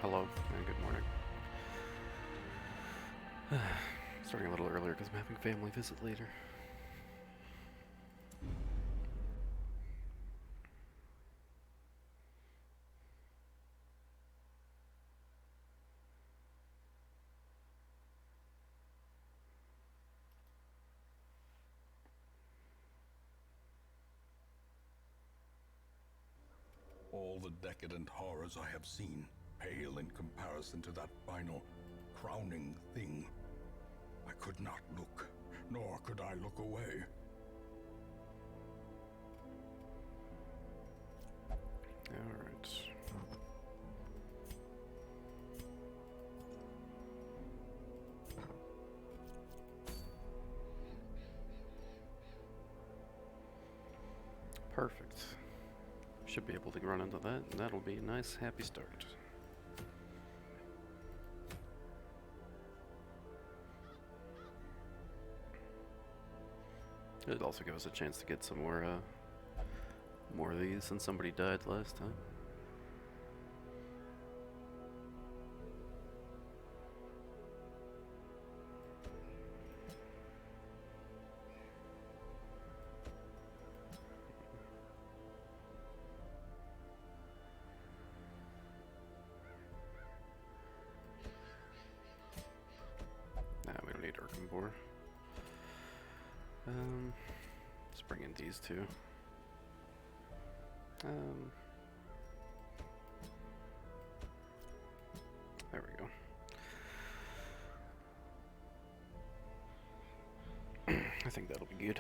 Hello, and good morning. Starting a little earlier because I'm having family visit later. All the decadent horrors I have seen pale in comparison to that final, crowning thing. I could not look, nor could I look away. Alright. Perfect. Should be able to run into that, and that'll be a nice, happy start. It'd also give us a chance to get some more of these since somebody died last time. Nah, we don't need Urkenbor. Let's bring in these two. There we go. I think that'll be good.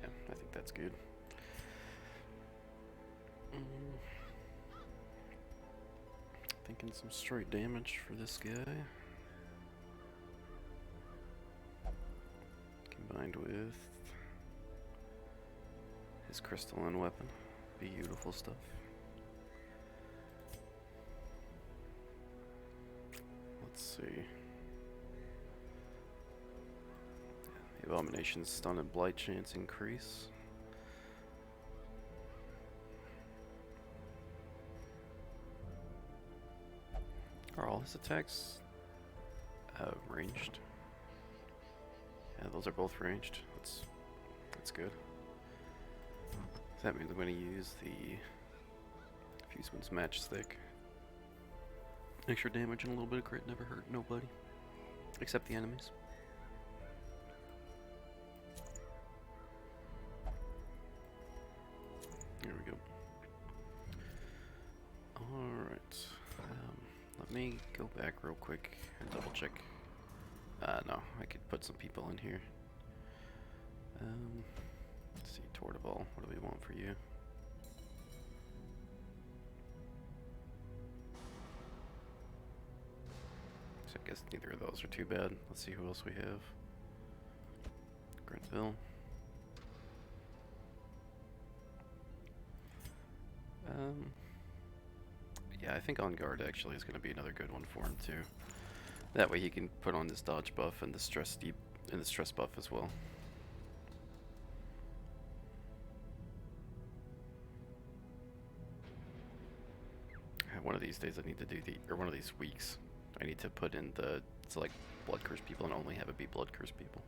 Yeah, I think that's good. Thinking some straight damage for this guy. Combined with his crystalline weapon. Beautiful stuff. Let's see. The Abomination's stun and blight chance increase. Are all his attacks ranged? Yeah, those are both ranged. That's good. Does that mean I'm going to use the Fuseman's Matchstick? Extra damage and a little bit of crit never hurt nobody. Except the enemies. There we go. Alright. Let me go back real quick and double check. No, I could put some people in here. Let's see, Tortiball, what do we want for you? So I guess neither of those are too bad. Let's see who else we have. Grenville. Yeah, I think On Guard actually is going to be another good one for him too. That way he can put on this dodge buff and the stress buff as well. One of these days I need to do or one of these weeks, I need to put in the select Blood Curse people and only have it be Blood Curse people.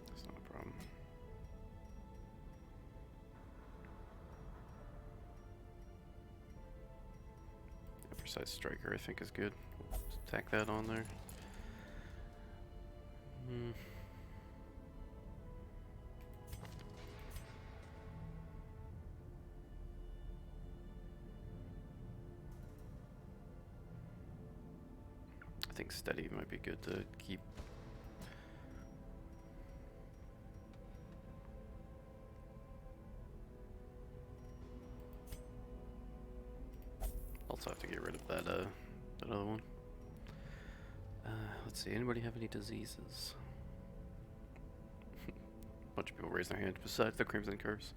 That's not a problem. The Precise Striker I think is good. Just tack that on there. I think Steady might be good to keep. also have to get rid of that that other one. Let's see. Anybody have any diseases? Bunch of people raise their hand besides the Crimson Curse.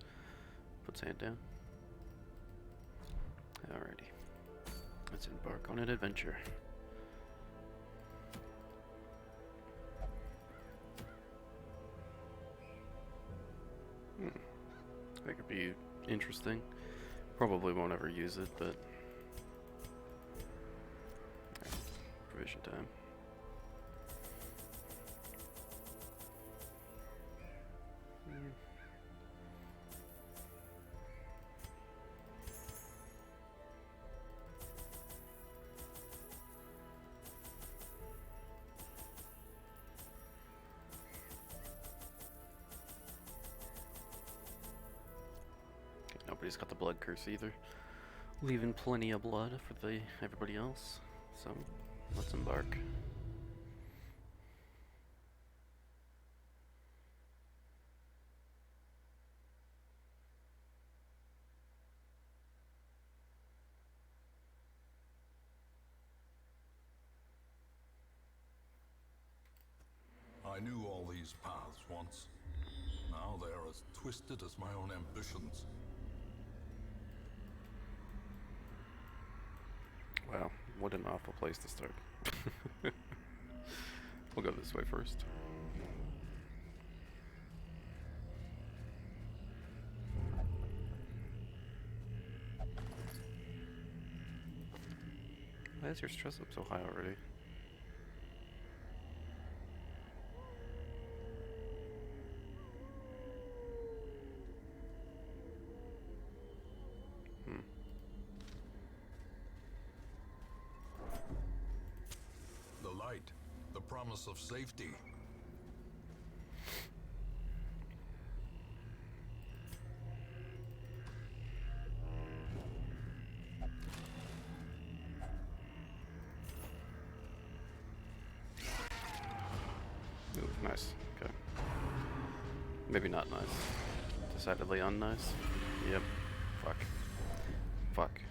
Puts hand down. Alrighty. Let's embark on an adventure. That could be interesting. Probably won't ever use it, but provision time. Nobody's got the blood curse either. Leaving plenty of blood for everybody else. So let's embark. I knew all these paths once. Now they are as twisted as my own ambitions. Wow, what an awful place to start. We'll go this way first. Why is your stress up so high already? The promise of safety. Ooh, nice. Okay. Maybe not nice. Decidedly unnice. Yep. Fuck. Fuck.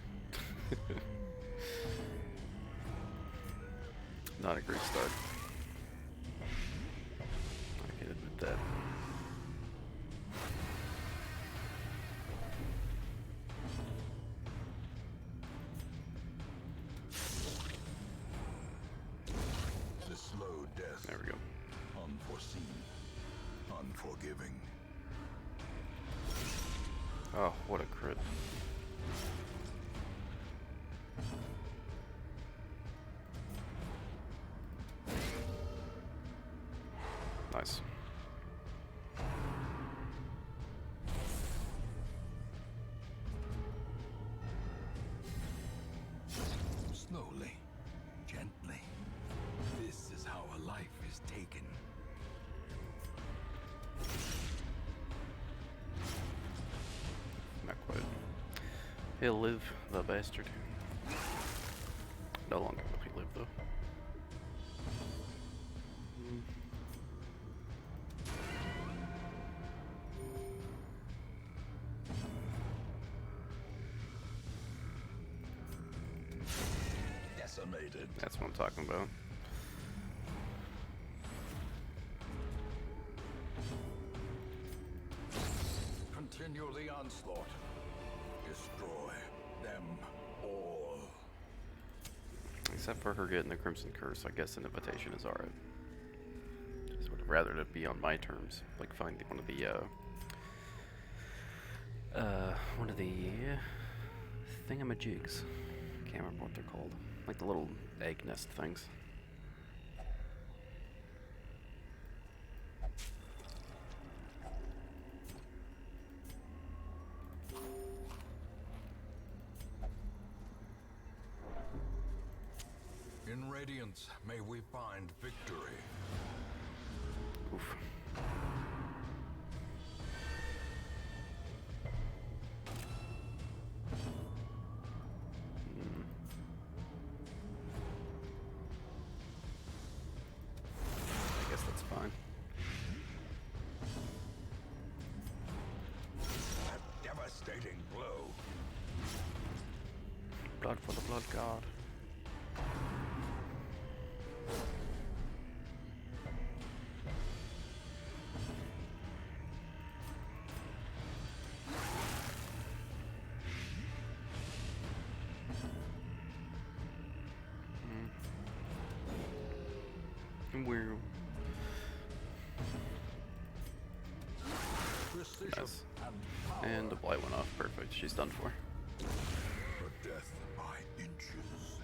Not a great start. I can admit that. The slow death. There we go. Unforeseen. Unforgiving. Oh, what a crit. Nice. Slowly, gently. This is how a life is taken. Not quite. He'll live, the bastard. No longer will he live, though. Decimated. That's what I'm talking about. Continue the onslaught. Destroy them all. Except for her getting the Crimson Curse, I guess an invitation is alright. Just would have rather it be on my terms. Like find one of the thingamajigs. Can't remember what they're called. Like the little egg nest things. In Radiance, may we find victory. Oof. I guess that's fine. A devastating blow. Blood for the blood god. Weird. Nice. And the blight went off. Perfect. She's done for. The death by inches.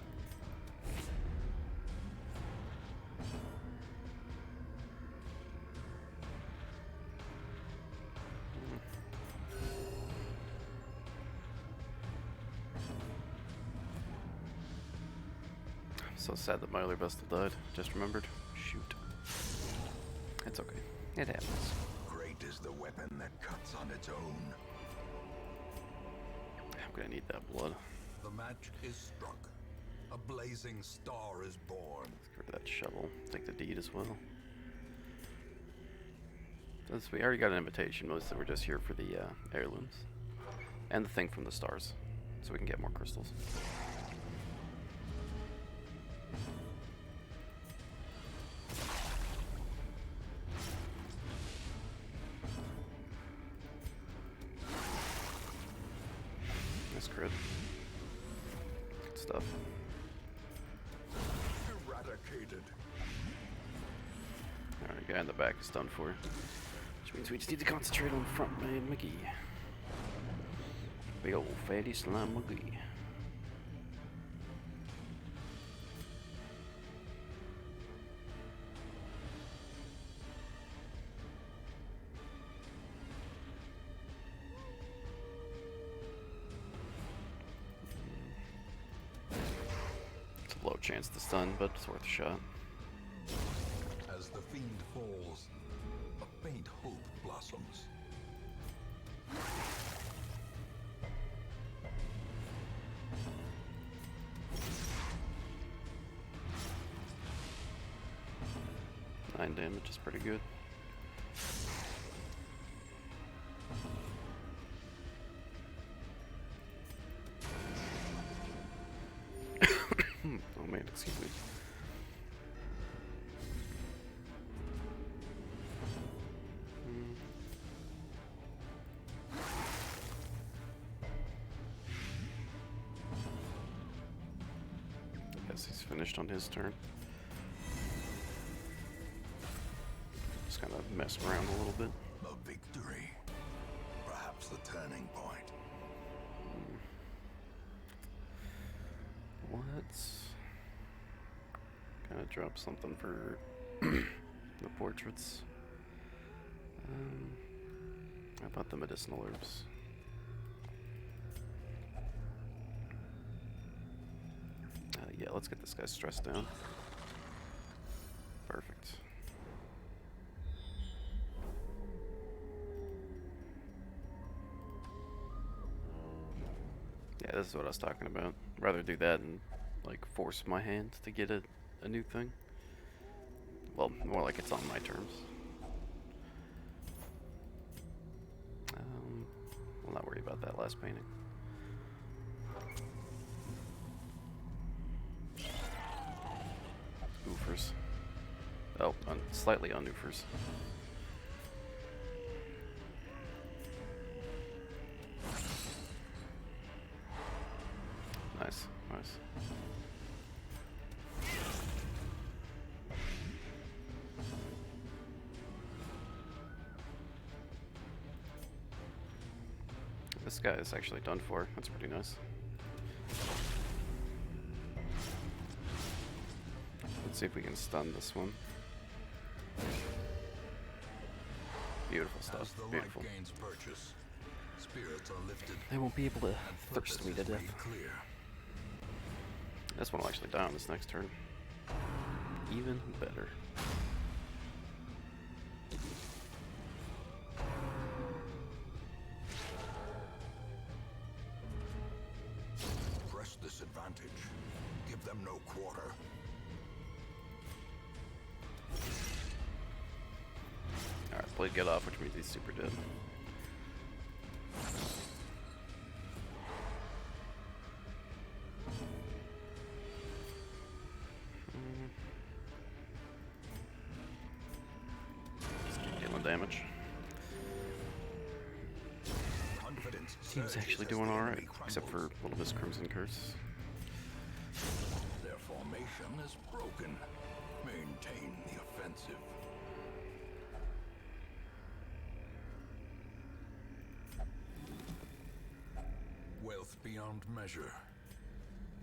I'm so sad that my other Vestal died. Just remembered. Shoot. It's okay. It happens. Great is the weapon that cuts on its own. I'm gonna need that blood. The match is struck. A blazing star is born. Let's get rid of that shovel. Take the deed as well. Since we already got an invitation, mostly we're just here for the heirlooms. And the thing from the stars. So we can get more crystals. Nice crit. Good stuff. Eradicated. Alright, guy in the back is done for. Which means we just need to concentrate on front man McGee. Big old fatty slime McGee. It's a low chance to stun, but it's worth a shot. As the fiend falls, a faint hope blossoms. Nine damage is pretty good. Oh man, excuse me. Guess he's finished on his turn. Just kind of mess around a little bit. A victory. Perhaps the turning point. Let's kind of drop something for the portraits. How about the medicinal herbs? Yeah, let's get this guy stressed down. Perfect. Yeah, this is what I was talking about. Rather do that and like force my hand to get a new thing. Well, more like it's on my terms. We'll not worry about that last painting. Oofers. Oh, slightly on oofers. Nice, nice. This guy is actually done for. That's pretty nice. Let's see if we can stun this one. Beautiful stuff. As the Beautiful. light gains purchase, spirits are lifted. They won't be able to and thirst me to purpose is death. made clear. This one will actually die on this next turn. Even better. Press this advantage. Give them no quarter. Alright, Blade get off, which means he's super dead. Team's actually doing alright, except for Little Miss Crimson Curse. Their formation is broken. Maintain the offensive. Wealth beyond measure,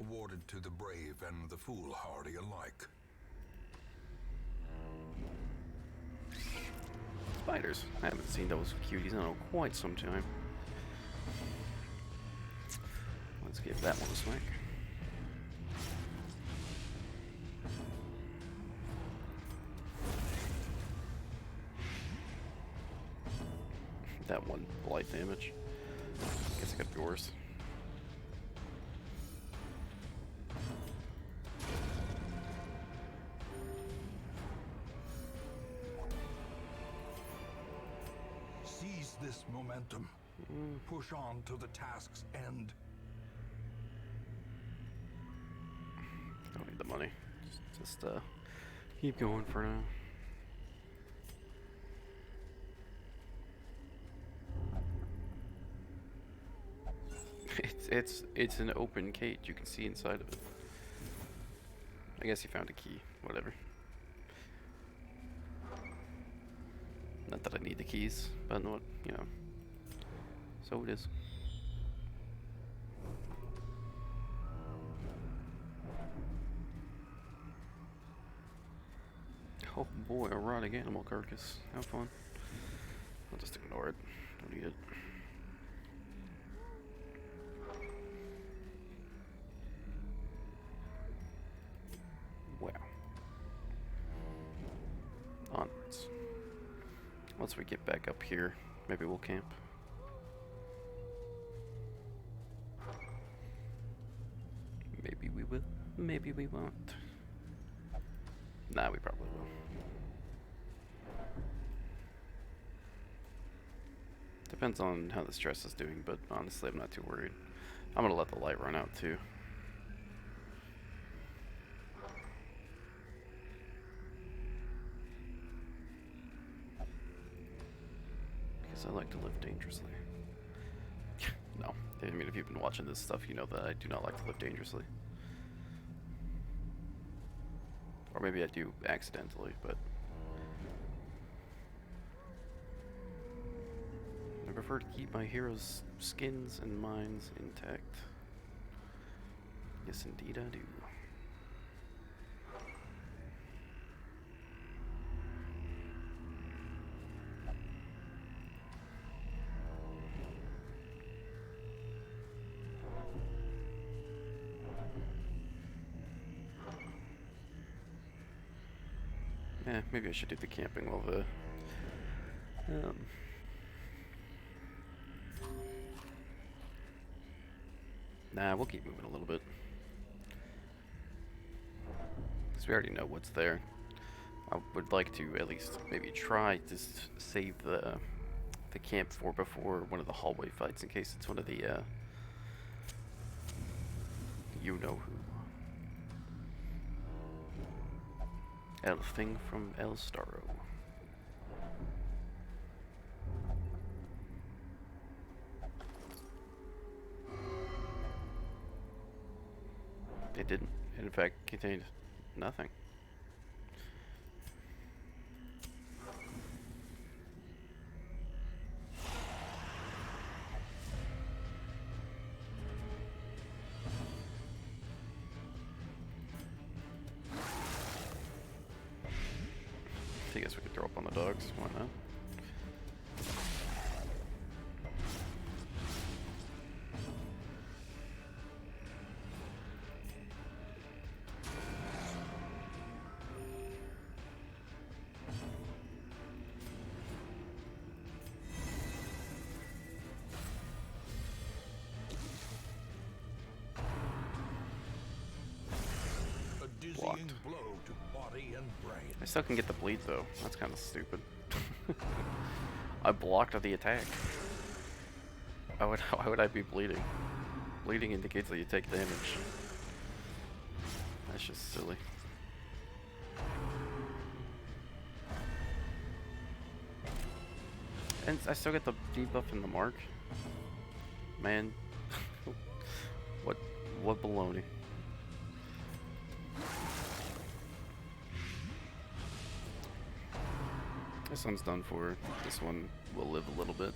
awarded to the brave and the foolhardy alike. Spiders. I haven't seen those cuties in quite some time. Let's give that one a smack. That one blight damage. Guess it could be worse. Seize this momentum. Push on to the task's end. Don't need the money. Just keep going for now. It's an open cage. You can see inside of it. I guess he found a key. Whatever. Not that I need the keys, but not, you know. So it is. Oh boy, a rotting animal carcass. Have fun. I'll just ignore it. Don't need it. Wow. Onwards. Once we get back up here, maybe we'll camp. Maybe we will. Maybe we won't. Nah, we probably will. Depends on how the stress is doing, but honestly, I'm not too worried. I'm gonna let the light run out too. Because I like to live dangerously. No, I mean, if you've been watching this stuff, you know that I do not like to live dangerously. Or maybe I do accidentally, but I prefer to keep my heroes' skins and minds intact. Yes, indeed I do. Yeah, maybe I should do the camping while the nah, we'll keep moving a little bit. Because we already know what's there. I would like to at least maybe try to save the camp for before one of the hallway fights, in case it's one of the you know who. Elfing from El Starro. It didn't. It in fact contained nothing. I guess we could throw up on the dogs. Why not? Blocked. Blow to body and brain. I still can get the bleed though. That's kind of stupid. I blocked the attack. Why would I be bleeding? Bleeding indicates that you take damage. That's just silly. And I still get the debuff in the mark. man. what baloney. This one's done for. This one will live a little bit.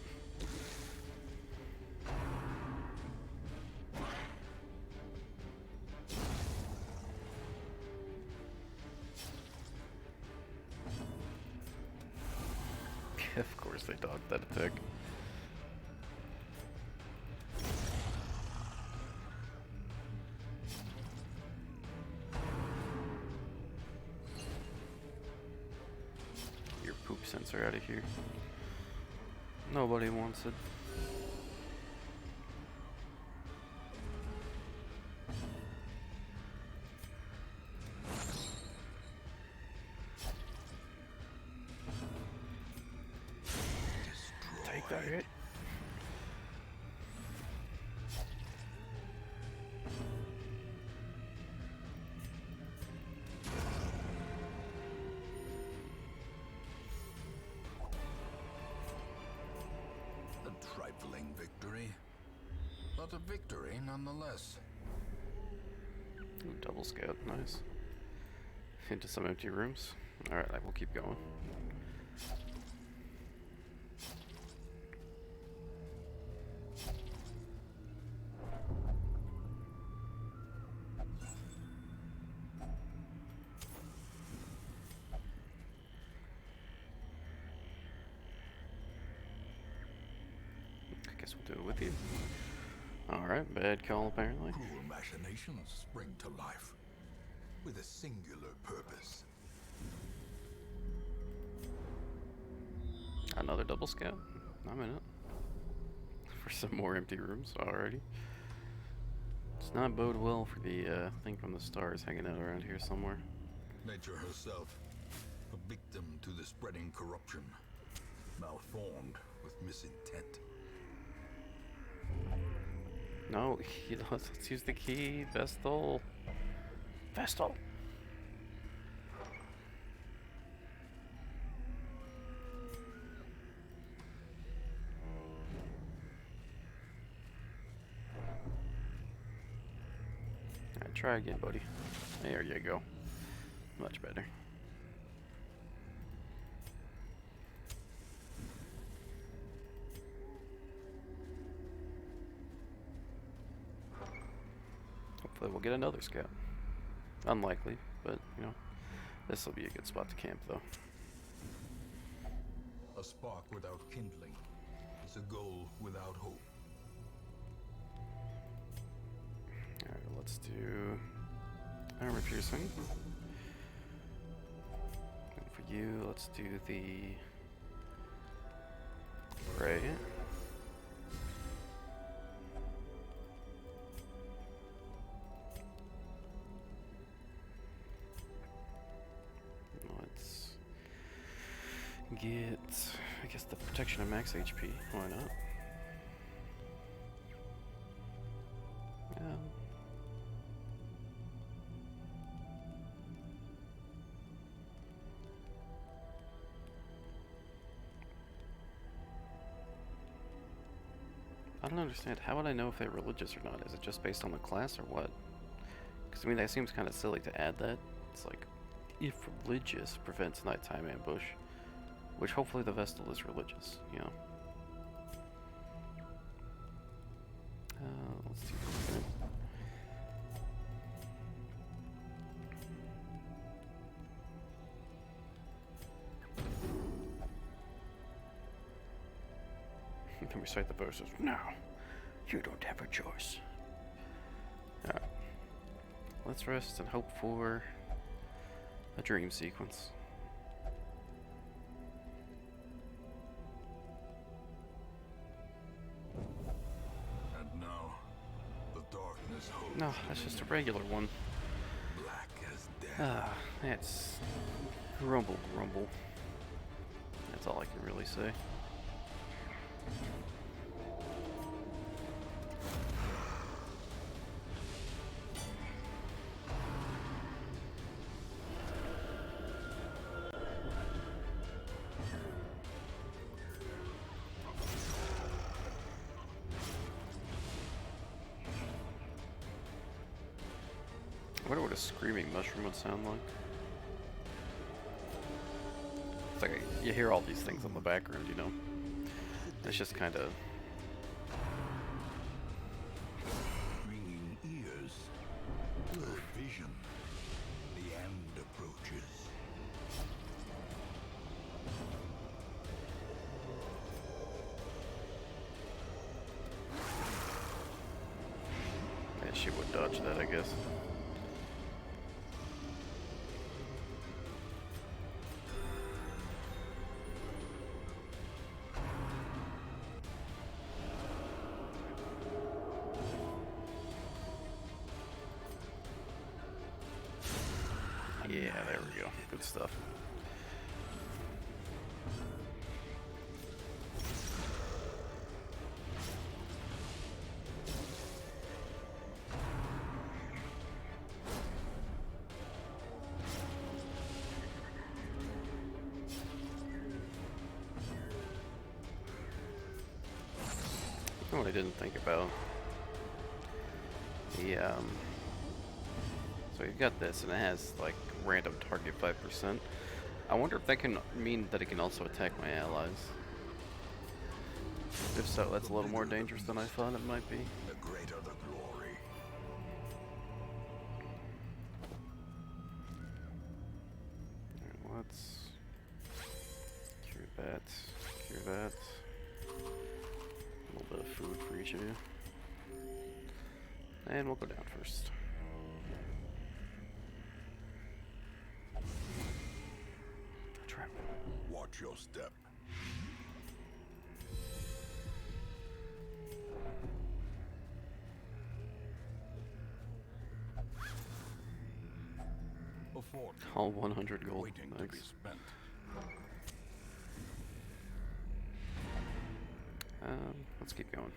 Of course they dodged that attack. Your poop sensor out of here. Nobody wants it. Take that hit. A trifling victory, but a victory nonetheless. Ooh, double scout, nice. Into some empty rooms. Alright, I will keep going. I guess we'll do it with you. Alright, bad call apparently. Cruel machinations spring to life with a singular purpose. Another double scout. I'm in it. For some more empty rooms already. It's not bode well for the thing from the stars hanging out around here somewhere. Nature herself, a victim to the spreading corruption, malformed with misintent. No, let's use the key. Vestal. Vestal. Alright, try again, buddy. There you go. Much better. Hopefully we'll get another scout. Unlikely, but, you know, this will be a good spot to camp, though. A spark without kindling is a goal without hope. Alright, let's do armor piercing. And for you, let's do the ray. Let's get, I guess, the protection of max HP. Why not? Yeah. I don't understand. How would I know if they're religious or not? Is it just based on the class or what? Because, I mean, that seems kind of silly to add that. It's like, if religious prevents nighttime ambush, which hopefully the Vestal is religious, you know. Let's see. Then recite the verses. Now, you don't have a choice. Alright. Let's rest and hope for a dream sequence. And now, the darkness holds. No, that's just a regular one. Black as death. Ah, that's rumble, rumble. That's all I can really say. what a screaming mushroom would sound like? It's like you hear all these things in the background, you know? It's just kind of... Ringing ears. Blurred vision. The end approaches. Yeah, she would dodge that, I guess. Yeah, there we go. Good stuff. You know what I didn't think about? So you've got this, and it has like random target 5%. I wonder if that can mean that it can also attack my allies. If so, that's a little more dangerous than I thought it might be. The greater the glory. Alright, let's cure that, cure that. A little bit of food for each of you. And we'll go down first. Trap. Watch your step. A fortune All 100 gold. waiting to be Thanks. spent. Let's keep going.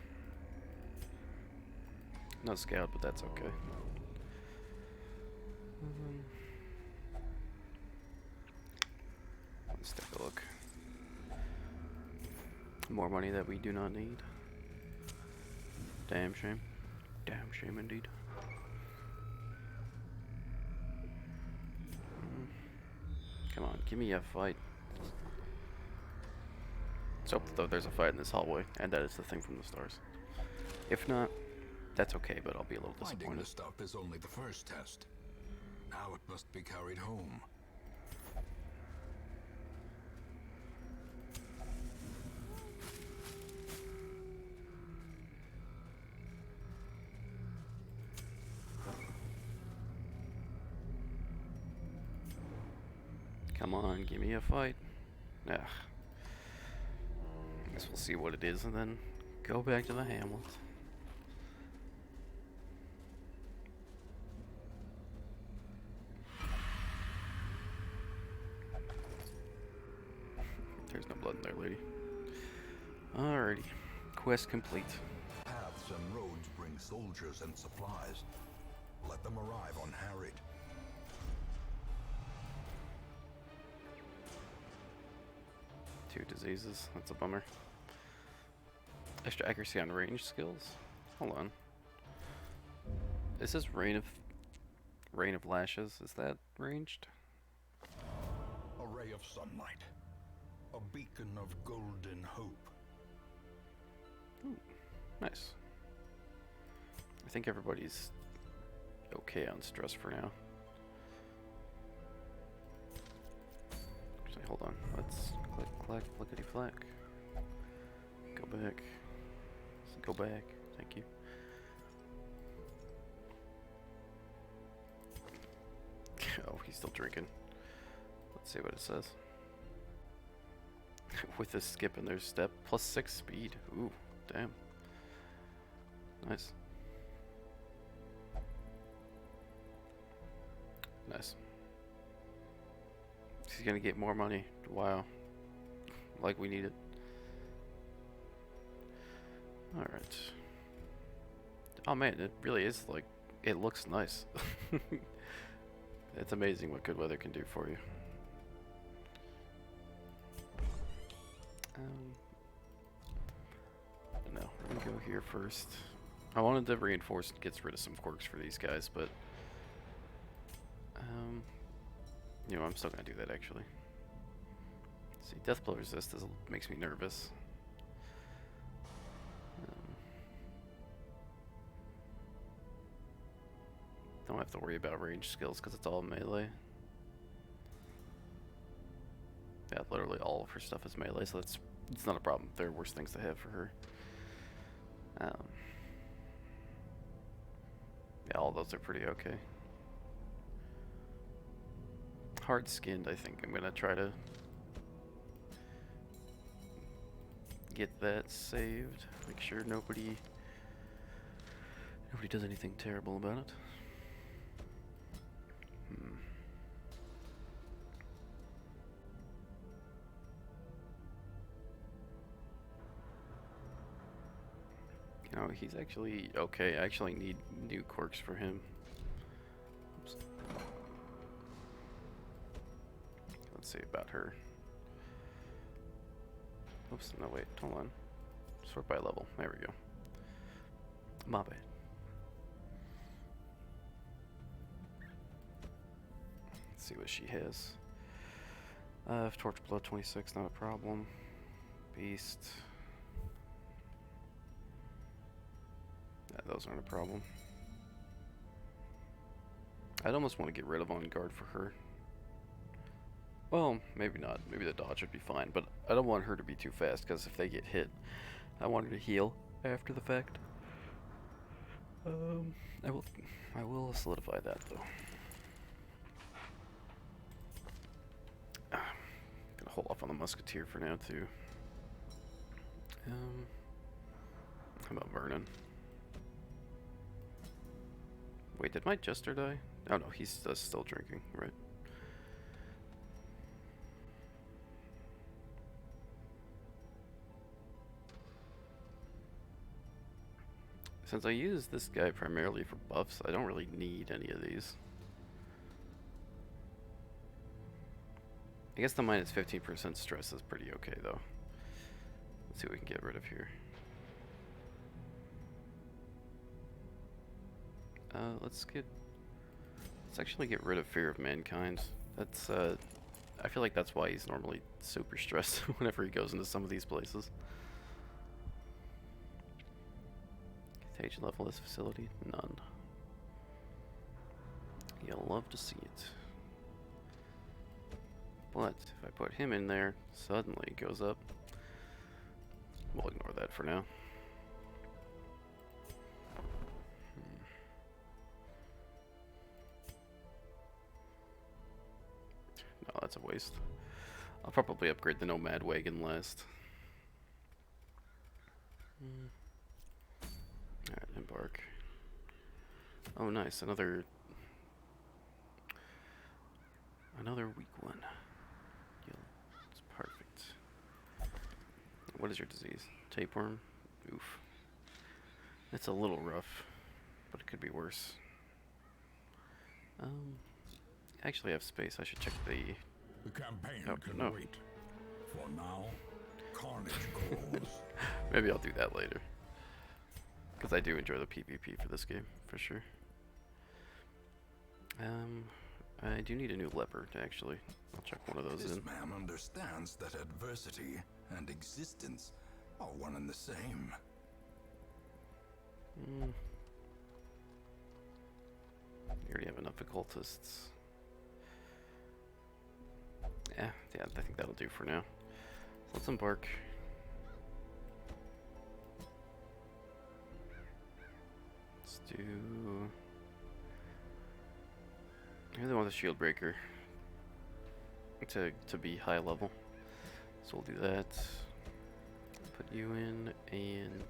No scout, but that's okay. Let's take a look. More money that we do not need. Damn shame. Damn shame indeed. Come on, give me a fight. Let's hope though there's a fight in this hallway, and that is the thing from the stars. If not, that's okay, but I'll be a little Finding disappointed. the stuff is only the first test. Now it must be carried home. Come on, give me a fight. Ugh. Guess we'll see what it is and then go back to the hamlet. There's no blood in there, lady. Alrighty. Quest complete. Paths and roads bring soldiers and supplies. Let them arrive unharried. Two diseases. That's a bummer. Extra accuracy on range skills? Hold on. This is Rain of Lashes. Is that ranged? A ray of sunlight. A beacon of golden hope. Ooh, nice. I think everybody's okay on stress for now. Actually, hold on. Let's click, clack, flickety flack. Go back. Go back. Thank you. Oh, he's still drinking. Let's see what it says. With a skip in their step, +6 speed. Ooh, damn. Nice. Nice. He's gonna get more money. Wow. Like we need it. Alright. Oh man, it really is like, it looks nice. It's amazing what good weather can do for you. No, we're gonna go here first. I wanted to reinforce and get rid of some quirks for these guys, but You know, I'm still gonna do that actually. See, death blow resist makes me nervous. Don't have to worry about range skills because it's all melee. Yeah, literally all of her stuff is melee, so it's not a problem. There are worse things to have for her. Yeah, all those are pretty okay. Hard skinned, I think I'm gonna try to get that saved. Make sure nobody does anything terrible about it. You know, he's actually okay. I actually need new quirks for him. Oops. Let's see about her. Oops, no wait, hold on. Sort by level. There we go. My bad. Let's see what she has. Torch blood 26, not a problem. Beast. Yeah, those aren't a problem. I'd almost want to get rid of On Guard for her. Well, maybe not. Maybe the dodge would be fine, but I don't want her to be too fast, because if they get hit, I want her to heal after the fact. I will solidify that, though. Gonna hold off on the Musketeer for now, too. How about Vernon? Wait, did my Jester die? Oh no, he's still drinking, right? Since I use this guy primarily for buffs, I don't really need any of these. I guess the minus 15% stress is pretty okay, though. Let's see what we can get rid of here. Let's actually get rid of Fear of Mankind. That's, I feel like that's why he's normally super stressed whenever he goes into some of these places. Contagion level of this facility? None. You'll love to see it. But if I put him in there, suddenly it goes up. We'll ignore that for now. No, that's a waste. I'll probably upgrade the Nomad Wagon last. Alright, embark. Oh nice, another weak one. It's perfect. What is your disease? Tapeworm? Oof. It's a little rough, but it could be worse. I actually have space. I should check the... The campaign can wait. For now, carnage calls. Maybe I'll do that later. Because I do enjoy the PvP for this game, for sure. I do need a new leopard, actually. I'll check one of those in. This man understands that adversity and existence are one and the same. We already have enough occultists. Yeah, I think that'll do for now. So let's embark. Let's do... I really want the shield breaker to be high level. So we'll do that. Put you in and...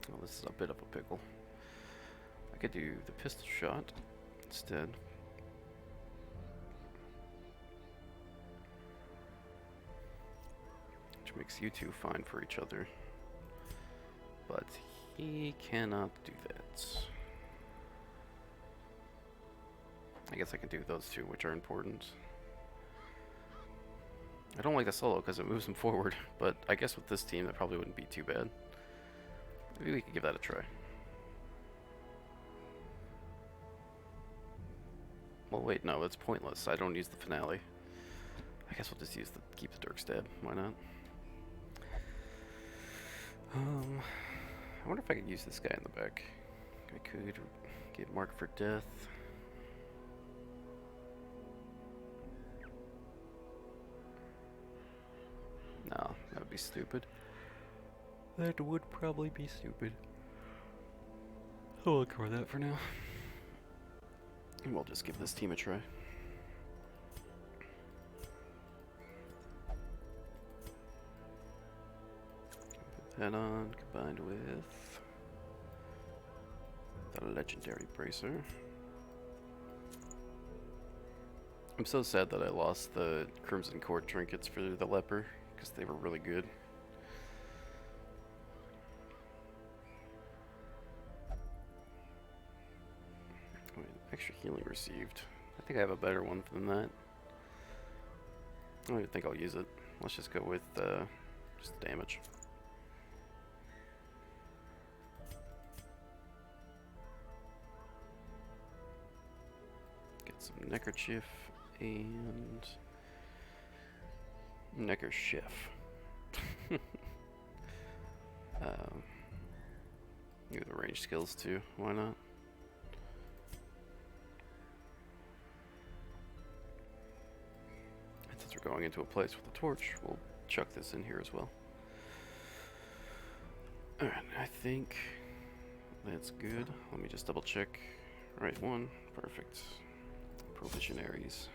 Well, this is a bit of a pickle. I could do the pistol shot instead. Which makes you two fine for each other. But he cannot do that. I guess I can do those two, which are important. I don't like the solo because it moves him forward, but I guess with this team that probably wouldn't be too bad. Maybe we could give that a try. Well, wait, no, it's pointless. I don't use the finale. I guess we'll just use keep the Dirk Stab. Why not? I wonder if I could use this guy in the back. I could get marked for death. No, that would be stupid. That would probably be stupid. I'll ignore that for now. And we'll just give this team a try. Put that on, combined with the legendary bracer. I'm so sad that I lost the Crimson Court trinkets for the leper, because they were really good. Wait, extra healing received. I think I have a better one than that. I don't even think I'll use it. Let's just go with just the damage. Get some neckerchief and neckerchief. Maybe the range skills too. Why not? And since we're going into a place with a torch, we'll chuck this in here as well. Alright, I think that's good. Let me just double check. Right one. Perfect. Provisionaries.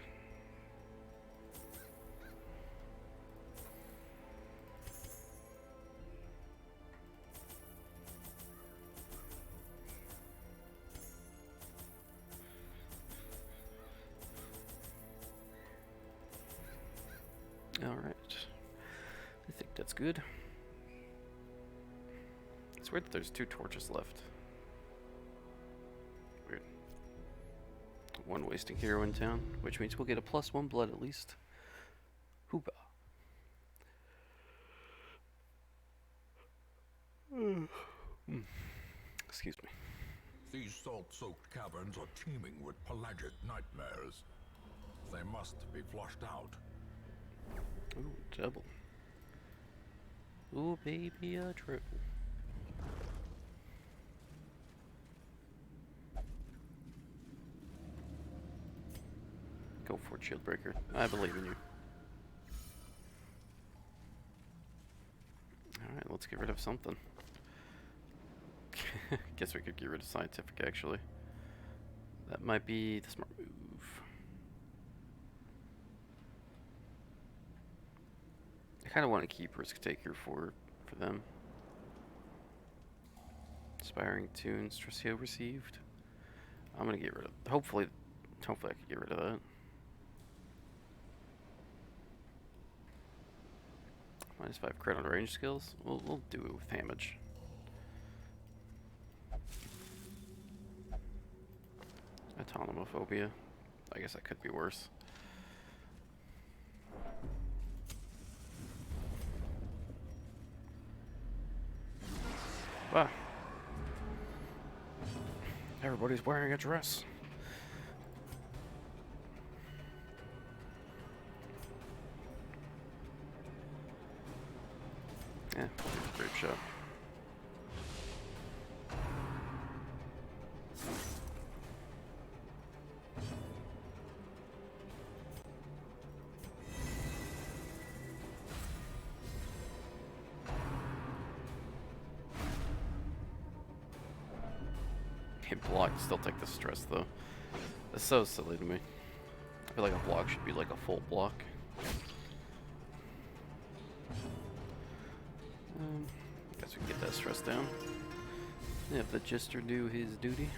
Alright. I think that's good. It's weird that there's 2 torches left. Weird. 1 wasting hero in town, which means we'll get a +1 blood at least. Hooba. Excuse me. These salt-soaked caverns are teeming with pelagic nightmares. They must be flushed out. Ooh, double. Ooh, baby, a triple. Go for it, Shieldbreaker. I believe in you. Alright, let's get rid of something. Guess we could get rid of Scientific, actually. That might be the smart move. I kind of want to keep Risk Taker for them. Inspiring Tunes, Stressio received. I'm gonna get rid of. Hopefully I can get rid of that. -5 crit on range skills. We'll do it with damage. Autonomophobia. I guess that could be worse. Wow. Everybody's wearing a dress. Yeah, grape shot. Hit block, still take the stress though. That's so silly to me. I feel like a block should be like a full block. Guess we can get that stress down. If the Gister do his duty.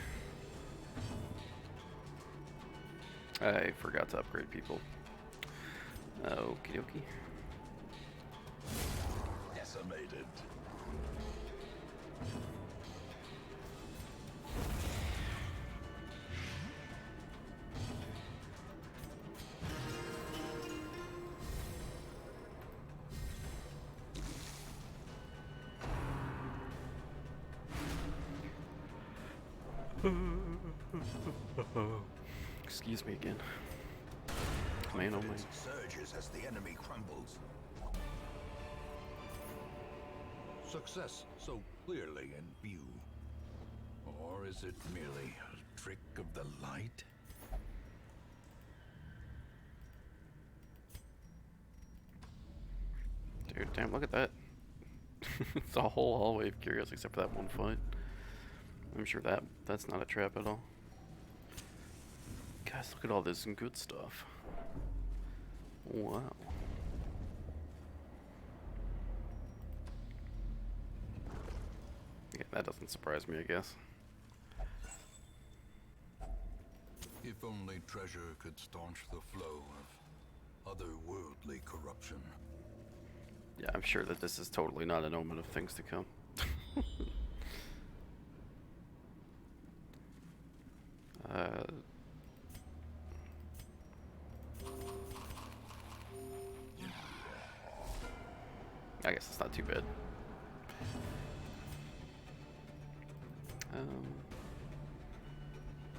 I forgot to upgrade people. Okie dokie. Decimated. Excuse me again. Man, oh man. Confidence surges as the enemy crumbles. Success so clearly in view. Or is it merely a trick of the light? Dude, damn, look at that. It's a whole hallway of curios except for that one fight. I'm sure that's not a trap at all. Guys, look at all this good stuff. Wow. Yeah, that doesn't surprise me, I guess. If only treasure could staunch the flow of otherworldly corruption. Yeah, I'm sure that this is totally not an omen of things to come. I guess it's not too bad.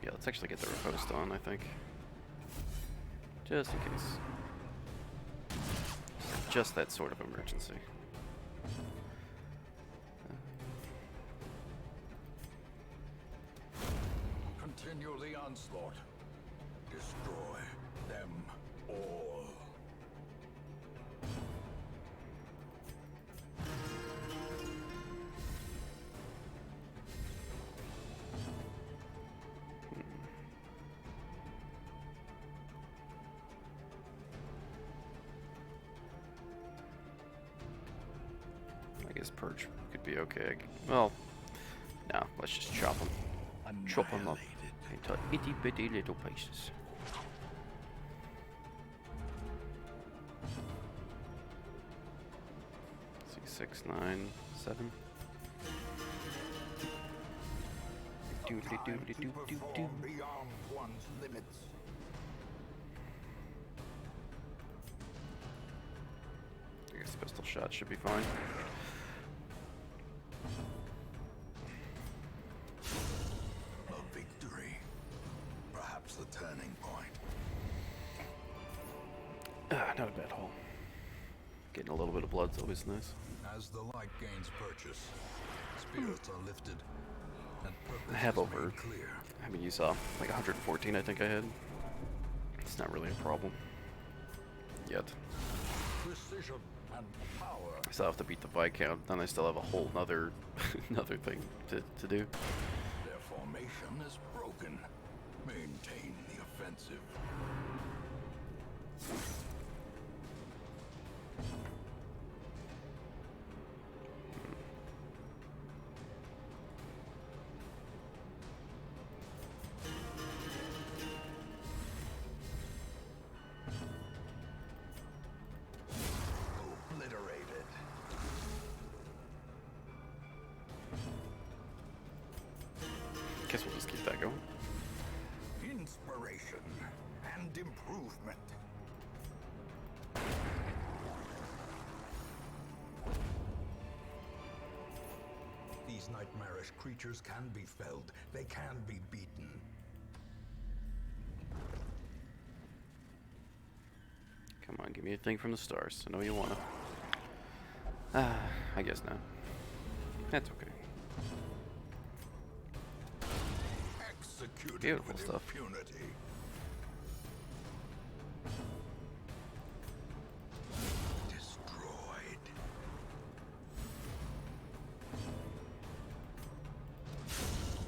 Yeah, let's actually get the riposte on, I think. Just in case. Just that sort of emergency. Continue the onslaught. Destroy them all. I guess Purge could be okay. Well, no, let's just chop them. Chop them up into itty bitty little pieces. 6, 9, 7. Doodly doodly doo doo doo. Beyond one's limits. I guess pistol shot should be fine. A victory. Perhaps the turning point. Ah, not a bad haul. Getting a little bit of blood's always nice. As the light gains purchase, spirits are lifted, and purpose I have is over. made clear. I mean, you saw like 114. I think I had. It's not really a problem yet. Precision and power. I still have to beat the Viscount. Then I still have a whole nother another thing to do. Their formation is broken. Maintain the offensive. Obliterated. Guess we'll just keep that going. Inspiration and improvement. These nightmarish creatures can be felled. They can be beaten. Come on, give me a thing from the stars. I know you wanna. Ah, I guess not. That's okay. Executed Beautiful with stuff. impunity. Destroyed.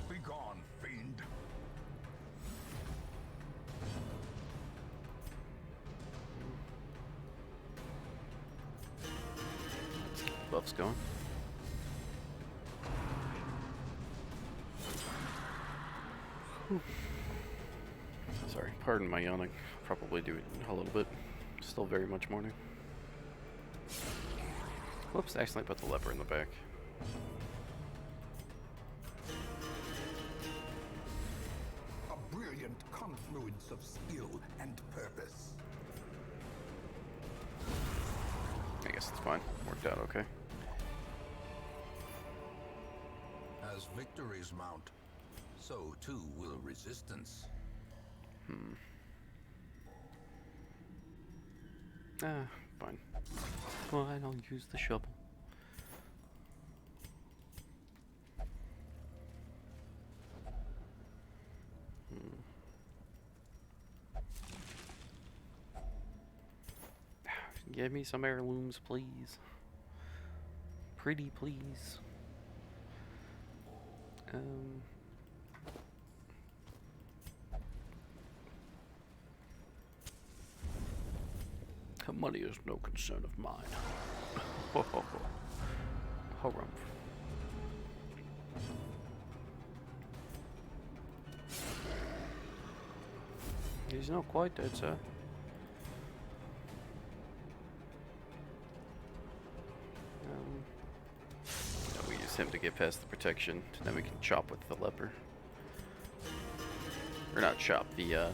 Begone, fiend. Buff's going. Sorry, pardon my yawning. Probably do it a little bit. Still very much morning. Whoops, accidentally put the leper in the back. A brilliant confluence of skill and purpose. I guess it's fine. Worked out okay. As victories mount, So too will resistance. Ah, fine. Fine, I'll use the shovel. Give me some heirlooms, please. Pretty, please. Money is no concern of mine. Ho ho ho. Harumph. He's not quite dead, sir. We use him to get past the protection, then we can chop with the leper. Or not chop, the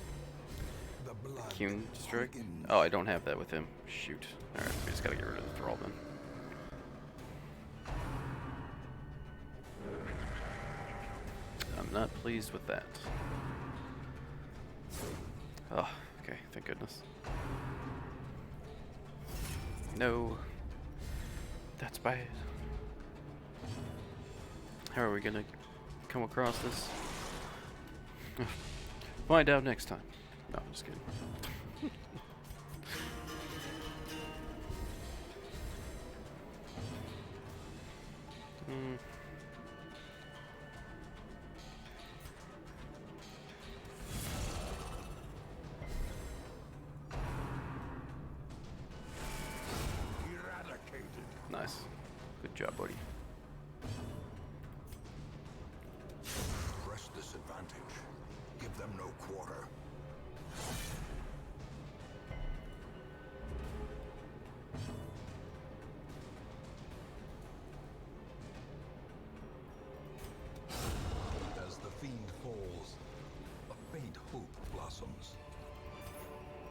Kune strike. Oh, I don't have that with him. Shoot. Alright, we just gotta get rid of the thrall then. I'm not pleased with that. Oh, okay, thank goodness. No. That's bad. How are we gonna come across this? Find out next time. No, I'm just kidding. Nice. Good job, buddy. Press this advantage. Give them no quarter. As the fiend falls, a faint hope blossoms.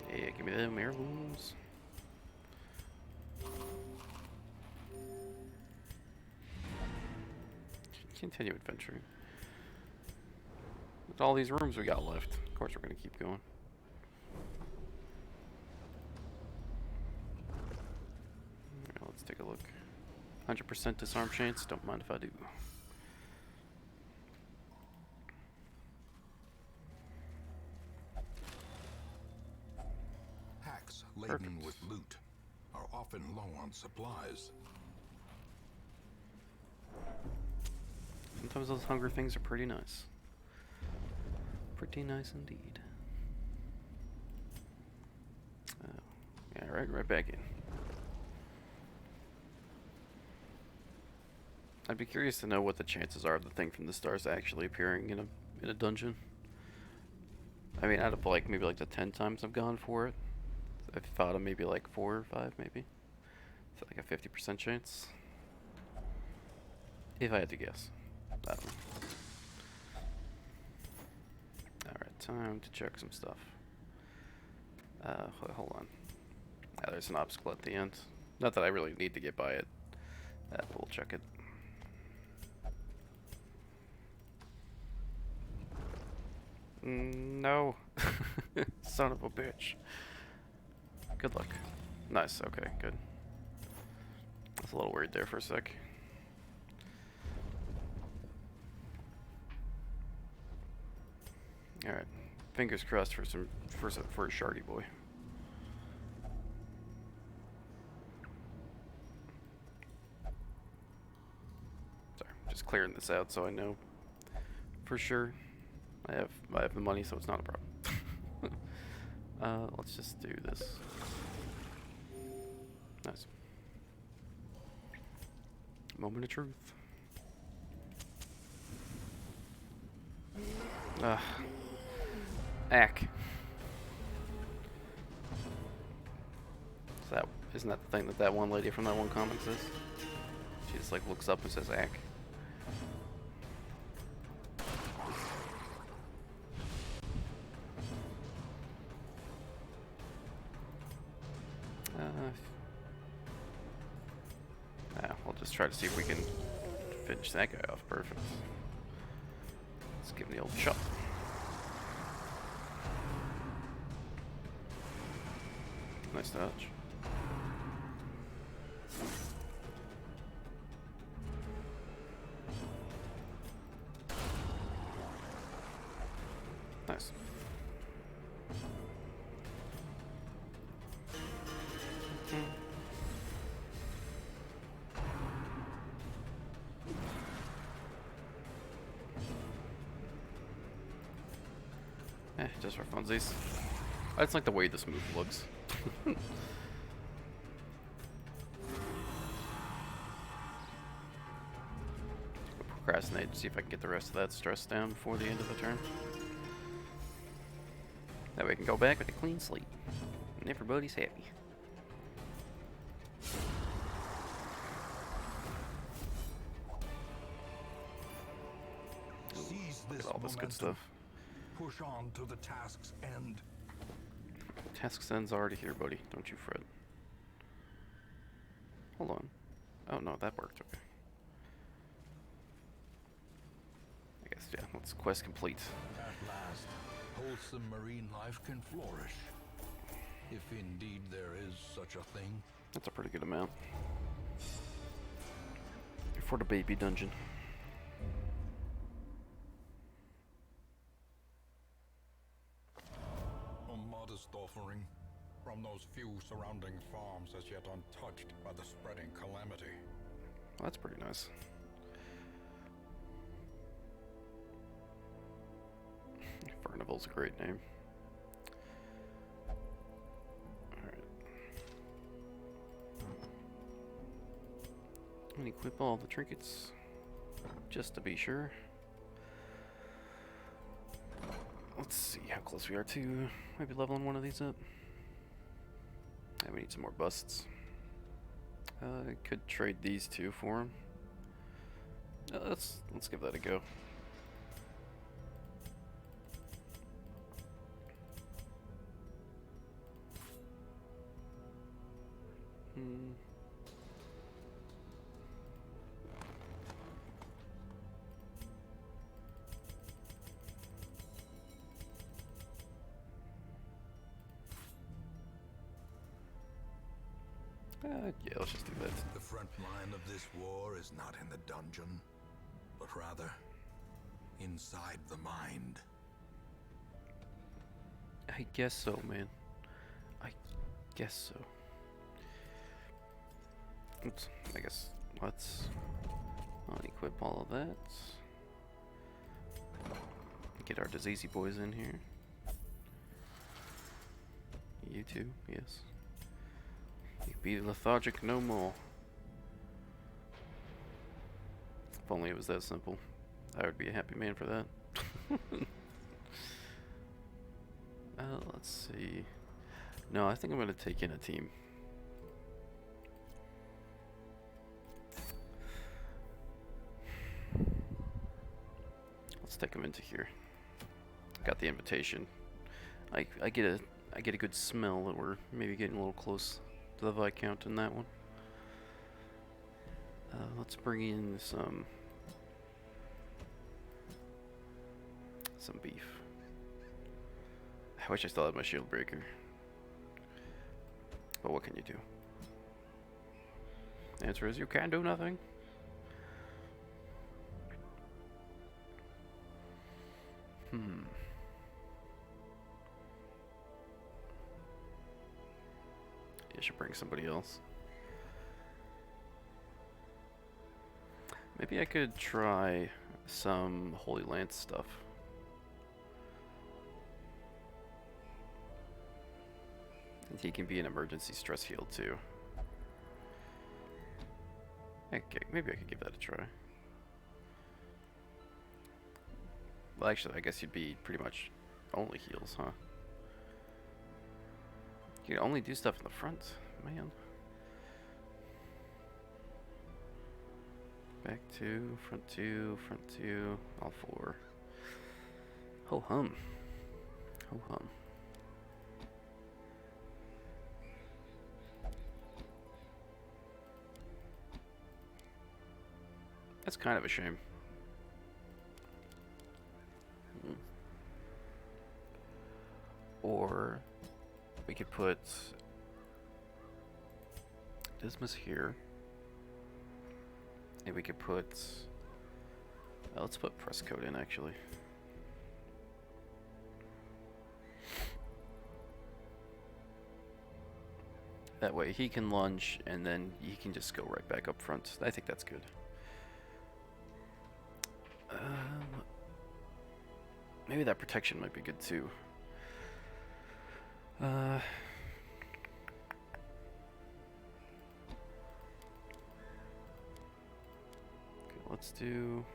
Yeah, give me them heirlooms. Continue adventuring. With all these rooms we got left, of course we're gonna keep going. Alright, let's take a look. 100% disarm chance, don't mind if I do. Hacks laden Perfect. with loot are often low on supplies. Sometimes those hunger things are pretty nice. Pretty nice indeed. Yeah, right back in. I'd be curious to know what the chances are of the thing from the stars actually appearing in a dungeon. I mean, out of like maybe like the 10 times I've gone for it, I've thought of maybe like 4 or 5 maybe. Is that like a 50% chance? If I had to guess. I don't know. Alright, time to check some stuff. Hold on. There's an obstacle at the end. Not that I really need to get by it. But we'll check it. No. Son of a bitch. Good luck. Nice, okay, good. I was a little worried there for a sec. Alright. Fingers crossed for a shardy boy. Sorry, just clearing this out so I know for sure. I have the money, so it's not a problem. Let's just do this. Nice. Moment of truth. Ack. So isn't that the thing that one lady from that one comic says? She just like looks up and says ack. We'll just try to see if we can finish that guy off. Perfect. Let's give him the old shot. Nice touch. Nice. Just for funsies. I just like the way this move looks. Procrastinate to see if I can get the rest of that stress down before the end of the turn. That way I can go back with a clean slate. And everybody's happy. Seize Look this at all this good momentum. stuff. Push on to the task's end. Task's end's already here, buddy. Don't you fret. Hold on. Oh no, that worked. Okay. I guess, yeah, let's quest complete. At last, wholesome marine life can flourish. If indeed there is such a thing. That's a pretty good amount. For the baby dungeon. A modest offering from those few surrounding farms as yet untouched by the spreading calamity. Well, that's pretty nice. Furnival's a great name. Alright. And equip all the trinkets, just to be sure. Let's see how close we are to maybe leveling one of these up. Yeah, we need some more busts. I could trade these two for him. Let's give that a go. Yeah, let's just do that. The front line of this war is not in the dungeon, but rather inside the mind. I guess so, man. I guess so. Oops. I guess let's unequip all of that. Get our diseasey boys in here. You too, yes. You be lethargic no more. If only it was that simple. I would be a happy man for that. Let's see. No, I think I'm gonna take in a team. Let's take them into here. Got the invitation. I get a good smell that we're maybe getting a little close to the Viscount in that one. Let's bring in some beef. I wish I still had my shield breaker. But what can you do? The answer is you can do nothing. I should bring somebody else. Maybe I could try some Holy Lance stuff. And he can be an emergency stress heal too. Okay, maybe I could give that a try. Well, actually, I guess you'd be pretty much only heals, huh? You can only do stuff in the front, man. Back two, front two, all four. Ho hum. Ho hum. That's kind of a shame. Or we could put Dismas here. And we could put... let's put Presscoat in, actually. That way he can lunge, and then he can just go right back up front. I think that's good. Maybe that protection might be good, too. Okay, let's do...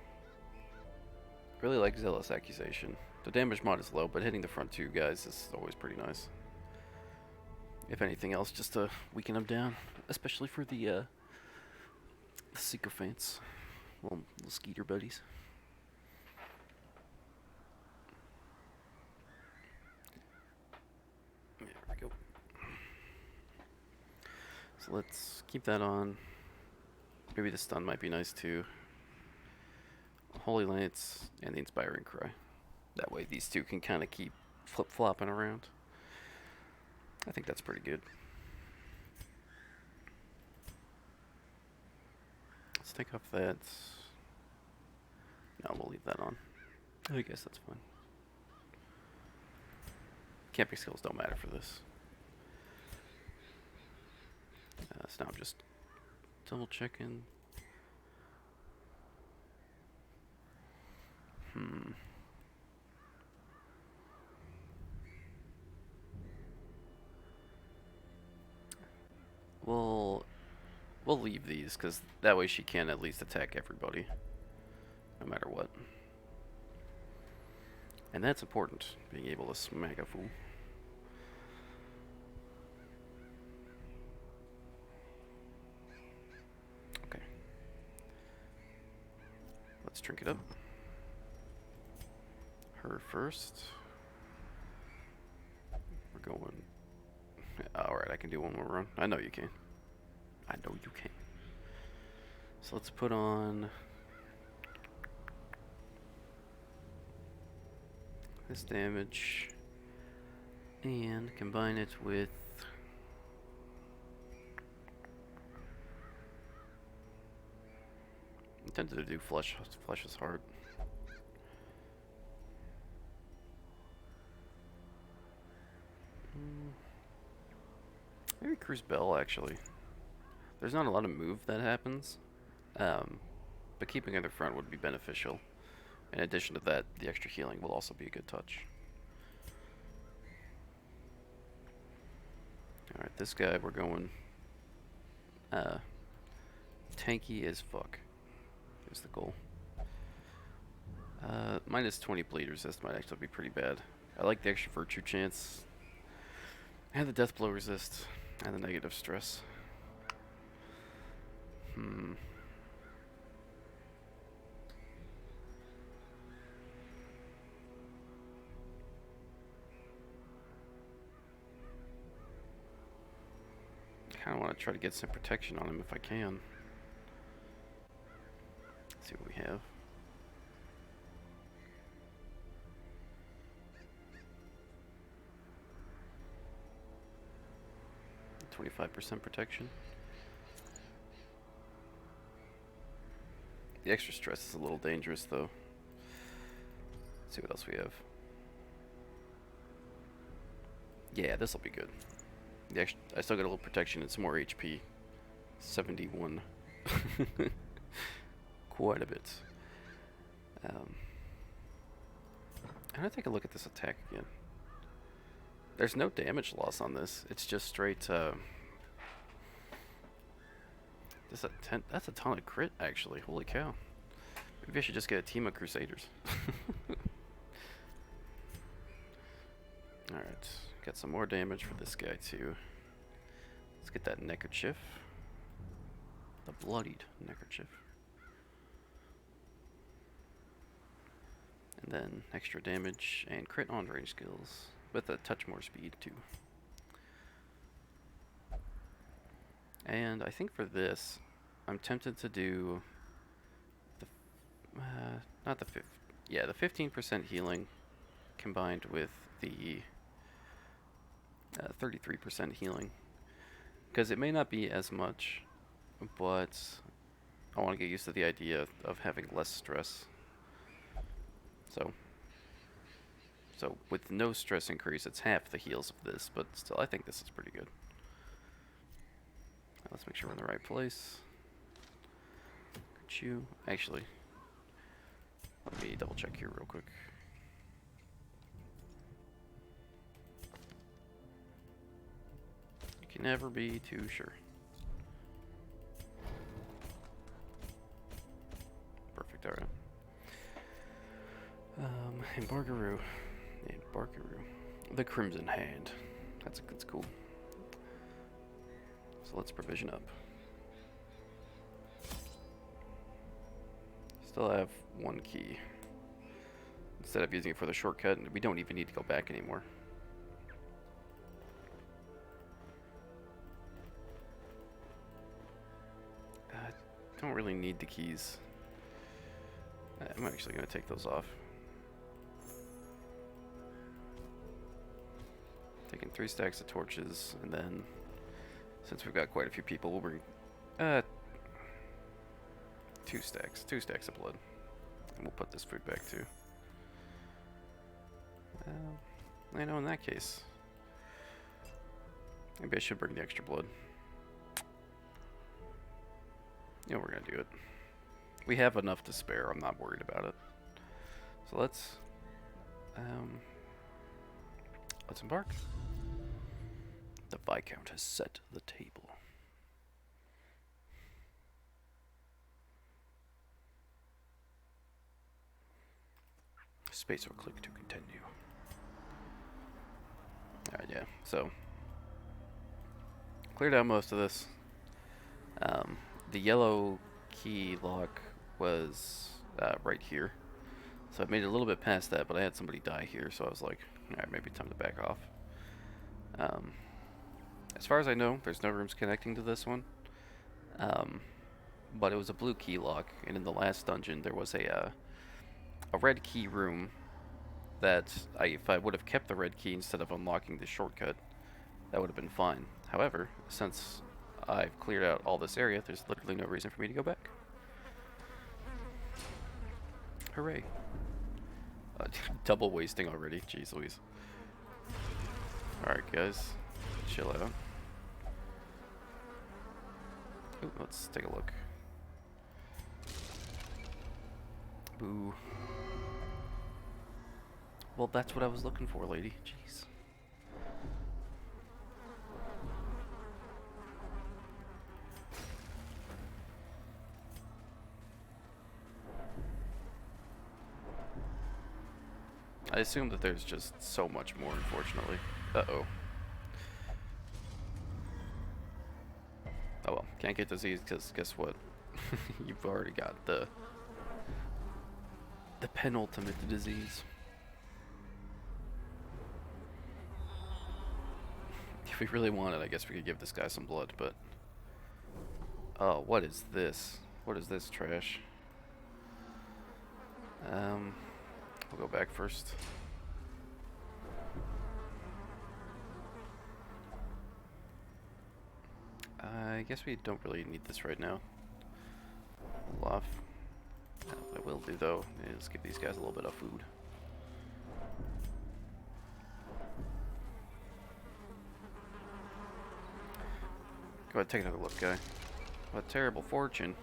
Really like Zealous Accusation. The damage mod is low, but hitting the front two guys is always pretty nice. If anything else, just to weaken them down, especially for the sycophants, little skeeter buddies. There we go. So let's keep that on. Maybe the stun might be nice too. Holy Lance and the Inspiring Cry. That way these two can kind of keep flip-flopping around. I think that's pretty good. Let's take off that. No, we'll leave that on. I guess that's fine. Camping skills don't matter for this. So now I'm just double checking. We'll leave these, because that way she can at least attack everybody, no matter what. And that's important, being able to smack a fool. Okay. Let's trinket up. Her first. We're going... Alright, I can do one more run. I know you can. I know you can. So let's put on this damage and combine it with I intended to do Flesh's Heart. Maybe Cruise Bell, actually. There's not a lot of move that happens, but keeping her in the front would be beneficial. In addition to that, the extra healing will also be a good touch. Alright, this guy, we're going tanky as fuck is the goal. Minus 20 bleed resist might actually be pretty bad. I like the extra virtue chance, and the death blow resist, and the negative stress. I kind of want to try to get some protection on him if I can. Let's see what we have. %25 protection. The extra stress is a little dangerous, though. Let's see what else we have. Yeah, this will be good. The extra, I still got a little protection and some more HP. 71. Quite a bit. I'm gonna take a look at this attack again. There's no damage loss on this. It's just straight. That's a ton of crit, actually. Holy cow. Maybe I should just get a team of Crusaders. Alright. Got some more damage for this guy, too. Let's get that neckerchief. The bloodied neckerchief. And then extra damage and crit on range skills. With a touch more speed, too. And I think for this, I'm tempted to do the, not the 15% healing combined with the 33% healing. Because it may not be as much, but I want to get used to the idea of having less stress. So with no stress increase, it's half the heals of this, but still, I think this is pretty good. Let's make sure we're in the right place. Actually, let me double check here real quick. You can never be too sure. Perfect, alright. Embargaroo. The Crimson Hand. That's cool. So let's provision up. Still have one key. Instead of using it for the shortcut, we don't even need to go back anymore. I don't really need the keys. I'm actually going to take those off. Taking 3 stacks of torches, and then since we've got quite a few people, we'll bring 2 stacks of blood, and we'll put this food back too. I know in that case, maybe I should bring the extra blood. You know, we're gonna do it. We have enough to spare. I'm not worried about it. So let's embark. The Viscount has set the table. Space or click to continue. Alright, yeah. So cleared out most of this. The yellow key lock was right here. So I made it a little bit past that, but I had somebody die here, so I was like, alright, maybe time to back off. As far as I know, there's no rooms connecting to this one. But it was a blue key lock, and in the last dungeon there was a red key room that if I would have kept the red key instead of unlocking the shortcut, that would have been fine. However, since I've cleared out all this area, there's literally no reason for me to go back. Hooray. Double wasting already. Jeez Louise. Alright guys, chill out. Ooh, let's take a look. Boo. Well, that's what I was looking for, lady. Jeez. I assume that there's just so much more, unfortunately. Uh-oh. Oh well, can't get disease because guess what? You've already got the penultimate disease. If we really wanted, I guess we could give this guy some blood, but... Oh, what is this? What is this trash? We'll go back first. I guess we don't really need this right now. Hold off. What I will do though is give these guys a little bit of food. Go ahead, take another look, guy. What terrible fortune.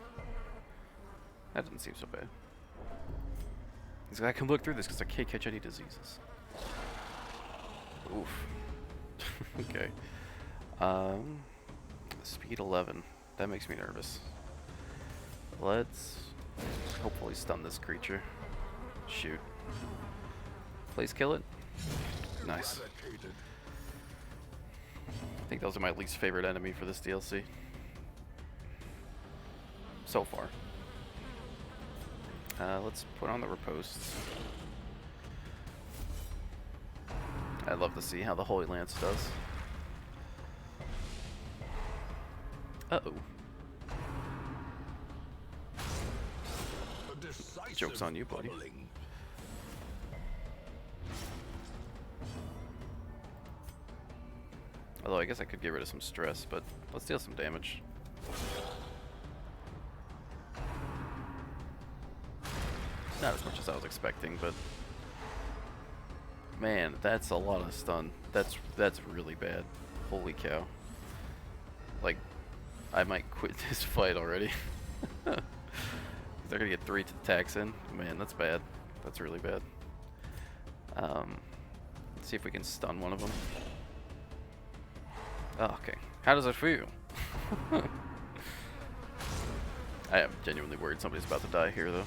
That doesn't seem so bad. He's like, I can look through this because I can't catch any diseases. Oof. Okay. Speed 11. That makes me nervous. Let's hopefully stun this creature. Shoot. Please kill it. Nice. I think those are my least favorite enemy for this DLC. So far. Let's put on the riposte. I'd love to see how the Holy Lance does. Uh-oh. Joke's on you, buddy. Although I guess I could get rid of some stress, but let's deal some damage. Not as much as I was expecting, but man, that's a lot of stun. That's really bad. Holy cow. Like, I might quit this fight already. They're gonna get 3 attacks in. Man, that's bad. That's really bad. Let's see if we can stun one of them. Oh, okay. How does it feel? I am genuinely worried somebody's about to die here, though.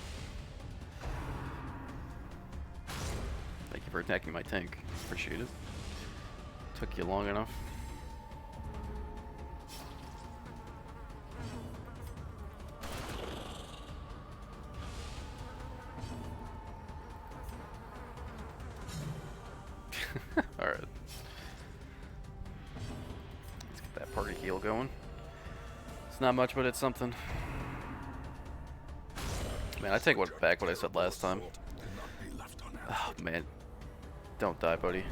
Thank you for attacking my tank. Appreciate it. Took you long enough. Alright. Let's get that party heal going. It's not much, but it's something. Man, I take back what I said last time. Oh, man. Don't die, buddy.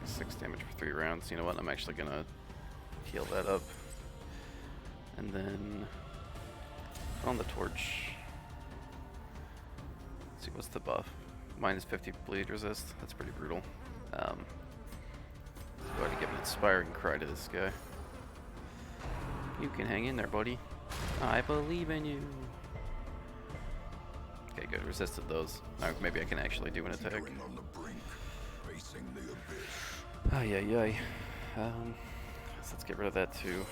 Six damage for 3 rounds. You know what? I'm actually gonna heal that up. And then on the torch. Let's see, what's the buff? Minus 50 bleed resist. That's pretty brutal. Go ahead and give an inspiring cry to this guy. You can hang in there, buddy. I believe in you. Okay, good. Resisted those. Now maybe I can actually do an attack. Oh, yeah. So let's get rid of that too.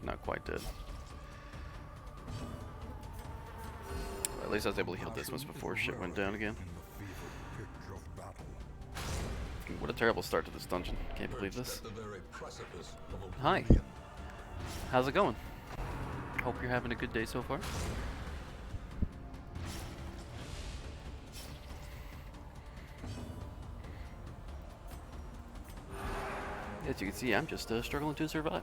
Not quite dead. Well, at least I was able to heal Dismas before shit went down again. What a terrible start to this dungeon. Can't believe this. Hi. How's it going? Hope you're having a good day so far. As you can see, I'm just struggling to survive.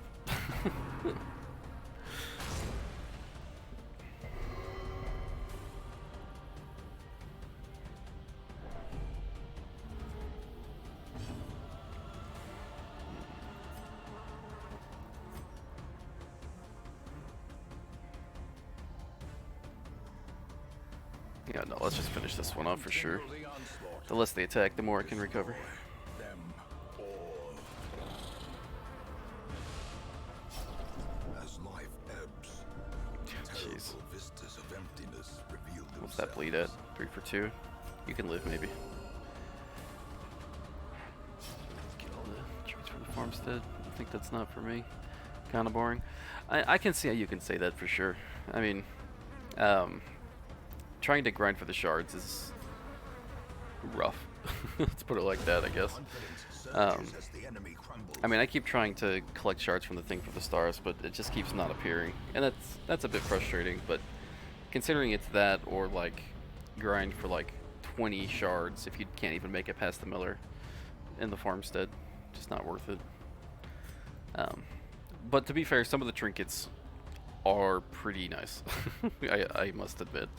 Yeah, no, let's just finish this one off for sure. The less they attack, the more I can recover. Jeez. What's that bleed at? 3 for 2? You can live, maybe. Get all the treats from the farmstead. I think that's not for me. Kinda boring. I can see how you can say that for sure. I mean, trying to grind for the shards is rough. Let's put it like that, I guess. I mean, I keep trying to collect shards from the thing for the stars, but it just keeps not appearing, and that's a bit frustrating. But considering it's that, or like grind for like 20 shards if you can't even make it past the miller in the farmstead, just not worth it. But to be fair, some of the trinkets are pretty nice. I must admit,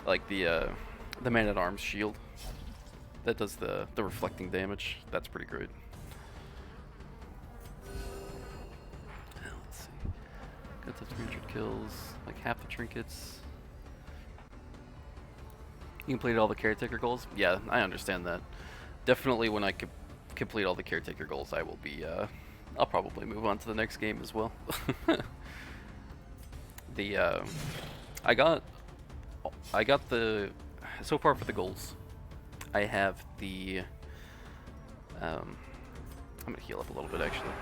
like the man-at-arms shield that does the reflecting damage. That's pretty great. Let's see. Got the 300 kills, like half the trinkets. You completed all the caretaker goals? Yeah, I understand that. Definitely when I complete all the caretaker goals, I will be, I'll probably move on to the next game as well. I got the, so far for the goals, I have the, I'm gonna heal up a little bit actually.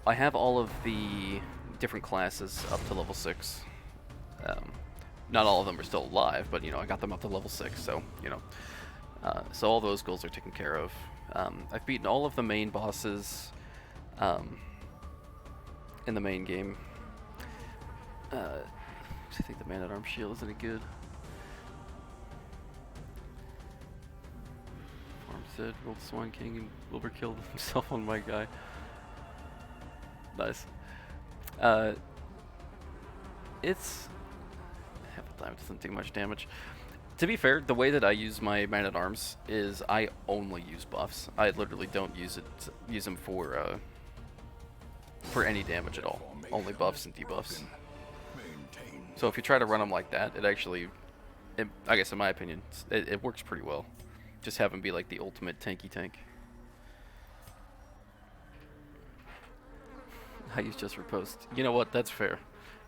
I have all of the different classes up to level 6. Not all of them are still alive, but you know, I got them up to level 6, so you know, so all those goals are taken care of. I've beaten all of the main bosses in the main game. I think the Man-at-Arms shield isn't any good. Farm said, rolled Swan King and Wilbur killed himself on my guy. Nice. It's half the time it doesn't take much damage. To be fair, the way that I use my Man-at-Arms is I only use buffs. I literally don't use them for any damage at all. Only buffs and debuffs. So if you try to run them like that, it actually, I guess in my opinion, it works pretty well. Just have him be like the ultimate tanky tank. I use just riposte. You know what? That's fair.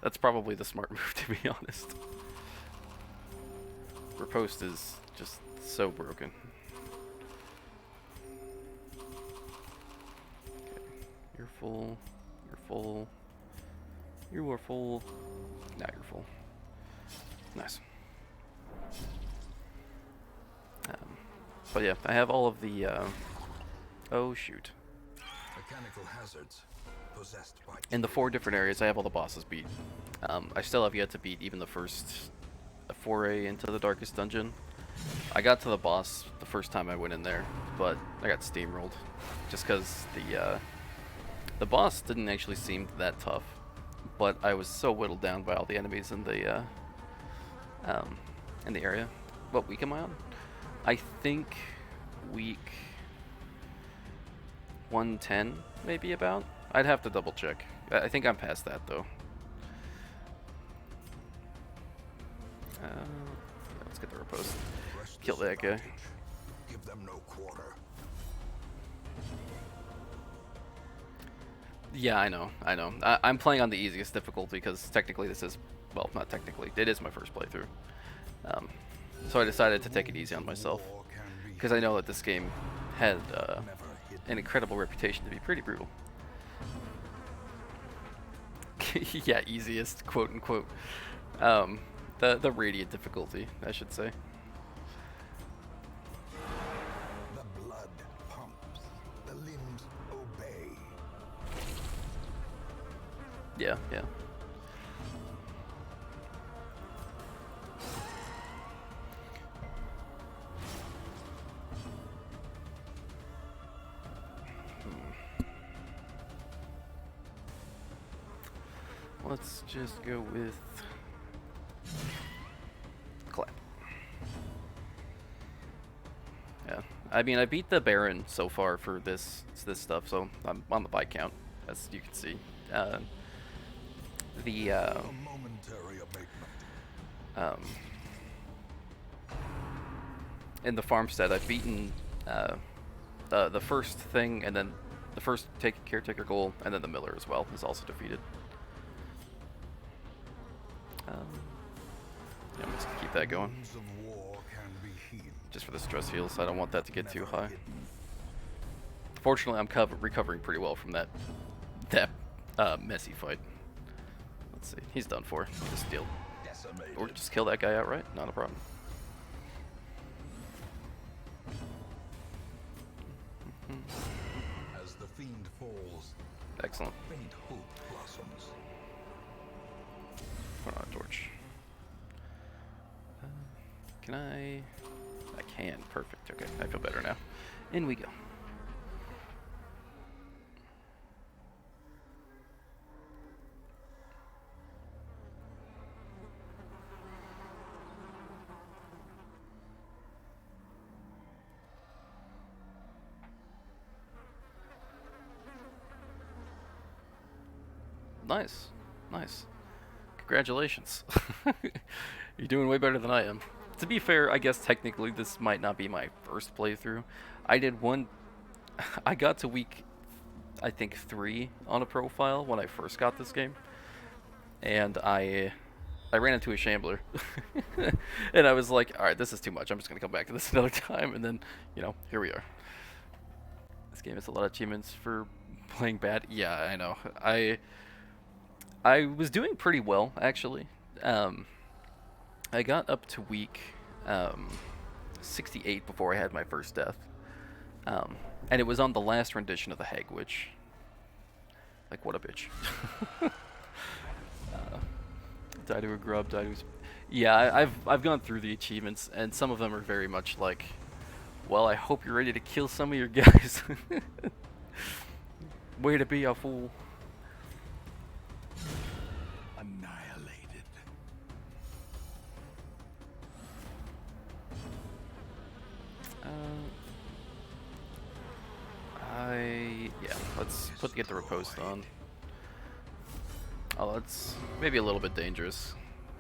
That's probably the smart move, to be honest. Riposte is just so broken. Okay. You're full. You're full. You are full. Now you're full. Nice. But yeah, I have all of the. Oh shoot. Mechanical hazards possessed by In the 4 different areas, I have all the bosses beat. I still have yet to beat even the first foray into the Darkest Dungeon. I got to the boss the first time I went in there, but I got steamrolled just because the boss didn't actually seem that tough. But I was so whittled down by all the enemies in the area. What week am I on? I think week 110, maybe about. I'd have to double check. I think I'm past that though. Let's get the riposte. Kill that guy. Give them no quarter. Yeah, I know. I'm playing on the easiest difficulty because technically this is, well, not technically, it is my first playthrough. So I decided to take it easy on myself because I know that this game had an incredible reputation to be pretty brutal. Yeah, easiest, quote unquote. The radiant difficulty, I should say. The blood pumps, the limbs obey. Yeah, yeah. Let's just go with clap. Yeah, I mean I beat the Baron so far for this stuff, so I'm on the bike count, as you can see. A momentary abatement. In the farmstead, I've beaten the first thing, and then the first caretaker goal, and then the miller as well is also defeated. Yeah, I'm just gonna keep that going. Wounds of war can be healed. Just for the stress heals, I don't want that to get too high. Fortunately, I'm recovering pretty well from that messy fight. Let's see, he's done for. Just deal, or just kill that guy outright. Not a problem. As the fiend falls, Excellent. faint hope blossoms. Put on a torch. Can I? I can. Perfect. Okay, I feel better now. In we go. Nice. Nice. Congratulations. You're doing way better than I am. To be fair, I guess technically this might not be my first playthrough. I did one... I got to week, I think, 3 on a profile when I first got this game. And I ran into a shambler. And I was like, alright, this is too much. I'm just going to come back to this another time. And then, you know, here we are. This game has a lot of achievements for playing bad. Yeah, I know. I was doing pretty well, actually. I got up to week 68 before I had my first death. And it was on the last rendition of the Hag Witch. Like, what a bitch. Die to a grub, die to a... Yeah, I've gone through the achievements, and some of them are very much like, well, I hope you're ready to kill some of your guys. Way to be a fool. Annihilated. Yeah, let's get the riposte on. Oh, that's maybe a little bit dangerous,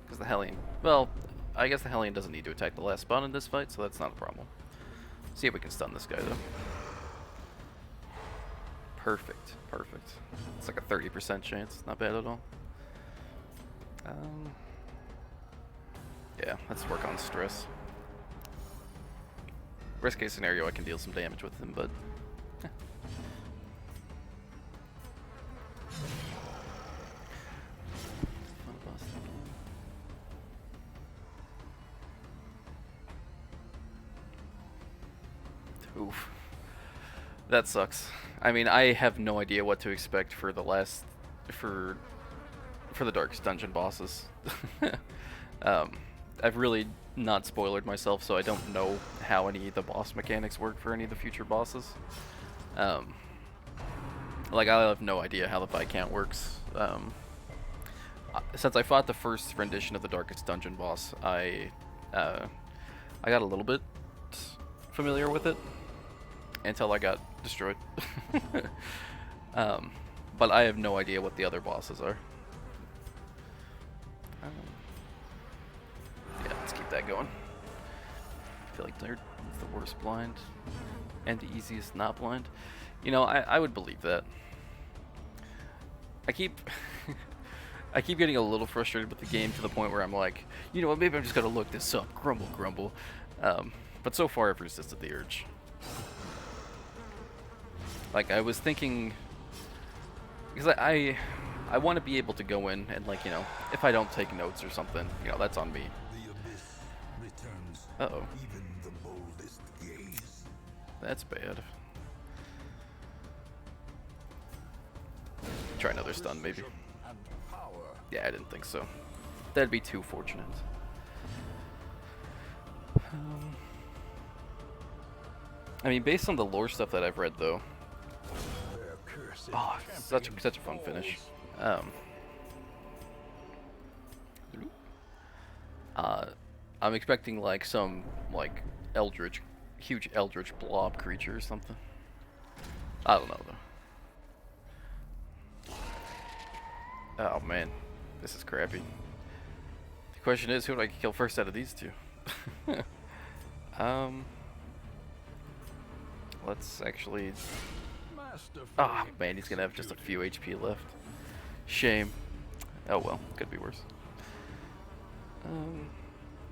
because the Hellion, well, I guess the Hellion doesn't need to attack the last spawn in this fight, so that's not a problem. See if we can stun this guy, though. Perfect, perfect. It's like a 30% chance, not bad at all. Yeah, let's work on stress. Worst case scenario, I can deal some damage with him, but... Oof. That sucks. I mean, I have no idea what to expect for the last... for the Darkest Dungeon bosses. I've really not spoilered myself, so I don't know how any of the boss mechanics work for any of the future bosses. Like, I have no idea how the fight count works. Since I fought the first rendition of the Darkest Dungeon boss, I got a little bit familiar with it until I got destroyed. But I have no idea what the other bosses are. Yeah, let's keep that going. I feel like they're the worst blind and the easiest not blind. You know, I would believe that. I keep I keep getting a little frustrated with the game to the point where I'm like, you know what, maybe I'm just gonna look this up. Grumble, grumble. But so far I've resisted the urge. Like, I was thinking, because I want to be able to go in and, like, you know, if I don't take notes or something, you know, that's on me. The abyss returns Uh-oh. even the boldest gaze. That's bad. Try another stun, maybe. And power. Yeah, I didn't think so. That'd be too fortunate. I mean, based on the lore stuff that I've read, though. Their cursed Oh, such a fun finish. I'm expecting like some like huge eldritch blob creature or something. I don't know though. Oh man, this is crappy. The question is, who do I kill first out of these two? Let's actually... Ah, oh, man, he's gonna have just a few HP left. Shame. Oh well, could be worse.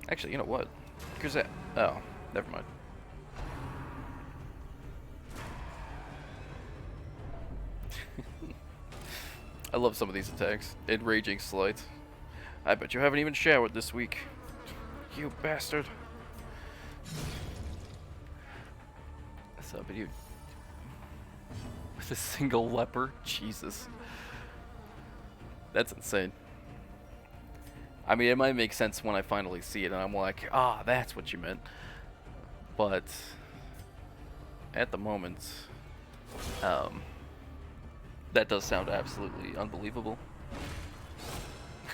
Actually, you know what? Grisette. Oh, never mind. I love some of these attacks. Enraging Slight. I bet you haven't even showered this week. You bastard. So, but you... With a single leper? Jesus. That's insane. I mean, it might make sense when I finally see it and I'm like, ah, that's what you meant. But... at the moment... that does sound absolutely unbelievable.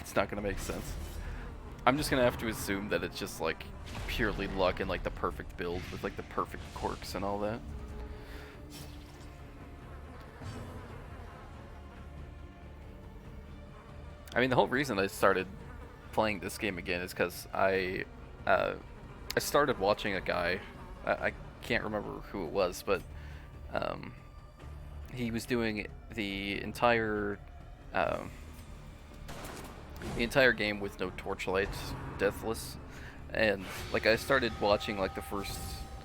It's not gonna make sense. I'm just gonna have to assume that it's just like purely luck and like the perfect build with like the perfect quirks and all that. I mean, the whole reason I started playing this game again is because I started watching a guy. I can't remember who it was, but he was doing the entire game with no torchlight, deathless, and like I started watching like the first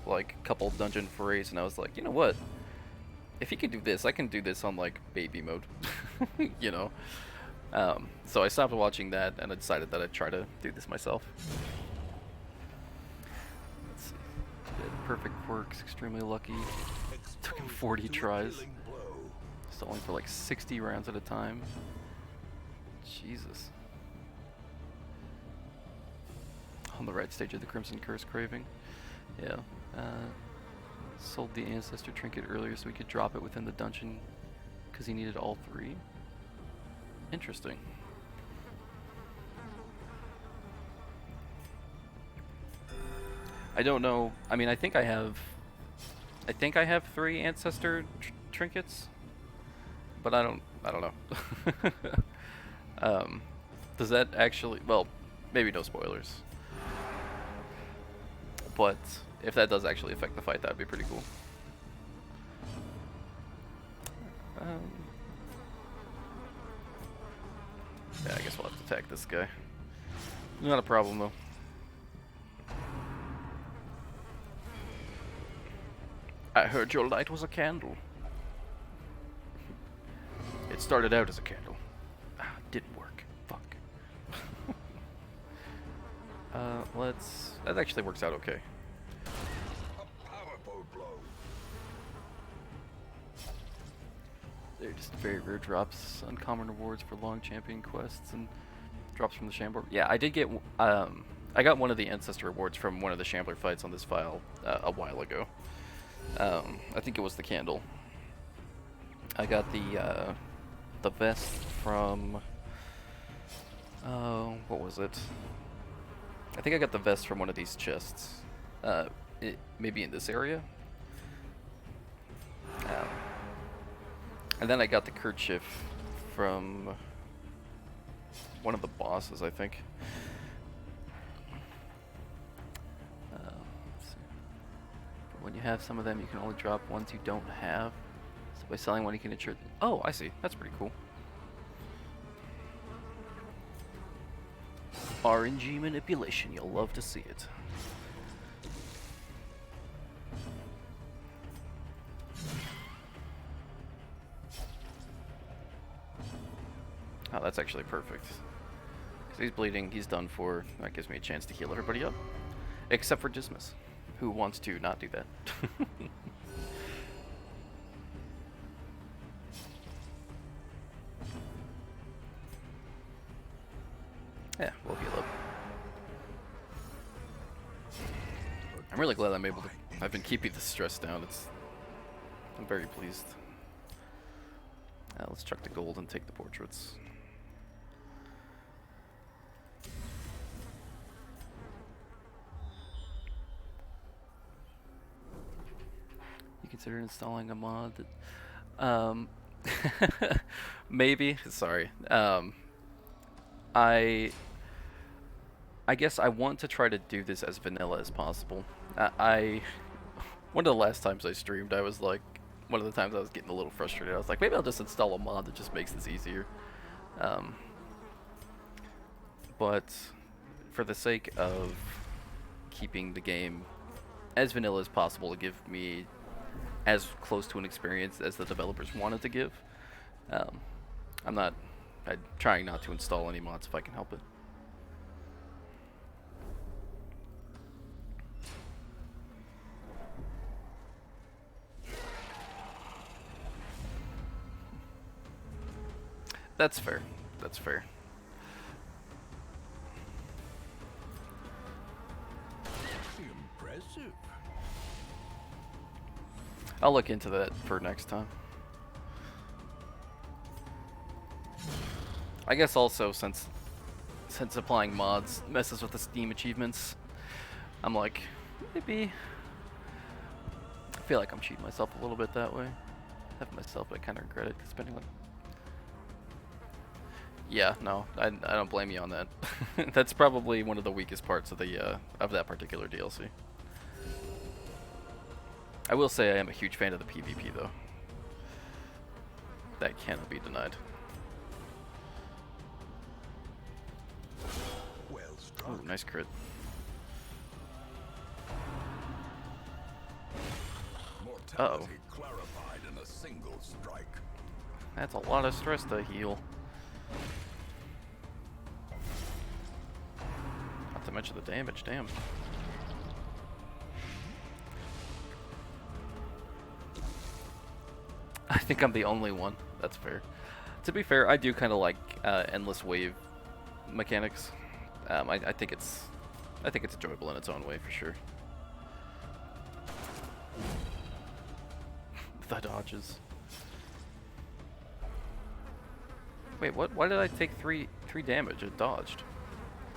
like couple dungeon forays, and I was like, you know what? If he can do this, I can do this on like baby mode, you know. So I stopped watching that, and I decided that I'd try to do this myself. Let's see. Perfect quirks, extremely lucky. Took him 40 tries. Stalling for like 60 rounds at a time. Jesus. On the right stage of the Crimson Curse craving. Yeah. Sold the Ancestor Trinket earlier so we could drop it within the dungeon because he needed all 3. Interesting. I don't know. I mean, I think I have 3 Ancestor trinkets, but I don't know. Does that actually? Well, maybe no spoilers. But if that does actually affect the fight, that'd be pretty cool. Yeah, I guess we'll have to attack this guy. Not a problem though. I heard your light was a candle. It started out as a candle. Didn't work. Fuck. That actually works out okay. A powerful blow. They're just very rare drops, uncommon rewards for long champion quests, and drops from the Shambler. Yeah, I did get. I got one of the Ancestor rewards from one of the Shambler fights on this file a while ago. I think it was the candle. I got the vest from. What was it? I think I got the vest from one of these chests. Maybe in this area. And then I got the kerchief from one of the bosses, I think. Let's see. But when you have some of them, you can only drop ones you don't have. So by selling one, you can ensure. Oh, I see. That's pretty cool. RNG manipulation. You'll love to see it. Oh, that's actually perfect. Because he's bleeding, he's done for. That gives me a chance to heal everybody up. Except for Dismas, who wants to not do that. Yeah, we'll heal up. I'm really glad I'm able to. I've been keeping the stress down. I'm very pleased. Let's chuck the gold and take the portraits. You consider installing a mod that, maybe. Sorry. I guess I want to try to do this as vanilla as possible. One of the last times I streamed, I was like, one of the times I was getting a little frustrated. I was like, maybe I'll just install a mod that just makes this easier. But for the sake of keeping the game as vanilla as possible to give me as close to an experience as the developers wanted to give, I'm trying not to install any mods if I can help it. That's fair. That's fair. Impressive. I'll look into that for next time. I guess also since applying mods messes with the Steam achievements, I'm like, maybe I feel like I'm cheating myself a little bit that way. Have myself, but I kind of regret it because spending like. Yeah, no, I don't blame you on that. That's probably one of the weakest parts of that particular DLC. I will say I am a huge fan of the PvP though. That cannot be denied. Well struck. Oh, nice crit. Mortality clarified in a single strike. That's a lot of stress to heal. Not to mention the damage, damn. I think I'm the only one. That's fair. To be fair, I do kind of like endless wave mechanics. I think it's I think it's enjoyable in its own way, for sure. The dodges. Wait, what? Why did I take three damage? It dodged.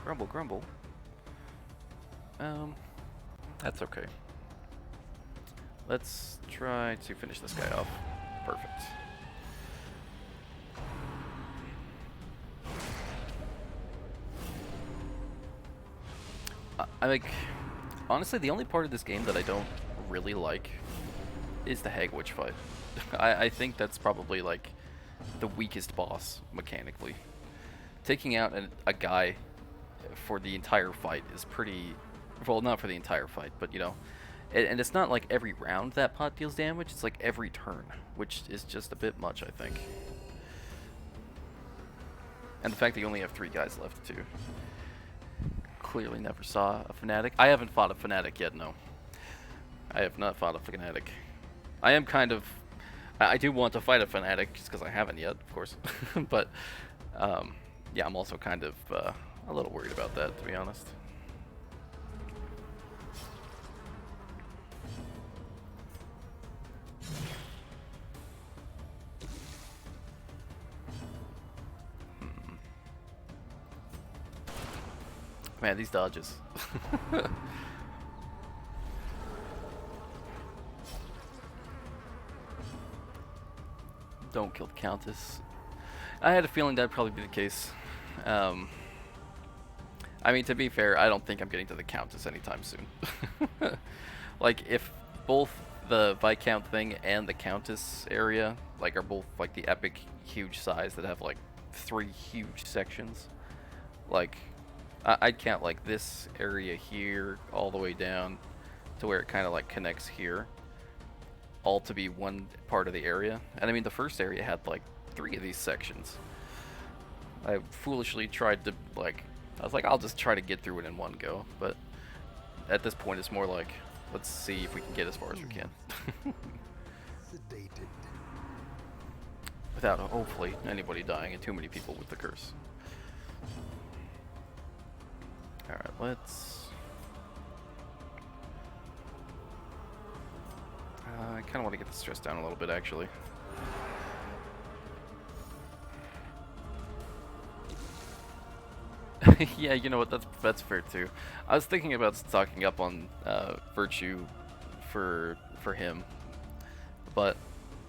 Grumble, grumble. That's okay. Let's try to finish this guy off. Perfect. I like, honestly, the only part of this game that I don't really like is the Hag Witch fight. I think that's probably like the weakest boss mechanically. Taking out a guy for the entire fight is pretty, well, not for the entire fight, but you know, and it's not like every round that pot deals damage, it's like every turn, which is just a bit much, I think. And the fact that you only have 3 guys left too. Clearly never saw a Fnatic. I haven't fought a Fnatic yet, no. I have not fought a Fnatic. I am kind of, I do want to fight a Fnatic just because I haven't yet, of course. But yeah, I'm also kind of a little worried about that, to be honest. Man, these dodges. Don't kill the Countess. I had a feeling that'd probably be the case. I mean, to be fair, I don't think I'm getting to the Countess anytime soon. Like, if both the Viscount thing and the Countess area, like, are both, like, the epic huge size that have, like, 3 huge sections, like, I'd count, like, this area here all the way down to where it kind of, like, connects here, all to be one part of the area. And I mean, the first area had, like, 3 of these sections. I foolishly tried to, like, I was like, I'll just try to get through it in one go, but at this point it's more like, let's see if we can get as far as we can. Sedated. Without, hopefully, anybody dying and too many people with the curse. Alright, let's... I kind of want to get the stress down a little bit, actually. Yeah, you know what, that's fair too. I was thinking about stocking up on Virtue for him, but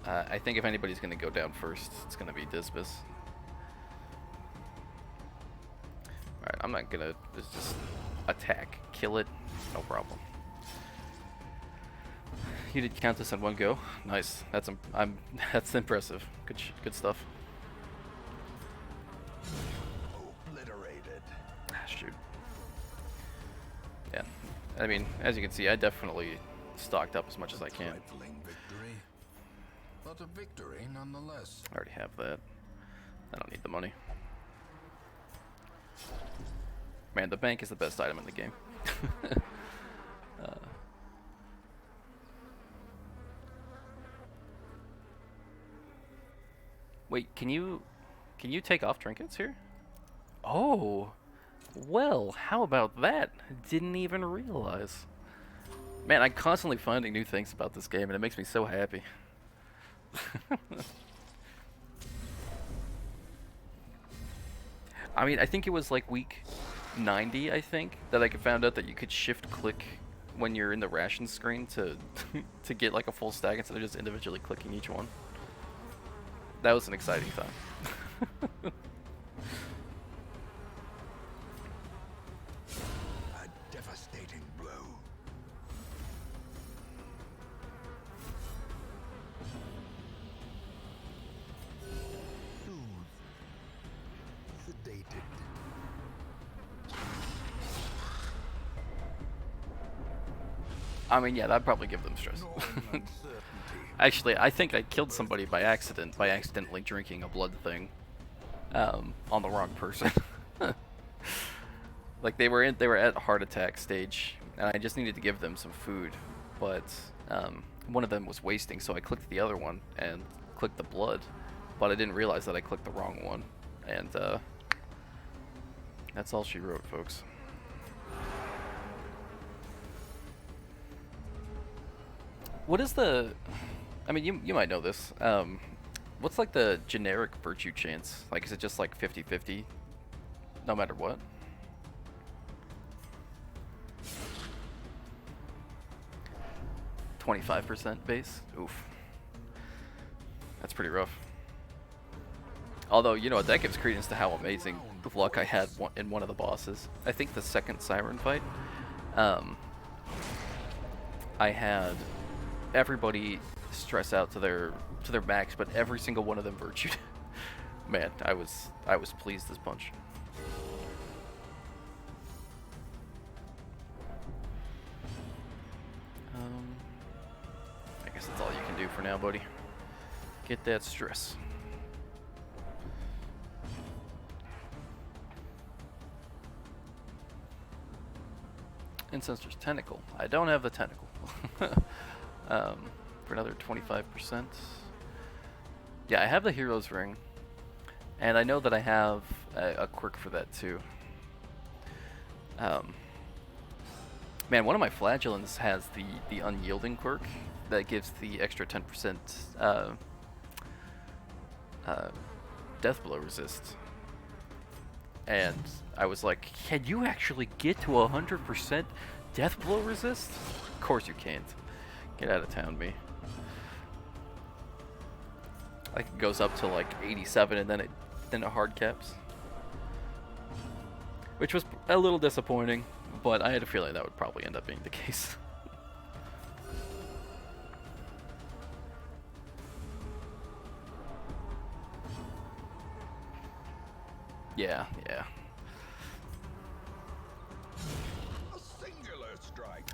I think if anybody's going to go down first, it's going to be Disbus. Alright, I'm not going to just attack, kill it, no problem. You did Countess in one go. Nice. That's that's impressive. Good stuff. Obliterated. Ah, shoot. Yeah. I mean, as you can see, I definitely stocked up as much as I can. Trifling victory, but a victory nonetheless. I already have that. I don't need the money. Man, the bank is the best item in the game. Wait, can you take off trinkets here? Oh, well, how about that? Didn't even realize. Man, I'm constantly finding new things about this game, and it makes me so happy. I mean, I think it was like week 90, I think, that I found out that you could shift click when you're in the ration screen to to get like a full stack instead of just individually clicking each one. That was an exciting time. A devastating blow. Soothed. Sedated. I mean, yeah, that'd probably give them stress. Actually, I think I killed somebody by accident, by accidentally drinking a blood thing on the wrong person. Like they were at heart attack stage, and I just needed to give them some food, but one of them was wasting, so I clicked the other one and clicked the blood, but I didn't realize that I clicked the wrong one, and that's all she wrote, folks. What is the? I mean, you might know this. What's like the generic virtue chance? Like, is it just like 50-50, no matter what? $25% base. Oof. That's pretty rough. Although, you know what, that gives credence to how amazing the luck I had in one of the bosses. I think the second Siren fight, I had everybody stress out to their max, but every single one of them virtued. Man, I was pleased as punch. I guess that's all you can do for now, buddy. Get that stress. Incensor's Tentacle. I don't have the tentacle. For another 25%. Yeah, I have the Hero's Ring. And I know that I have a quirk for that too. Man, one of my Flagellants has the Unyielding quirk that gives the extra 10% death blow resist. And I was like, can you actually get to 100% death blow resist? Of course you can't. Get out of town, me. Like, it goes up to like 87 and then it hard caps. Which was a little disappointing, but I had a feeling that would probably end up being the case. Yeah.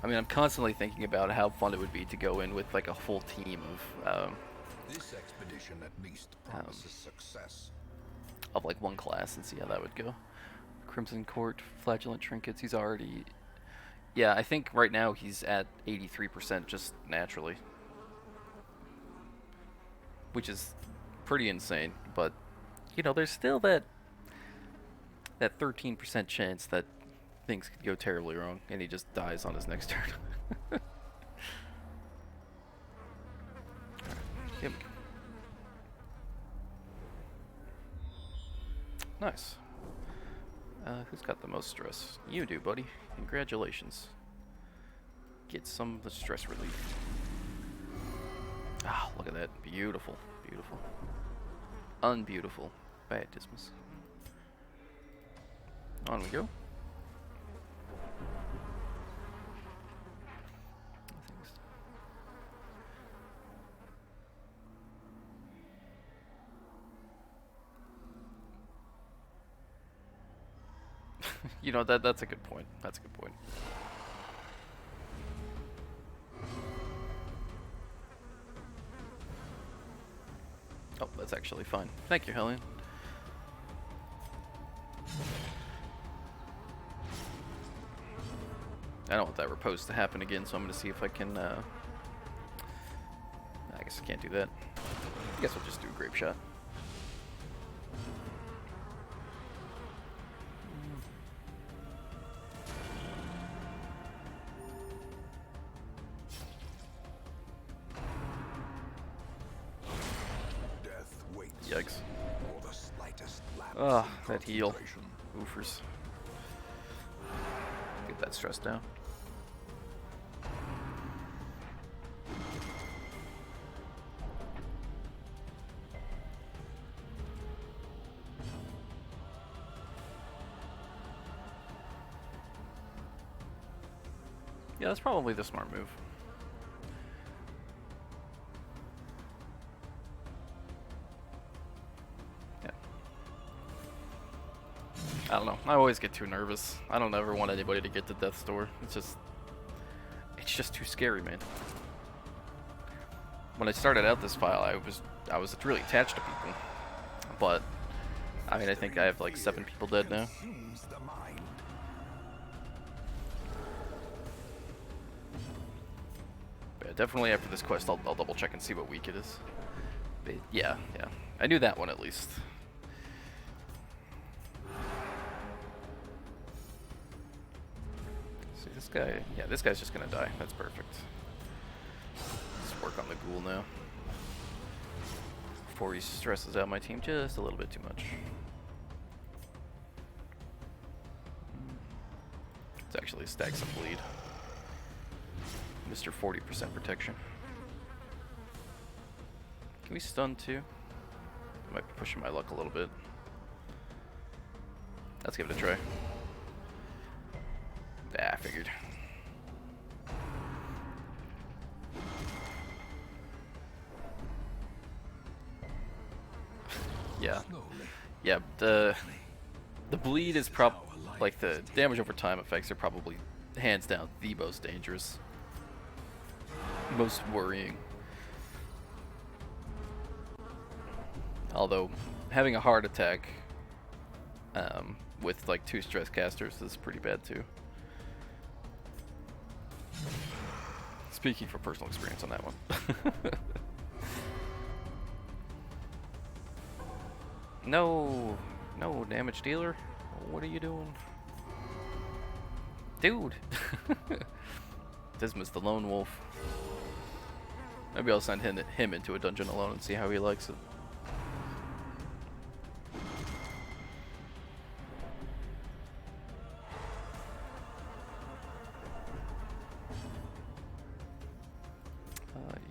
I mean, I'm constantly thinking about how fun it would be to go in with like a full team of This expedition at least promises success. Of like one class and see how that would go. Crimson Court, Flagellant Trinkets, he's already... Yeah, I think right now he's at 83% just naturally. Which is pretty insane, but, you know, there's still that 13% chance that things could go terribly wrong and he just dies on his next turn. Yep. Nice. Who's got the most stress? You do, buddy. Congratulations. Get some of the stress relief. Ah, look at that. Beautiful. Beautiful. Unbeautiful. Bad Dismas. On we go. You know, that's a good point. That's a good point. Oh, that's actually fine. Thank you, Hellion. I don't want that repose to happen again, so I'm going to see if I can, I guess I can't do that. I guess we'll just do a Grape Shot. Yikes. Ugh, that heal. Oofers. Get that stress down. Yeah, that's probably the smart move. I don't know. I always get too nervous. I don't ever want anybody to get to Death's Door. It's just too scary, man. When I started out this file, I was really attached to people. But I mean, I think I have like 7 people dead now. But yeah, definitely after this quest, I'll double check and see what week it is. But yeah. I knew that one at least. See this guy? Yeah, this guy's just gonna die. That's perfect. work on the ghoul now. Before he stresses out my team just a little bit too much. Let's actually stack some bleed. Mr. 40% protection. Can we stun too? I might be pushing my luck a little bit. Let's give it a try. Ah, I figured. Yeah. Yeah, the bleed is like the damage over time effects are probably hands down the most dangerous. Most worrying. Although having a heart attack with like 2 stress casters is pretty bad too. Speaking from personal experience on that one. No, no damage dealer. What are you doing? Dude! Dismas the lone wolf. Maybe I'll send him into a dungeon alone and see how he likes it.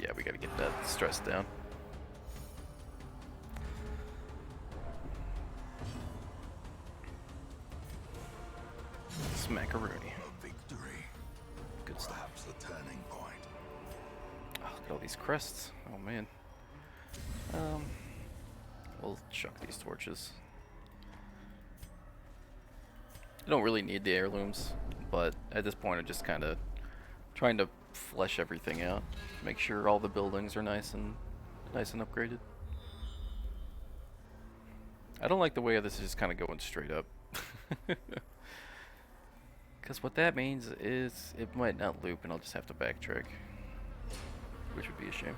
Yeah, we gotta get that stress down. Smackaroonie. A victory. Good stuff. Perhaps the turning point. Oh, look at all these crests. Oh man. We'll chuck these torches. I don't really need the heirlooms, but at this point I'm just kind of trying to flesh everything out. Make sure all the buildings are nice and upgraded. I don't like the way this is just kind of going straight up. Because what that means is it might not loop and I'll just have to backtrack. Which would be a shame.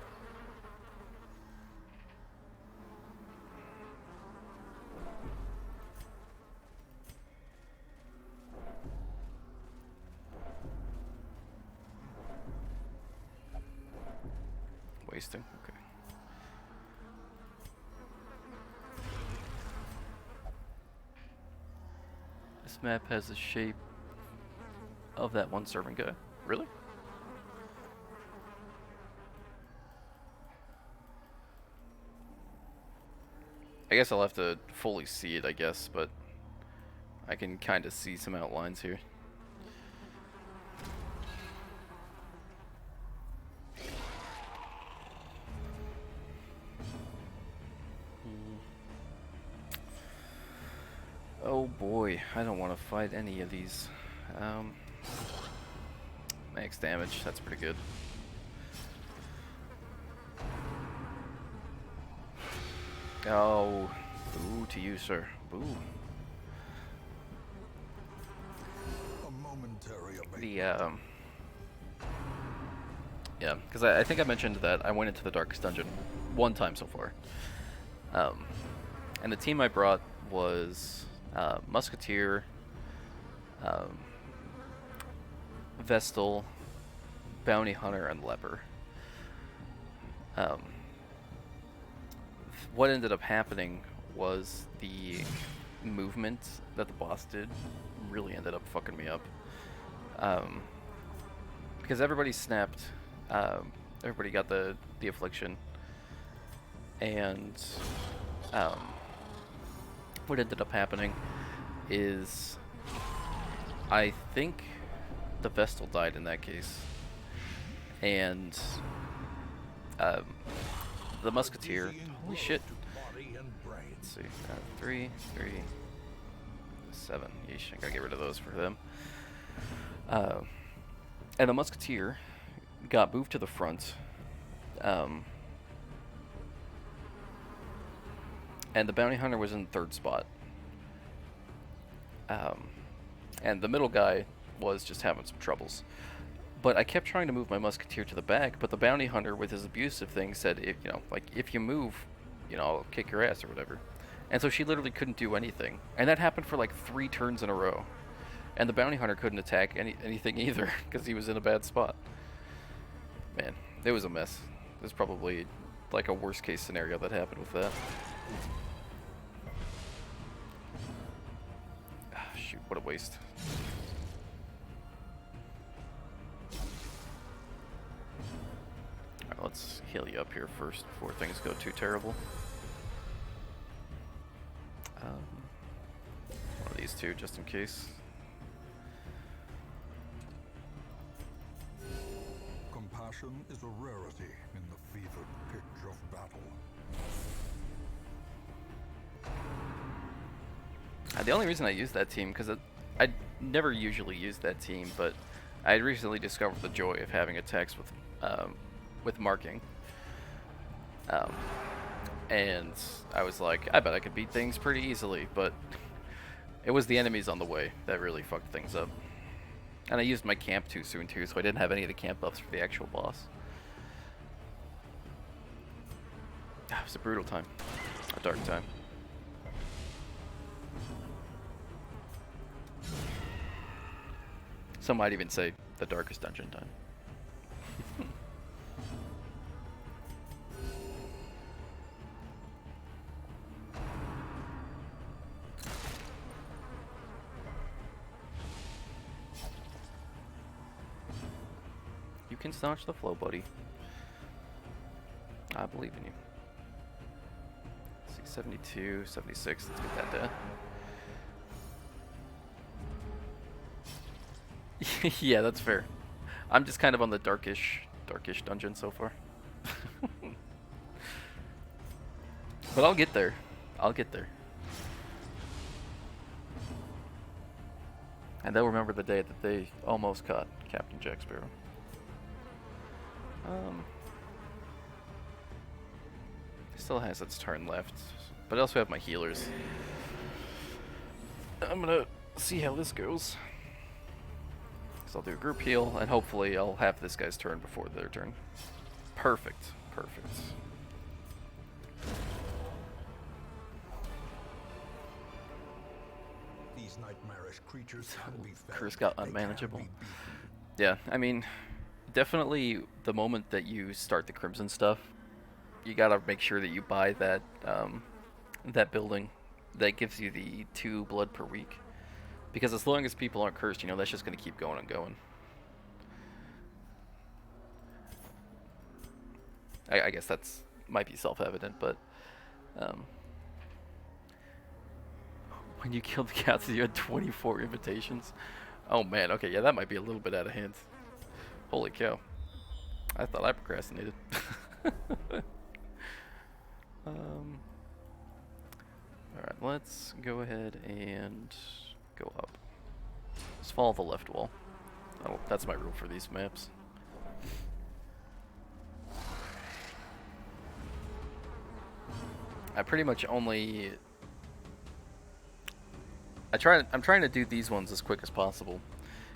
Wasting? Okay. This map has the shape of that one servant guy. Really? I guess I'll have to fully see it, I guess, but I can kind of see some outlines here. Oh boy, I don't want to fight any of these. Max damage, that's pretty good. Oh, boo to you, sir. Boo. A momentary yeah, because I think I mentioned that I went into the Darkest Dungeon one time so far. And the team I brought was Musketeer, Vestal, Bounty Hunter, and Leper. What ended up happening was the movement that the boss did really ended up fucking me up. Because everybody snapped, everybody got the affliction, and what ended up happening is I think the Vestal died in that case, and the Musketeer, holy shit, let's see, 3, 3, 7, yeesh, I gotta get rid of those for them. And the Musketeer got moved to the front, and the Bounty Hunter was in 3rd spot. And the middle guy was just having some troubles. But I kept trying to move my Musketeer to the back, but the Bounty Hunter with his abusive thing said, if you move, I'll kick your ass or whatever. And so she literally couldn't do anything. And that happened for like 3 turns in a row. And the Bounty Hunter couldn't attack anything either, because he was in a bad spot. Man, it was a mess. There's probably like a worst case scenario that happened with that. Ah, shoot, what a waste. Alright, let's heal you up here first before things go too terrible. One of these two, just in case. Compassion is a rarity in the fevered pitch of battle. The only reason I use that team, because I never usually use that team, but I recently discovered the joy of having attacks with marking. And I was like, I bet I could beat things pretty easily, but it was the enemies on the way that really fucked things up. And I used my camp too soon too, so I didn't have any of the camp buffs for the actual boss. It was a brutal time. A dark time. Some might even say the darkest dungeon time. You can staunch the flow, buddy. I believe in you. Let's see, 72, 76, let's get that down. Yeah, that's fair. I'm just kind of on the darkish dungeon so far. But I'll get there. I'll get there. And they'll remember the day that they almost caught Captain Jack Sparrow. Still has its turn left, but I also have my healers. I'm gonna see how this goes. So I'll do a group heal, and hopefully I'll have this guy's turn before their turn. Perfect. Perfect. These nightmarish creatures can be fed. Curse got They can unmanageable. be beaten. Yeah, I mean, definitely the moment that you start the Crimson stuff, you gotta make sure that you buy that that building that gives you the 2 blood per week. Because as long as people aren't cursed, you know, that's just gonna keep going and going. I guess that's might be self-evident, but when you killed the cats, you had 24 invitations. Oh man, okay, yeah, that might be a little bit out of hand. Holy cow. I thought I procrastinated. Alright, let's go ahead and go up. Just follow the left wall. Oh, that's my rule for these maps. I pretty much only... I'm trying to do these ones as quick as possible.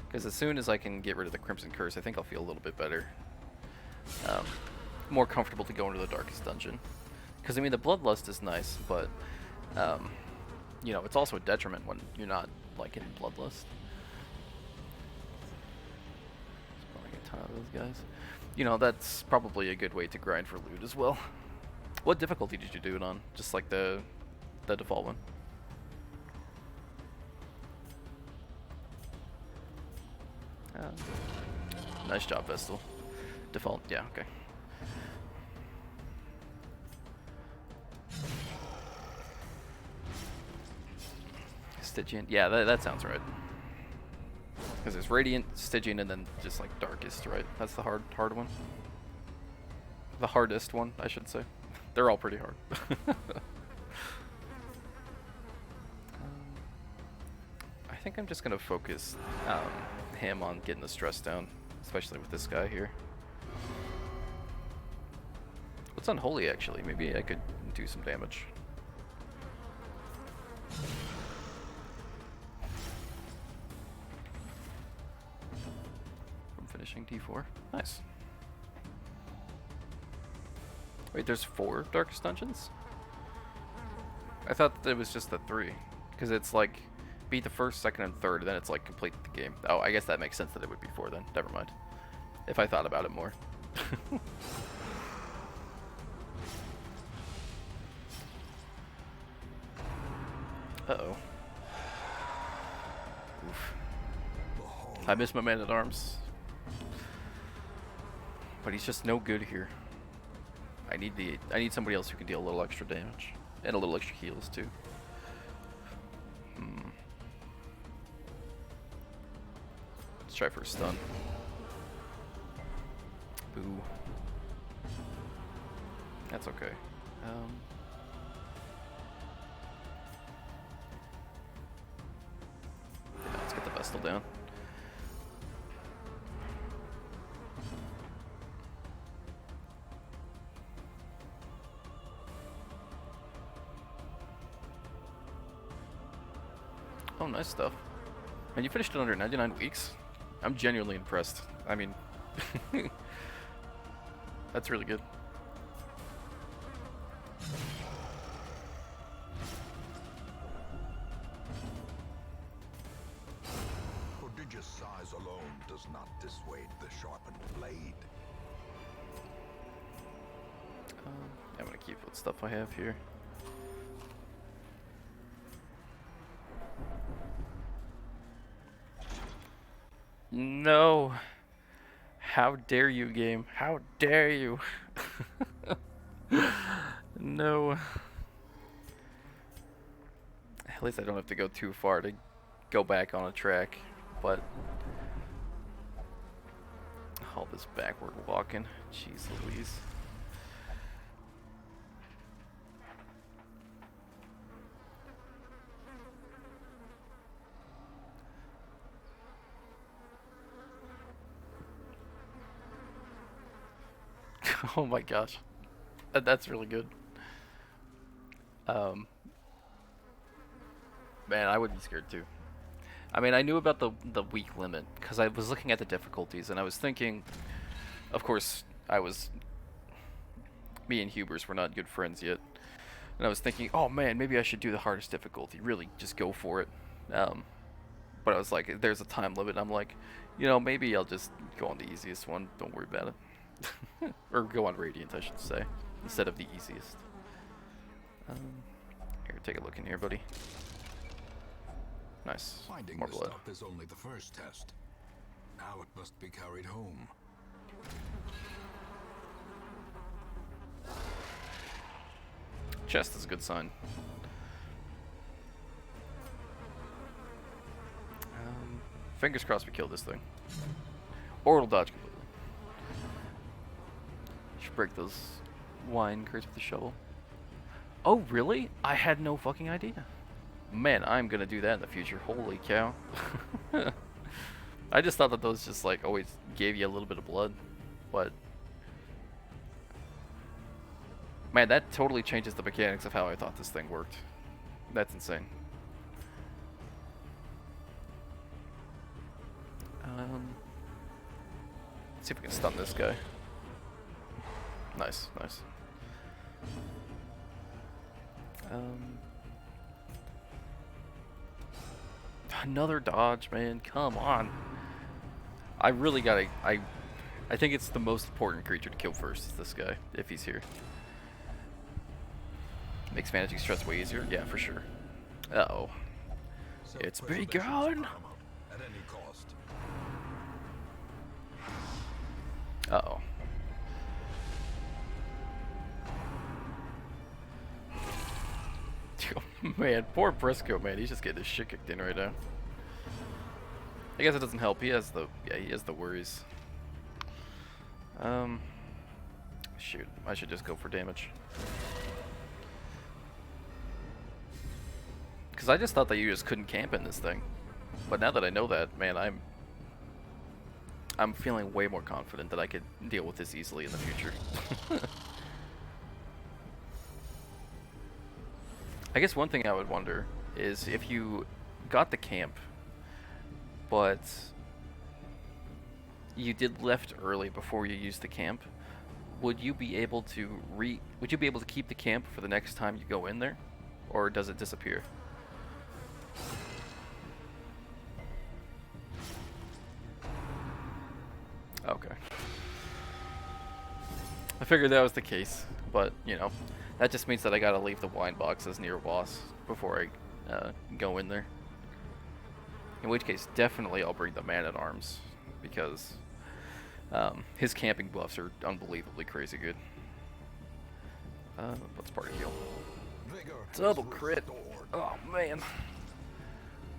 Because as soon as I can get rid of the Crimson Curse, I think I'll feel a little bit better. More comfortable to go into the Darkest Dungeon. Because, I mean, the Bloodlust is nice, but... you know, it's also a detriment when you're not, like, in Bloodlust. Spawning a ton of those guys. You know, that's probably a good way to grind for loot as well. What difficulty did you do it on? Just like the default one? Nice job, Vestal. Default, yeah, okay. Stygian, yeah, that sounds right. Because there's Radiant, Stygian, and then just like Darkest, right? That's the hard one. The hardest one, I should say. They're all pretty hard. I think I'm just gonna focus him on getting the stress down, especially with this guy here. What's Unholy actually? Maybe I could do some damage. From finishing D4. Nice. Wait, there's 4 Darkest Dungeons? I thought that it was just the 3. Because it's like, beat the first, second, and third, and then it's like complete the game. Oh, I guess that makes sense that it would be 4 then. Never mind. If I thought about it more. Uh-oh. Oof. The horror. I miss my man-at-arms. But he's just no good here. I need somebody else who can deal a little extra damage. And a little extra heals, too. Let's try for a stun. Boo. That's okay. Yeah, let's get the Vestal down. Oh, nice stuff. And you finished it under 99 weeks? I'm genuinely impressed. I mean, that's really good. Prodigious size alone does not dissuade the sharpened blade. I'm gonna keep what stuff I have here. No. How dare you, game? How dare you? No. At least I don't have to go too far to go back on a track, but all this backward walking. Jeez Louise. Oh my gosh. That's really good. Man, I would be scared too. I mean, I knew about the weak limit because I was looking at the difficulties and I was thinking, of course, me and Hubers were not good friends yet. And I was thinking, oh man, maybe I should do the hardest difficulty, really just go for it. But I was like, there's a time limit. I'm like, you know, maybe I'll just go on the easiest one. Don't worry about it. Or go on Radiant, I should say, instead of the easiest. Here, take a look in here, buddy. Nice. Finding More the blood. stuff is only the first test. Now it must be carried home. Chest is a good sign. Fingers crossed we kill this thing. Or it'll dodge completely. Should break those wine crates with the shovel. Oh, really? I had no fucking idea. Man, I'm gonna do that in the future. Holy cow. I just thought that those just like always gave you a little bit of blood. But man, that totally changes the mechanics of how I thought this thing worked. That's insane. Let's see if we can stun this guy. Nice, nice. Another dodge, man. Come on. I really gotta. I think it's the most important creature to kill first. Is this guy, if he's here. Makes managing stress way easier. Yeah, for sure. Uh oh. It's begun. At any cost. Uh oh. Man, poor Briscoe, man. He's just getting his shit kicked in right now. I guess it doesn't help. He has the worries. Shoot. I should just go for damage. Because I just thought that you just couldn't camp in this thing. But now that I know that, man, I'm feeling way more confident that I could deal with this easily in the future. I guess one thing I would wonder is if you got the camp, but you did left early before you used the camp, would you be able to keep the camp for the next time you go in there, or does it disappear? Okay. I figured that was the case, but you know, that just means that I gotta leave the wine boxes near boss before I go in there. In which case, definitely I'll bring the Man-at-Arms, because his camping buffs are unbelievably crazy good. Let's party heal. Double crit. Oh man.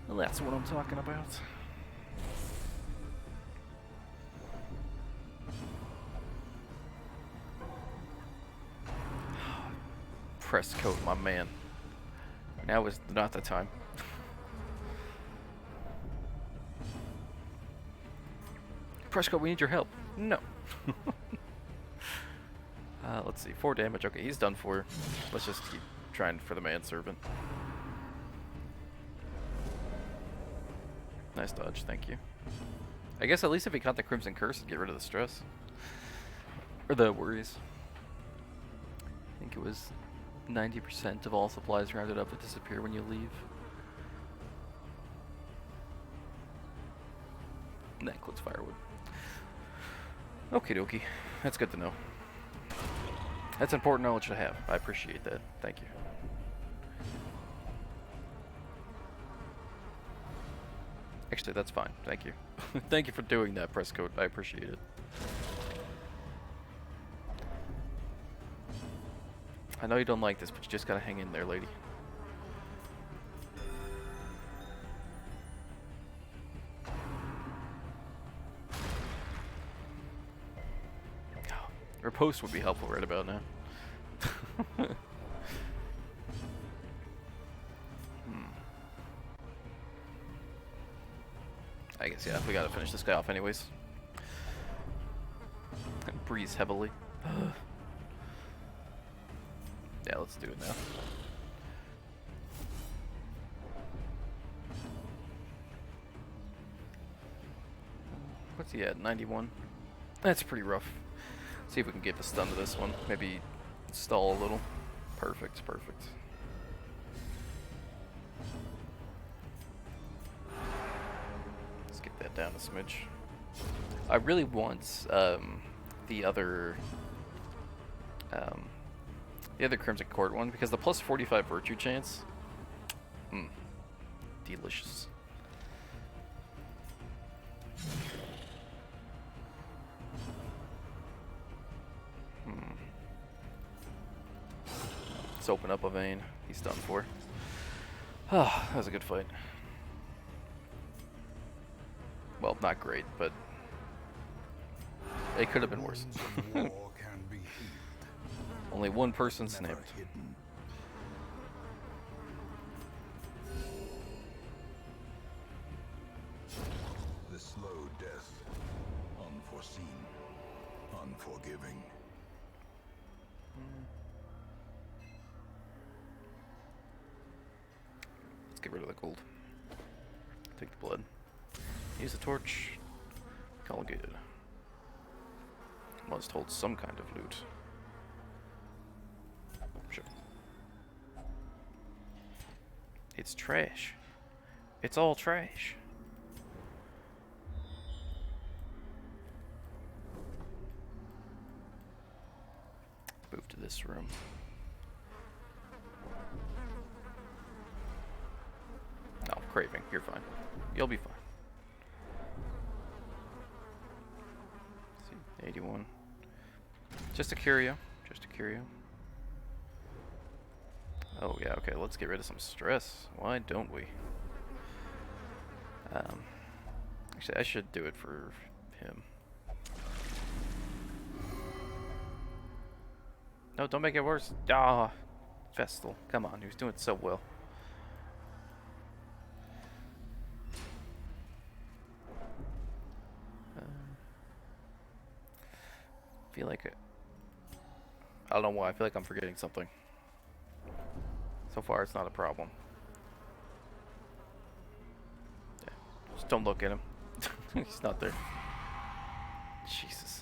Well, that's what I'm talking about. Press code, my man. Now is not the time. Press code, we need your help. No. Let's see, 4 damage. Okay, he's done for. Let's just keep trying for the manservant. Nice dodge, thank you. I guess at least if he caught the Crimson Curse, it'd get rid of the stress. Or the worries. I think it was 90% of all supplies rounded up that disappear when you leave. And that includes firewood. Okie dokie. That's good to know. That's important knowledge to have. I appreciate that. Thank you. Actually, that's fine. Thank you. Thank you for doing that, press code. I appreciate it. I know you don't like this, but you just gotta hang in there, lady. Riposte would be helpful right about now. I guess, yeah, we gotta finish this guy off anyways. Breathe heavily. Yeah, let's do it now. What's he at? 91? That's pretty rough. See if we can get the stun to this one. Maybe stall a little. Perfect, perfect. Let's get that down a smidge. I really want the other Crimson Court one, because the plus 45 virtue chance. Delicious. Let's open up a vein. He's done for. Ah, that was a good fight. Well, not great, but it could have been worse. Only one person snapped. The slow death, unforeseen, unforgiving. Let's get rid of the gold. Take the blood. Use the torch. Call it good. Must hold some kind of loot. Sure. It's trash. It's all trash. Move to this room. No, Craving, you're fine. You'll be fine. Let's see, 81. Just a curio. Just a curio. Oh yeah, okay, let's get rid of some stress. Why don't we? Actually, I should do it for him. No, don't make it worse. Ah, Vestal. Come on, he was doing so well. I feel like I don't know why. I feel like I'm forgetting something. So far, it's not a problem. Yeah. Just don't look at him. He's not there. Jesus.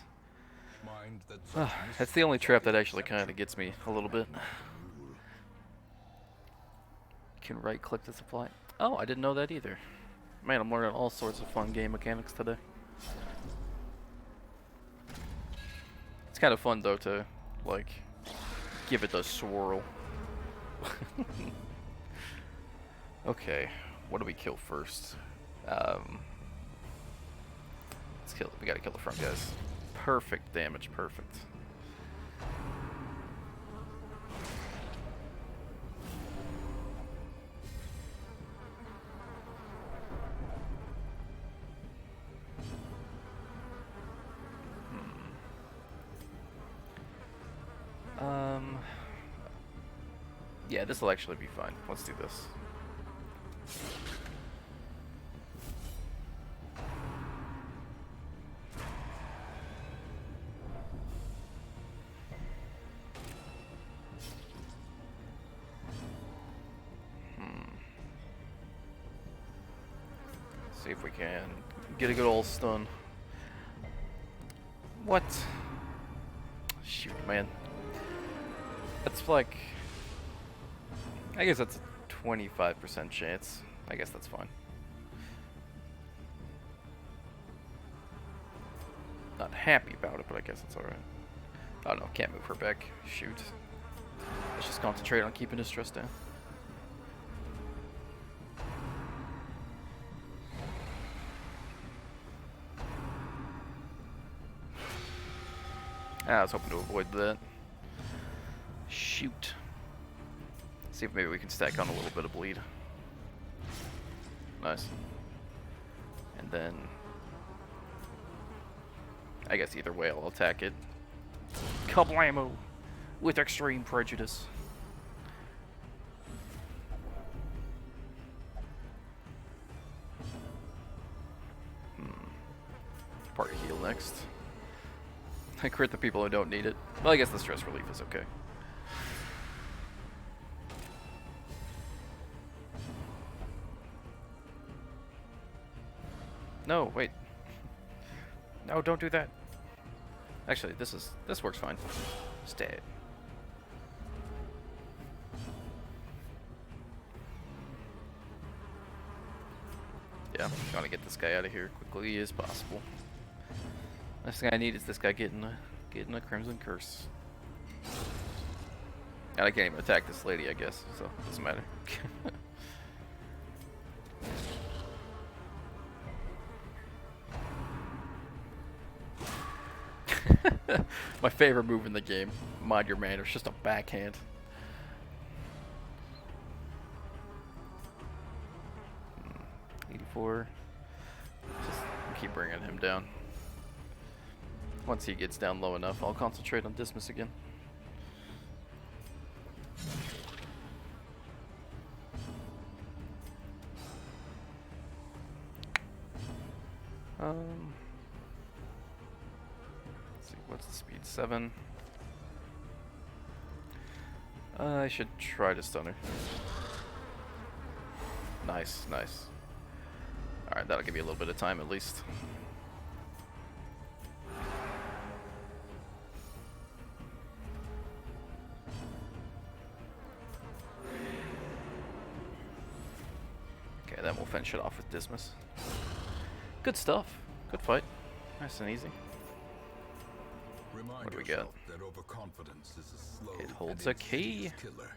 That's the only trap that actually kind of gets me a little bit. You can right-click the supply. Oh, I didn't know that either. Man, I'm learning all sorts of fun game mechanics today. It's kind of fun, though, to, like, give it the swirl. Okay, what do we kill first? Let's kill. We gotta kill the front guys. Perfect damage. Perfect. Yeah, this will actually be fine. Let's do this. See if we can get a good old stun. What? Shoot, man. That's like... I guess that's a 25% chance. I guess that's fine. Not happy about it, but I guess it's alright. Oh no, can't move her back. Shoot. Let's just concentrate on keeping his stress down. I was hoping to avoid that. Shoot. See if maybe we can stack on a little bit of bleed. Nice. And then... I guess either way I'll attack it. Kablamo! With extreme prejudice. Party heal next. I crit the people who don't need it. Well, I guess the stress relief is okay. No, wait. No, don't do that. Actually, this works fine. Stay. Yeah, I'm trying to get this guy out of here quickly as possible. Last thing I need is this guy getting a Crimson Curse. And I can't even attack this lady, I guess, so it doesn't matter. My favorite move in the game, Mind Your Manners, just a backhand. Hmm, 84. Just keep bringing him down. Once he gets down low enough, I'll concentrate on Dismas again. Let's see, what's the speed? 7. I should try to stun her. Nice, nice. Alright, that'll give you a little bit of time at least. Okay, then we'll finish it off with Dismas. Good stuff. Good fight. Nice and easy. What do we got? That overconfidence is a slow It holds and a key. insidious killer.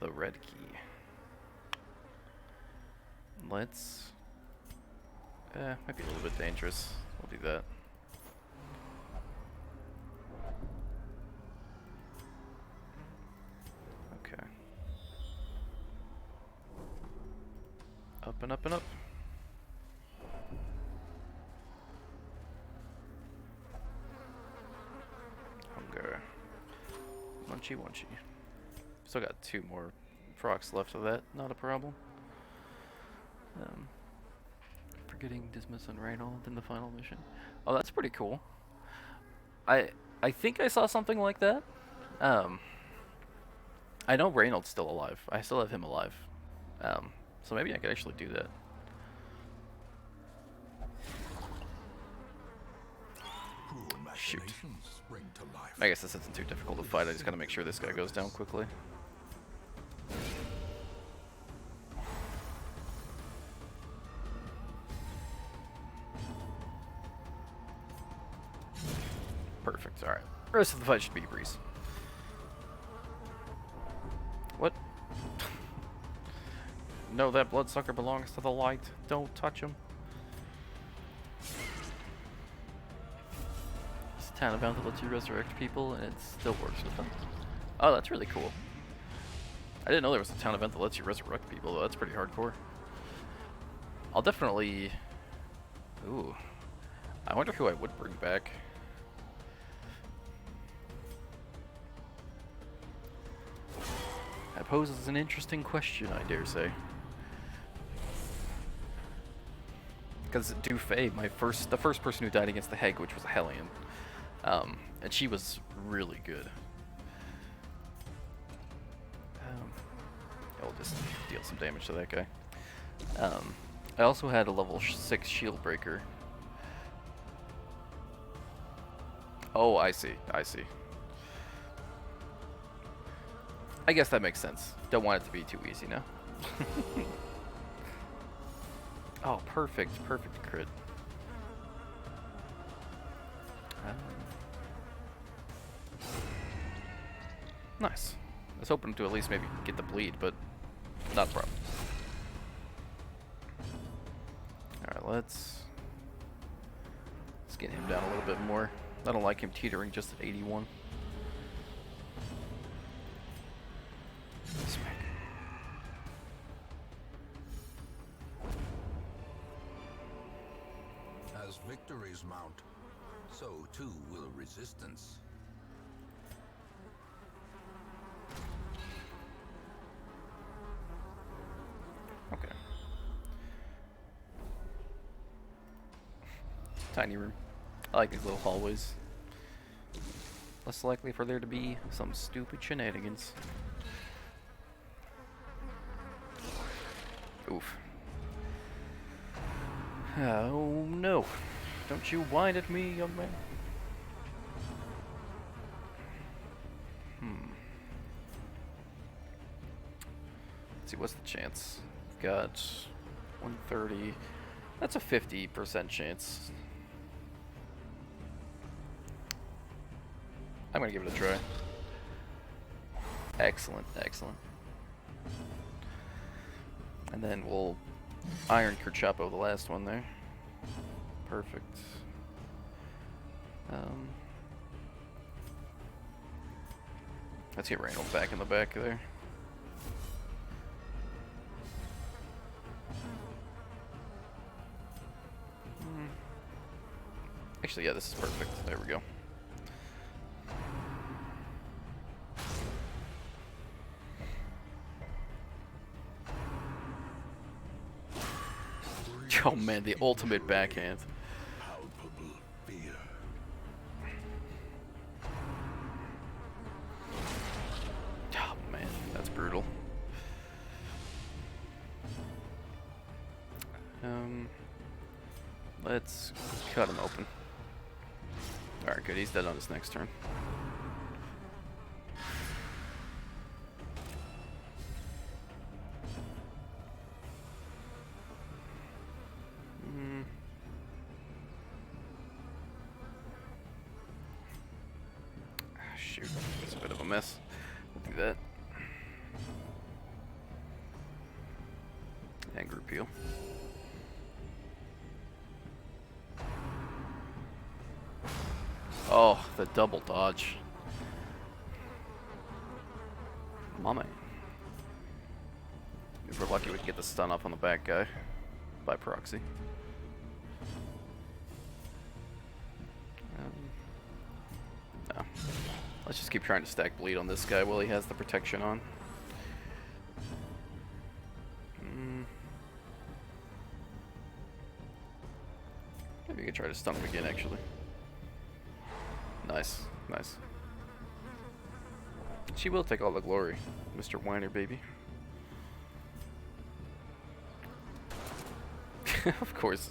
The red key. Let's... might be a little bit dangerous. We'll do that. Okay. Up and up and up. Hunger. Munchy munchy. Still got 2 more procs left of that. Not a problem. Forgetting Dismas and Reynold in the final mission. Oh, that's pretty cool. I think I saw something like that. I know Reynold's still alive. I still have him alive. So maybe I could actually do that. Shoot. Spring to life. I guess this isn't too difficult to fight. I just gotta make sure this guy goes down quickly. Perfect. Alright. The rest of the fight should be a breeze. What? No, that bloodsucker belongs to the light. Don't touch him. It's a town event that lets you resurrect people, and it still works with them. Oh, that's really cool. I didn't know there was a town event that lets you resurrect people, though. That's pretty hardcore. I'll definitely... Ooh. I wonder who I would bring back. That poses an interesting question, I dare say. Because Dufay, the first person who died against the Heg, which was a Hellion, and she was really good. I'll just deal some damage to that guy. I also had a level 6 shield breaker. Oh, I see. I see. I guess that makes sense. Don't want it to be too easy now. Oh, perfect. Perfect crit. Nice. I was hoping to at least maybe get the bleed, but not a problem. Alright, let's get him down a little bit more. I don't like him teetering just at 81. Smack. As victories mount, so too will resistance. Okay. Tiny room. I like these little hallways. Less likely for there to be some stupid shenanigans. Oof. Oh no. Don't you whine at me, young man. Let's see, what's the chance? Got 130. That's a 50% chance. I'm gonna give it a try. Excellent, excellent. And then we'll Iron Kerchapo the last one there. Perfect. Let's get Reynold back in the back there. Actually, yeah, this is perfect. There we go. Oh man, the ultimate backhand. Palpable fear. Oh man, that's brutal. Let's cut him open. Alright, good. He's dead on his next turn. Shoot, it's a bit of a mess. We'll do that. And group heal. Oh, the double dodge. My man. If we're lucky, we can get the stun up on the back guy by proxy. No. Let's just keep trying to stack bleed on this guy while he has the protection on. Maybe we could try to stun him again, actually. Nice, nice. She will take all the glory, Mr. Whiner, baby. Of course.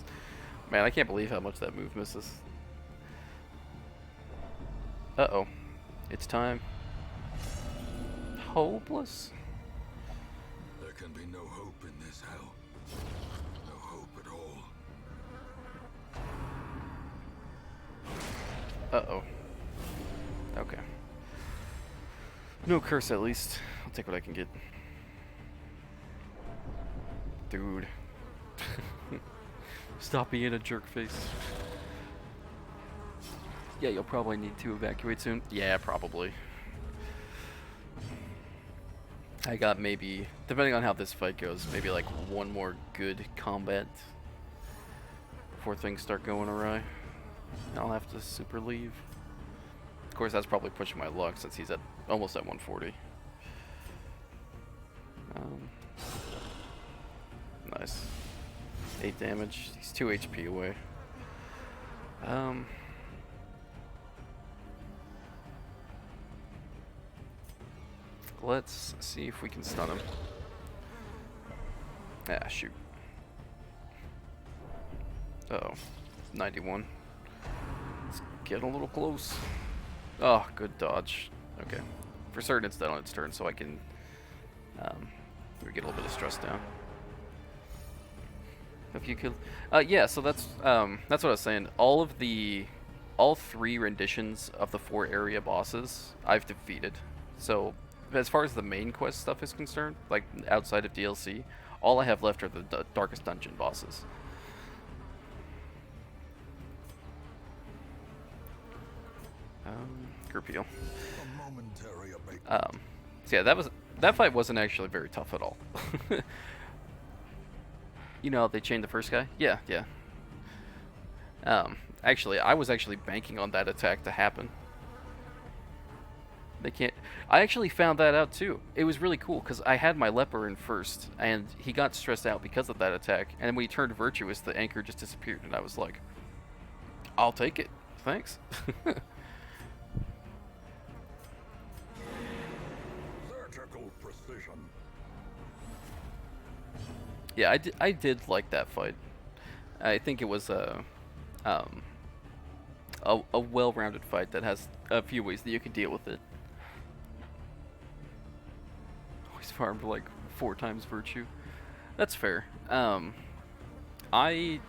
Man, I can't believe how much that move misses. Uh-oh. It's time. Hopeless? There can be no hope in this hell. No hope at all. Uh-oh. Okay. No curse, at least. I'll take what I can get. Dude. Stop being a jerk face. Yeah, you'll probably need to evacuate soon. Yeah, probably. I got maybe, depending on how this fight goes, maybe like one more good combat before things start going awry. I'll have to super leave. Of course, that's probably pushing my luck since he's at almost at 140. Nice. 8 damage. He's 2 HP away. Let's see if we can stun him. Ah, shoot. Uh-oh. 91. It's getting a little close. Oh, good dodge. Okay. For certain, it's dead on its turn, so I can we get a little bit of stress down. If you could, yeah. So that's what I was saying. All 3 renditions of the 4 area bosses I've defeated. So as far as the main quest stuff is concerned, like outside of DLC, all I have left are the Darkest Dungeon bosses. Group heal. So yeah, that fight wasn't actually very tough at all. You know, they chained the first guy? Yeah. Actually, I was actually banking on that attack to happen. They can't... I actually found that out too. It was really cool, because I had my leper in first, and he got stressed out because of that attack, and when he turned virtuous, the anchor just disappeared, and I was like, I'll take it. Thanks. Yeah, I did like that fight. I think it was a well-rounded fight that has a few ways that you can deal with it. Always farmed like 4 times virtue. That's fair. I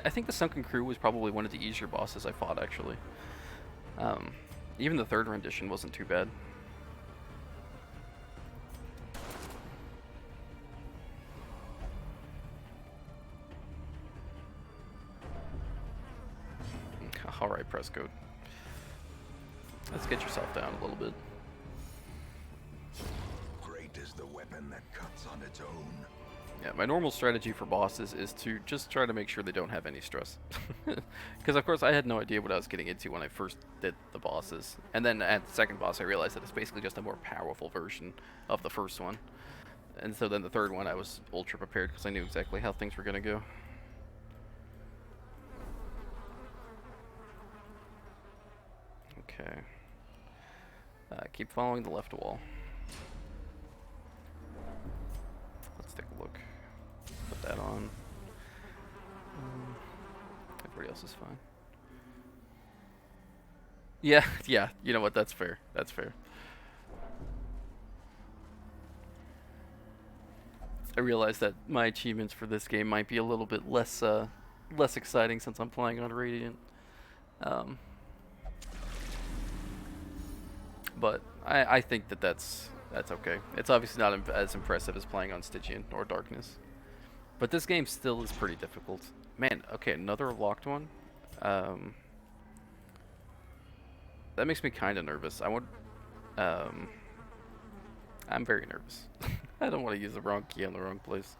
think the Sunken Crew was probably one of the easier bosses I fought, actually. Even the 3rd rendition wasn't too bad. Alright, press code. Let's get yourself down a little bit. Great is the weapon that cuts on its own. Yeah, my normal strategy for bosses is to just try to make sure they don't have any stress. Because of course I had no idea what I was getting into when I first did the bosses. And then at the second boss I realized that it's basically just a more powerful version of the first one. And so then the 3rd one I was ultra prepared because I knew exactly how things were going to go. Okay. Keep following the left wall. Let's take a look. Put that on. Everybody else is fine. Yeah, yeah. You know what? That's fair. That's fair. I realize that my achievements for this game might be a little bit less exciting since I'm playing on Radiant. But I think that's okay. It's obviously not as impressive as playing on Stygian or Darkness. But this game still is pretty difficult. Man, okay, another locked one. That makes me kind of nervous. I'm very nervous. I don't want to use the wrong key on the wrong place.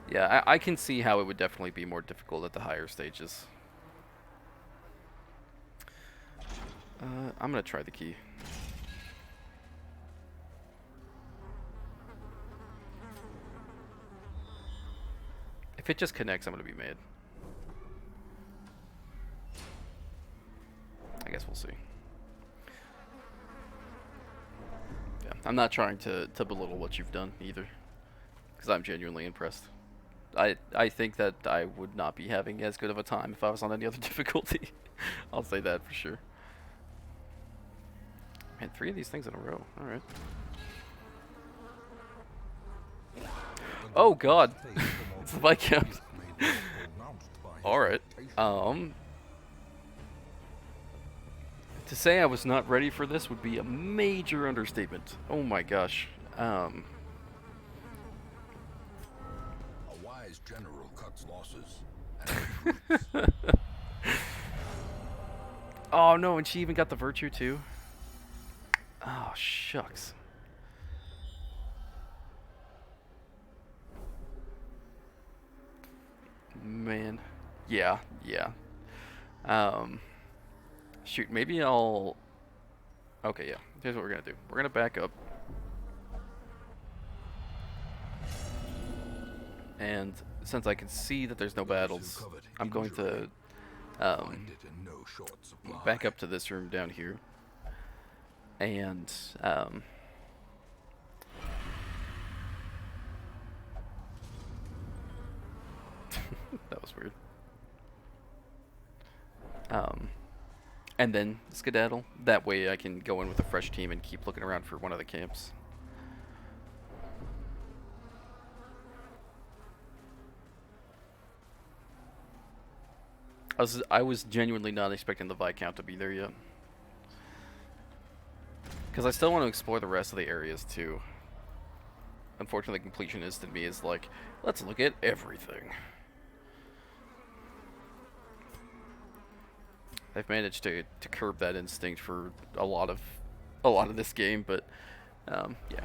Yeah, I can see how it would definitely be more difficult at the higher stages. I'm gonna try the key. If it just connects, I'm gonna be mad. I guess we'll see. Yeah, I'm not trying to belittle what you've done either, because I'm genuinely impressed. I think that I would not be having as good of a time if I was on any other difficulty. I'll say that for sure. Man, 3 of these things in a row. Alright. Oh god! It's the Viscount. To say I was not ready for this would be a major understatement. Oh my gosh. A wise general cuts losses. And Oh no, and she even got the virtue too. Oh shucks. Man. Yeah, yeah. Um shoot, maybe I'll okay, yeah. Here's what we're gonna do. We're gonna back up. And since I can see that there's no those who battles, covet I'm going to injury find it in no short supply. back up to this room down here. And that was weird. And then skedaddle. That way I can go in with a fresh team and keep looking around for one of the camps. I was genuinely not expecting the Viscount to be there yet. Because I still want to explore the rest of the areas too. Unfortunately, completionist in me is like, let's look at everything. I've managed to curb that instinct for a lot of this game, but yeah.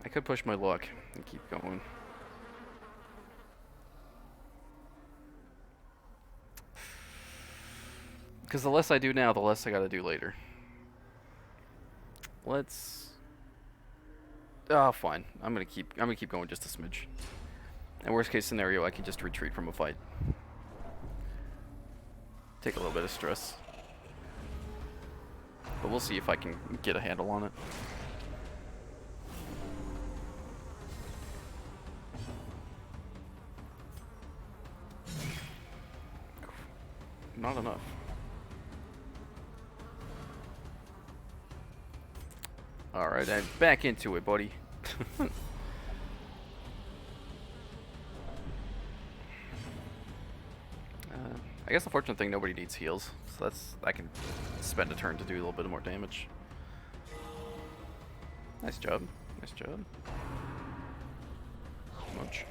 I could push my luck and keep going. Because the less I do now, the less I gotta do later. Let's. Oh, fine. I'm gonna keep going just a smidge. And worst case scenario, I can just retreat from a fight. Take a little bit of stress. But we'll see if I can get a handle on it. Not enough. Alright, I'm back into it, buddy. I guess the fortunate thing, nobody needs heals, so I can spend a turn to do a little bit more damage. Nice job. Nice job. Much.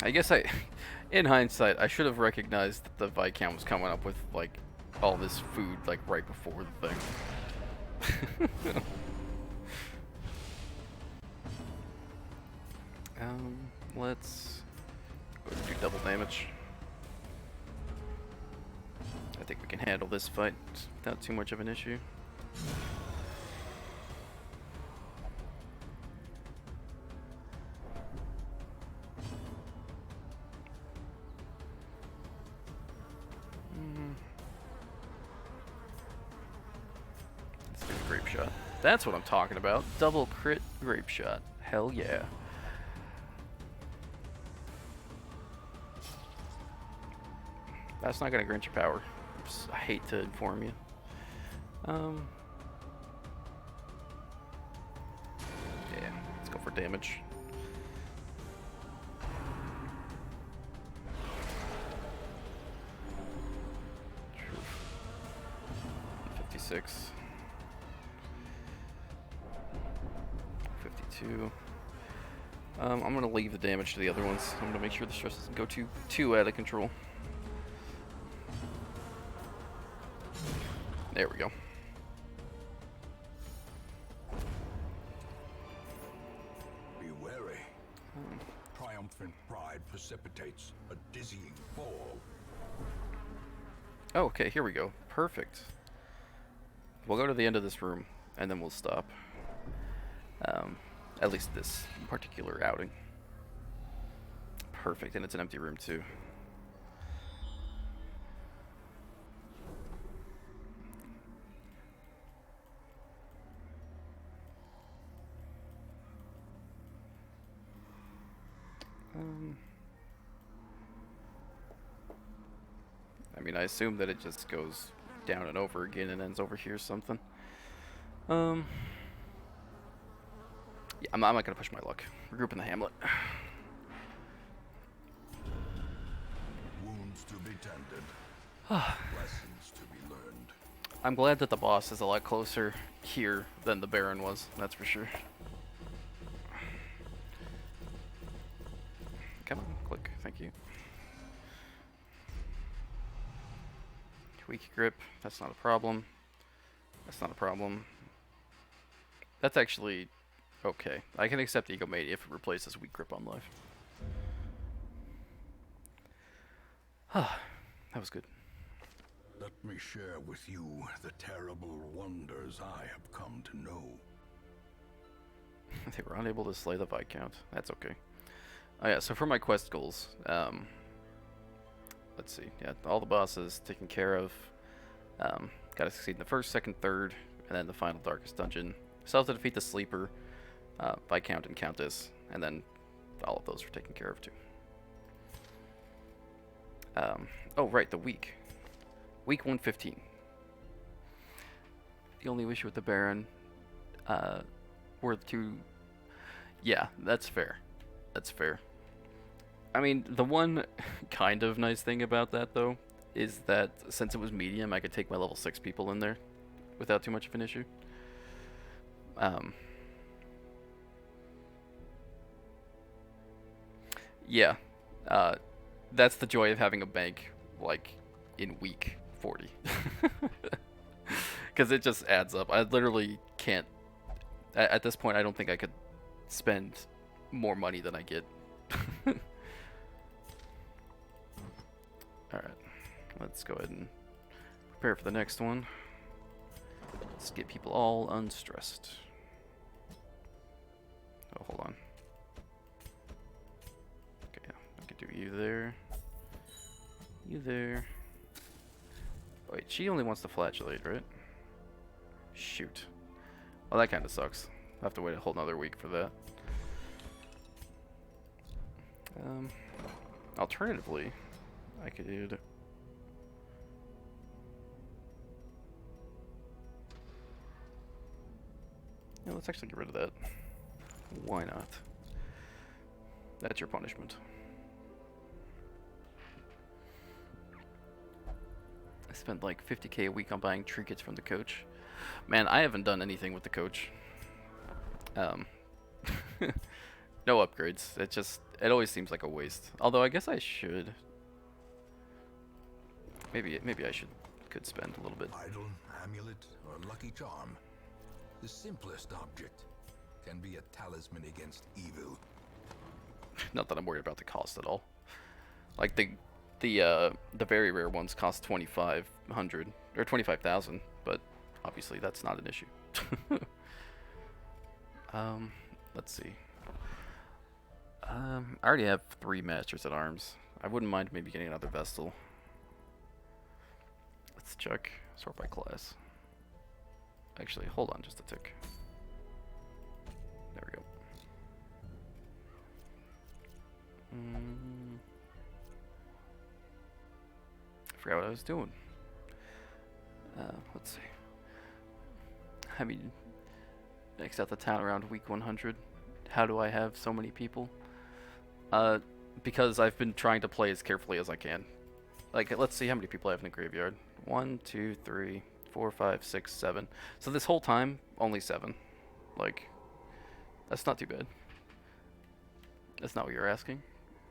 I guess in hindsight, I should have recognized that the Viscount was coming up with, like, all this food, like, right before the thing. Let's go ahead and do double damage. I think we can handle this fight without too much of an issue. Let's do the grape shot. That's what I'm talking about. Double crit grape shot. Hell yeah. That's not gonna grant you power. I hate to inform you. Yeah, let's go for damage. Oof. 56. 52. I'm gonna leave the damage to the other ones. I'm gonna make sure the stress doesn't go too out of control. There we go. Be wary. Triumphant pride precipitates a dizzying fall. Oh, okay, here we go. Perfect. We'll go to the end of this room, and then we'll stop. At least this particular outing. Perfect, and it's an empty room too. I mean, I assume that it just goes down and over again and ends over here or something. Yeah, I'm not gonna push my luck. Regroup in the hamlet. Wounds to be tended. Lessons to be learned. I'm glad that the boss is a lot closer here than the Baron was, that's for sure. Come on, click, thank you. Weak grip, that's not a problem. That's not a problem. That's actually okay. I can accept Egomania if it replaces weak grip on life. That was good. Let me share with you the terrible wonders I have come to know. They were unable to slay the Viscount. That's okay. Oh yeah, so for my quest goals, let's see. Yeah, all the bosses taken care of. Gotta succeed in the first, second, third, and then the final darkest dungeon. Still have to defeat the Sleeper, Viscount, and Countess, and then all of those are taken care of too. Oh right, the week. Week 115. The only issue with the Baron were the two... Yeah, that's fair. That's fair. I mean, the one kind of nice thing about that, though, is that since it was medium, I could take my level 6 people in there without too much of an issue. Yeah. That's the joy of having a bank, like, in week 40. Because it just adds up. I literally can't... At this point, I don't think I could spend more money than I get. Alright. Let's go ahead and prepare for the next one. Let's get people all unstressed. Oh, hold on. Okay, I can do you there. You there. Wait, she only wants the flatulate, right? Shoot. Well, that kind of sucks. I'll have to wait a whole nother week for that. Alternatively, I could... Yeah, let's actually get rid of that. Why not? That's your punishment. I spent like 50k a week on buying trinkets from the coach. Man, I haven't done anything with the coach. No upgrades. It always seems like a waste. Although I guess I should. Maybe I could spend a little bit. Idol, amulet, or lucky charm. The simplest object can be a talisman against evil. Not that I'm worried about the cost at all. Like the very rare ones cost 2,500 or 25,000, but obviously that's not an issue. Let's see. I already have 3 Masters at Arms. I wouldn't mind maybe getting another Vestal. Let's check. Sort by class. Actually, hold on just a tick. There we go. I forgot what I was doing. Let's see. I mean, next out the town around week 100. How do I have so many people? Because I've been trying to play as carefully as I can. Like, let's see how many people I have in the graveyard. 1, 2, 3, 4, 5, 6, 7. So this whole time, only 7. Like, that's not too bad. That's not what you're asking.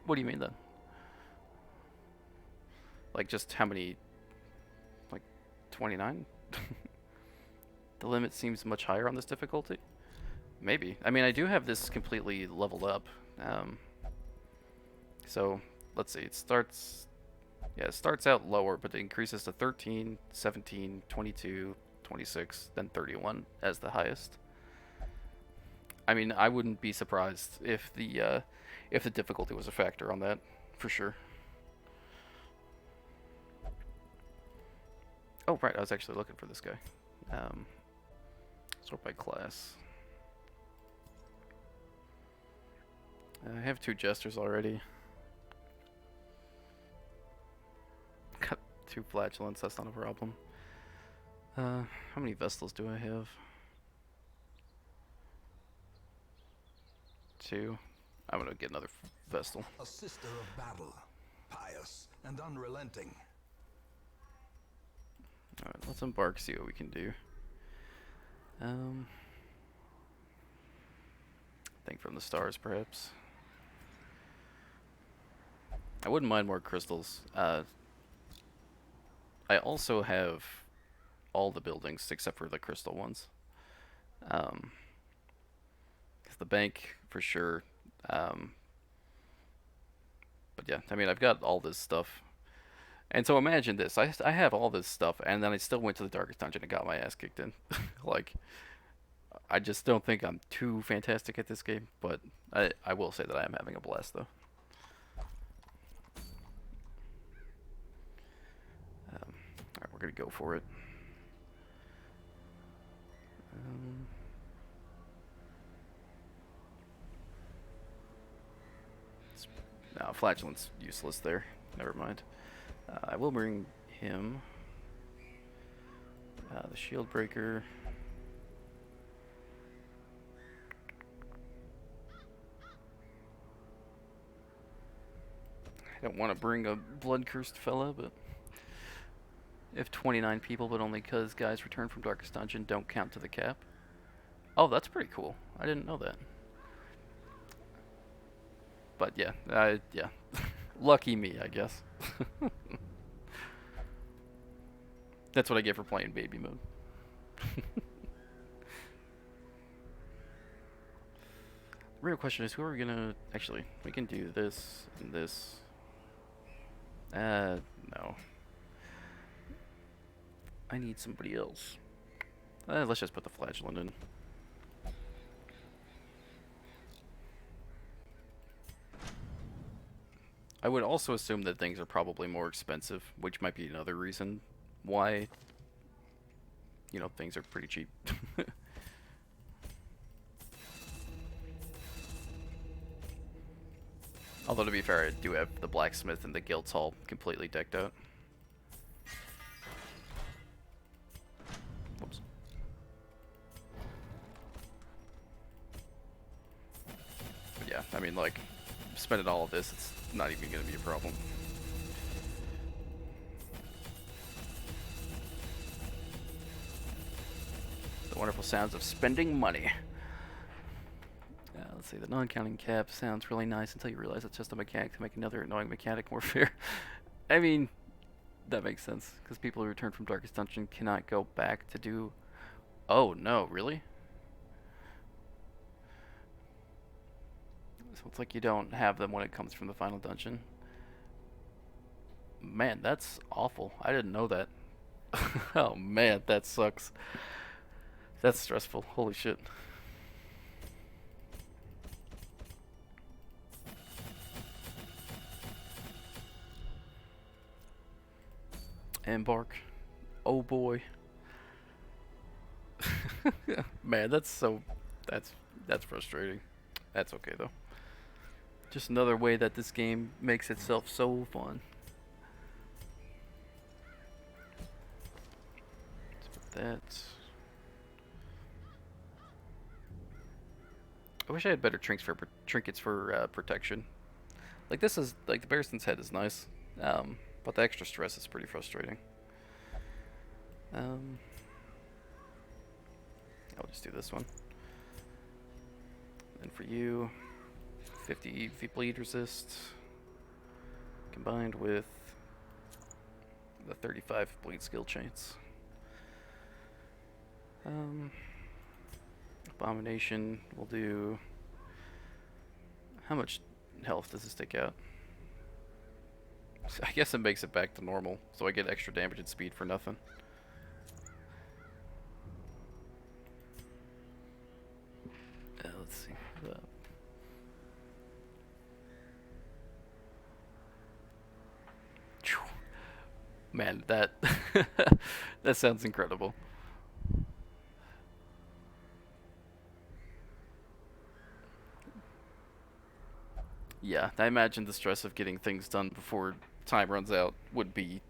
What do you mean then? Like, just how many? Like, 29? The limit seems much higher on this difficulty. Maybe. I mean, I do have this completely leveled up. So, let's see. It starts out lower, but it increases to 13, 17, 22, 26, then 31 as the highest. I mean, I wouldn't be surprised if the difficulty was a factor on that, for sure. Oh, right, I was actually looking for this guy. Sort by class. I have 2 Jesters already. God, 2 flatulence, that's not a problem. How many Vestals do I have? 2. I'm gonna get another Vestal. A sister of battle, pious and unrelenting. Alright, let's embark, see what we can do. Think from the stars, perhaps. I wouldn't mind more crystals. I also have all the buildings except for the crystal ones. 'Cause the bank, for sure. But yeah, I mean, I've got all this stuff. And so imagine this. I have all this stuff, and then I still went to the Darkest Dungeon and got my ass kicked in. Like, I just don't think I'm too fantastic at this game, but I will say that I am having a blast, though. Alright, we're gonna go for it. No, Flatulence useless there. Never mind. I will bring him. The Shield Breaker. I don't want to bring a blood-cursed fella, but if 29 people, but only because guys returned from Darkest Dungeon don't count to the cap. Oh, that's pretty cool. I didn't know that. But yeah, yeah. Lucky me, I guess. That's what I get for playing baby mode. The real question is, who are we gonna... Actually, we can do this and this. No. I need somebody else. Let's just put the Flagellant in. I would also assume that things are probably more expensive, which might be another reason why, you know, things are pretty cheap. Although, to be fair, I do have the blacksmith and the guild's hall completely decked out. Whoops. But yeah, I mean, like, spending all of this, it's not even going to be a problem. The wonderful sounds of spending money. Let's see, the non-counting cap sounds really nice until you realize it's just a mechanic to make another annoying mechanic more fair. I mean, that makes sense, because people who return from Darkest Dungeon cannot go back to do... Oh, no, really? So it's like you don't have them when it comes from the final dungeon. Man, that's awful. I didn't know that. Oh man, that sucks. That's stressful. Holy shit. Embark. Oh boy. Man, that's frustrating. That's okay though. Just another way that this game makes itself so fun. Let's put that. I wish I had better trinkets for protection. Like this is like the Bearson's head is nice, but the extra stress is pretty frustrating. I'll just do this one. And for you, 50 bleed resist combined with the 35 bleed skill chains. Abomination will do. How much health does this take out? I guess it makes it back to normal, so I get extra damage and speed for nothing. Let's see. Man, that that sounds incredible. Yeah, I imagine the stress of getting things done before time runs out would be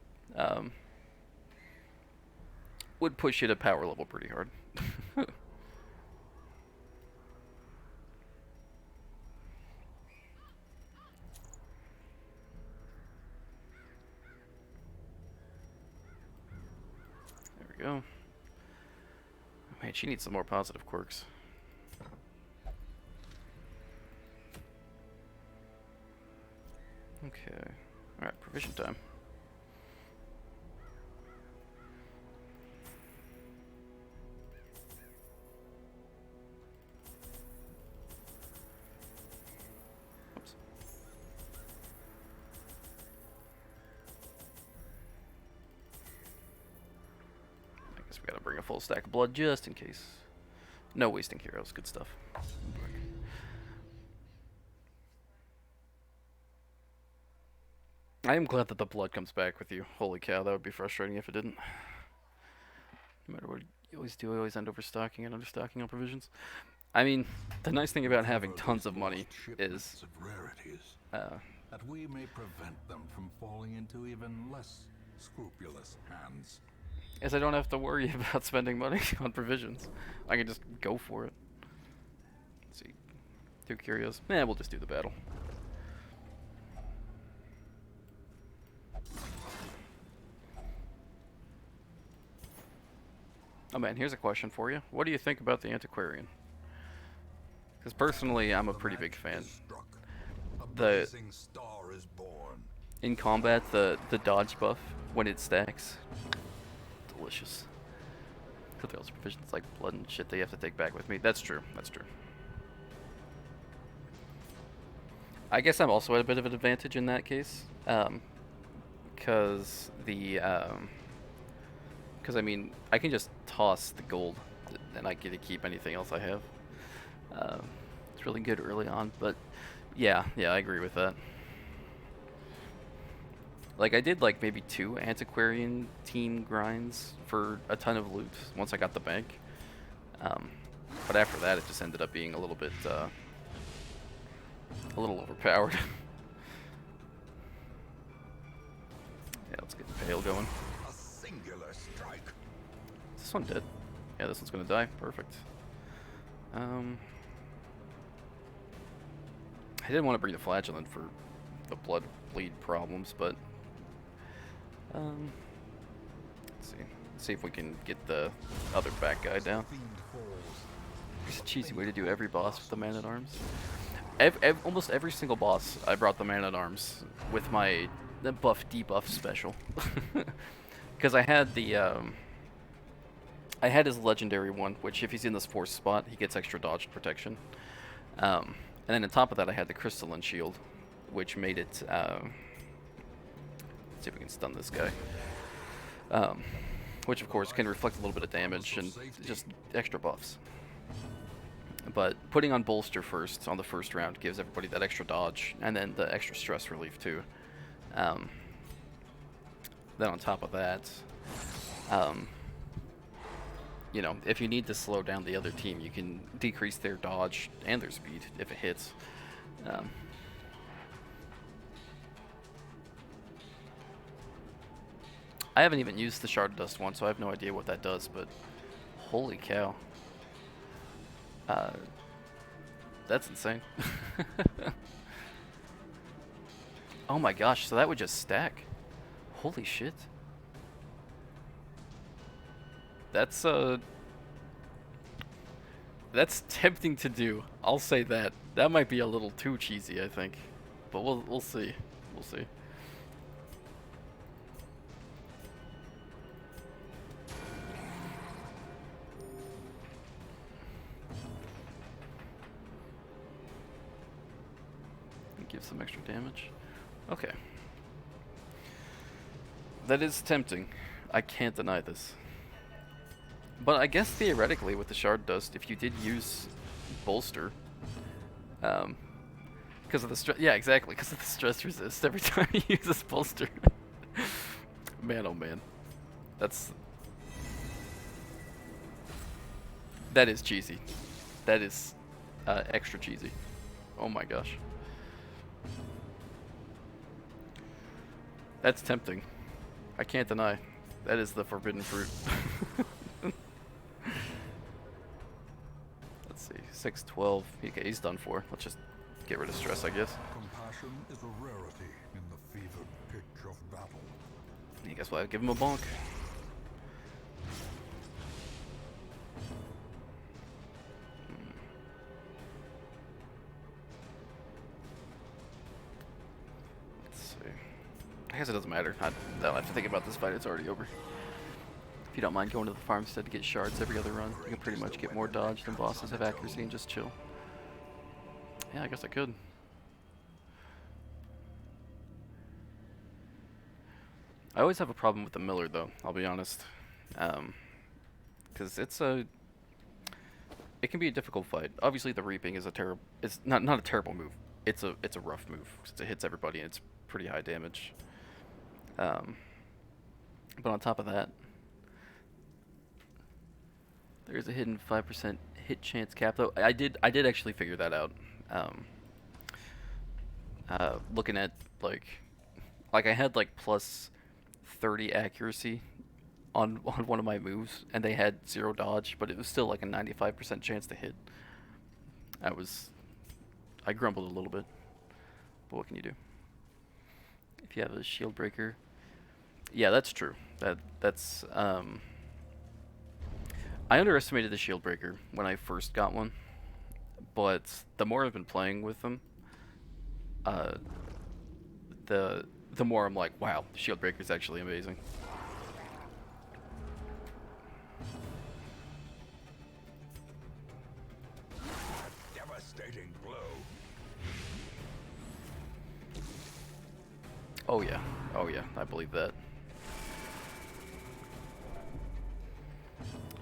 would push you to power level pretty hard. There we go. Man, she needs some more positive quirks. Okay. Alright, provision time. Oops. I guess we gotta bring a full stack of blood just in case. No wasting heroes, good stuff. I am glad that the blood comes back with you. Holy cow, that would be frustrating if it didn't. No matter what you always do, I always end overstocking and understocking on provisions. I mean, the nice thing about having tons of money is of rarities, that we may prevent them from falling into even less scrupulous hands. I don't have to worry about spending money on provisions. I can just go for it. Let's see. 2 curios. We'll just do the battle. Oh man, here's a question for you. What do you think about the Antiquarian? Because personally, I'm a pretty big fan. The star is born. In combat, the dodge buff when it stacks, delicious. But there's provisions like blood and shit that you have to take back with me. That's true. That's true. I guess I'm also at a bit of an advantage in that case, because I mean, I can just toss the gold, and I get to keep anything else I have. It's really good early on, but yeah, I agree with that. Like, I did like maybe 2 Antiquarian team grinds for a ton of loot once I got the bank. But after that, it just ended up being a little bit, a little overpowered. Yeah, let's get the Pale going. A singular strike. Is this one dead? Yeah, this one's gonna die. Perfect. I didn't want to bring the Flagellant for the blood bleed problems, but let's see. Let's see if we can get the other back guy down. It's a cheesy way to do every boss with the Man-at-Arms. Almost every single boss, I brought the Man-at-Arms with my buff debuff special. Because I had the I had his legendary one, which if he's in this 4th spot, he gets extra dodge protection. And then on top of that, I had the Crystalline Shield, which made it. Let's see if we can stun this guy. Which of course can reflect a little bit of damage and just extra buffs. But putting on Bolster first on the first round gives everybody that extra dodge, and then the extra stress relief too. Then on top of that, you know, if you need to slow down the other team, you can decrease their dodge and their speed if it hits. I haven't even used the Shard of Dust one, so I have no idea what that does, but holy cow. That's insane. Oh my gosh, so that would just stack. Holy shit. That's tempting to do. I'll say that. That might be a little too cheesy, I think. But we'll see. We'll see. Give some extra damage. Okay. That is tempting. I can't deny this. But I guess theoretically with the Shard Dust, if you did use Bolster, because of the stress, yeah, exactly, because of the stress resist every time you use this Bolster. Man, oh man, that is cheesy. That is extra cheesy. Oh my gosh. That's tempting. I can't deny. That is the forbidden fruit. Let's see. 612. Okay, he's done for. Let's just get rid of stress, I guess. Compassion is a rarity in the fevered pitch of battle. I guess we'll give him a bonk. I guess it doesn't matter. I don't have to think about this fight. It's already over. If you don't mind going to the farmstead to get shards every other run, you can pretty much get more dodge than bosses have accuracy and just chill. Yeah, I guess I could. I always have a problem with the Miller, though. I'll be honest, because it can be a difficult fight. Obviously, the reaping is a terrible. It's not a terrible move. It's a rough move because it hits everybody and it's pretty high damage. But on top of that, there's a hidden 5% hit chance cap, though. I did actually figure that out. Looking at like I had like plus 30 accuracy on one of my moves, and they had 0 dodge, but it was still like a 95% chance to hit. I grumbled a little bit, but what can you do? If you have a shield breaker, yeah, that's true. That's I underestimated the shield breaker when I first got one, but the more I've been playing with them, the more I'm like, wow, the shield breaker is actually amazing. Devastating blow. Oh yeah, I believe that.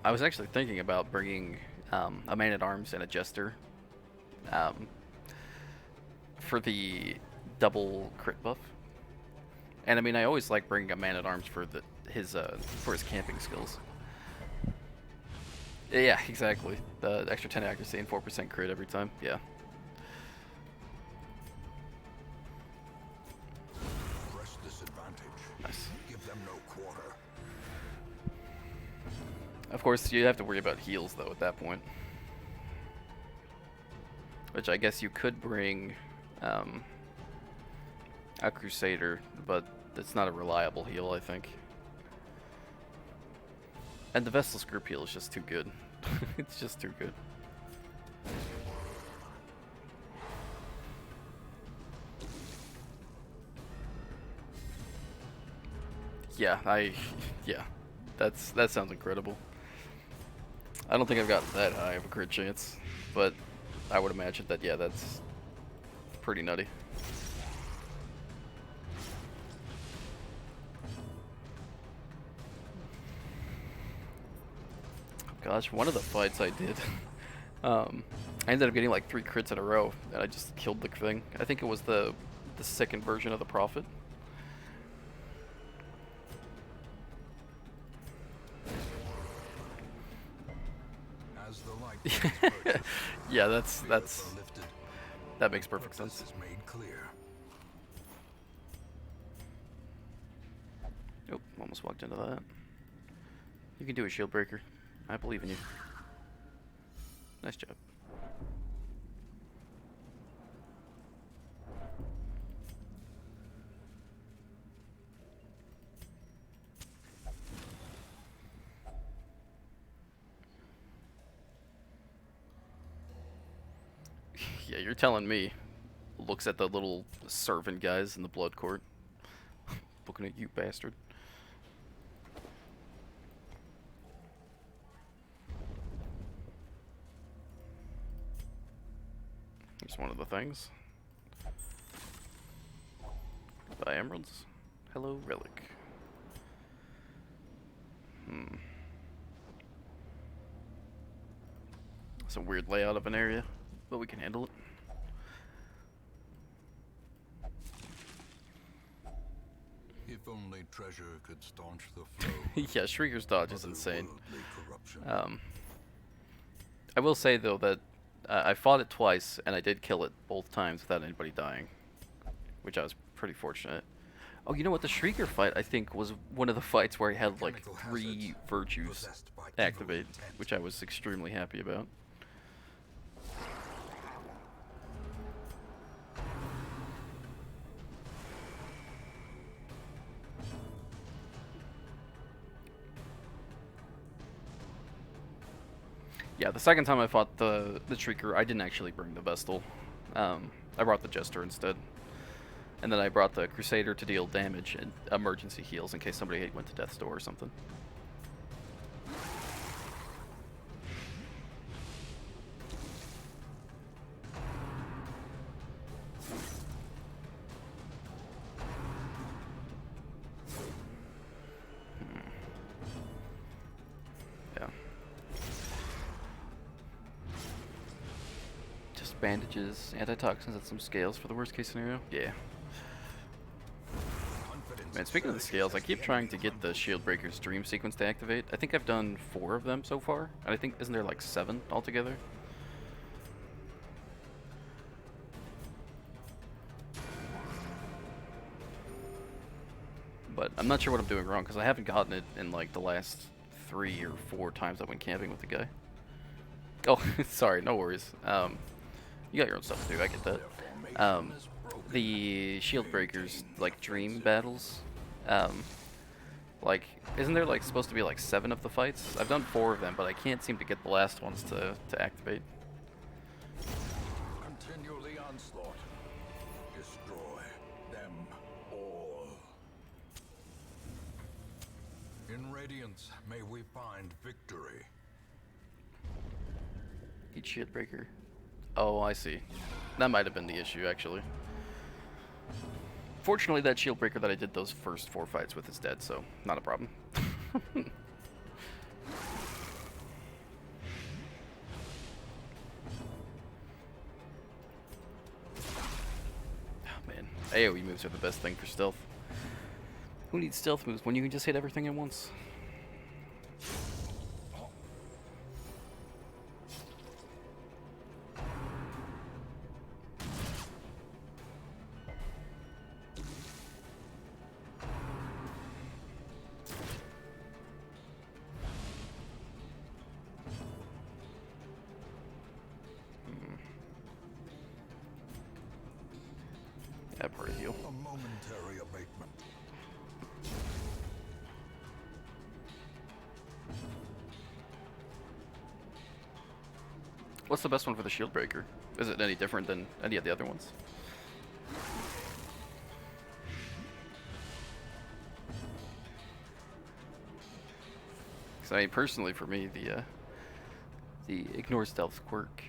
I was actually thinking about bringing a man-at-arms and a jester for the double crit buff. And I mean, I always like bringing a man-at-arms for his camping skills. Yeah, exactly. The extra 10 accuracy and 4% crit every time. Yeah. Press disadvantage. Nice. Give them no quarter. Of course, you have to worry about heals, though, at that point. Which I guess you could bring a Crusader, but it's not a reliable heal, I think. And the Vestal's group heal is just too good. It's just too good. Yeah, that sounds incredible. I don't think I've got that high of a crit chance, but I would imagine that, yeah, that's pretty nutty. Gosh, one of the fights I did, I ended up getting like 3 crits in a row, and I just killed the thing. I think it was the second version of the Prophet. As the light Yeah, that makes perfect sense. is made clear. Nope, almost walked into that. You can do a shield breaker. I believe in you. Nice job. Yeah, you're telling me. Looks at the little servant guys in the blood court. Looking at you, bastard. Here's one of the things. Buy emeralds. Hello, relic. It's a weird layout of an area, but we can handle it. If only treasure could staunch the flow. Yeah, Shrieker's dodge is insane. Otherworldly corruption. I will say though that I fought it twice and I did kill it both times without anybody dying, which I was pretty fortunate. Oh, you know what? The Shrieker fight, I think, was one of the fights where I had like Chemical 3 hazards virtues possessed by evil activate, intent. which I was extremely happy about. Yeah, the second time I fought the Shrieker, I didn't actually bring the Vestal. I brought the Jester instead. And then I brought the Crusader to deal damage and emergency heals in case somebody went to death's door or something. Yeah. Just bandages, antitoxins, and some scales for the worst case scenario. Yeah. Man, speaking of the scales, I keep trying to get the Shieldbreaker's dream sequence to activate. I think I've done 4 of them so far, and I think, isn't there like 7 altogether? But I'm not sure what I'm doing wrong, because I haven't gotten it in like the last 3 or 4 times I went camping with the guy. Oh, sorry, no worries. You got your own stuff to do, I get that. The Shieldbreaker's like dream battles, like, isn't there like supposed to be like 7 of the fights? I've done 4 of them, but I can't seem to get the last ones to activate. Continue the onslaught. Destroy them all. In Radiance, may we find victory. Each Shieldbreaker. Oh, I see. That might have been the issue, actually. Fortunately, that Shieldbreaker that I did those first 4 fights with is dead, so not a problem. Oh, man. AoE moves are the best thing for stealth. Who needs stealth moves when you can just hit everything at once? Yeah, part heal. A momentary abatement. What's the best one for the Shieldbreaker? Is it any different than any of the other ones? So, I mean, personally, for me, the ignore stealth quirk.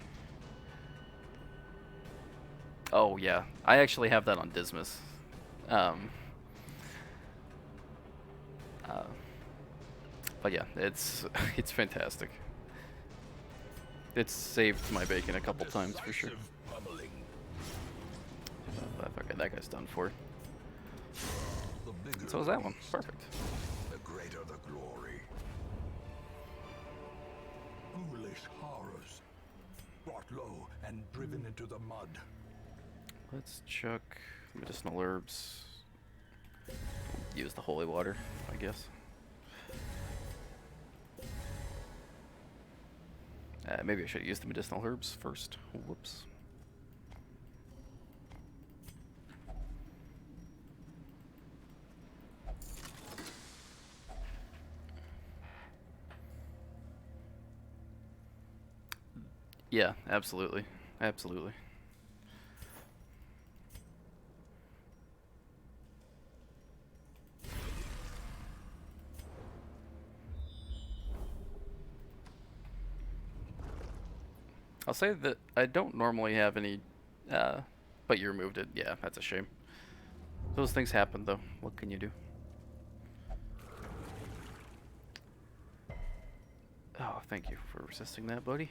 Oh yeah, I actually have that on Dismas. But yeah, it's it's fantastic. It's saved my bacon a couple times for sure. Decisive pummeling. Okay, that guy's done for. The bigger So is the that one. beast, Perfect. the greater the glory. Foolish horrors, brought low and driven into the mud. Let's chuck medicinal herbs. Use the holy water, I guess. Maybe I should have used the medicinal herbs first. Whoops. Yeah, absolutely. Absolutely. I'll say that I don't normally have any, but you removed it. Yeah, that's a shame. Those things happen, though. What can you do? Oh, thank you for resisting that, buddy.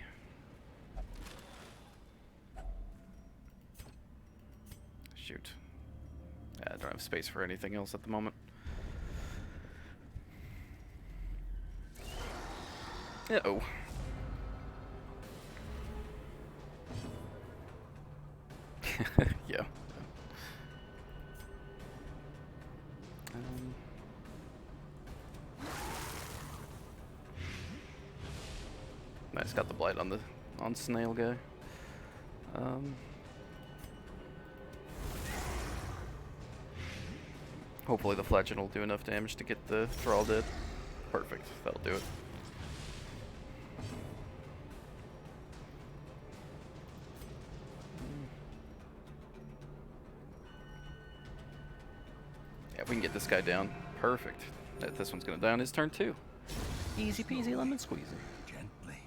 Shoot. I don't have space for anything else at the moment. Uh-oh. Yeah. I just got the blight on snail guy. Hopefully the fletching will do enough damage to get the thrall dead. Perfect, that'll do it. Yeah, we can get this guy down. Perfect. This one's gonna die on his turn too. Easy peasy lemon squeezy. Gently.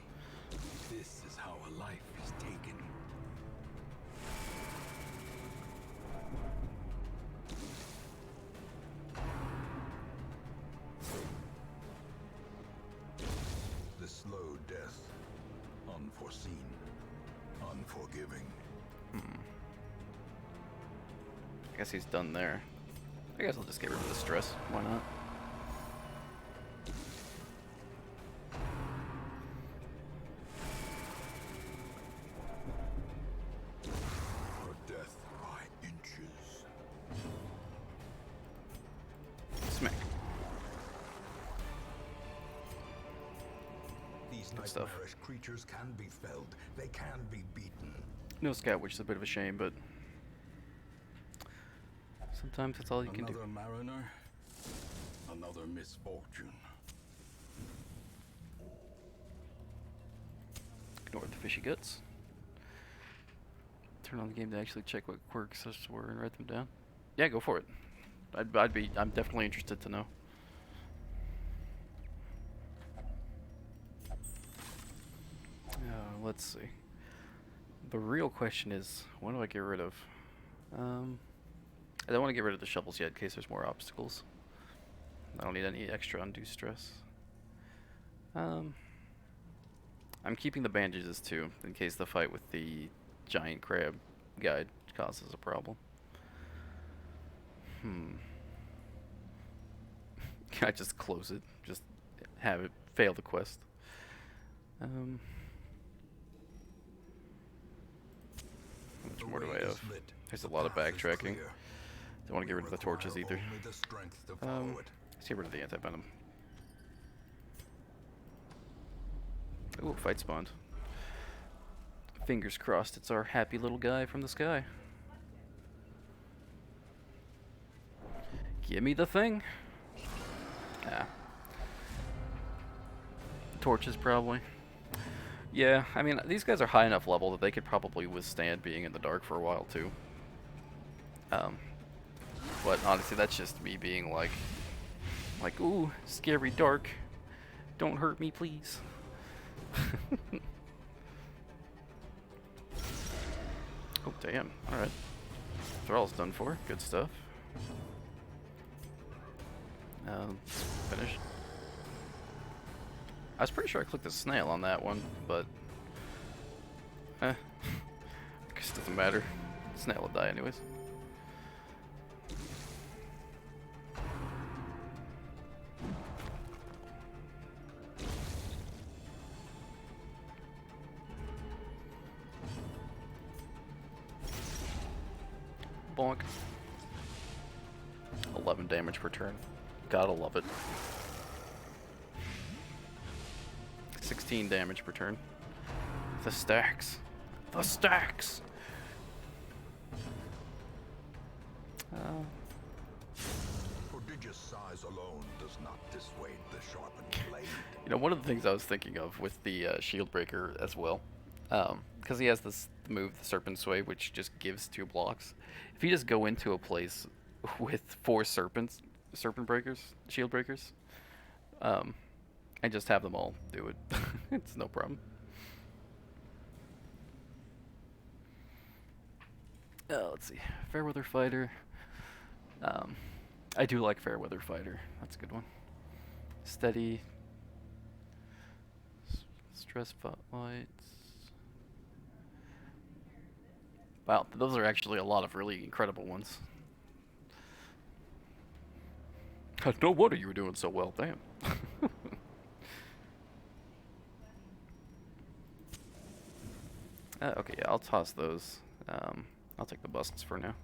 This is how a life is taken. The slow death. Unforeseen. Unforgiving. I guess he's done there. I guess I'll just get rid of the stress. Why not? Her death by inches. Smack. These Good stuff. nightmarish creatures can be felled. They can be beaten. No scout, which is a bit of a shame, but sometimes that's all you can do. Another mariner. Another misfortune. Ignore the fishy guts. Turn on the game to actually check what quirks were and write them down. Yeah, go for it. I'm definitely interested to know. Let's see. The real question is, what do I get rid of? I don't want to get rid of the shovels yet in case there's more obstacles. I don't need any extra undue stress. I'm keeping the bandages too, in case the fight with the giant crab guide causes a problem. Can I just close it? Just have it fail the quest? How much more do I have? There's a lot of backtracking. Don't want to get rid of the torches either. Let's get rid of the anti-venom. Ooh, fight spawned. Fingers crossed it's our happy little guy from the sky. Give me the thing. Ah. Torches probably. Yeah, I mean, these guys are high enough level that they could probably withstand being in the dark for a while too. But honestly, that's just me being like, ooh, scary dark. Don't hurt me, please. Oh, damn. Alright. Thrall's done for. Good stuff. Finish. I was pretty sure I clicked the snail on that one, but I guess it doesn't matter. Snail will die anyways. Bonk. 11 damage per turn. Gotta love it. 16 damage per turn. The stacks. The stacks! Prodigious size alone does not dissuade the sharpened blade. You know, one of the things I was thinking of with the shield breaker as well, because he has this move, the Serpent Sway, which just gives 2 blocks. If you just go into a place with 4 serpent breakers, shield breakers, and just have them all do it, it's no problem. Let's see, Fairweather Fighter. I do like Fairweather Fighter. That's a good one. Steady. Stress Spotlights. Wow, those are actually a lot of really incredible ones. No wonder you were doing so well, damn. Okay, yeah, I'll toss those. I'll take the busts for now.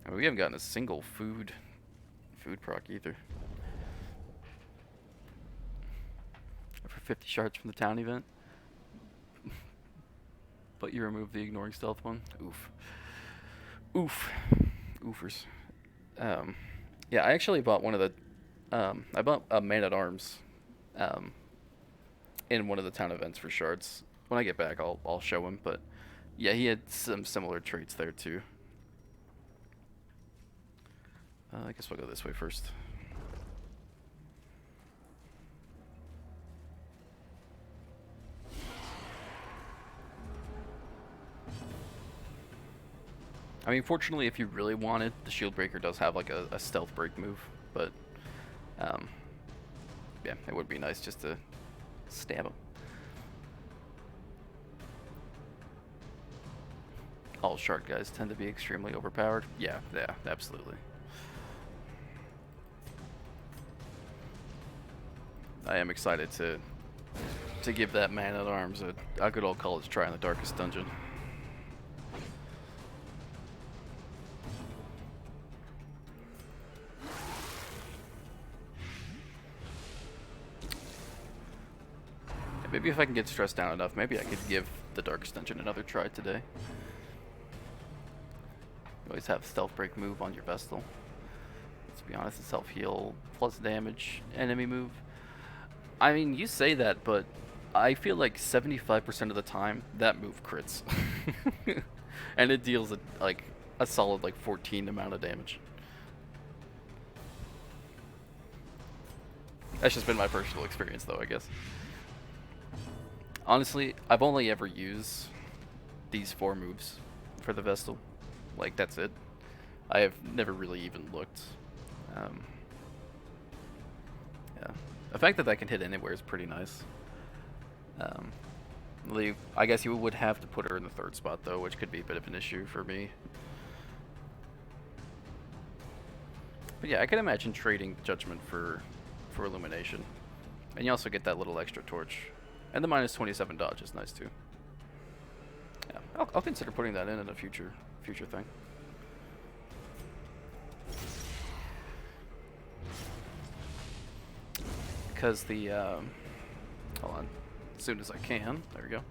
I mean, we haven't gotten a single food proc either. for 50 shards from the town event. But you remove the ignoring stealth one. Oof. Oof. Oofers. Yeah, I actually bought one of the... I bought a man-at-arms in one of the town events for shards. When I get back, I'll show him, but... Yeah, he had some similar traits there, too. I guess we'll go this way first. I mean, fortunately, if you really wanted, the Shield Breaker does have like a stealth break move, but yeah, it would be nice just to stab him. All shard guys tend to be extremely overpowered. Yeah, absolutely. I am excited to give that man-at-arms a good old college try in the Darkest Dungeon. Maybe if I can get stressed down enough, maybe I could give the Darkest Dungeon another try today. You always have Stealth Break move on your Vestal. Let's be honest, it's self-heal plus damage enemy move. I mean, you say that, but I feel like 75% of the time, that move crits. And it deals like a solid like 14 amount of damage. That's just been my personal experience though, I guess. Honestly, I've only ever used these 4 moves for the Vestal. Like, that's it. I have never really even looked. Yeah. The fact that can hit anywhere is pretty nice. I guess you would have to put her in the 3rd spot, though, which could be a bit of an issue for me. But yeah, I can imagine trading Judgment for Illumination. And you also get that little extra torch. And the minus 27 dodge is nice too. Yeah, I'll consider putting that in a future thing. Because the hold on, as soon as I can. There we go.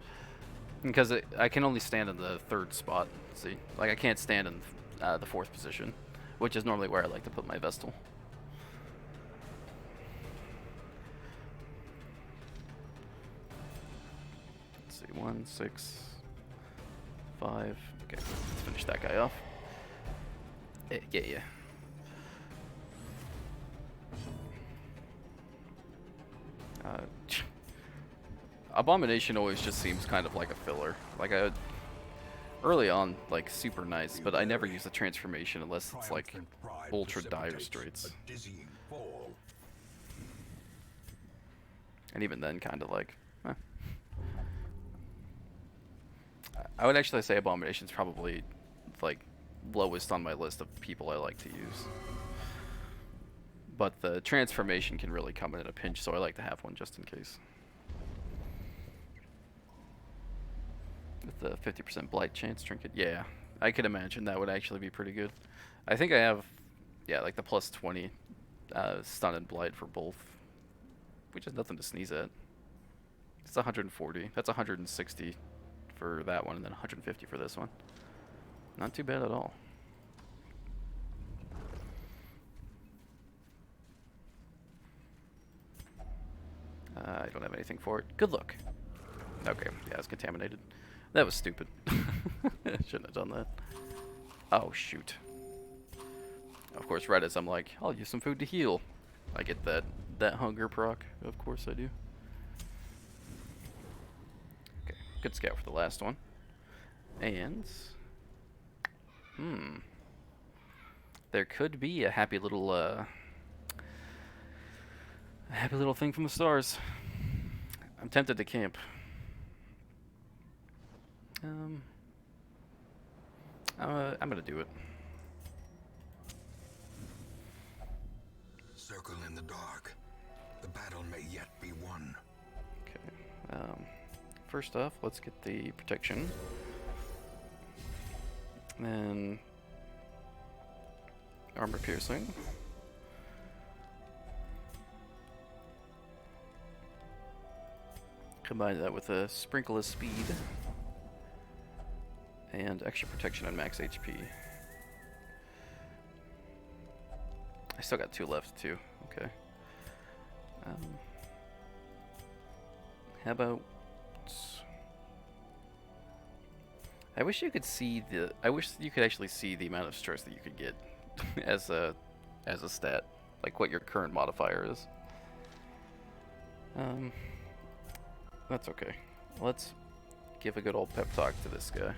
Because I can only stand in the 3rd spot. See, like I can't stand in the 4th position, which is normally where I like to put my Vestal. Let's see, 1, 6, 5. Okay, let's finish that guy off. Yeah. Abomination always just seems kind of like a filler. Like early on, like super nice, but I never use the transformation unless it's like ultra dire straits. And even then, kind of like, eh. I would actually say Abomination's probably like lowest on my list of people I like to use. But the transformation can really come in a pinch, so I like to have one just in case. With the 50% blight chance trinket, yeah, I could imagine that would actually be pretty good. I think I have, yeah, like the plus 20 stun and blight for both, which is nothing to sneeze at. It's 140. That's 160 for that one, and then 150 for this one. Not too bad at all. I don't have anything for it. Good luck. Okay, yeah, it's contaminated. That was stupid. Shouldn't have done that. Oh, shoot. Of course, right as I'm like, I'll use some food to heal. I get that hunger proc. Of course I do. Okay, good scout for the last one. And... there could be a happy little thing from the stars. I'm tempted to camp. I'm gonna do it. Circle in the dark. The battle may yet be won. Okay. First off, let's get the protection. Then armor piercing. Combine that with a sprinkle of speed and extra protection on max HP. I still got 2 left too. Okay. How about? I wish you could see the. I wish you could actually see the amount of stress that you could get as a stat, like what your current modifier is. That's okay. Let's give a good old pep talk to this guy.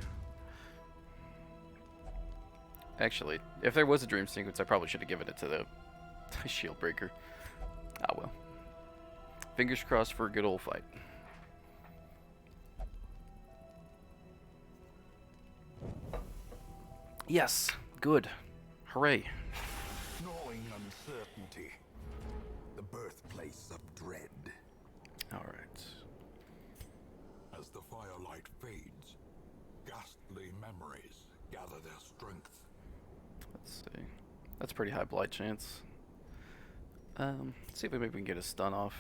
Actually, if there was a dream sequence, I probably should have given it to the shield breaker. Ah well. Fingers crossed for a good old fight. Yes, good. Hooray. Gnawing uncertainty. The birthplace of dread. Alright. As the firelight fades, ghastly memories gather their strength. Let's see. That's a pretty high blight chance. Let's see if maybe we can get a stun off.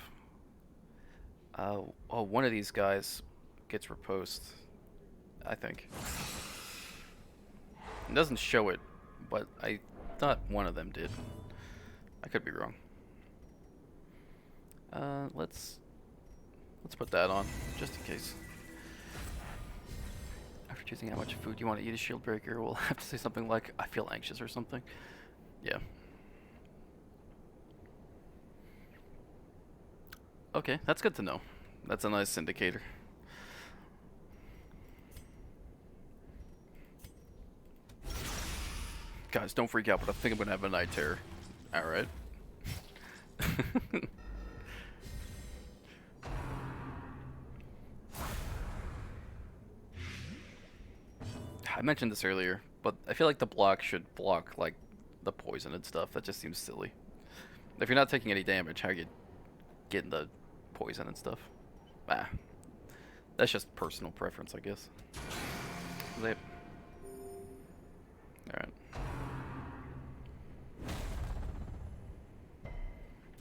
Oh, one of these guys gets riposte, I think. It doesn't show it, but I thought one of them did. I could be wrong. Let's put that on, just in case. After choosing how much food you want to eat a shield breaker, we'll have to say something like, I feel anxious or something. Yeah. Okay, that's good to know. That's a nice indicator. Guys, don't freak out, but I think I'm gonna have a night terror. Alright. I mentioned this earlier, but I feel like the block should block, like, the poison and stuff. That just seems silly. If you're not taking any damage, how are you getting the poison and stuff? Ah. That's just personal preference, I guess. Alright.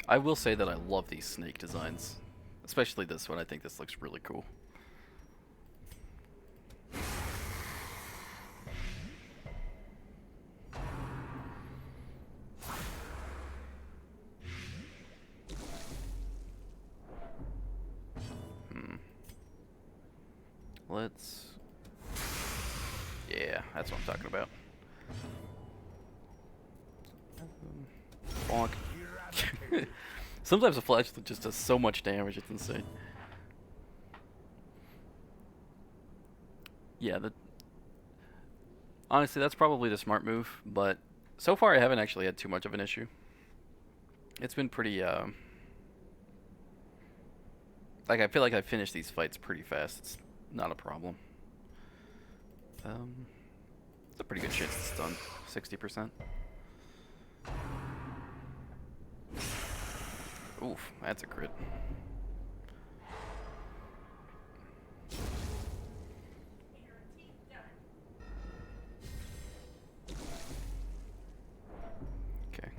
I will say that I love these snake designs. Especially this one. I think this looks really cool. Let's... Yeah, that's what I'm talking about. Bonk. Sometimes a flash just does so much damage, it's insane. Yeah, honestly, that's probably the smart move, but so far I haven't actually had too much of an issue. It's been pretty, like, I feel like I finished these fights pretty fast. It's not a problem. It's a pretty good chance to stun. 60%. Oof, that's a crit. Okay.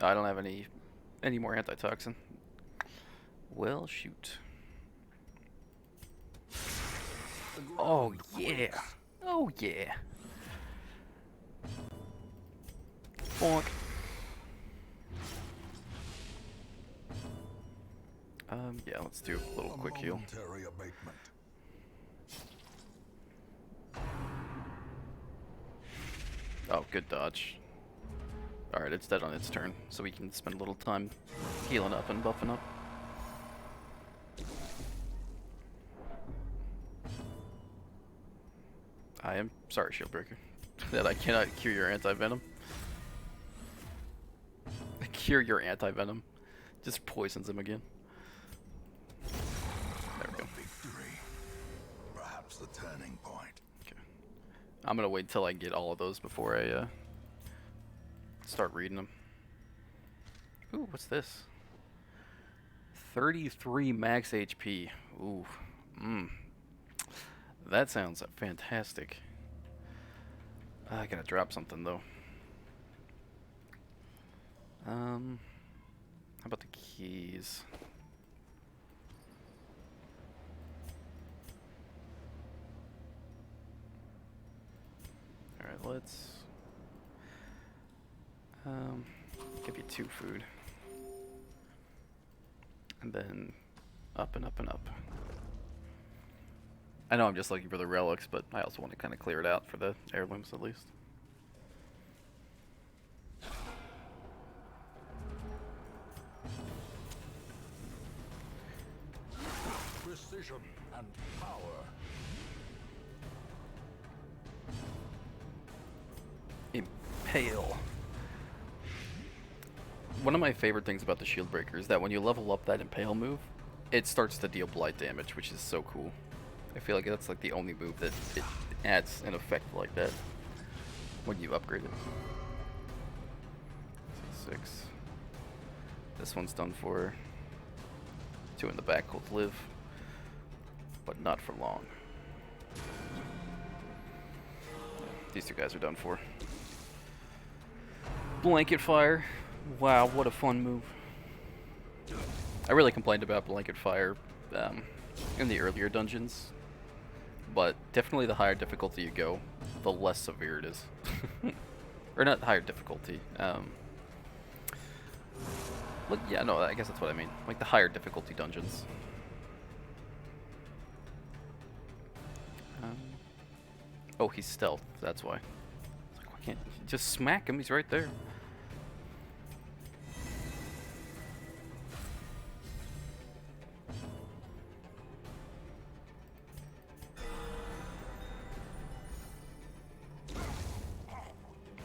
I don't have any more antitoxin. Well, shoot. Oh yeah. Oh yeah. Bonk. Yeah, let's do a little quick heal. Momentary abatement. Oh, good dodge. Alright, it's dead on its turn, so we can spend a little time healing up and buffing up. I am sorry, Shieldbreaker, that I cannot cure your anti-venom. Cure your anti-venom. Just poisons him again. There we go. Victory. Perhaps the turning point. Okay. I'm gonna wait till I get all of those before I start reading them. Ooh, what's this? 33 max HP. Ooh. That sounds fantastic. I gotta drop something though. How about the keys? let's give you 2 food. And then up and up and up. I know I'm just looking for the relics, but I also want to kind of clear it out for the heirlooms at least. Precision and power. Impale. One of my favorite things about the shield breaker is that when you level up that impale move, it starts to deal blight damage, which is so cool. I feel like that's like the only move that it adds an effect like that when you upgrade it. 6. This one's done for. 2 in the back will live, but not for long. These 2 guys are done for. Blanket fire. Wow, what a fun move. I really complained about blanket fire in the earlier dungeons, but definitely the higher difficulty you go, the less severe it is. Or not higher difficulty. Look, yeah, no, I guess that's what I mean. Like the higher difficulty dungeons. Oh, he's stealth. That's why. It's like, why can't you just smack him? He's right there.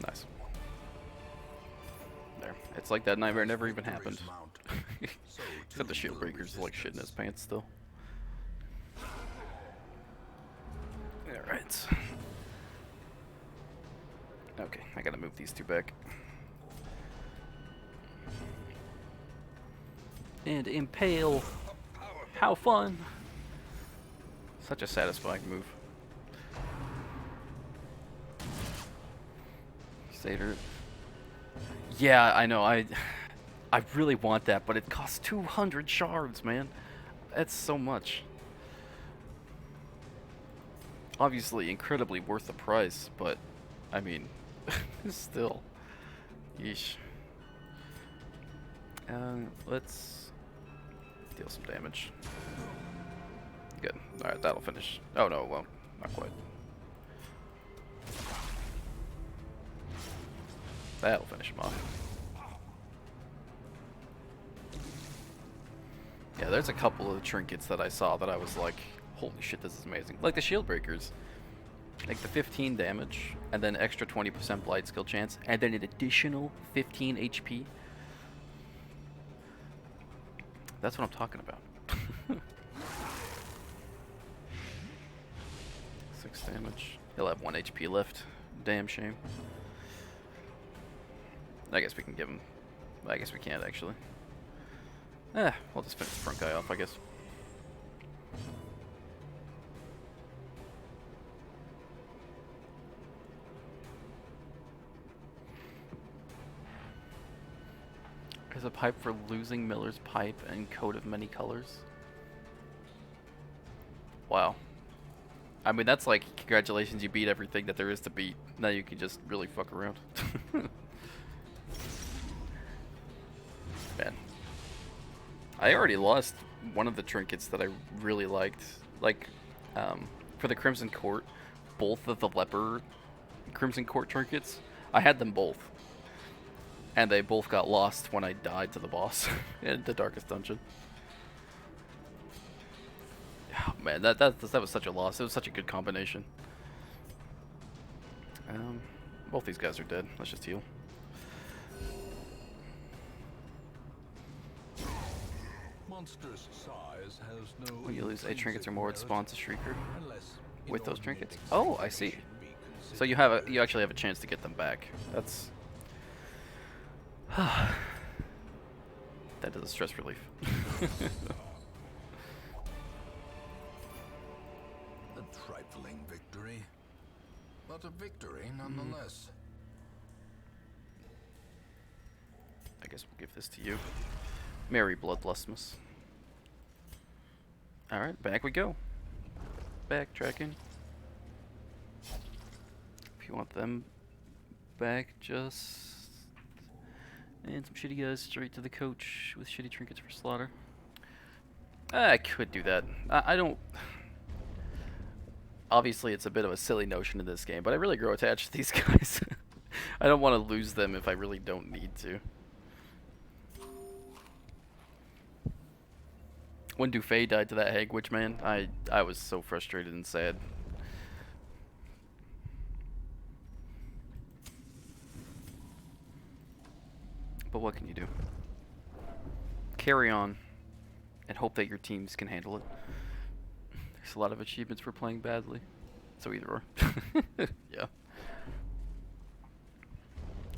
Nice. There. It's like that nightmare never even happened. Except the shield breaker's like shit in his pants still. Alright. Okay, I gotta move these 2 back. And impale. How fun! Such a satisfying move. Satyr. Yeah, I know. I really want that, but it costs 200 shards, man. That's so much. Obviously, incredibly worth the price, but I mean, still. Yeesh. Let's deal some damage. Good. Alright, that'll finish. Oh no, it won't. Not quite. That'll finish him off. Yeah, there's a couple of trinkets that I saw that I was like, holy shit, this is amazing. Like the shield breakers. Like the 15 damage, and then extra 20% blight skill chance, and then an additional 15 HP. That's what I'm talking about. 6 damage. He'll have 1 HP left. Damn shame. I guess we can give him. I guess we can't actually. We'll just finish the front guy off, I guess. There's a pipe for losing Miller's pipe and coat of many colors. Wow. I mean, that's like, congratulations, you beat everything that there is to beat. Now you can just really fuck around. Man. I already lost one of the trinkets that I really liked. Like, for the Crimson Court, both of the leper Crimson Court trinkets, I had them both. And they both got lost when I died to the boss in the Darkest Dungeon. Oh, man, that was such a loss. It was such a good combination. Both these guys are dead. Let's just heal. Monstrous size has no When you lose 8 trinkets or more, it spawns a Shrieker. unless With those trinkets? inordinate Oh, I see. expansion be So you actually have a chance to get them back. That's that is a stress relief. A trifling victory, but a victory nonetheless. I guess we'll give this to you. Merry Bloodlustmas. Alright, back we go. Backtracking. you want them back, just... And some shitty guys straight to the coach with shitty trinkets for slaughter. I could do that. I don't... Obviously, it's a bit of a silly notion in this game, but I really grow attached to these guys. I don't want to lose them if I really don't need to. When Dufay died to that Hag Witch, man, I was so frustrated and sad. But what can you do? Carry on and hope that your teams can handle it. There's a lot of achievements for playing badly. So either or. Yeah.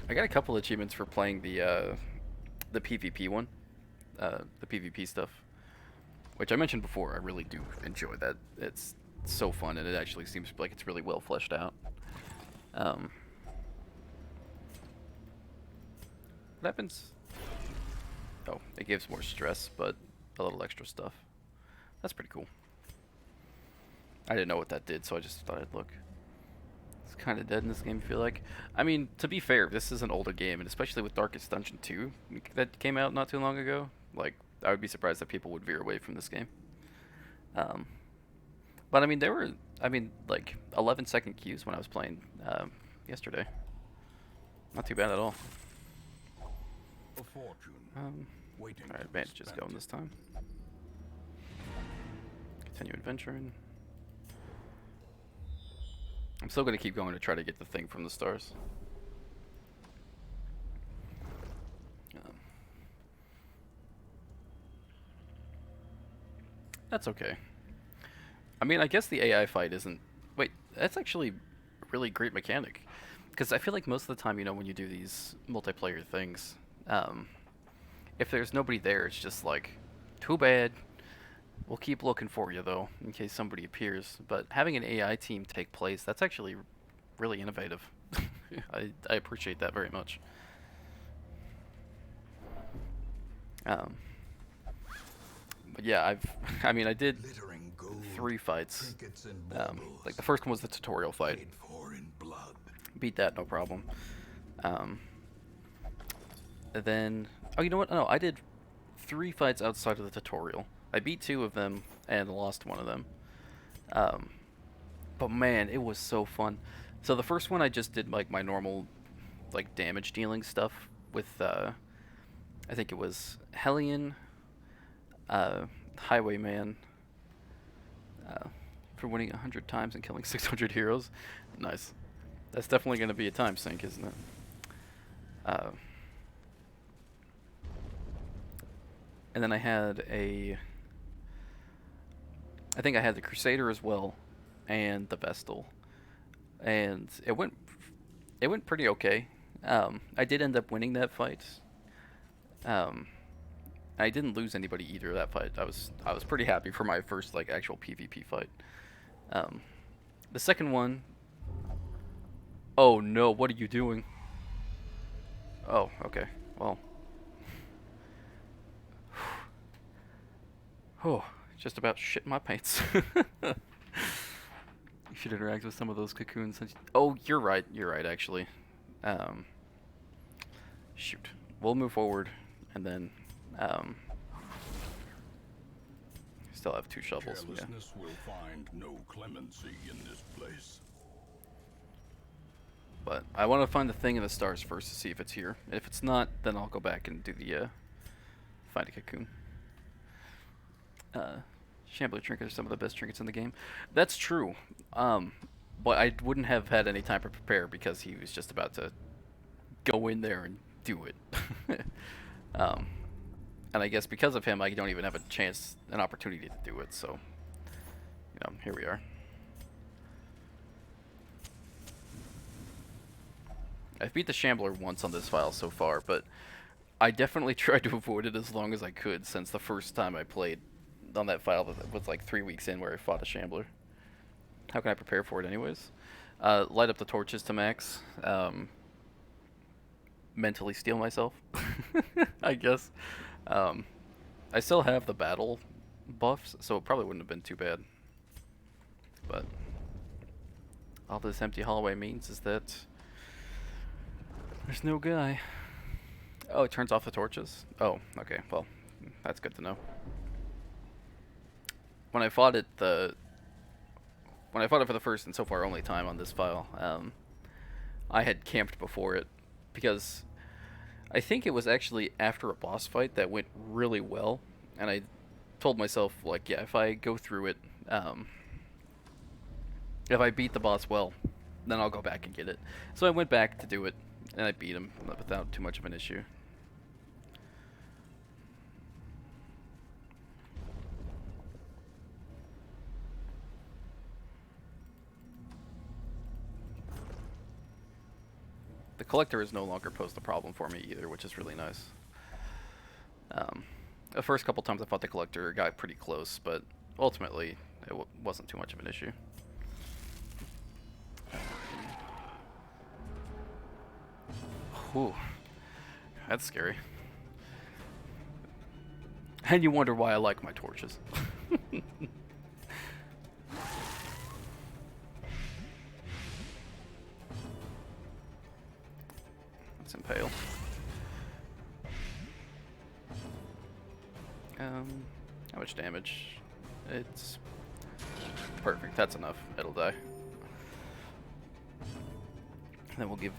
I got a couple achievements for playing the PvP one. The PvP stuff. Which I mentioned before, I really do enjoy that. It's so fun, and it actually seems like it's really well fleshed out. What happens? Oh, it gives more stress, but a little extra stuff. That's pretty cool. I didn't know what that did, so I just thought I'd look. It's kind of dead in this game, I feel like. I mean, to be fair, this is an older game, and especially with Darkest Dungeon 2 that came out not too long ago, like, I would be surprised that people would veer away from this game. But I mean, there were, like 11-second queues when I was playing yesterday. Not too bad at all. A fortune. Waiting Alright, to be advantage is spent. going this time. Continue adventuring. I'm still gonna keep going to try to get the thing from the stars. That's okay. I mean, I guess the AI fight isn't... Wait, that's actually a really great mechanic. Because I feel like most of the time, you know, when you do these multiplayer things, if there's nobody there, it's just like, too bad. We'll keep looking for you, though, in case somebody appears. But having an AI team take place, that's actually really innovative. I appreciate that very much. But yeah, I did Glittering gold, 3 fights. trinkets and Like baubles, the first one was the tutorial fight. paid for in blood. Beat that, no problem. And then, oh, you know what? No, I did 3 fights outside of the tutorial. I beat 2 of them and lost 1 of them. But man, it was so fun. So the first one I just did like my normal, like damage dealing stuff with, I think it was Hellion, Highwayman, for winning 100 times and killing 600 heroes. Nice. That's definitely going to be a time sink, isn't it? And then I had I think I had the Crusader as well, and the Vestal, and it went pretty okay. I did end up winning that fight. I didn't lose anybody either of that fight. I was pretty happy for my first like actual PvP fight. The second one. Oh no! What are you doing? Oh, okay. Well. Oh, just about shit my pants. You should interact with some of those cocoons. Oh, you're right. You're right, actually. Shoot. We'll move forward, and then still have 2 shovels. Yeah. Carelessness will find no clemency in this place. But I want to find the thing in the stars first to see if it's here. And if it's not, then I'll go back and do the find a cocoon. Shambler trinkets are some of the best trinkets in the game. That's true. But I wouldn't have had any time to prepare because he was just about to go in there and do it. And I guess because of him, I don't even have an opportunity to do it. So, you know, here we are. I've beat the Shambler once on this file so far, but I definitely tried to avoid it as long as I could since the first time I played on that file that was like 3 weeks in where I fought a Shambler. How can I prepare for it anyways? Light up the torches to max. Mentally steal myself, I guess. I still have the battle buffs, so it probably wouldn't have been too bad. But all this empty hallway means is that there's no guy. Oh, it turns off the torches? Oh, okay, well, that's good to know. When I fought it for the first and so far only time on this file, I had camped before it because I think it was actually after a boss fight that went really well, and I told myself, like, yeah, if I go through it, if I beat the boss well, then I'll go back and get it. So I went back to do it, and I beat him without too much of an issue. The collector is no longer posed a problem for me either, which is really nice. The first couple times I fought the collector, it got pretty close, but ultimately it wasn't too much of an issue. Whew, that's scary. And you wonder why I like my torches. Let's impale. How much damage? It's perfect. That's enough. It'll die. Then we'll give.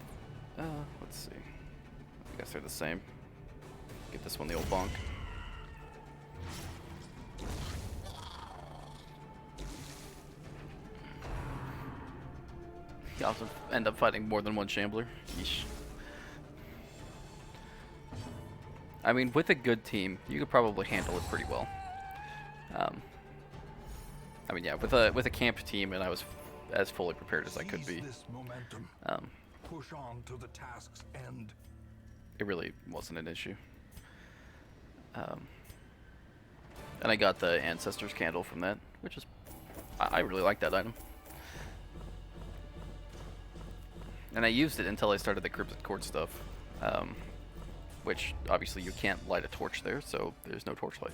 Let's see. I guess they're the same. Give this one the old bonk. You also end up fighting more than one Shambler. Yeesh. I mean, with a good team, you could probably handle it pretty well. I mean, yeah, with a camp team, and I was as fully prepared as I could be. Push on to the task's end. It really wasn't an issue. And I got the Ancestor's Candle from that, which is... I really like that item. And I used it until I started the Crimson Court stuff. Which, obviously, you can't light a torch there, so there's no torchlight.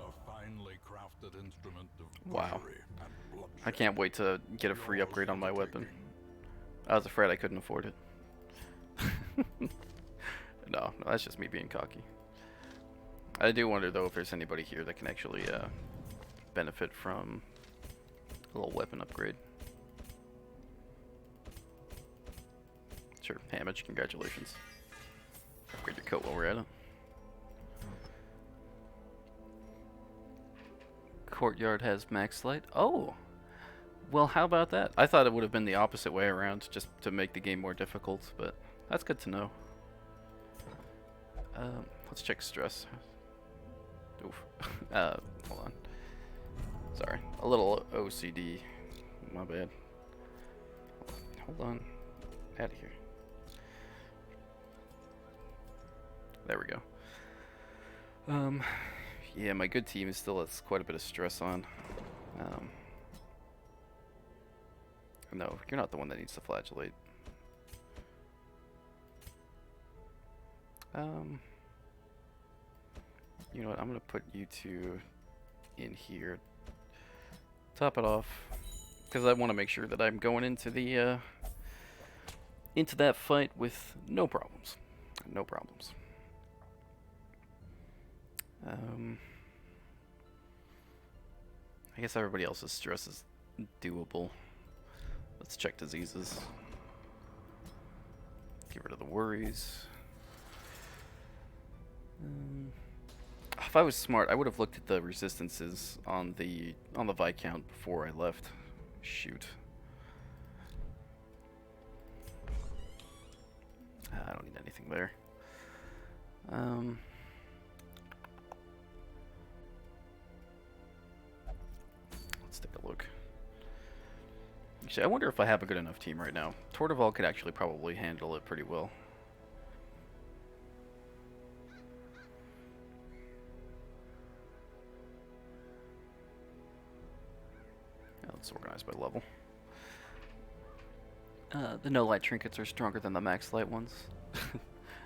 A finely crafted instrument of Wow. butchery and bloodshed. I can't wait to get a free upgrade on my weapon. I was afraid I couldn't afford it. No, that's just me being cocky. I do wonder, though, if there's anybody here that can actually benefit from a little weapon upgrade. Sure, Hamage, congratulations. Upgrade your coat while we're at it. Courtyard has max light. Oh! Well, how about that? I thought it would have been the opposite way around, just to make the game more difficult, but that's good to know. Let's check stress. Oof. Hold on. Sorry. A little OCD. My bad. Hold on. Out of here. There we go. Yeah, my good team is still has quite a bit of stress on. No, you're not the one that needs to flagellate. You know what? I'm gonna put you two in here. Top it off, because I want to make sure that I'm going into the into that fight with no problems. No problems. I guess everybody else's stress is doable. Let's check diseases. Get rid of the worries. If I was smart, I would have looked at the resistances on the Viscount before I left. Shoot. I don't need anything there. Let's take a look. Actually, I wonder if I have a good enough team right now. Tordeval could actually probably handle it pretty well. Let's organize by level. The no light trinkets are stronger than the max light ones.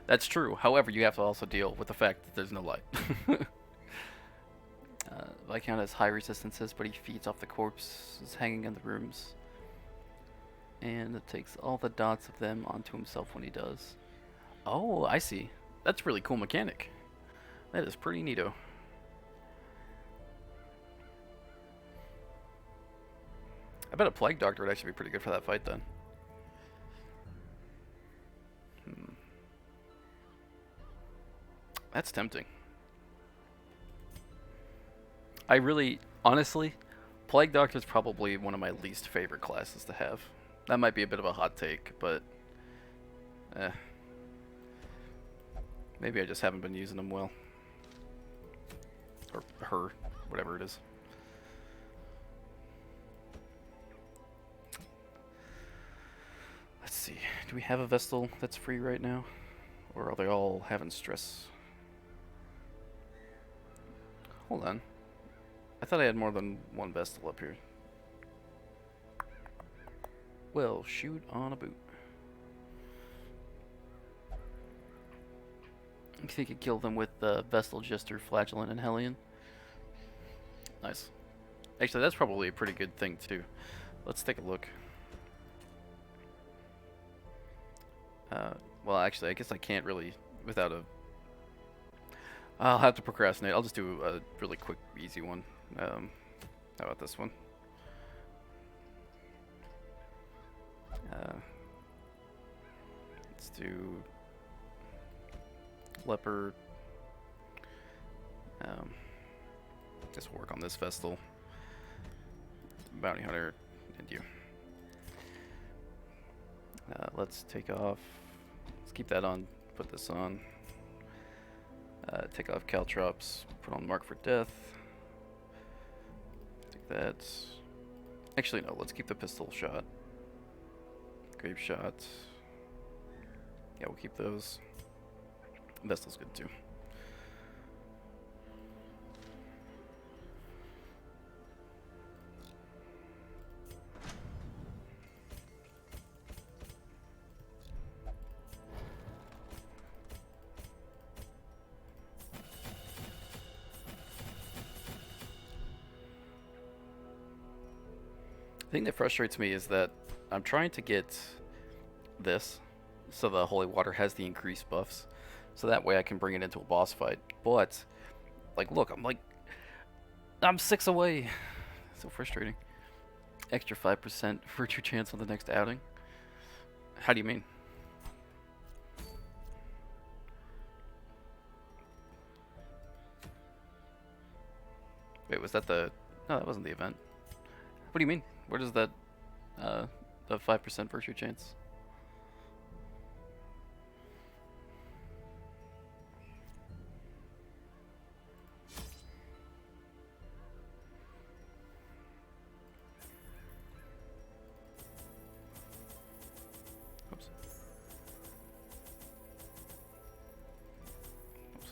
That's true. However, you have to also deal with the fact that there's no light. Viscount has high resistances, but he feeds off the corpses hanging in the rooms. And it takes all the dots of them onto himself when he does. Oh, I see. That's a really cool mechanic. That is pretty neato. I bet a Plague Doctor would actually be pretty good for that fight then. That's tempting. I really, honestly, Plague Doctor is probably one of my least favorite classes to have. That might be a bit of a hot take, but maybe I just haven't been using them well. Or her, whatever it is. Let's see. Do we have a Vestal that's free right now? Or are they all having stress? Hold on. I thought I had more than one Vestal up here. Well, shoot on a boot. I think you could kill them with Vestal, Jester, Flagellant, and Hellion. Nice. Actually, that's probably a pretty good thing, too. Let's take a look. Well, actually, I guess I can't really without a... I'll have to procrastinate. I'll just do a really quick, easy one. How about this one? Let's do Leopard. Just work on this Vestal. Bounty Hunter and you. Let's take off. Let's keep that on. Put this on. Take off Caltrops. Put on Mark for Death. Take that. Actually, no. Let's keep the pistol shot. Grape shot. Yeah, we'll keep those. Vestal's good too. The thing that frustrates me is that I'm trying to get this so the Holy Water has the increased buffs, so that way I can bring it into a boss fight. But, like, look, I'm 6 away. So frustrating. Extra 5% virtue chance on the next outing. How do you mean? Wait, was that the... No, that wasn't the event. What do you mean? Where does that, the 5% virtue chance? Oops. Oops.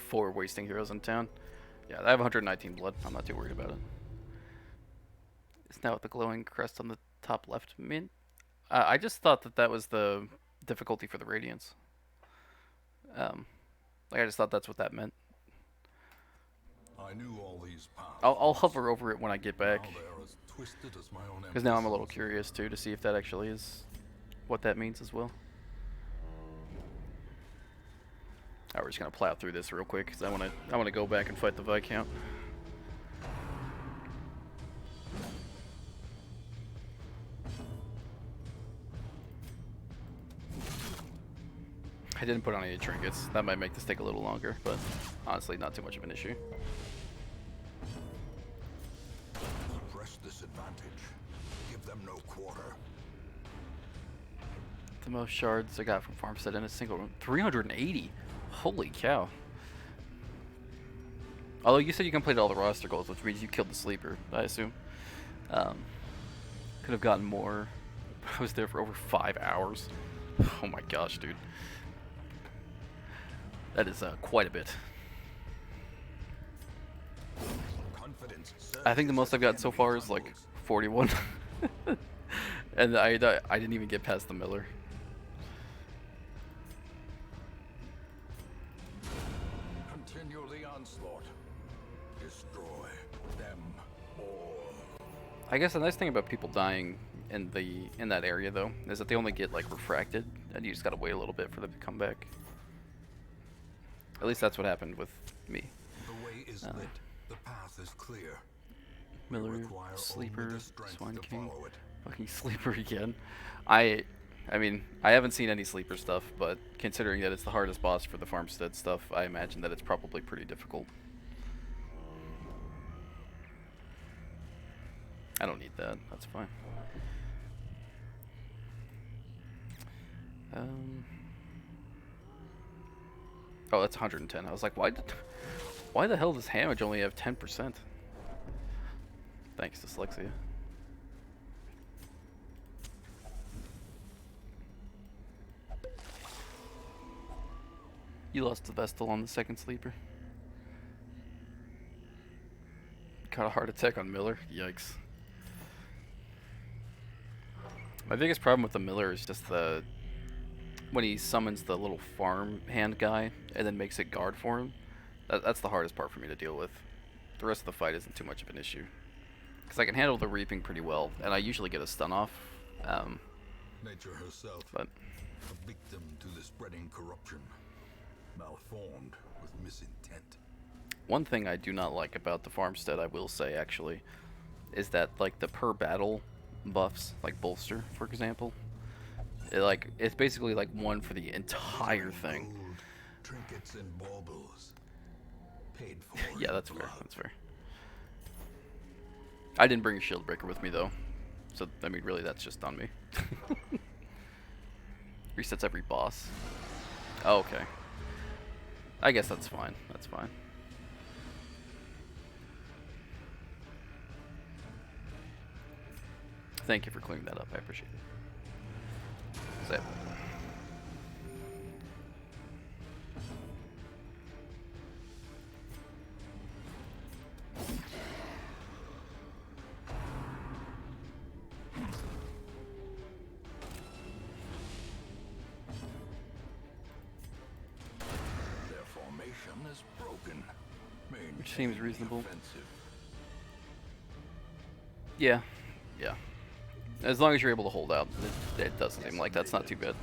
4 wasting heroes in town. Yeah, I have 119 blood. I'm not too worried about it. It's now with the glowing crest on the top left mint. I just thought that was the difficulty for the Radiance. Like, I just thought that's what that meant. I knew all these paths. I'll hover over it when I get back. Now they're as twisted as my own Because now I'm a little ambitions. curious, too, to see if that actually is what that means as well. Alright, we're just gonna plow through this real quick because I wanna go back and fight the Viscount. I didn't put on any trinkets. That might make this take a little longer, but honestly, not too much of an issue. Press this advantage. Give them no quarter. The most shards I got from Farmstead in a single room. 380! Holy cow. Although you said you completed all the roster goals, which means you killed the sleeper, I assume. Could have gotten more. I was there for over 5 hours. Oh my gosh, dude. That is quite a bit. Confidence I think the most I've gotten so far is like 41. And I didn't even get past the Miller. Continue the onslaught. Destroy them all. I guess the nice thing about people dying in that area though is that they only get like refracted, and you just gotta wait a little bit for them to come back. At least that's what happened with me. The way is lit. The path is clear. Miller, Require only Sleeper, the strength Swan to King, follow it. fucking Sleeper again. I mean, I haven't seen any Sleeper stuff, but considering that it's the hardest boss for the Farmstead stuff, I imagine that it's probably pretty difficult. I don't need that. That's fine. Oh, that's 110. I was like, why the hell does Hamage only have 10%? Thanks, Dyslexia. You lost the Vestal on the second Sleeper. Got a heart attack on Miller. Yikes. My biggest problem with the Miller is just when he summons the little farm hand guy and then makes it guard for him. That's the hardest part for me to deal with. The rest of the fight isn't too much of an issue. Because I can handle the reaping pretty well, and I usually get a stun off. Nature herself, But a victim to the spreading corruption, malformed with misintent. one thing I do not like about the Farmstead, I will say actually, is that like the per battle buffs, like Bolster, for example, it's basically like one for the entire thing. Gold, trinkets and baubles. Paid for. Yeah, in that's fair. blood. That's fair. I didn't bring a shield breaker with me though, so I mean, really, that's just on me. Resets every boss. Oh, okay. I guess that's fine. That's fine. Thank you for clearing that up. I appreciate it. Zap. Their formation is broken. Which seems Maintain the reasonable. offensive. Yeah. Yeah. As long as you're able to hold out, it does seem like that's not too bad.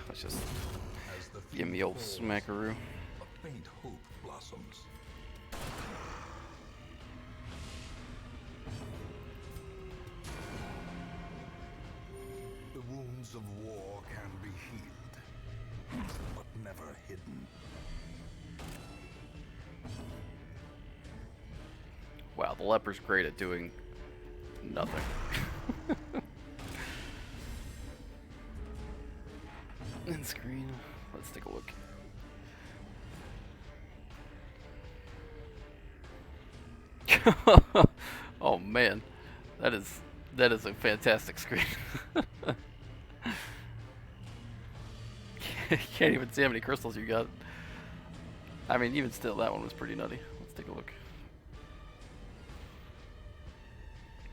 Let's just As the give me field old falls, smackaroo. a faint hope blossoms. The wounds of war can be healed, but never hidden. Wow, the leper's great at doing nothing. End screen. Let's take a look. Oh man, that is a fantastic screen. You can't even see how many crystals you got. I mean, even still, that one was pretty nutty. Let's take a look.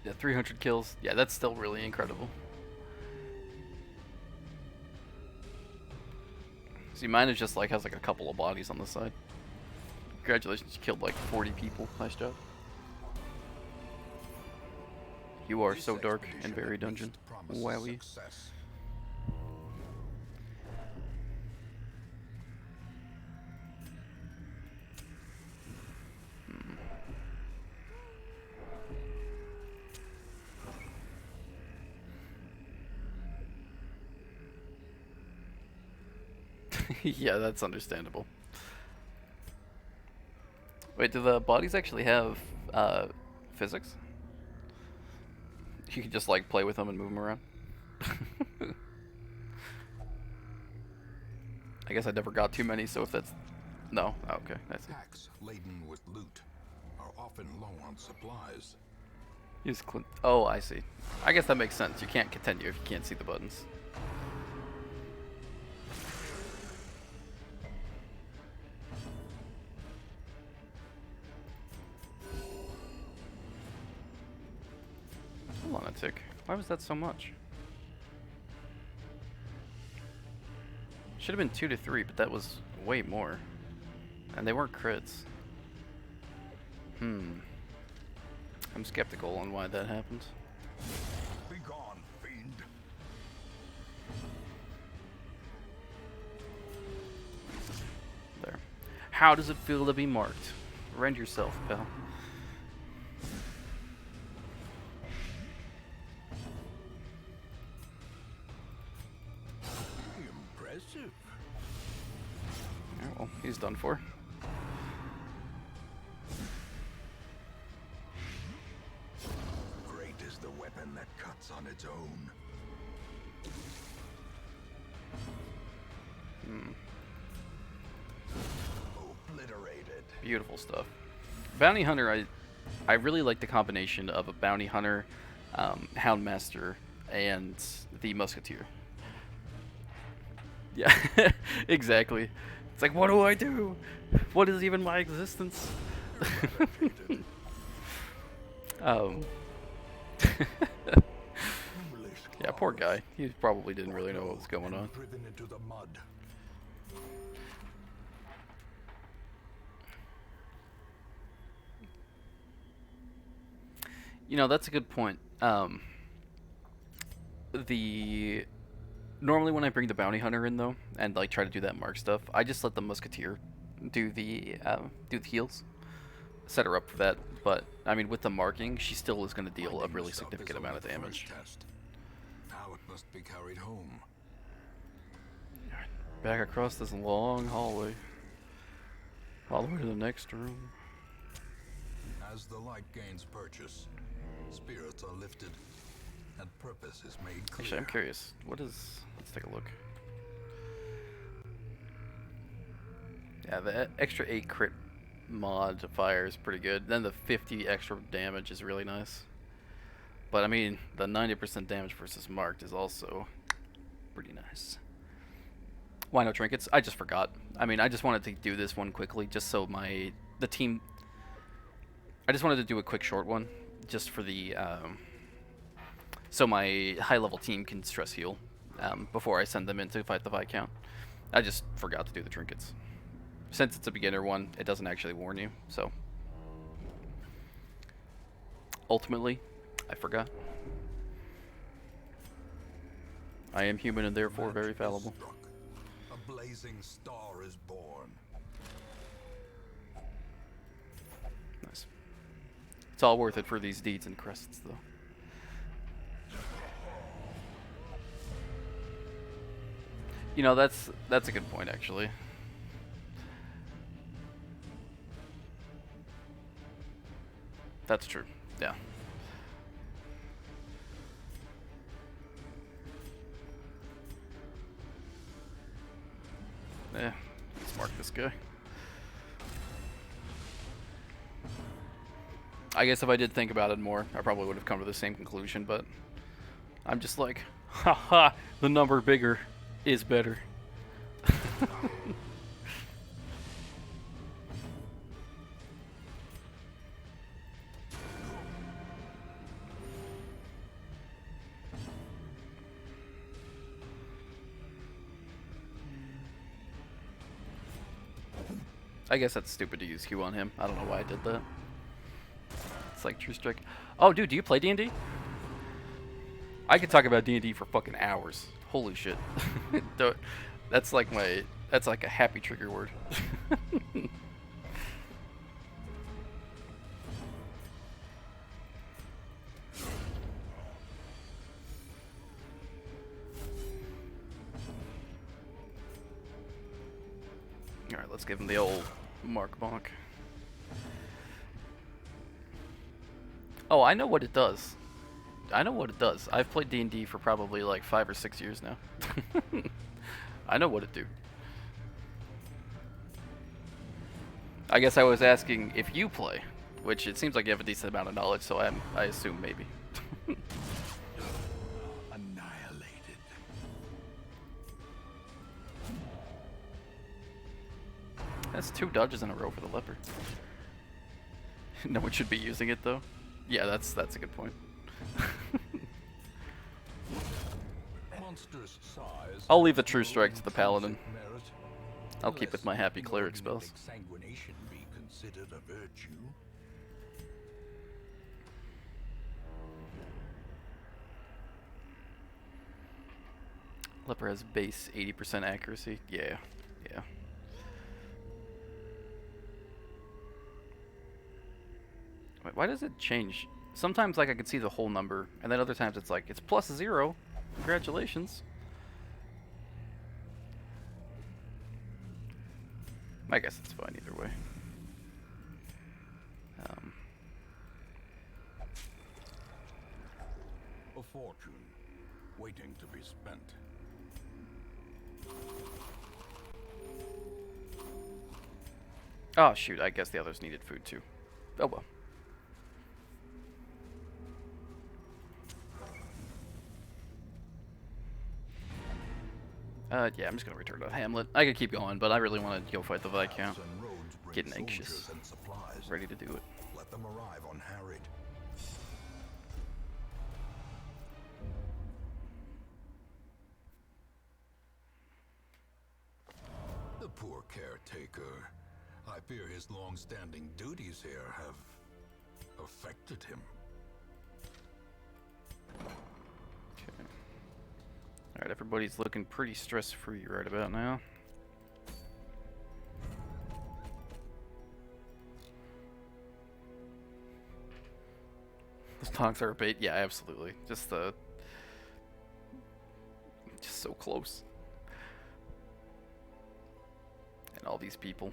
Yeah, 300 kills. Yeah, that's still really incredible. See, mine is just like has like a couple of bodies on the side. Congratulations, you killed like 40 people. Nice job. You are so dark and very dungeon. Wowie. Success. Yeah, that's understandable. Wait, do the bodies actually have physics? You can just like play with them and move them around? I guess I never got too many, so if that's... No? Oh, okay, I see. Packs laden with loot are often low on supplies. Use Oh, I see. I guess that makes sense. You can't continue if you can't see the buttons. on a tick. Why was that so much? Should have been 2 to 3, but that was way more. And they weren't crits. I'm skeptical on why that happened. Be gone, fiend. There. How does it feel to be marked? Rend yourself, pal. Impressive. Yeah, well, he's done for. Great is the weapon that cuts on its own. Obliterated. Beautiful stuff. Bounty Hunter, I really like the combination of a Bounty Hunter, Houndmaster, and the Musketeer. Yeah, exactly. It's like, what do I do? What is even my existence? Yeah, poor guy. He probably didn't really know what was going on. Driven into the mud. You know, that's a good point. Normally when I bring the Bounty Hunter in though, and like try to do that mark stuff, I just let the Musketeer do the heals, set her up for that. But I mean, with the marking, she still is going to deal a really significant amount of damage. Now it must be carried home. Back across this long hallway, all the way to the next room. As the light gains purchase, spirits are lifted, and purpose is made clear. Actually, I'm curious. What is? Let's take a look. Yeah, the extra 8 crit modifier is pretty good. Then the 50 extra damage is really nice. But I mean, the 90% damage versus marked is also pretty nice. Why no trinkets? I just forgot. I mean, I just wanted to do this one quickly, just so the team. I just wanted to do a quick short one, just for the so my high level team can stress heal before I send them in to fight the Viscount. I just forgot to do the trinkets. Since it's a beginner one, it doesn't actually warn you, so ultimately, I forgot. I am human and therefore very fallible. Struck. A blazing star is born. Nice. It's all worth it for these deeds and crests, though. You know, that's a good point, actually. That's true. Yeah. Yeah. Let's mark this guy. I guess if I did think about it more, I probably would have come to the same conclusion, but I'm just like, haha, the number bigger is better. I guess that's stupid to use Q on him. I don't know why I did that. It's like True Strike. Oh, dude, do you play D&D? I could talk about D&D for fucking hours. Holy shit. That's like a happy trigger word. Alright, let's give him the old Mark Bonk. Oh, I know what it does. I know what it does. I've played D&D for probably like 5 or 6 years now. I know what it do. I guess I was asking if you play, which it seems like you have a decent amount of knowledge, so I assume maybe. Annihilated. That's 2 dodges in a row for the leopard. No one should be using it though. Yeah, that's a good point. Monstrous size. I'll leave the true no strike to the paladin. intrinsic merit. I'll keep with my happy cleric Inordinate spells. Exsanguination be considered a virtue. Leper has base 80% accuracy. Yeah, yeah. Wait, why does it change? Sometimes like I can see the whole number, and then other times it's like it's +0. Congratulations. I guess it's fine either way. A fortune waiting to be spent. Oh shoot, I guess the others needed food too. Oh well. Yeah, I'm just gonna return to Hamlet. I could keep going, but I really want to go fight the Viscount. Paths and roads bring Getting soldiers anxious. and supplies. Ready to do it. Let them arrive unharried. The poor caretaker. I fear his long-standing duties here have affected him. Okay. Alright, everybody's looking pretty stress-free right about now. Those tonks are a bait? Yeah, absolutely. Just so close. And all these people.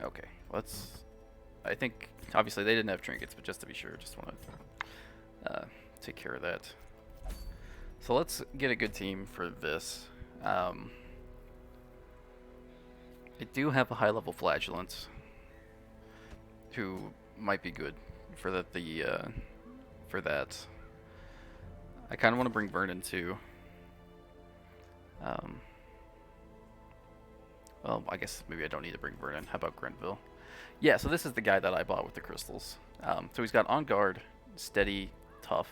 Okay, I think, obviously they didn't have trinkets, but just to be sure, just want to take care of that. So let's get a good team for this. I do have a high-level Flagellant, who might be good for for that. I kind of want to bring Vernon too. Well, I guess maybe I don't need to bring Vernon. How about Grenville? Yeah, so this is the guy that I bought with the crystals. So he's got On Guard, Steady, Tough.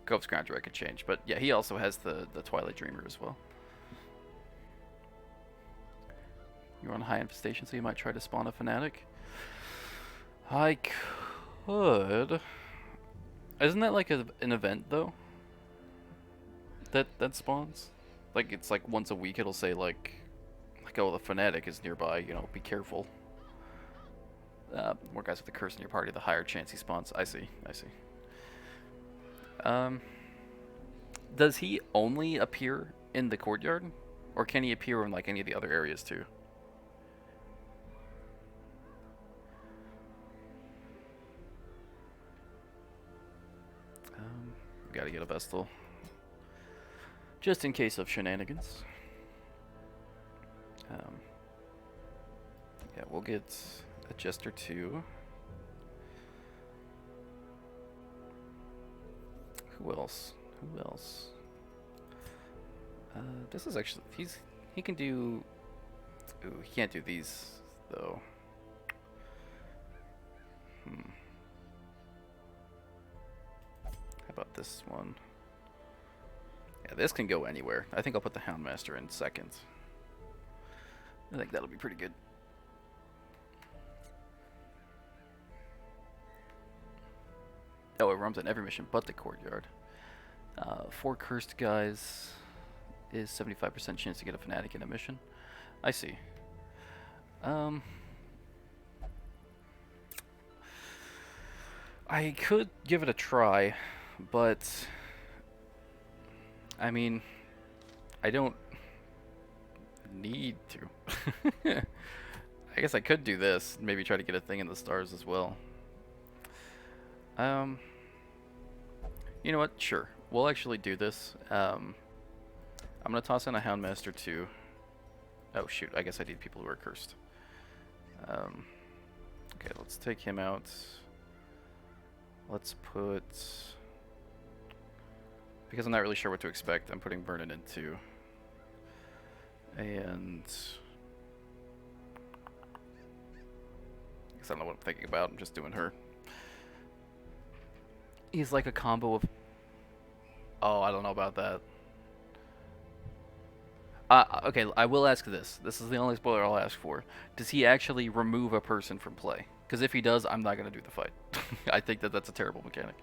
Cove's Grounder I could change, but yeah, he also has the Twilight Dreamer as well. You're on high infestation, so you might try to spawn a Fanatic. I could. Isn't that like an event though? That spawns? Like it's like once a week it'll say like oh, the Fanatic is nearby, you know, be careful. More guys with the curse in your party, the higher chance he spawns. I see. Does he only appear in the courtyard? Or can he appear in like any of the other areas too? Gotta get a Vestal. Just in case of shenanigans. Yeah, we'll get a Jester 2. Who else? This is actually he can do. Ooh, he can't do these though. How about this one? Yeah, this can go anywhere. I think I'll put the Houndmaster in second. I think that'll be pretty good. Oh, it roams in every mission but the courtyard. 4 cursed guys is 75% chance to get a Fanatic in a mission. I see. I could give it a try, but I mean, I don't need to. I guess I could do this, maybe try to get a thing in the stars as well. You know what? Sure. We'll actually do this. I'm gonna toss in a Houndmaster too. Oh shoot, I guess I need people who are cursed. Okay, let's take him out. Let's put... Because I'm not really sure what to expect, I'm putting Vernon in too. And... don't know what I'm thinking about. I'm just doing her. He's like a combo of... Oh, I don't know about that. Okay, I will ask this. This is the only spoiler I'll ask for. Does he actually remove a person from play? Because if he does, I'm not going to do the fight. I think that that's a terrible mechanic.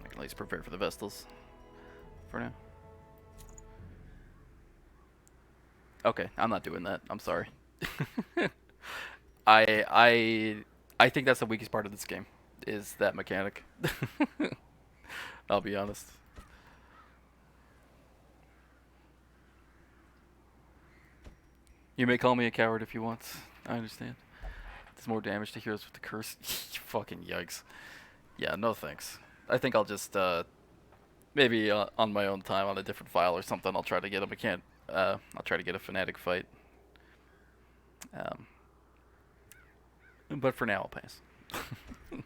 I can at least prepare for the Vestals for now. Okay, I'm not doing that. I'm sorry. I think that's the weakest part of this game, is that mechanic. I'll be honest. You may call me a coward if you want. I understand. There's more damage to heroes with the curse. Fucking yikes. Yeah, no thanks. I think I'll just maybe on my own time on a different file or something. I'll try to get a I'll try to get a fanatic fight. But for now, I'll pass. Alright,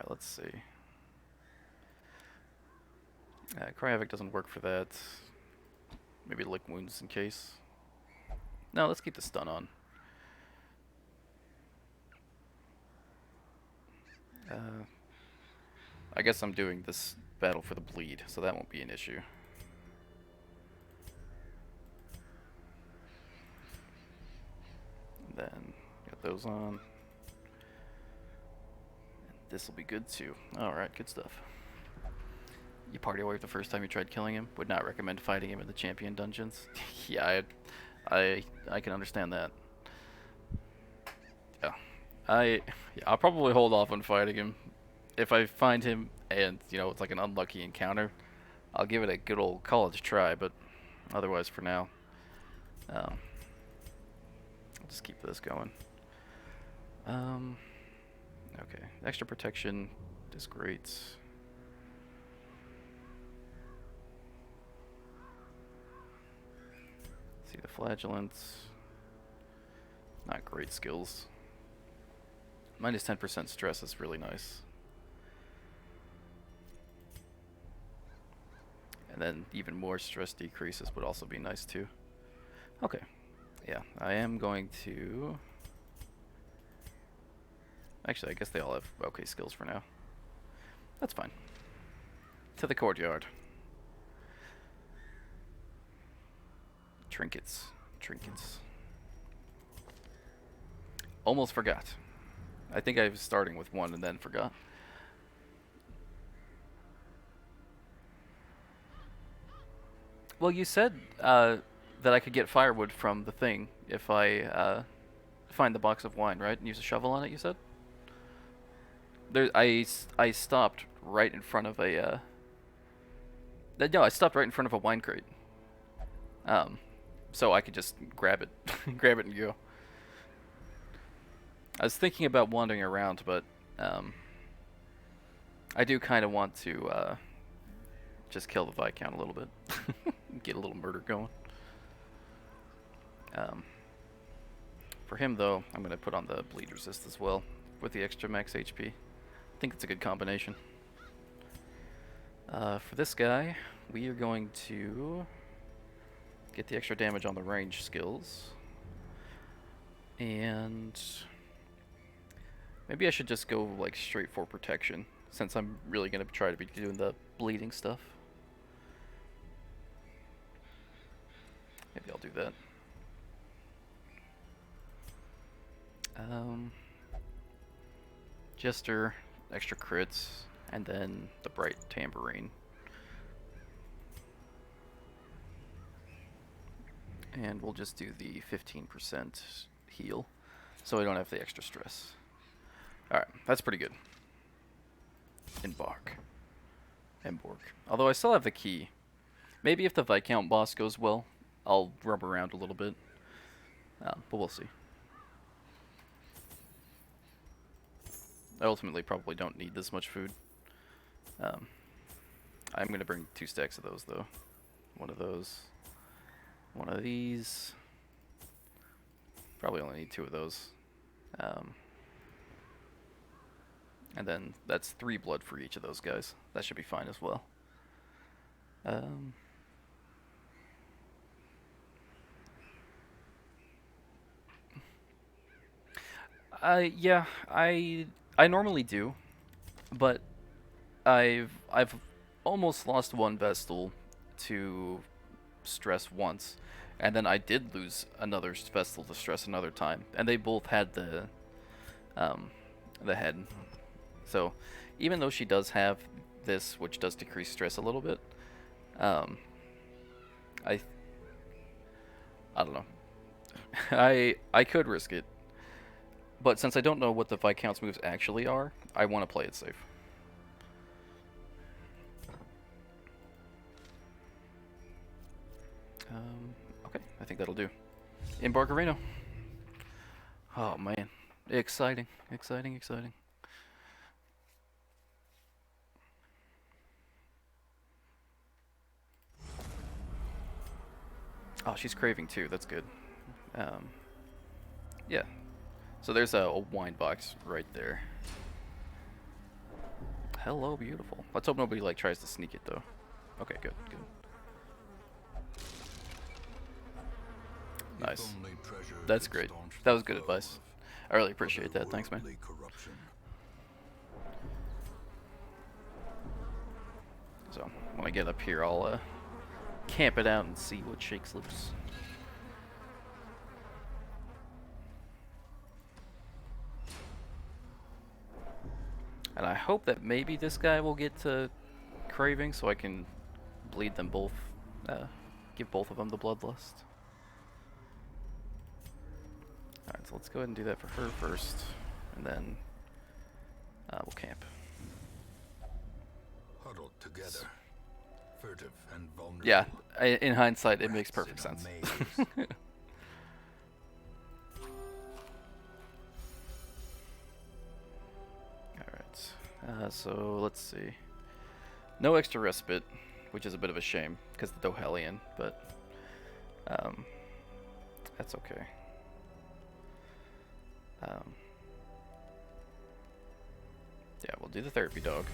let's see. Cry Havoc doesn't work for that. Maybe lick wounds in case. No, let's keep the stun on. I guess I'm doing this battle for the bleed, so that won't be an issue. And then got those on. This will be good too. Alright, good stuff. You party away the first time you tried killing him. Would not recommend fighting him in the champion dungeons. Yeah, I can understand that. Yeah, I'll probably hold off on fighting him. If I find him and it's like an unlucky encounter, I'll give it a good old college try. But otherwise, for now, I'll just keep this going. Okay, extra protection is great. See the flagellants. Not great skills. Minus 10% stress is really nice. And then even more stress decreases would also be nice too. Okay. Yeah, I am going to... Actually, I guess they all have okay skills for now. That's fine. To the courtyard. Trinkets. Trinkets. Almost forgot. I think I was starting with one and then forgot. Well, you said that I could get firewood from the thing if I find the box of wine, right? And use a shovel on it, you said? I stopped right in front of a... no, I stopped right in front of a wine crate. So I could just grab it. Grab it and go. I was thinking about wandering around, but I do kind of want to just kill the Viscount a little bit. Get a little murder going. For him, though, I'm going to put on the bleed resist as well with the extra max HP. I think it's a good combination. For this guy, we are going to get the extra damage on the range skills. And maybe I should just go like straight for protection, since I'm really going to try to be doing the bleeding stuff. Maybe I'll do that. Jester, extra crits, and then the Bright Tambourine. And we'll just do the 15% heal, so we don't have the extra stress. Alright, that's pretty good. Embark. Although I still have the key. Maybe if the Viscount boss goes well, I'll rub around a little bit. But we'll see. I ultimately probably don't need this much food. I'm going to bring 2 stacks of those, though. One of those. One of these. Probably only need 2 of those. And then that's 3 blood for each of those guys. That should be fine as well. Yeah, I normally do, but I've almost lost one Vestal to stress once, and then I did lose another Vestal to stress another time, and they both had the head. So even though she does have this, which does decrease stress a little bit, I don't know. I could risk it, but since I don't know what the Viscount's moves actually are, I want to play it safe. Okay, I think that'll do. Embark Arena. Oh man, exciting, exciting, exciting. Oh, she's craving too. That's good. Yeah. So there's a wine box right there. Hello, beautiful. Let's hope nobody like tries to sneak it though. Okay, good, good. Nice. That's great. That was good advice. I really appreciate that. Thanks, man. So when I get up here, I'll camp it out and see what shakes loose. And I hope that maybe this guy will get to craving so I can bleed them both, give both of them the bloodlust. Alright, so let's go ahead and do that for her first, and then we'll camp. Huddled together, furtive and vulnerable. Yeah, in hindsight, it makes perfect sense. Alright, so let's see. No extra respite, which is a bit of a shame, because of the Dohelion, but that's okay. Yeah, we'll do the therapy dog.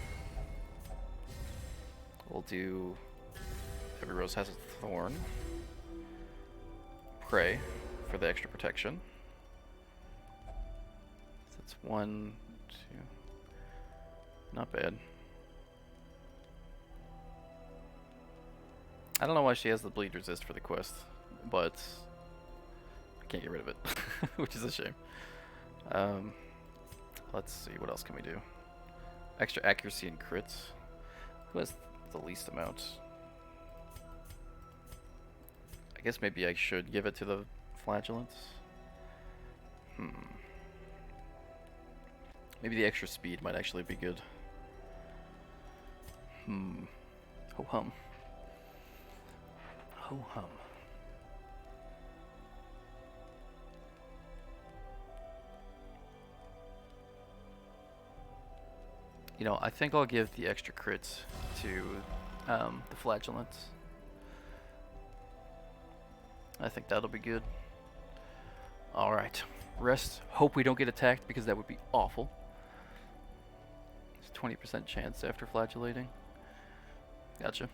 We'll do every rose has a thorn. Pray for the extra protection. So that's 1, 2. Not bad. I don't know why she has the bleed resist for the quest, but I can't get rid of it, which is a shame. Let's see, what else can we do? Extra accuracy and crits. Who has the least amount? I guess maybe I should give it to the flagellants. Maybe the extra speed might actually be good. Ho hum. Ho hum. You know, I think I'll give the extra crits to the flagellants. I think that'll be good. Alright. Rest. Hope we don't get attacked because that would be awful. It's 20% chance after flagellating. Gotcha.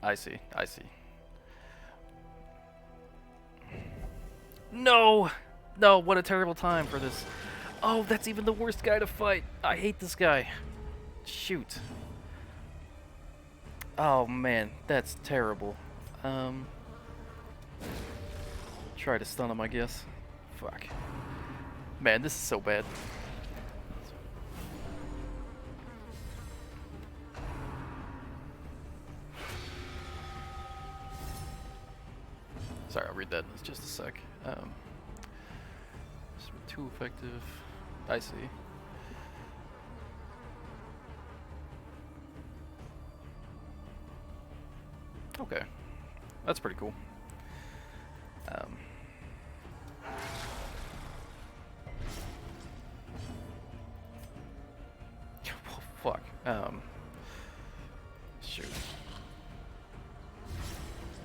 I see. I see. No! No, what a terrible time for this. Oh, that's even the worst guy to fight. I hate this guy. Shoot. Oh man, that's terrible. Try to stun him, I guess. Fuck. Man, this is so bad. Sorry, I'll read that in just a sec. Too effective. I see. Okay. That's pretty cool. Fuck. Shoot.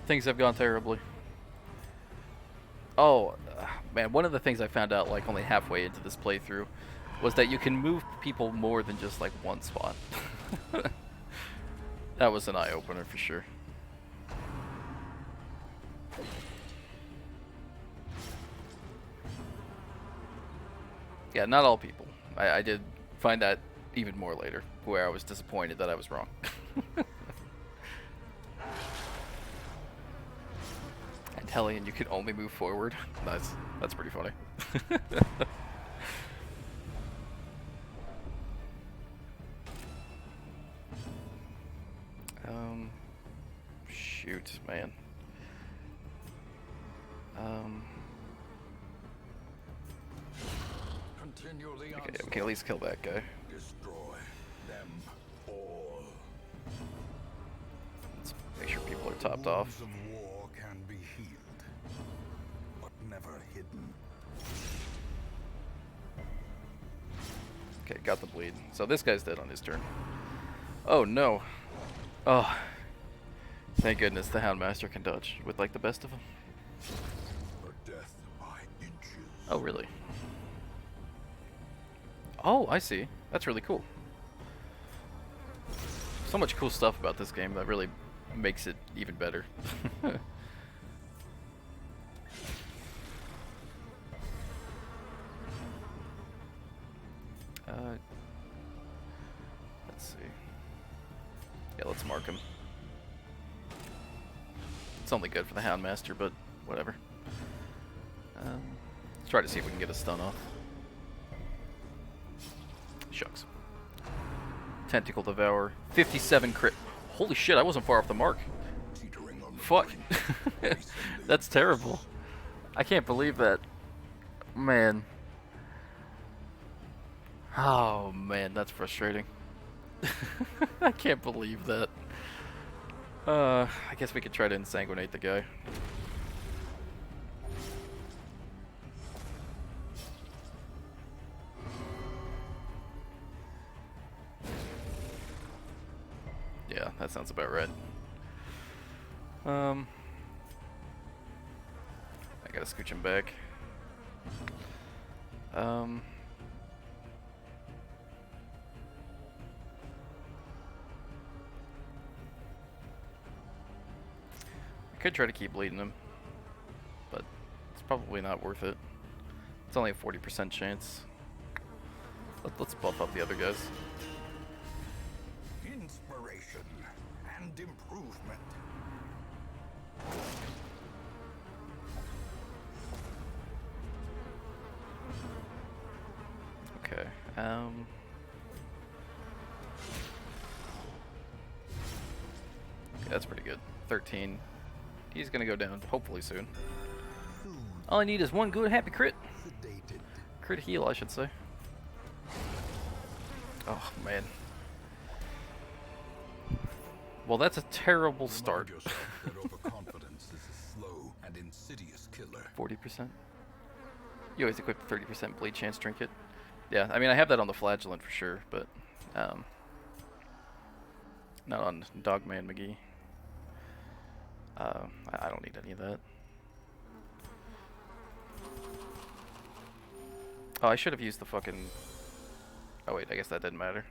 Things have gone terribly. Oh, Man, one of the things I found out like only halfway into this playthrough was that you can move people more than just like one spot. That was an eye-opener for sure. Yeah, not all people. I did find that even more later, where I was disappointed that I was wrong. And Hellion, you can only move forward. That's pretty funny. Shoot, man. Okay, we can at least kill that guy. Destroy them all. Let's make sure people are topped off. Wounds of war can be healed, but never hidden. Okay, got the bleed. So this guy's dead on his turn. Oh no. Oh. Thank goodness the Houndmaster can dodge with like the best of them. Her death by inches. Oh really? Oh, I see. That's really cool. So much cool stuff about this game that really makes it even better. Let's see. Yeah, let's mark him. It's only good for the Houndmaster, but whatever. Let's try to see if we can get a stun off. Shucks. Tentacle Devour. 57 crit. Holy shit, I wasn't far off the mark. Fuck. That's terrible. I can't believe that. Man. Oh man, that's frustrating. I can't believe that. I guess we could try to insanguinate the guy. Yeah, that sounds about right. I gotta scooch him back. I could try to keep bleeding him, but it's probably not worth it. It's only a 40% chance. Let's buff up the other guys. Inspiration and improvement. Okay, that's pretty good. 13. He's gonna go down hopefully soon. All I need is one good happy crit. Sedated. Crit heal, I should say. Oh man. Well, that's a terrible start. Remind yourself that overconfidence is a slow and insidious killer. 40%. You always equip 30% bleed chance trinket. Yeah, I mean I have that on the Flagellant for sure, but not on Dogman McGee. I don't need any of that. Oh, I should have used the fucking... Oh wait, I guess that didn't matter.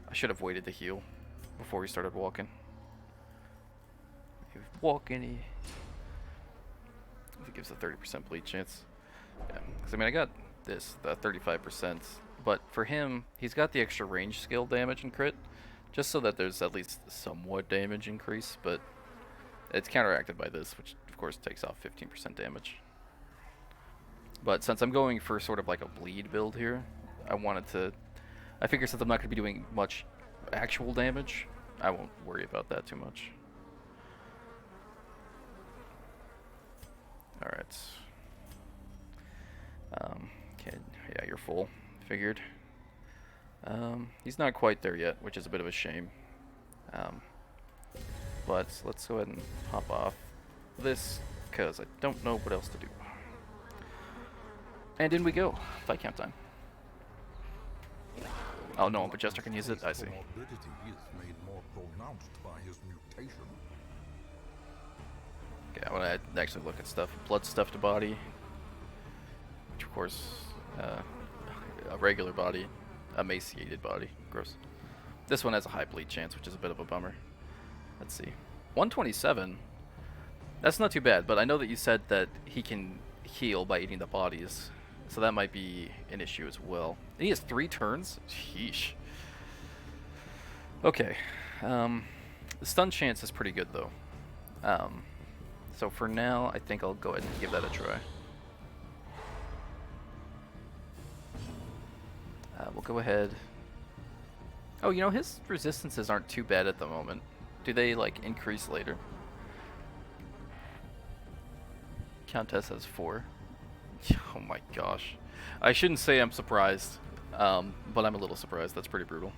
I should have waited to heal before we started walking. He was walking, if it gives a 30% bleed chance. Yeah, because I mean I got this, the 35%, but for him, he's got the extra range skill damage and crit, just so that there's at least somewhat damage increase, but it's counteracted by this, which of course takes off 15% damage. But since I'm going for sort of like a bleed build here, I figure since I'm not going to be doing much actual damage, I won't worry about that too much. Alright. Okay, yeah, you're full. Figured. He's not quite there yet, which is a bit of a shame. But let's go ahead and hop off this, because I don't know what else to do. And in we go. Fight count time. Oh no, but Jester can use it? I see. Morbidity is made more pronounced by his mutation. Okay, I want to actually look at stuff. Blood stuffed body. which of course, a regular body, emaciated body, gross. This one has a high bleed chance, which is a bit of a bummer. Let's see. 127. That's not too bad, but I know that you said that he can heal by eating the bodies, so that might be an issue as well. And he has 3 turns? Sheesh. Okay. The stun chance is pretty good, though. So for now, I think I'll go ahead and give that a try. We'll go ahead. Oh, you know, his resistances aren't too bad at the moment. Do they, like, increase later? Countess has 4. Oh my gosh. I shouldn't say I'm surprised, but I'm a little surprised. That's pretty brutal.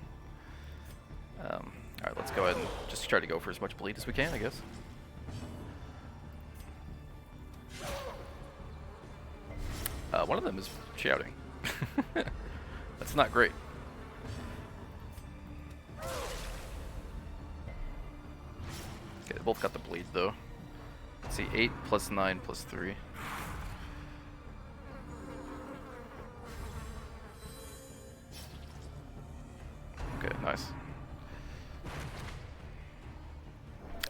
Alright, let's go ahead and just try to go for as much bleed as we can, I guess. One of them is shouting. That's not great. Okay, they both got the bleed though. Let's see, 8 plus 9 plus 3. Okay, nice.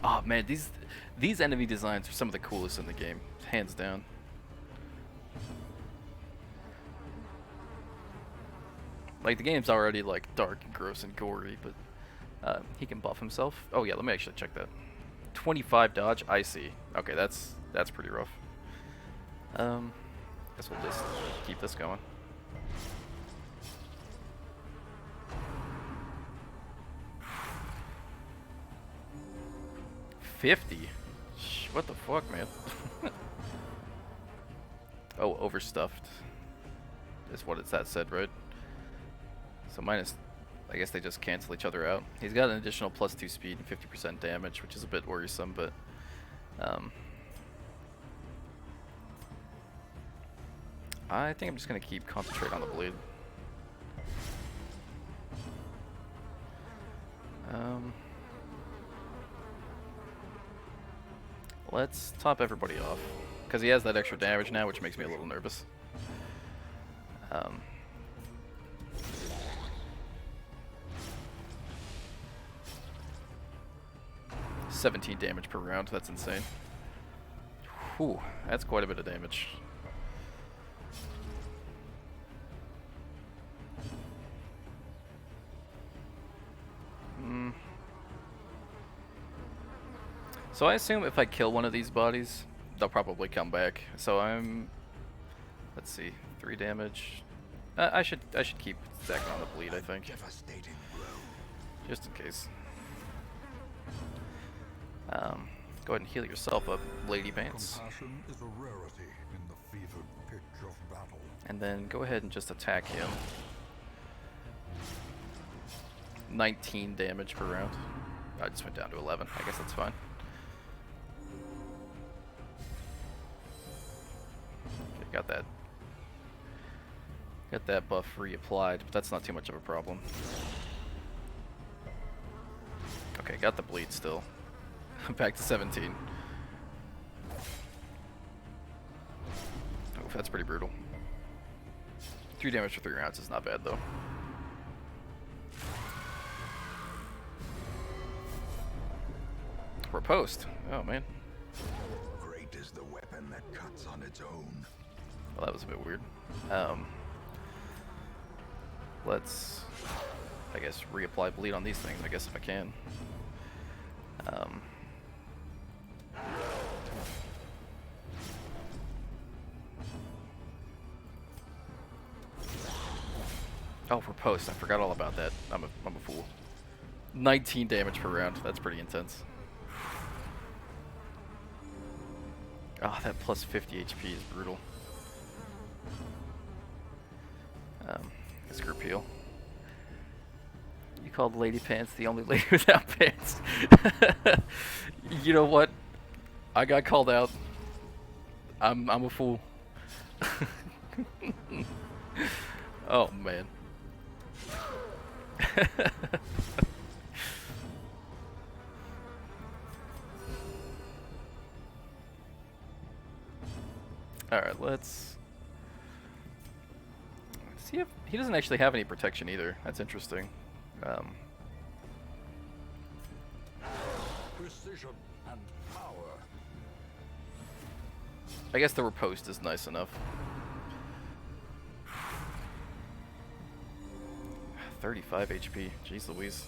Oh man, these enemy designs are some of the coolest in the game, hands down. Like, the game's already, like, dark and gross and gory, but he can buff himself. Oh, yeah, let me actually check that. 25 dodge, I see. Okay, that's pretty rough. Guess we'll just keep this going. $50? What the fuck, man? Oh, overstuffed is what that said, right? So minus, I guess they just cancel each other out. He's got an additional +2 speed and 50% damage, which is a bit worrisome, but I think I'm just gonna keep concentrate on the bleed. Let's top everybody off, because he has that extra damage now, which makes me a little nervous. 17 damage per round, that's insane. Whew, that's quite a bit of damage. So I assume if I kill one of these bodies, they'll probably come back. So I'm, let's see, 3 damage. I should keep stacking on the bleed, I think, just in case. Go ahead and heal yourself up, Lady Pants. Compassion is a rarity in the fevered pitch of battle. And then go ahead and just attack him. 19 damage per round. I just went down to 11. I guess that's fine. Okay, got that buff reapplied, but that's not too much of a problem. Okay, got the bleed still. Back to 17. Oh, that's pretty brutal. 3 damage for 3 rounds is not bad though. Riposte. Oh man. Great is the weapon that cuts on its own. Well, that was a bit weird. Let's, I guess, reapply bleed on these things, I guess, if I can. Oh, for post, I forgot all about that. I'm a fool. 19 damage per round. That's pretty intense. Oh, that plus 50 HP is brutal. Let's group heal. You called Lady Pants the only lady without pants. You know what? I got called out. I'm a fool. Oh man. Alright, let's he have? He doesn't actually have any protection either. That's interesting. Precision and power. I guess the riposte is nice enough. 35 HP. Jeez Louise.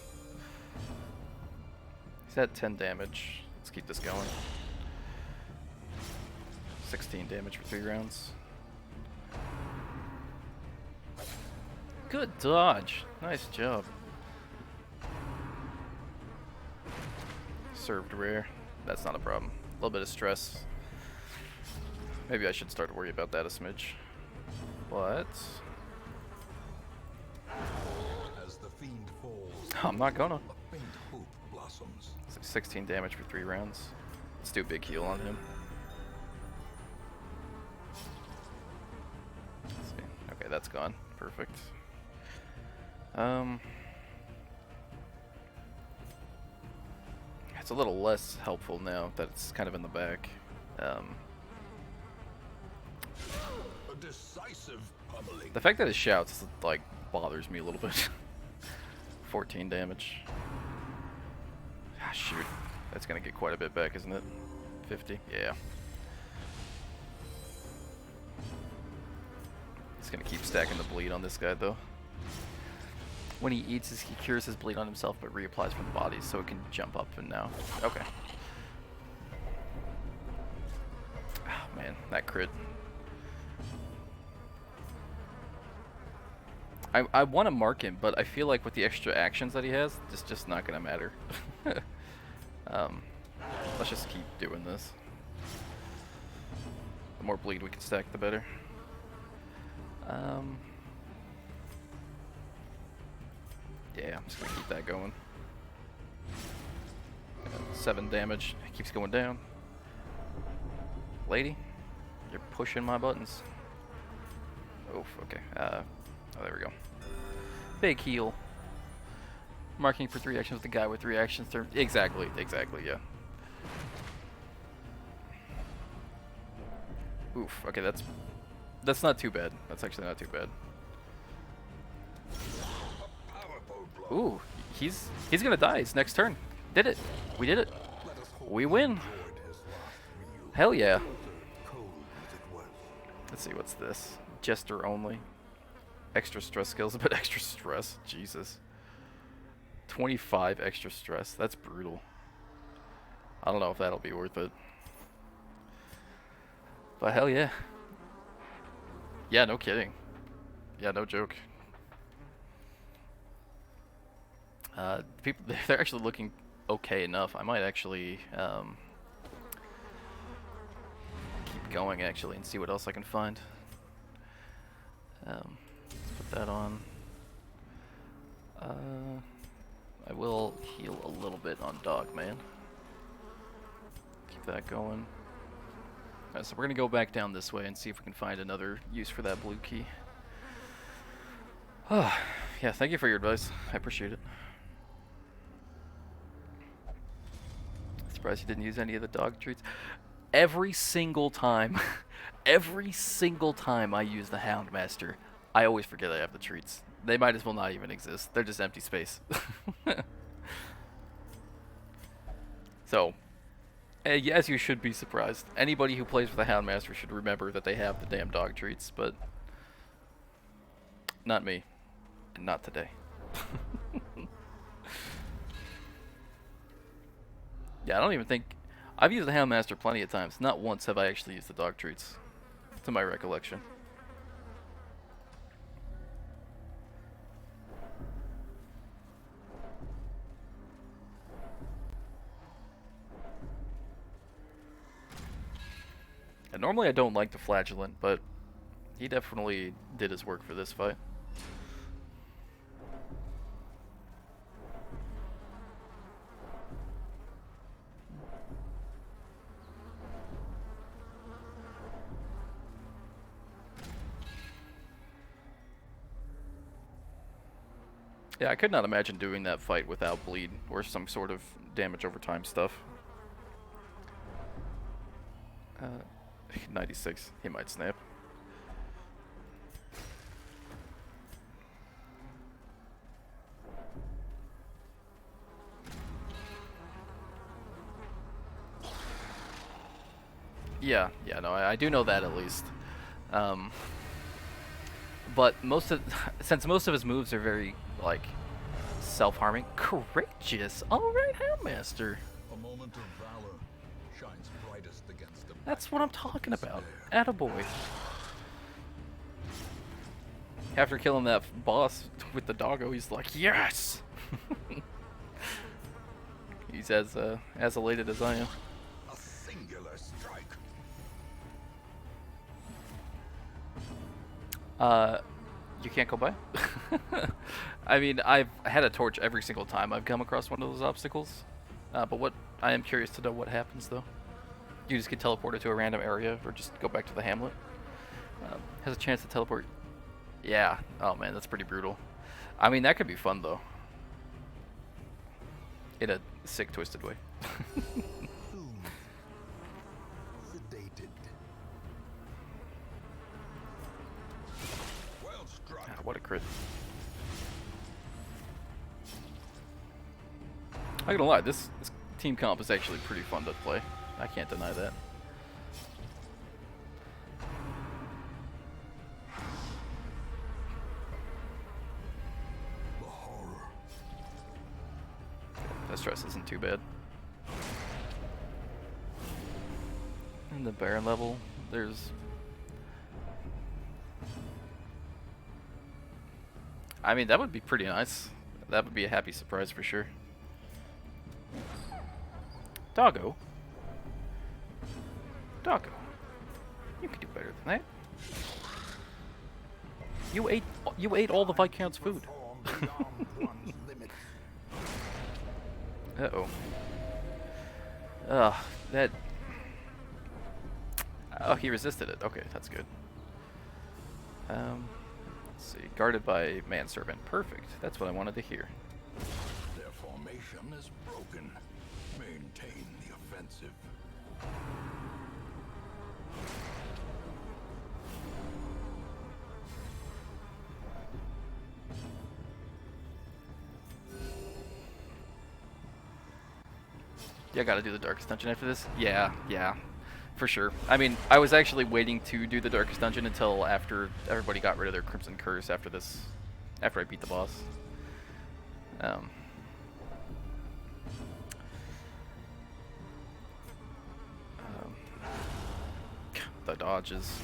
He's at 10 damage. Let's keep this going. 16 damage for 3 rounds. Good dodge. Nice job. Served rare. That's not a problem. A little bit of stress. Maybe I should start to worry about that a smidge. But As the fiend falls, I'm not gonna. a faint hope blossoms. 16 damage for 3 rounds. Let's do a big heal on him. Let's see. Okay, that's gone. Perfect. It's a little less helpful now that it's kind of in the back. A decisive pummeling. The fact that it shouts, like, bothers me a little bit. 14 damage. Ah, shoot. That's gonna get quite a bit back, isn't it? 50? Yeah. He's gonna keep stacking the bleed on this guy, though. When he eats, he cures his bleed on himself, but reapplies from the body, so it can jump up and now. Okay. Oh, man, that crit. I want to mark him, but I feel like with the extra actions that he has, it's just not going to matter. Let's just keep doing this. The more bleed we can stack, the better. Yeah, I'm just going to keep that going. 7 damage. It keeps going down. Lady, you're pushing my buttons. Oof, okay. Oh, there we go. Big heal. Marking for 3 actions with the guy with 3 actions turn. Exactly, yeah. Oof, okay, that's not too bad. That's actually not too bad. Ooh, he's gonna die. It's next turn. Did it. We did it. We win. Hell yeah. Let's see, what's this? Jester only. Extra stress skills, but extra stress. Jesus. 25 extra stress. That's brutal. I don't know if that'll be worth it. But hell yeah. Yeah, no kidding. Yeah, no joke. People, they're actually looking okay enough. I might actually keep going actually and see what else I can find. Let's put that on. I will heal a little bit on Dogman. Keep that going. Alright, so we're gonna go back down this way and see if we can find another use for that blue key. Oh, yeah, thank you for your advice. I appreciate it. Surprised you didn't use any of the dog treats. Every single time, every single time I use the Houndmaster, I always forget I have the treats. They might as well not even exist. They're just empty space. So, as you should be surprised. Anybody who plays with the Houndmaster should remember that they have the damn dog treats, but not me. And not today. Yeah, I don't even think... I've used the Houndmaster plenty of times. Not once have I actually used the dog treats, to my recollection. And normally I don't like the Flagellant, but he definitely did his work for this fight. Yeah, I could not imagine doing that fight without bleed or some sort of damage over time stuff. 96, he might snap. Yeah, yeah, no, I do know that at least. Um, but most of, since most of his moves are very like self-harming, courageous. All right, Houndmaster. A moment of valor shines brightest against the That's what I'm backdrop of talking about. despair. Attaboy. After killing that boss with the doggo, he's like, yes. He's as elated as I am. A singular strike. You can't go by? I mean, I've had a torch every single time I've come across one of those obstacles. But what I am curious to know what happens though. You just get teleported to a random area, or just go back to the hamlet. Has a chance to teleport. Yeah. Oh man, that's pretty brutal. I mean, that could be fun though. In a sick, twisted way. Soon. Sedated. Well struck. Ah, what a crit. I'm not gonna lie, this team comp is actually pretty fun to play. I can't deny that. The horror. That stress isn't too bad. In the Baron level, there's... I mean, that would be pretty nice. That would be a happy surprise for sure. Doggo? Doggo. You could do better than that. You ate all the Viscount's food. Perform beyond one's limit. Uh-oh. Ugh, that... Oh, he resisted it. Okay, that's good. Let's see. Guarded by Manservant. Perfect. That's what I wanted to hear. Their formation is broken. Maintain the offensive. Yeah, I gotta do the Darkest Dungeon after this. Yeah, for sure. I mean, I was actually waiting to do the Darkest Dungeon until after everybody got rid of their Crimson Curse after this, after I beat the boss. The dodges.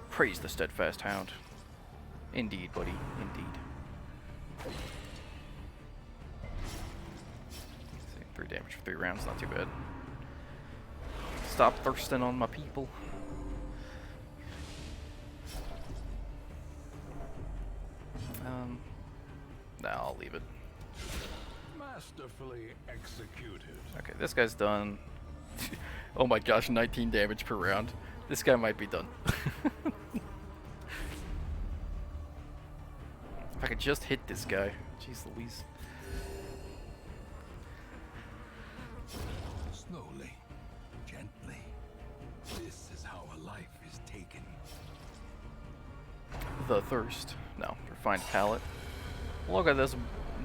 Praise the steadfast hound. Indeed, buddy. Indeed. 3 damage for 3 rounds, not too bad. Stop thirsting on my people. Nah, I'll leave it. Masterfully executed. Okay, this guy's done. Oh my gosh, 19 damage per round. This guy might be done. If I could just hit this guy. Jeez Louise. Slowly, gently. This is how a life is taken. The thirst. No, refined palate. Look at this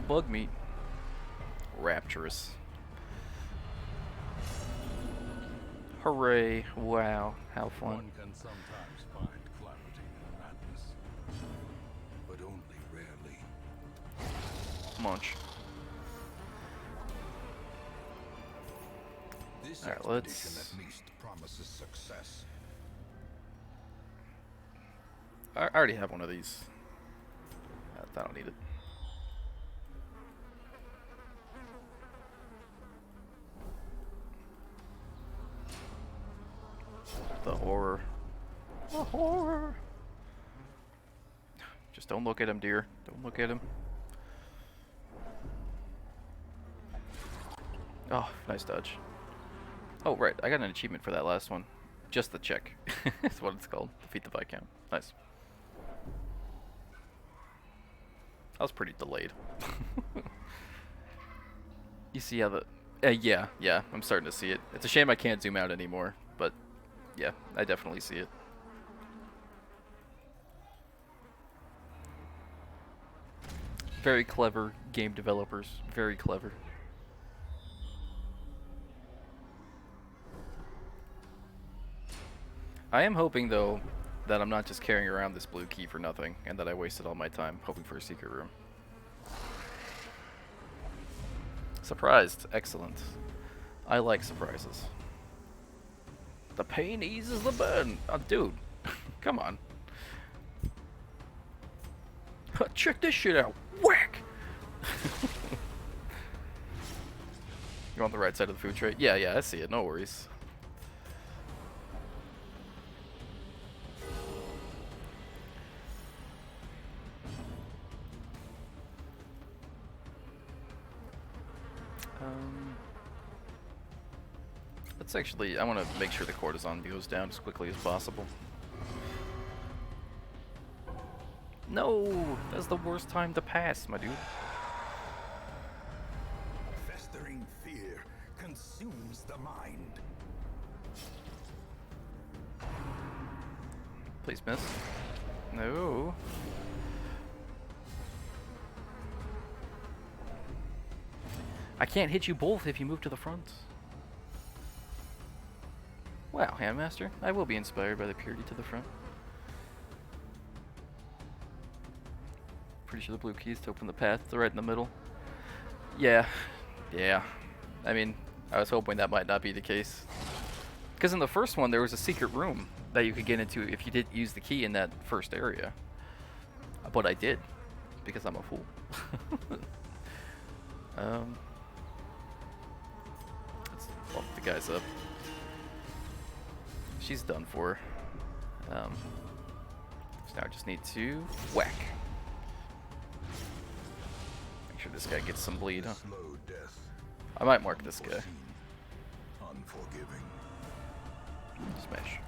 bug meat. Rapturous. Hooray. Wow. How fun. One can sometimes find clarity in madness, but only rarely. Munch. This Alright, expedition let's- at least promises success. I already have one of these. I don't need it. The horror. The horror. Just don't look at him, dear. Don't look at him. Oh, nice dodge. Oh, right. I got an achievement for that last one. Just the check. That's what it's called. Defeat the Viscount. Nice. I was pretty delayed. You see how the... yeah, I'm starting to see it. It's a shame I can't zoom out anymore, but yeah, I definitely see it. Very clever game developers. Very clever. I am hoping, though, that I'm not just carrying around this blue key for nothing, and that I wasted all my time hoping for a secret room. Surprised. Excellent. I like surprises. The pain eases the burn. Oh, dude. Come on. Check this shit out. Whack! You're on the right side of the food tray? Yeah, I see it. No worries. Let's actually, I want to make sure the cortisone goes down as quickly as possible. No! That's the worst time to pass, my dude. Festering fear consumes the mind. Please miss. No. I can't hit you both if you move to the front. Wow, Handmaster, I will be inspired by the purity to the front. Pretty sure the blue keys to open the path, they're right in the middle. Yeah. I mean, I was hoping that might not be the case. Because in the first one, there was a secret room that you could get into if you didn't use the key in that first area. But I did, because I'm a fool. Let's bump the guys up. She's done for. So now I just need to whack. Make sure this guy gets some bleed, huh? Slow death, I might mark this guy. unforeseen, unforgiving. Smash.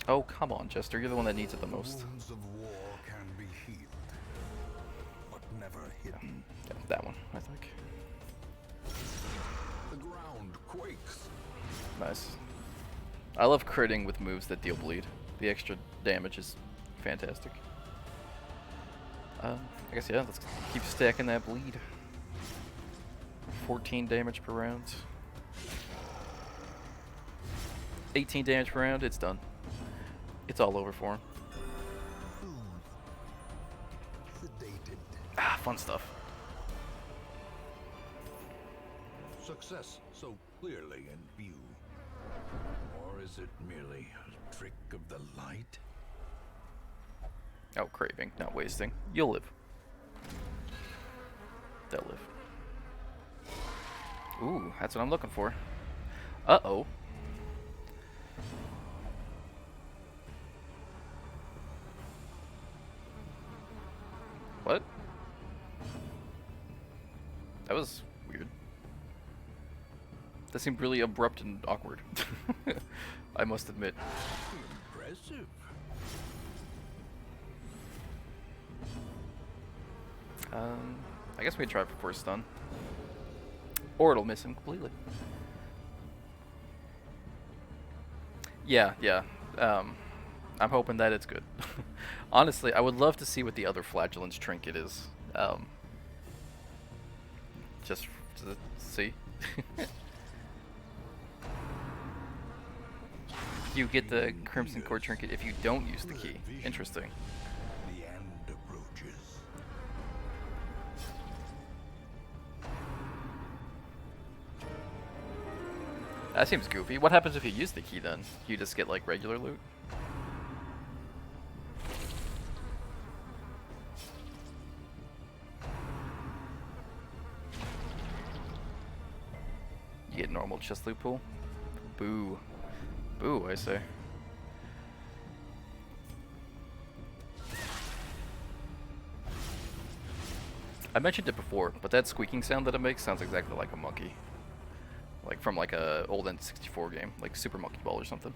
Oh, come on, Jester. You're the one that needs it the most. Wounds of war can be healed, but never hidden. Yeah, that one, I think. The ground quakes. Nice. I love critting with moves that deal bleed. The extra damage is fantastic. I guess, yeah, let's keep stacking that bleed. 14 damage per round. 18 damage per round, it's done. It's all over for him. Sedated. Ah, fun stuff. Success so clearly in view. Or is it merely a trick of the light? Oh, craving, not wasting. You'll live. They'll live. Ooh, that's what I'm looking for. Uh-oh. What? That was weird. That seemed really abrupt and awkward. I must admit. Impressive. I guess we can try for first stun. Or it'll miss him completely. Yeah. I'm hoping that it's good. Honestly, I would love to see what the other Flagellant's trinket is. Just to see. You get the Crimson Core trinket if you don't use the key. Interesting. The end approaches. That seems goofy. What happens if you use the key then? You just get like regular loot? You get normal chest loot pool? Boo. Boo, I say. I mentioned it before, but that squeaking sound that it makes sounds exactly like a monkey. Like from like a old N64 game, like Super Monkey Ball or something.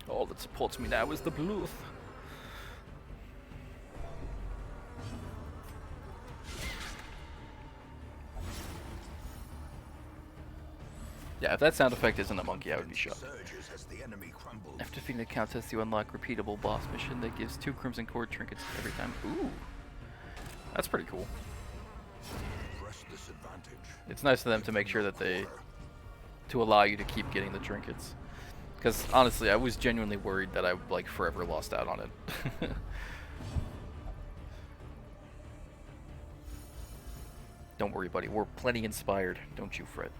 All that supports me now is the Bluth. Yeah, if that sound effect isn't a monkey, I would be shocked. Surges as the enemy crumbles. After defeating the Countess, you unlock repeatable boss mission that gives 2 Crimson Cord trinkets every time. Ooh, that's pretty cool. Press this advantage. It's nice of them to make sure that to allow you to keep getting the trinkets. Because honestly, I was genuinely worried that I like forever lost out on it. Don't worry, buddy. We're plenty inspired. Don't you fret.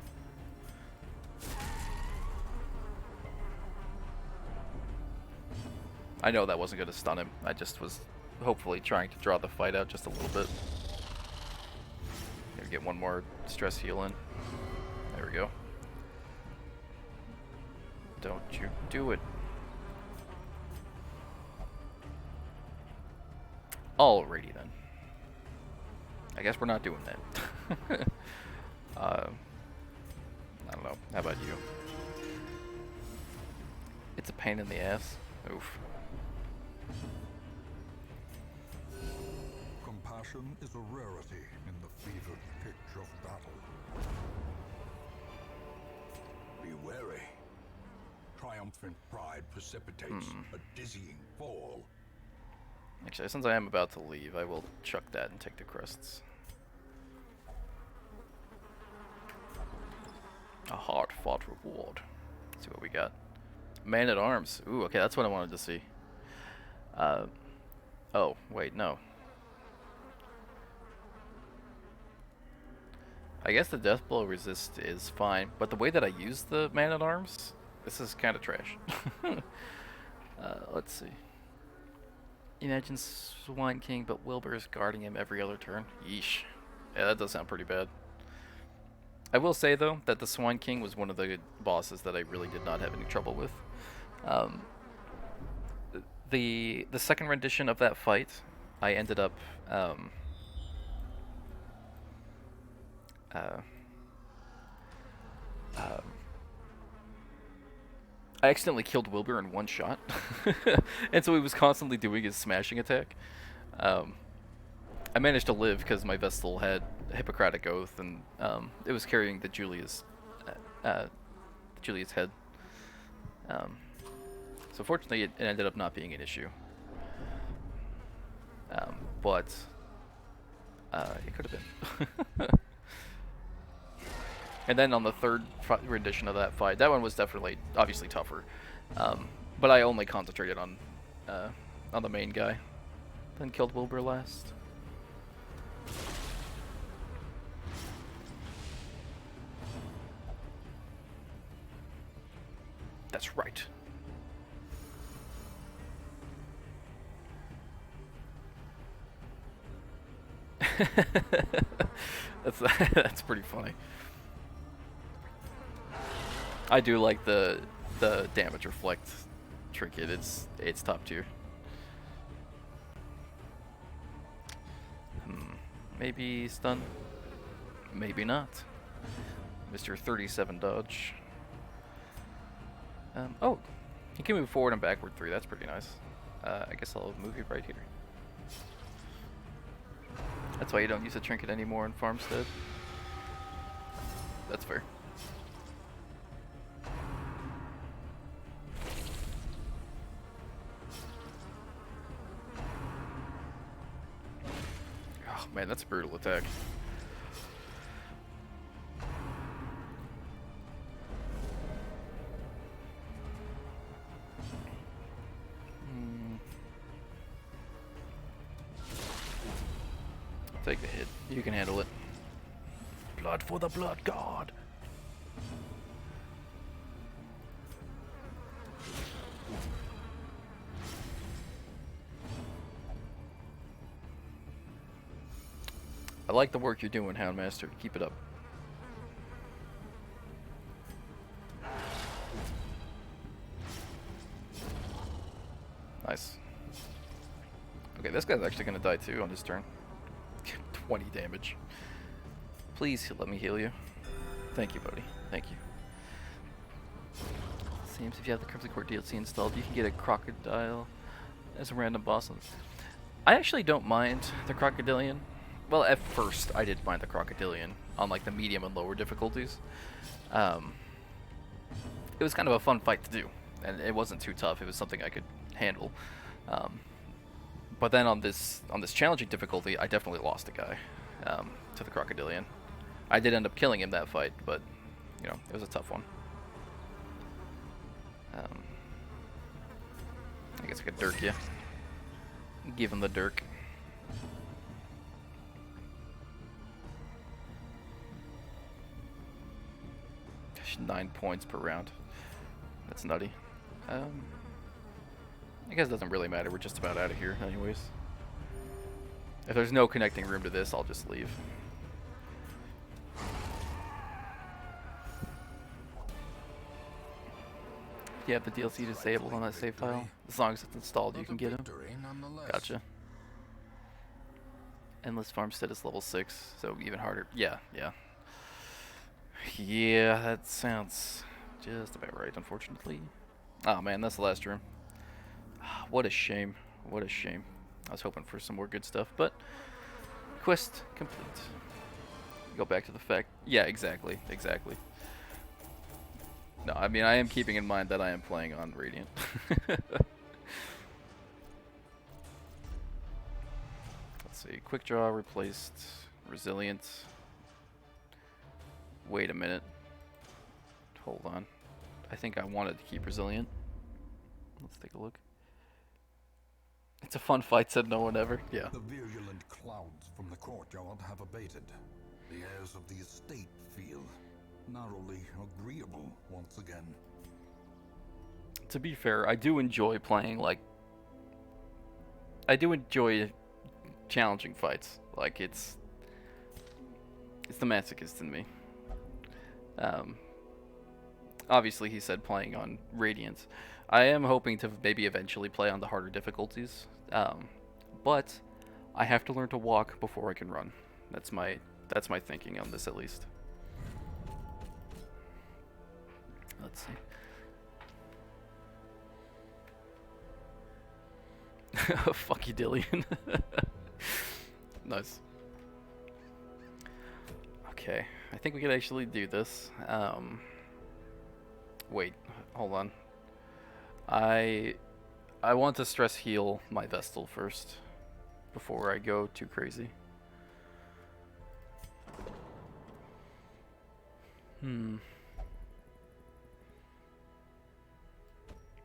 I know that wasn't going to stun him. I just was hopefully trying to draw the fight out just a little bit. Maybe get one more stress heal in. There we go. Don't you do it. Alrighty then. I guess we're not doing that. I don't know. How about you? It's a pain in the ass. Oof. Compassion is a rarity in the fevered pitch of battle. Be wary. Triumphant pride precipitates a dizzying fall. Actually, since I am about to leave, I will chuck that and take the crests. A hard-fought reward. Let's see what we got. Man-at-Arms. Ooh, okay, that's what I wanted to see. Oh, wait, no. I guess the death blow resist is fine, but the way that I use the Man-at-Arms, this is kind of trash. Let's see. Imagine Swine King, but Wilbur is guarding him every other turn. Yeesh. Yeah, that does sound pretty bad. I will say, though, that the Swine King was one of the bosses that I really did not have any trouble with. The second rendition of that fight, I ended up... I accidentally killed Wilbur in one shot, and so he was constantly doing his smashing attack. I managed to live because my Vestal had Hippocratic Oath, and it was carrying the Julia's head. So fortunately, it ended up not being an issue. But it could have been. And then on the third rendition of that fight, that one was definitely, obviously tougher. But I only concentrated on the main guy. Then killed Wilbur last. That's right. That's pretty funny. I do like the damage reflect trinket. It's top tier. Maybe stun. Maybe not. Mr. 37 dodge. Oh, you can move forward and backward 3. That's pretty nice. I guess I'll move you right here. That's why you don't use a trinket anymore in Farmstead. That's fair. Oh man, that's a brutal attack. Take the hit. You can handle it. Blood for the blood god. I like the work you're doing, Houndmaster. Keep it up. Nice. Okay, this guy's actually gonna die too on this turn. 20 damage. Please let me heal you. Thank you, buddy. Thank you. Seems if you have the Crimson Court DLC installed, you can get a crocodile as a random boss. I actually don't mind the crocodilian. Well, at first I did mind the crocodilian on like the medium and lower difficulties. it was kind of a fun fight to do, and it wasn't too tough. It was something I could handle. But then on this challenging difficulty, I definitely lost a guy to the Crocodilian. I did end up killing him that fight, but you know, it was a tough one. I guess I could dirk you. Give him the dirk. Gosh, 9 points per round. That's nutty. I guess it doesn't really matter. We're just about out of here anyways. If there's no connecting room to this, I'll just leave. You have the DLC disabled on that save file. As long as it's installed, you can get him. Gotcha. Endless Farmstead is level 6, so even harder. Yeah. Yeah, that sounds just about right, unfortunately. Oh man, that's the last room. What a shame. What a shame. I was hoping for some more good stuff, but quest complete. Go back to the fact. Yeah, exactly. No, I mean, I am keeping in mind that I am playing on Radiant. Let's see. Quick Draw replaced Resilient. Wait a minute. Hold on. I think I wanted to keep Resilient. Let's take a look. It's a fun fight, said no one ever. Yeah. The virulent clouds from the courtyard have abated. The airs of the estate feel narrowly agreeable once again. To be fair, I do enjoy playing, like... I do enjoy challenging fights. Like, it's the masochist in me. Obviously, he said playing on Radiant. I am hoping to maybe eventually play on the harder difficulties. But I have to learn to walk before I can run. That's my thinking on this, at least. Let's see. Fuck you, Dillian. Nice. Okay, I think we could actually do this. Wait, hold on. I want to stress heal my Vestal first before I go too crazy.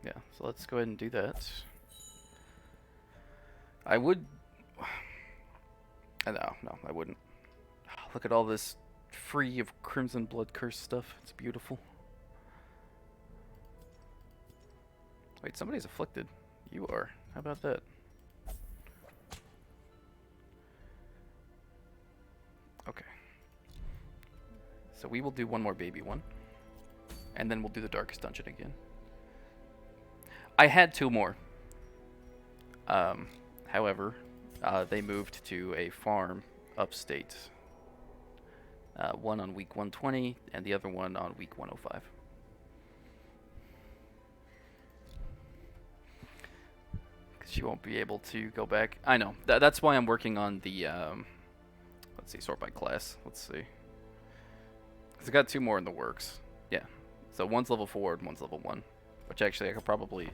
Yeah, so let's go ahead and do that. I would... No, I wouldn't. Look at all this free of Crimson Blood Curse stuff. It's beautiful. Wait, somebody's afflicted. You are. How about that? Okay. So we will do one more baby one. And then we'll do the Darkest Dungeon again. I had 2 more. However, they moved to a farm upstate. One on week 120 and the other one on week 105. Because you won't be able to go back. I know. That's why I'm working on the, let's see, sort by class. Let's see. Because I got 2 more in the works. Yeah. So one's level 4 and one's level 1. Which actually I could probably...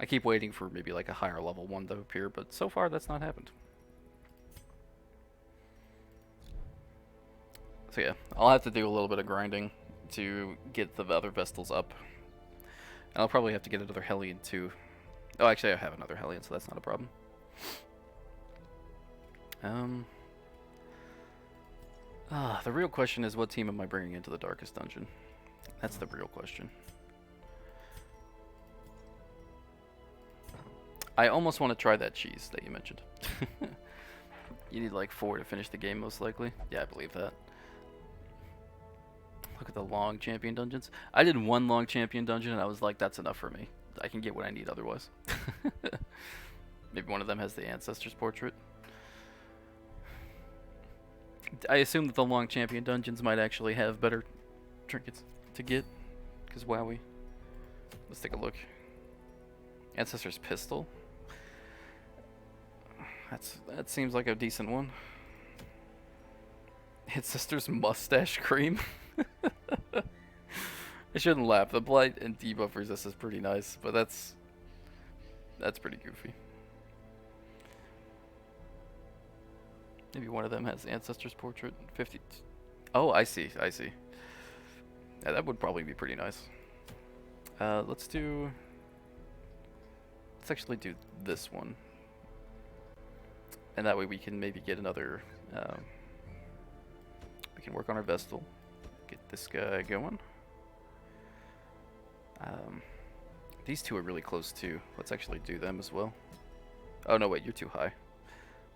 I keep waiting for maybe like a higher level one to appear, but so far that's not happened. So yeah, I'll have to do a little bit of grinding to get the other Vestals up. And I'll probably have to get another Hellion too. Oh, actually I have another Hellion, so that's not a problem. The real question is, what team am I bringing into the Darkest Dungeon? That's the real question. I almost want to try that cheese that you mentioned. You need like 4 to finish the game, most likely. Yeah, I believe that. Look at the long champion dungeons. I did 1 long champion dungeon and I was like, that's enough for me. I can get what I need otherwise. Maybe one of them has the Ancestor's Portrait. I assume that the long champion dungeons might actually have better trinkets to get. Because wowie. Let's take a look. Ancestor's Pistol. That seems like a decent one. Ancestor's Mustache Cream. I shouldn't laugh. The blight and debuff resist is pretty nice, but that's pretty goofy. Maybe one of them has Ancestor's Portrait. 50. Oh, I see. I see. Yeah, that would probably be pretty nice. Let's actually do this one. And that way we can maybe get another, we can work on our Vestal. Get this guy going. These two are really close too. Let's actually do them as well. Oh no, wait, you're too high.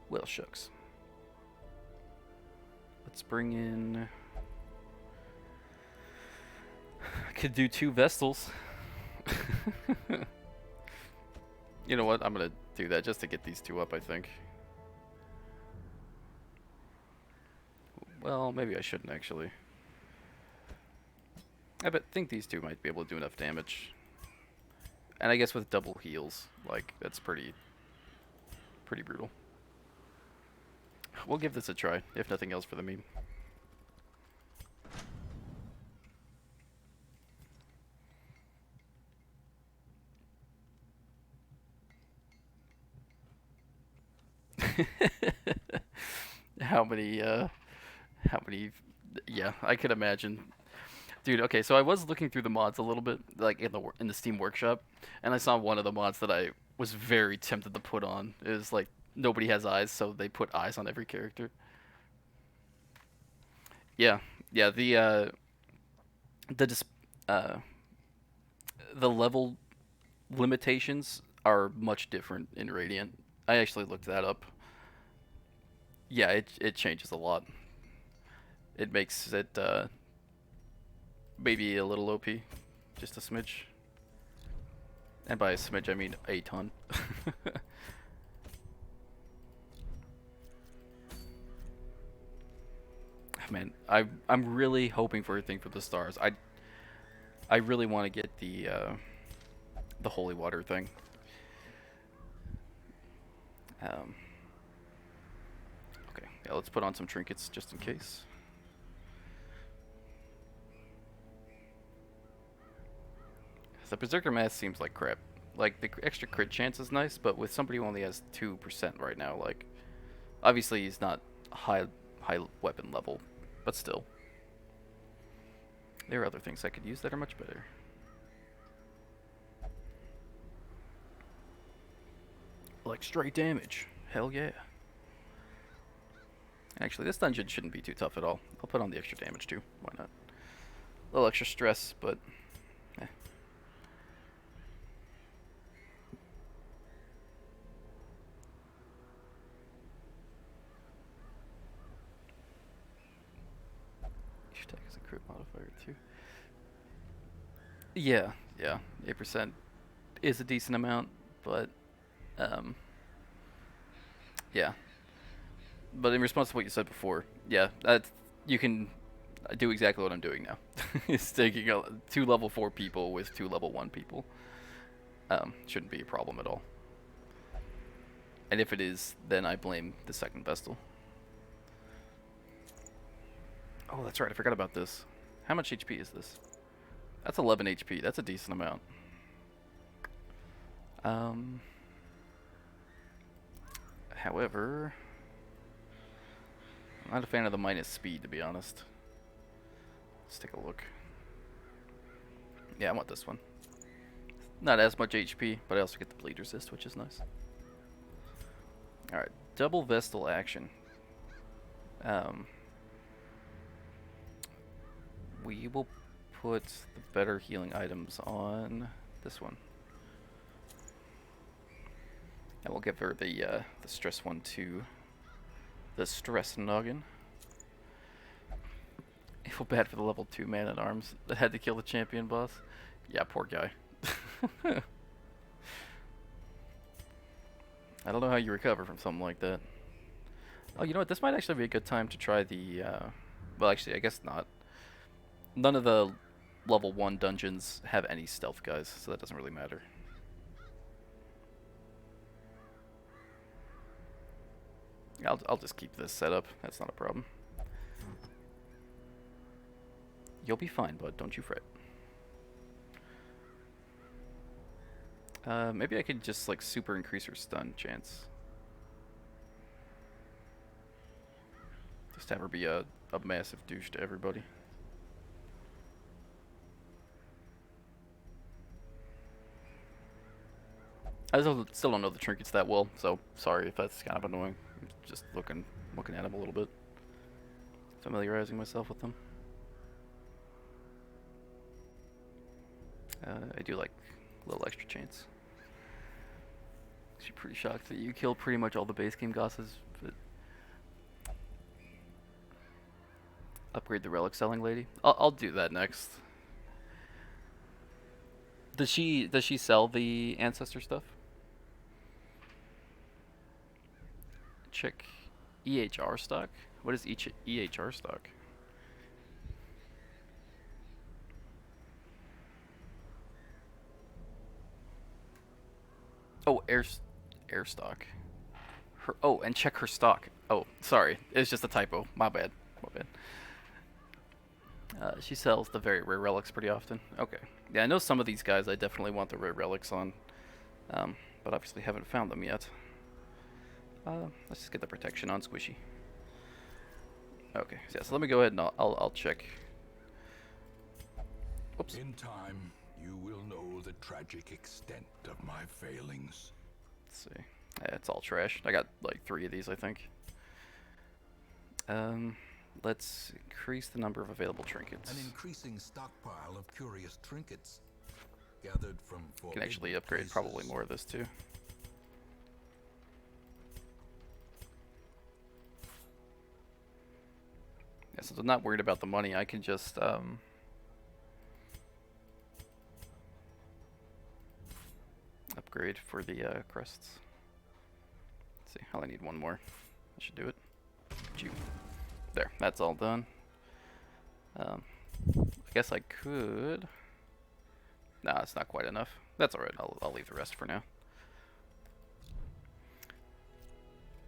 Well, shucks. Let's bring in... I could do 2 Vestals. You know what? I'm gonna do that just to get these 2 up, I think. Well, maybe I shouldn't actually. I think these 2 might be able to do enough damage. And I guess with double heals, like, that's pretty brutal. We'll give this a try, if nothing else for the meme. How many, yeah, I could imagine. Dude, okay, so I was looking through the mods a little bit, like in the Steam Workshop, and I saw one of the mods that I was very tempted to put on. It was like, nobody has eyes, so they put eyes on every character. Yeah, yeah, the level limitations are much different in Radiant. I actually looked that up. Yeah, it changes a lot. It makes it maybe a little OP, just a smidge. And by a smidge I mean a ton. Man, I'm really hoping for a thing for the stars. I really want to get the holy water thing. Okay, yeah, let's put on some trinkets just in case. The Berserker Mask seems like crap. Like, the extra crit chance is nice, but with somebody who only has 2% right now, like, obviously he's not high weapon level, but still. There are other things I could use that are much better. Like straight damage. Hell yeah. Actually, this dungeon shouldn't be too tough at all. I'll put on the extra damage too. Why not? A little extra stress, but... eh. Each attack has a crit modifier too. Yeah, 8% is a decent amount, but yeah. But in response to what you said before, yeah, you can do exactly what I'm doing now. It's taking 2 level 4 people with 2 level 1 people. Shouldn't be a problem at all. And if it is, then I blame the second Vestal. Oh, that's right, I forgot about this. How much HP is this? That's 11 HP, that's a decent amount. However, I'm not a fan of the minus speed, to be honest. Let's take a look. Yeah, I want this one. Not as much HP, but I also get the bleed resist, which is nice. Alright, double Vestal action. We will put the better healing items on this one. And we'll give her the stress one too. The stress noggin. I feel bad for the level 2 man at arms that had to kill the champion boss. Yeah, poor guy. I don't know how you recover from something like that. Oh, you know what? This might actually be a good time to try the... well, actually, I guess not. None of the level 1 dungeons have any stealth guys, so that doesn't really matter. I'll just keep this set up. That's not a problem. You'll be fine, bud. Don't you fret. Maybe I could just like super increase her stun chance. Just have her be a massive douche to everybody. I still don't know the trinkets that well, so sorry if that's kind of annoying. I'm just looking at them a little bit, familiarizing myself with them. I do like a little extra chance. Actually, pretty shocked that you kill pretty much all the base game gosses, but upgrade the relic selling lady. I'll do that next. Does she sell the ancestor stuff? Check EHR stock. What is each EHR stock? Oh, air stock. And check her stock. Oh, sorry, it's just a typo. My bad. She sells the very rare relics pretty often. Okay. Yeah, I know some of these guys I definitely want the rare relics on, but obviously haven't found them yet. Let's just get the protection on Squishy. Okay, so, yeah, so let me go ahead and I'll check. Oops. In time, you will know the tragic extent of my failings. Let's see. Yeah, it's all trash. I got like 3 of these, I think. Let's increase the number of available trinkets. An increasing stockpile of curious trinkets gathered from You can actually upgrade probably more of this too. Yeah, since I'm not worried about the money, I can just upgrade for the crests. Let's see, I only need 1 more. I should do it. There, that's all done. I guess I could. Nah, it's not quite enough. That's alright, I'll leave the rest for now.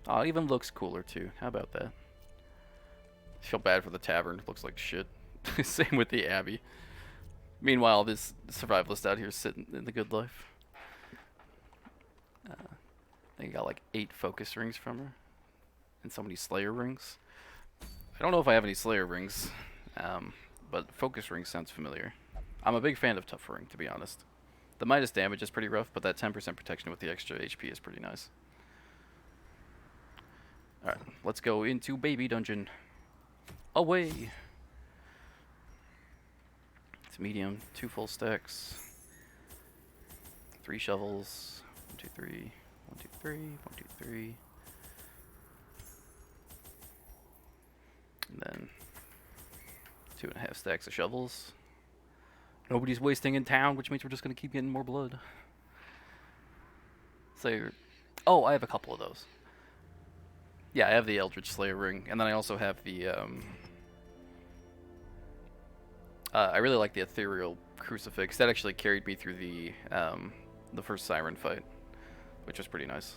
Oh, it even looks cooler too. How about that? I feel bad for the tavern. It looks like shit. Same with the abbey. Meanwhile, this survivalist out here is sitting in the good life. I think I got like 8 focus rings from her. And so many slayer rings. I don't know if I have any slayer rings. But focus ring sounds familiar. I'm a big fan of tough ring, to be honest. The minus damage is pretty rough, but that 10% protection with the extra HP is pretty nice. Alright, let's go into baby dungeon. Away! It's medium, 2 full stacks, 3 shovels, 1, 2, 3, 1, 2, 3, 1, 2, 3. And then 2.5 stacks of shovels. Nobody's wasting in town, which means we're just gonna keep getting more blood. Slayer. Oh, I have a couple of those. Yeah, I have the Eldritch Slayer ring, and then I also have the I really like the Ethereal Crucifix. That actually carried me through the first Siren fight, which was pretty nice.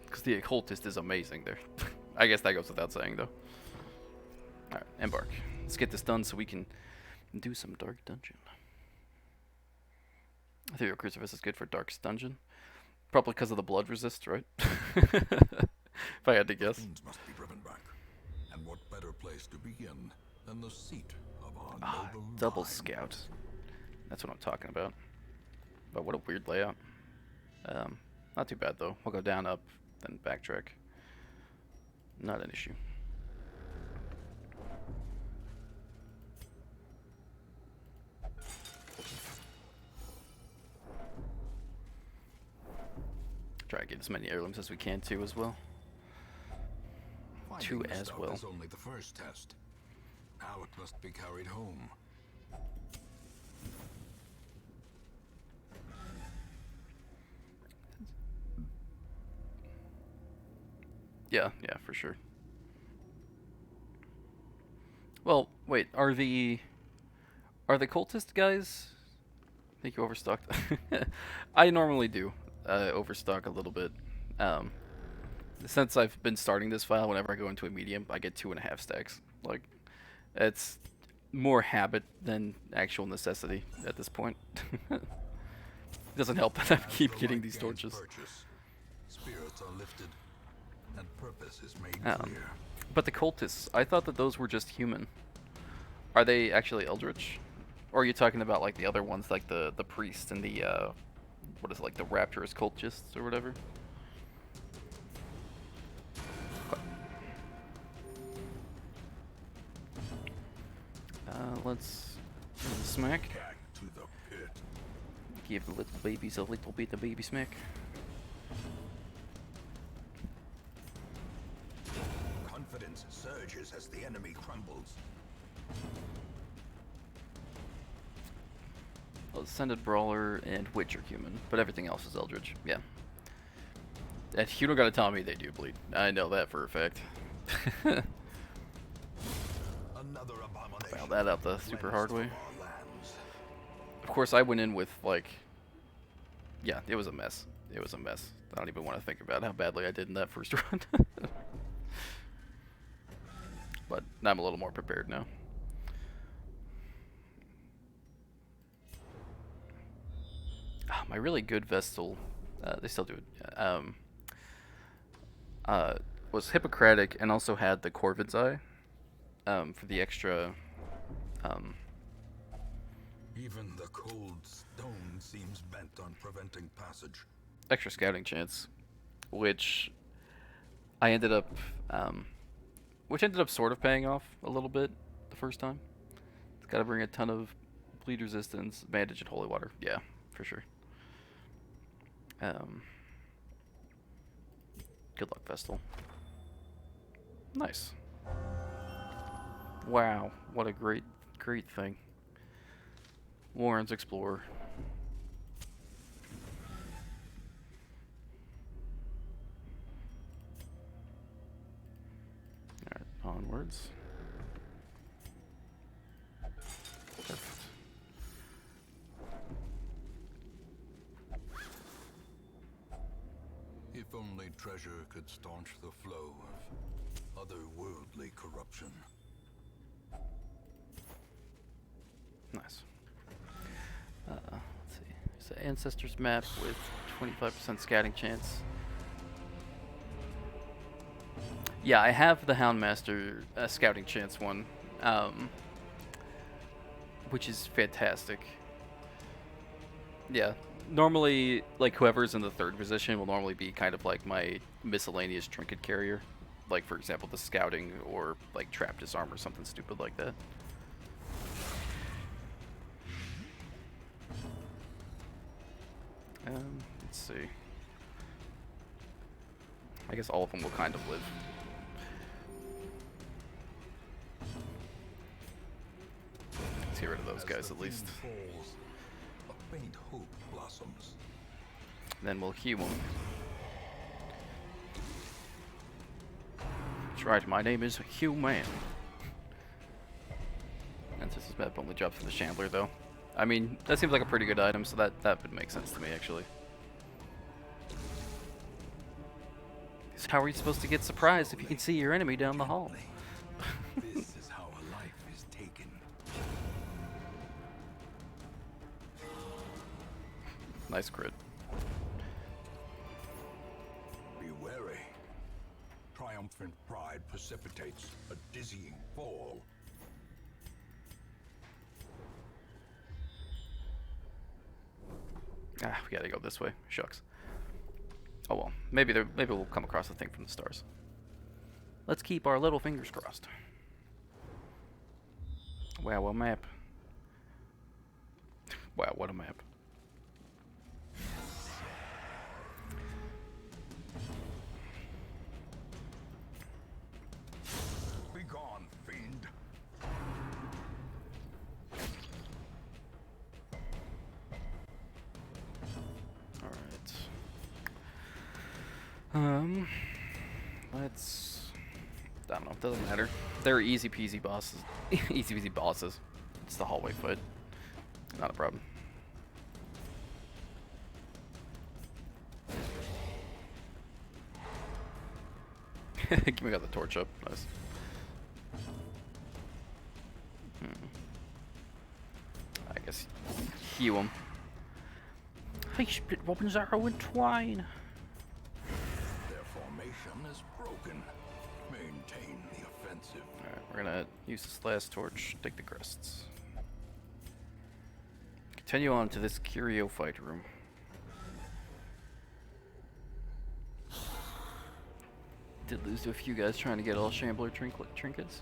Because the Occultist is amazing there. I guess that goes without saying, though. Alright, embark. Let's get this done so we can do some Dark Dungeon. Ethereal Crucifix is good for Dark's Dungeon. Probably because of the blood resist, right? If I had to guess. Things must be driven back. And what better place to begin than the seat of our noble Double line? Scout. That's what I'm talking about. But what a weird layout. Not too bad though. We'll go down, up, then backtrack. Not an issue. Try to get as many heirlooms as we can too as well. Finding Two the as stuff well. is only the first test. Now it must be carried home. Yeah, for sure. Well, wait, are the cultist guys? I think you overstocked. I normally do overstock a little bit. Since I've been starting this file, whenever I go into a medium, I get 2.5 stacks. Like, it's more habit than actual necessity at this point. It doesn't help that I As keep the getting light these gains torches. purchase, spirits are lifted, and purpose is made Um, clear. but the cultists, I thought that those were just human. Are they actually eldritch? Or are you talking about like the other ones, like the priest and the what is it, like the rapturous cultists or whatever? Let's smack. Back to the pit. Give the little babies a little bit of baby smack. Confidence surges as the enemy crumbles. Ascended Brawler and Witch are human, but everything else is Eldritch. Yeah. And you don't gotta tell me they do bleed. I know that for a fact. Another abomination. Found that out the super hard way. cleansed from our lands. Of course, I went in with, like... Yeah, it was a mess. It was a mess. I don't even want to think about how badly I did in that first run. But I'm a little more prepared now. My really good Vestal, they still do it, was Hippocratic and also had the Corvid's Eye for the extra, Even the cold stone seems bent on preventing passage. extra scouting chance, which I ended up, sort of paying off a little bit the first time. It's got to bring a ton of bleed resistance, bandage, and holy water. Yeah, for sure. Good luck, Vestal. Nice. Wow, what a great thing. Warren's Explorer. Alright, onwards. Perfect. If only treasure could staunch the flow of otherworldly corruption. Nice. Let's see. It's an Ancestors map with 25% scouting chance. Yeah, I have the Houndmaster scouting chance one, which is fantastic. Yeah, normally, like, whoever's in the third position will normally be kind of like my miscellaneous trinket carrier. Like, for example, the scouting or, like, trap disarm or something stupid like that. Let's see. I guess all of them will kind of live. Let's get rid of those guys at least. Falls, a faint hope blossoms. Then we'll heal them. That's right, my name is Hugh Man. Ancestors map only drops for the Chandler, though. I mean, that seems like a pretty good item, so that would make sense to me, actually. Because how are you supposed to get surprised if you can see your enemy down the hall? This is how a life is taken. Nice crit. Be wary. Triumphant pride precipitates a dizzying fall. Ah, we gotta go this way. Shucks. Oh well. Maybe we'll come across a thing from the stars. Let's keep our little fingers crossed. Wow, what a map. Wow, what a map. Be gone, fiend. Alright. Let's... I don't know, it doesn't matter. They're easy peasy bosses. Easy peasy bosses. It's the hallway fight. Not a problem. We got the torch up. Nice. I guess hew him. I split Robin's arrow in twine. Their formation is broken. Maintain the offensive. Alright, we're gonna use this last torch, take the crests. Continue on to this curio fight room. Did lose to a few guys trying to get all Shambler trinkets.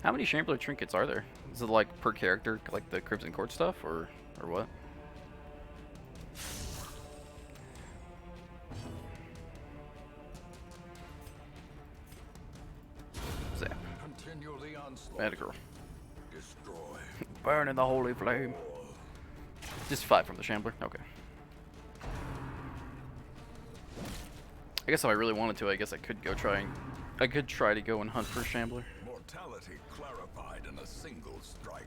How many Shambler trinkets are there? Is it like per character, like the Crimson Court stuff, or what? Zap. Continue the onslaught. Bad girl. Destroy. Burn in the holy flame. Just 5 from the Shambler? Okay. I guess if I really wanted to, I guess I could go I could try to go and hunt for Shambler. Mortality clarified in a single strike.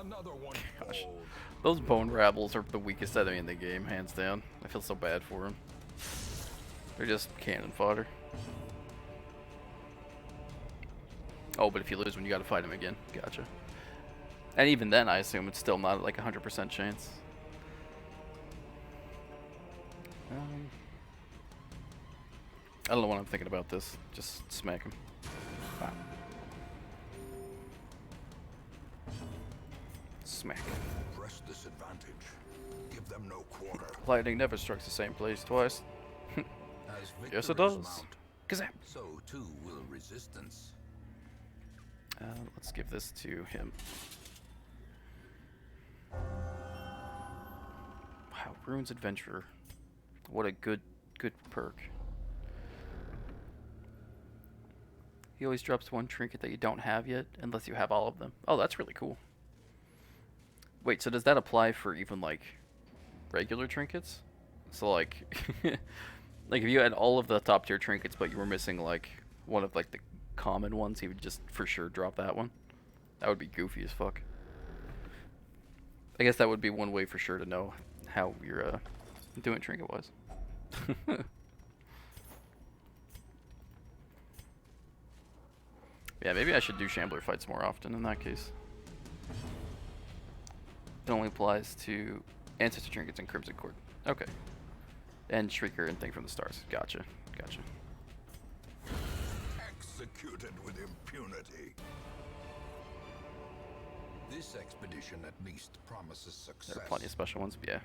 Another one. Gosh. falls. Those bone rabbles are the weakest enemy in the game, hands down. I feel so bad for them. They're just cannon fodder. Oh, but if you lose when you gotta fight him again. Gotcha. And even then, I assume it's still not like 100% chance. I don't know what I'm thinking about this. Just smack him. Ah. Smack. Press this advantage. Give them no quarter. Lightning never strikes the same place twice. As Yes, it victories does. mount, Kazam. so too will resistance. Let's give this to him. Wow, Rune's Adventurer. What a good perk. He always drops one trinket that you don't have yet, unless you have all of them. Oh, that's really cool. Wait, so does that apply for even, like, regular trinkets? So, like, like if you had all of the top tier trinkets, but you were missing, like, one of, like, the common ones, he would just for sure drop that one. That would be goofy as fuck. I guess that would be one way for sure to know how you're doing trinket-wise. Yeah, maybe I should do Shambler fights more often in that case. It only applies to Ancestor Trinkets and Crimson Court. Okay. And Shrieker and Thing from the Stars. Gotcha. Gotcha. Executed with impunity. This expedition at least promises success. There are plenty of special ones, but yeah.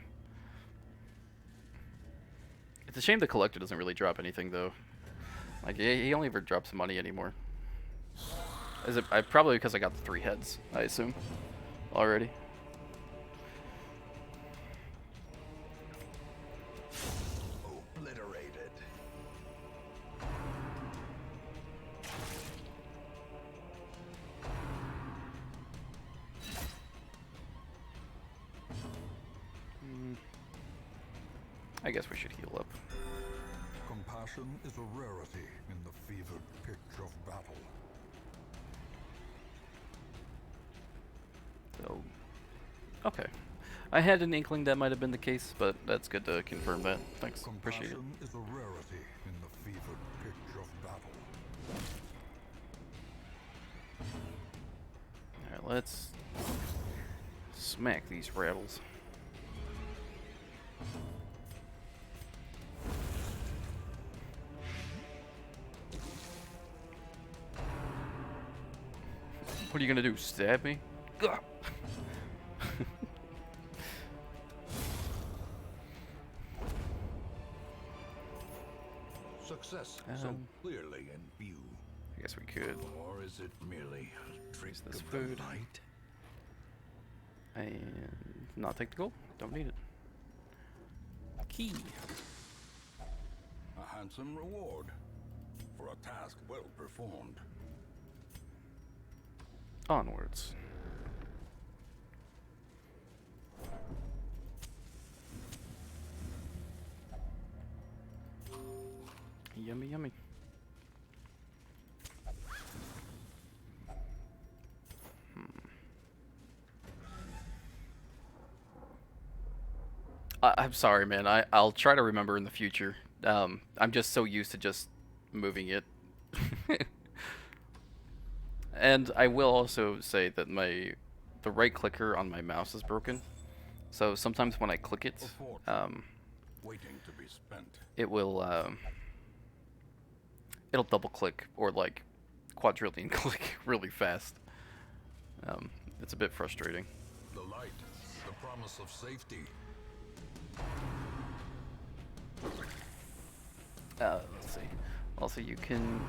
It's a shame the Collector doesn't really drop anything, though. Like, he only ever drops money anymore. Is it probably because I got the 3 heads, I assume, already. Obliterated. I guess we should heal up. Compassion is a rarity in the fevered pitch of battle. So, okay. I had an inkling that might have been the case, but that's good to confirm that. Thanks, appreciate it. Compassion is a rarity in the fevered pitch of battle. Alright, let's smack these rattles. What are you gonna do? Stab me? Gah! Success so clearly in view. I guess we could. Or is it merely a trick this of food. the light? And not take the gold. Don't need it. Key. A handsome reward for a task well performed. Onwards. Yummy, yummy. I'm sorry, man. I'll try to remember in the future. I'm just so used to just moving it. And I will also say that the right clicker on my mouse is broken. So sometimes when I click it, A fortune waiting to be spent. it will it'll double click or like quadrillion click really fast. It's a bit frustrating. The light, the promise of safety. Let's see. Also, you can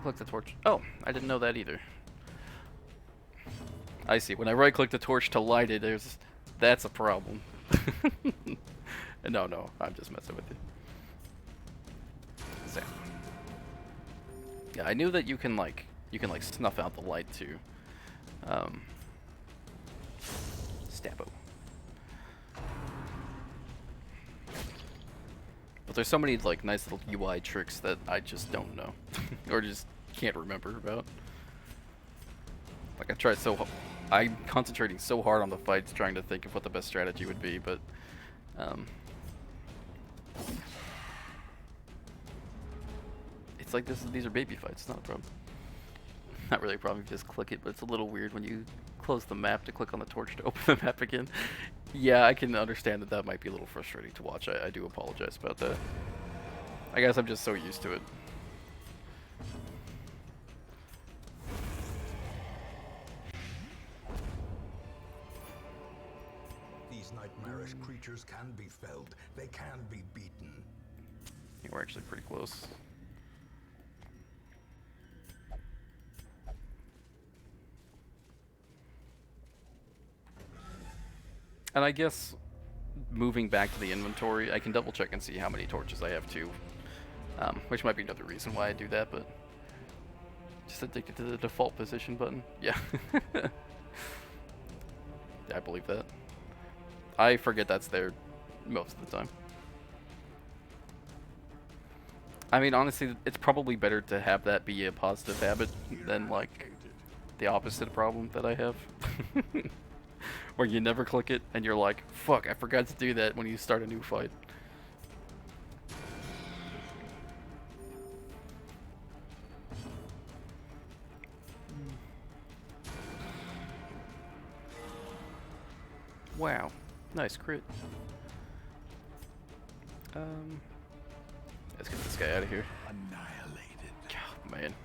click the torch. Oh, I didn't know that either. I see. When I right-click the torch to light it, that's a problem. No, I'm just messing with you. So, yeah, I knew that you can like snuff out the light too. Stabbo. But there's so many like nice little UI tricks that I just don't know, or just can't remember about. Like I'm concentrating so hard on the fights, trying to think of what the best strategy would be, but it's like these are baby fights, not a problem. Not really a problem if you just click it, but it's a little weird when you close the map to click on the torch to open the map again. Yeah, I can understand that might be a little frustrating to watch. I do apologize about that. I guess I'm just so used to it. These nightmarish creatures can be felled. They can be beaten. Yeah, we're actually pretty close. And I guess moving back to the inventory, I can double check and see how many torches I have too. Which might be another reason why I do that, but just addicted to the default position button. Yeah. Yeah, I believe that. I forget that's there most of the time. I mean, honestly, it's probably better to have that be a positive habit than like the opposite problem that I have. Where you never click it and you're like, fuck, I forgot to do that when you start a new fight. Wow, nice crit. Let's get this guy out of here. Annihilated. God, man.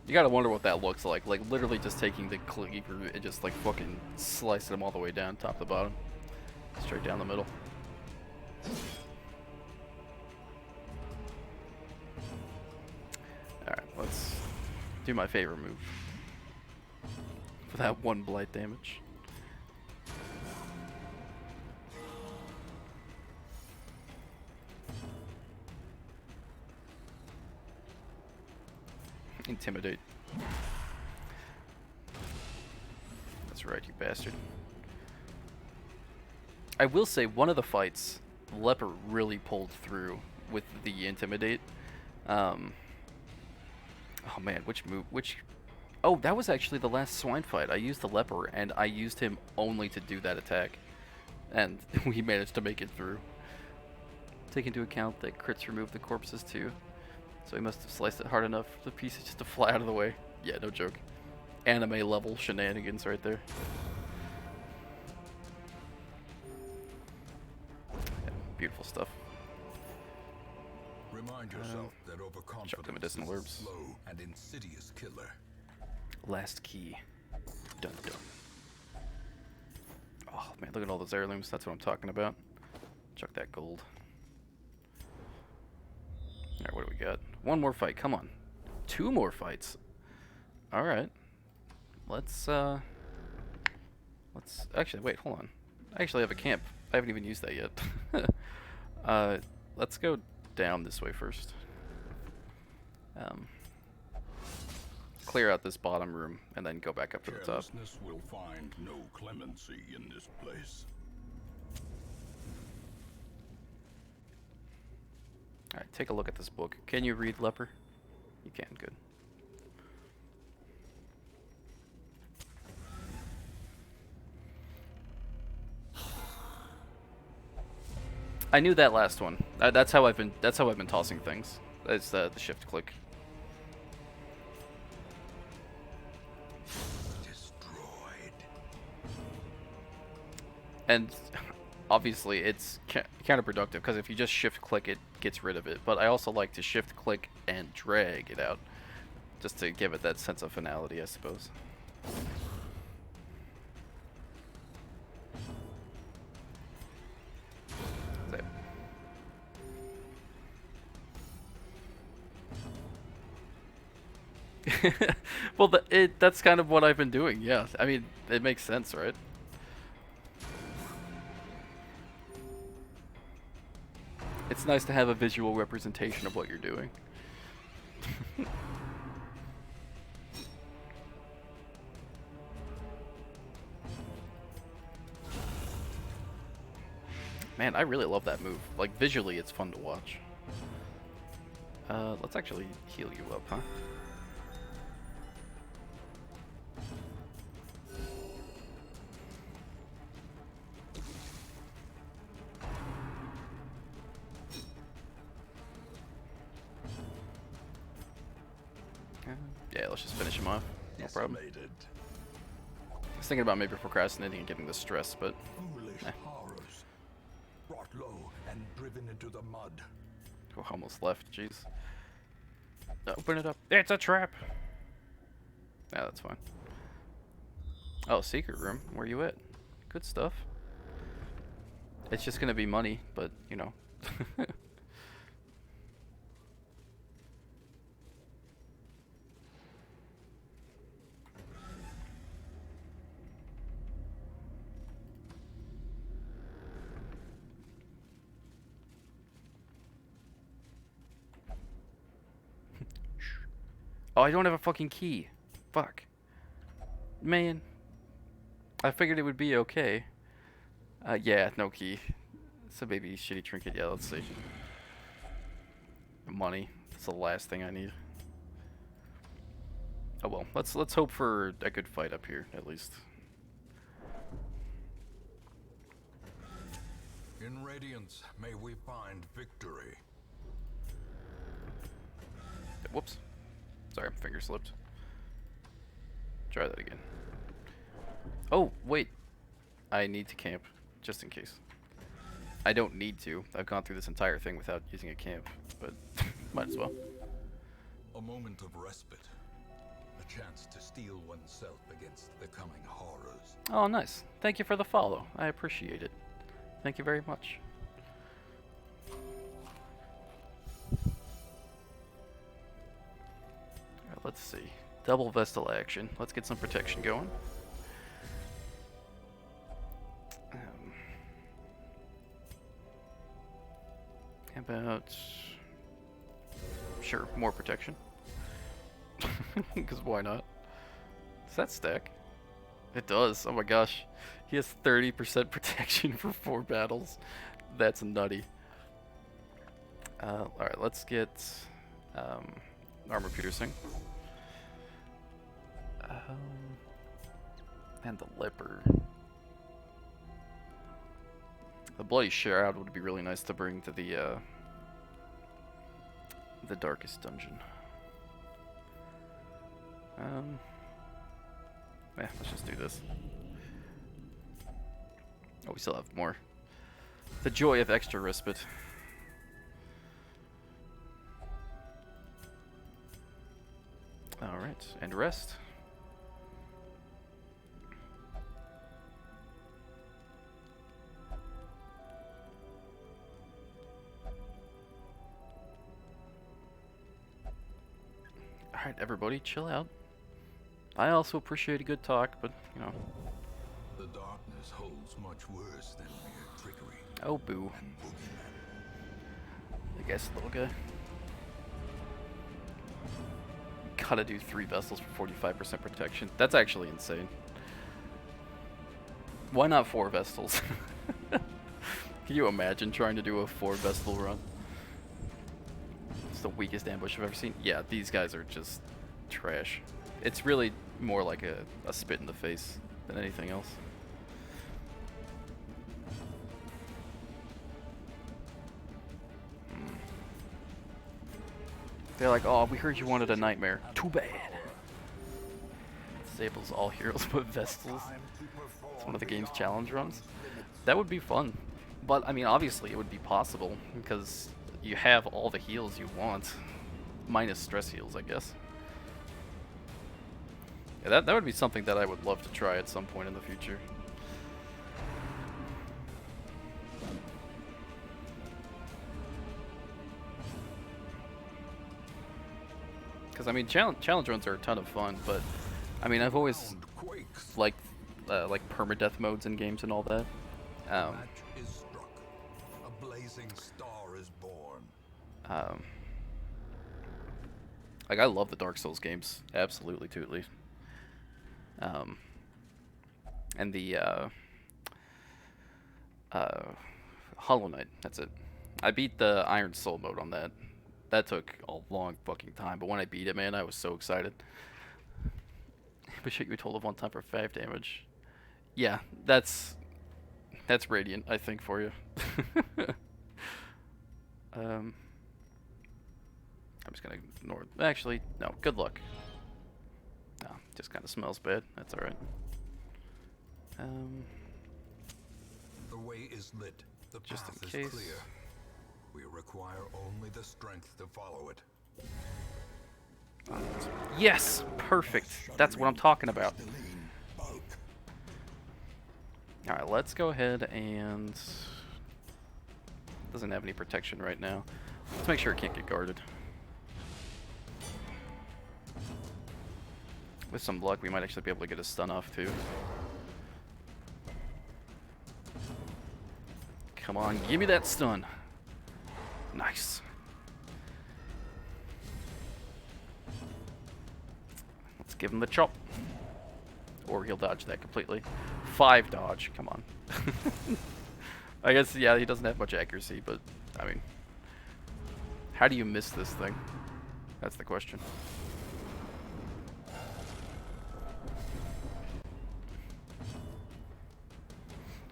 You gotta wonder what that looks like. Like, literally just taking the cleaver and just, like, fucking slicing them all the way down, top to bottom. Straight down the middle. Alright, let's do my favorite move. For that one blight damage. Intimidate. That's right, you bastard. I will say, one of the fights, Leper really pulled through with the Intimidate. Oh man, which move? Oh, that was actually the last swine fight. I used the Leper, and I used him only to do that attack. And we managed to make it through. Take into account that crits remove the corpses too. So he must have sliced it hard enough for the pieces just to fly out of the way. Yeah, no joke. Anime level shenanigans right there. Yeah, beautiful stuff. Remind yourself that Chuck the overconfidence medicinal is a herbs. slow and insidious killer. Last key. Dun dun. Oh man, look at all those heirlooms. That's what I'm talking about. Chuck that gold. Alright, what do we got? One more fight, come on. 2 more fights. Alright. Let's actually, wait, hold on. I actually have a camp. I haven't even used that yet. Let's go down this way first. Clear out this bottom room, and then go back up to the top. Carelessness will find no clemency in this place. Alright, take a look at this book. Can you read, Leper? You can, good. I knew that last one. That's how I've been tossing things. It's the shift click. Destroyed. And obviously it's counterproductive because if you just shift click it gets rid of it. But I also like to shift click and drag it out just to give it that sense of finality, I suppose. Well, that's kind of what I've been doing, yeah. I mean, it makes sense, right? It's nice to have a visual representation of what you're doing. Man, I really love that move. Like, visually, it's fun to watch. Let's actually heal you up, huh? Yeah, let's just finish him off. No problem. Decimated. I was thinking about maybe procrastinating and getting the stress, but Foolish horrors. Brought low and driven into the mud. oh, almost left. Jeez. Open it up. It's a trap. Yeah, that's fine. Oh, secret room. Where you at? Good stuff. It's just gonna be money, but you know. Oh, I don't have a fucking key. Fuck. Man. I figured it would be okay. Yeah, no key. It's a baby shitty trinket. Yeah, let's see. Money. That's the last thing I need. Oh well, let's hope for a good fight up here, at least. In Radiance, may we find victory. Whoops. Sorry, finger slipped. Try that again. Oh, wait. I need to camp, just in case. I don't need to. I've gone through this entire thing without using a camp, but might as well. A moment of respite. A chance to steel oneself against the coming horrors. Oh, nice. Thank you for the follow. I appreciate it. Thank you very much. Let's see. Double Vestal action. Let's get some protection going. How about... Sure, more protection. Because why not? Does that stack? It does. Oh my gosh. He has 30% protection for 4 battles. That's nutty. Alright, let's get armor piercing. And the leopard. The bloody shroud would be really nice to bring to the darkest dungeon. Let's just do this. Oh, we still have more. The joy of extra respite. Alright, and rest. Alright, everybody, chill out. I also appreciate a good talk, but, you know. The darkness holds much worse than mere trickery. Oh, boo. And boogeyman. I guess, little guy. Gotta do 3 vessels for 45% protection. That's actually insane. Why not 4 vestals? Can you imagine trying to do a 4 vestal run? It's the weakest ambush I've ever seen. Yeah, these guys are just trash. It's really more like a spit in the face than anything else. They're like, oh, we heard you wanted a nightmare. Too bad. Disables all heroes but Vestals. It's one of the game's challenge runs. That would be fun. But, I mean, obviously it would be possible, because you have all the heals you want. Minus stress heals, I guess. Yeah, that would be something that I would love to try at some point in the future. Because, I mean, challenge runs are a ton of fun, but, I mean, I've always liked permadeath modes in games and all that. Match is struck. A blazing star is born. Like, I love the Dark Souls games, absolutely, totally. And the Hollow Knight, that's it. I beat the Iron Soul mode on that. That took a long fucking time, but when I beat it, man, I was so excited. But shit, you told of 1 time for 5 damage. Yeah, that's Radiant, I think, for you. I'm just gonna ignore. Actually, no. Good luck. No, just kind of smells bad. That's all right. The way is lit. The Just path in is case. clear. We require only the strength to follow it. Yes, perfect. That's what I'm talking about. All right, let's go ahead and doesn't have any protection right now. Let's make sure it can't get guarded. With some luck, we might actually be able to get a stun off too. Come on, give me that stun. Nice. Let's give him the chop. Or he'll dodge that completely. 5 dodge, come on. I guess, yeah, he doesn't have much accuracy, but, I mean, how do you miss this thing? That's the question.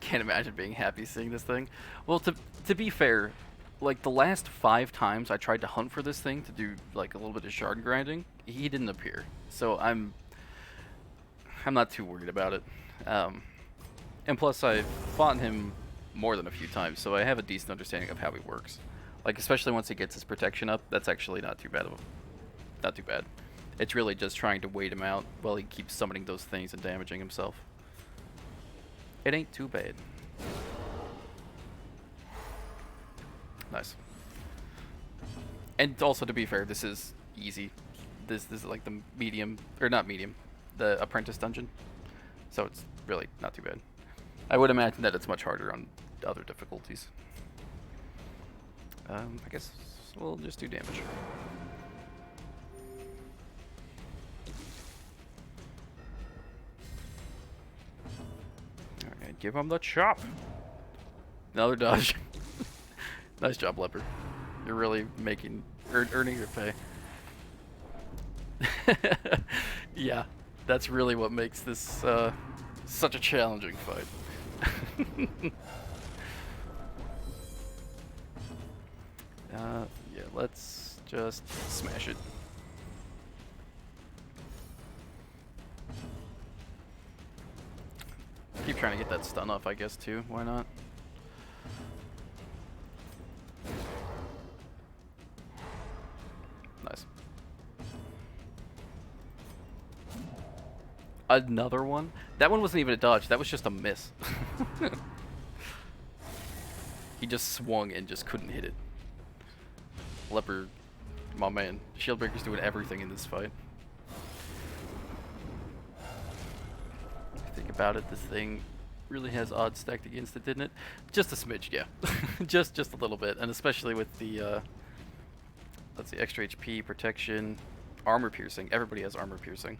Can't imagine being happy seeing this thing. Well, to be fair, like the last 5 times I tried to hunt for this thing to do like a little bit of shard grinding, he didn't appear. So I'm not too worried about it. And plus I've fought him more than a few times, so I have a decent understanding of how he works. Like especially once he gets his protection up, that's actually not too bad of a, not too bad. It's really just trying to wait him out while he keeps summoning those things and damaging himself. It ain't too bad. Nice. And also, to be fair, this is easy. This is like the medium, or not medium, the apprentice dungeon. So it's really not too bad. I would imagine that it's much harder on other difficulties. I guess we'll just do damage. Alright, give him the chop. Another dodge. Nice job, Leopard. You're really making, earning your pay. Yeah, that's really what makes this such a challenging fight. Yeah, let's just smash it. Keep trying to get that stun off, I guess, too. Why not? Nice. Another one? That one wasn't even a dodge. That was just a miss. He just swung and just couldn't hit it. Leopard, my man. Shieldbreaker's doing everything in this fight. Think about it, this thing really has odds stacked against it, didn't it? Just a smidge, yeah. just a little bit, and especially with the let's see, extra HP, protection, armor piercing. Everybody has armor piercing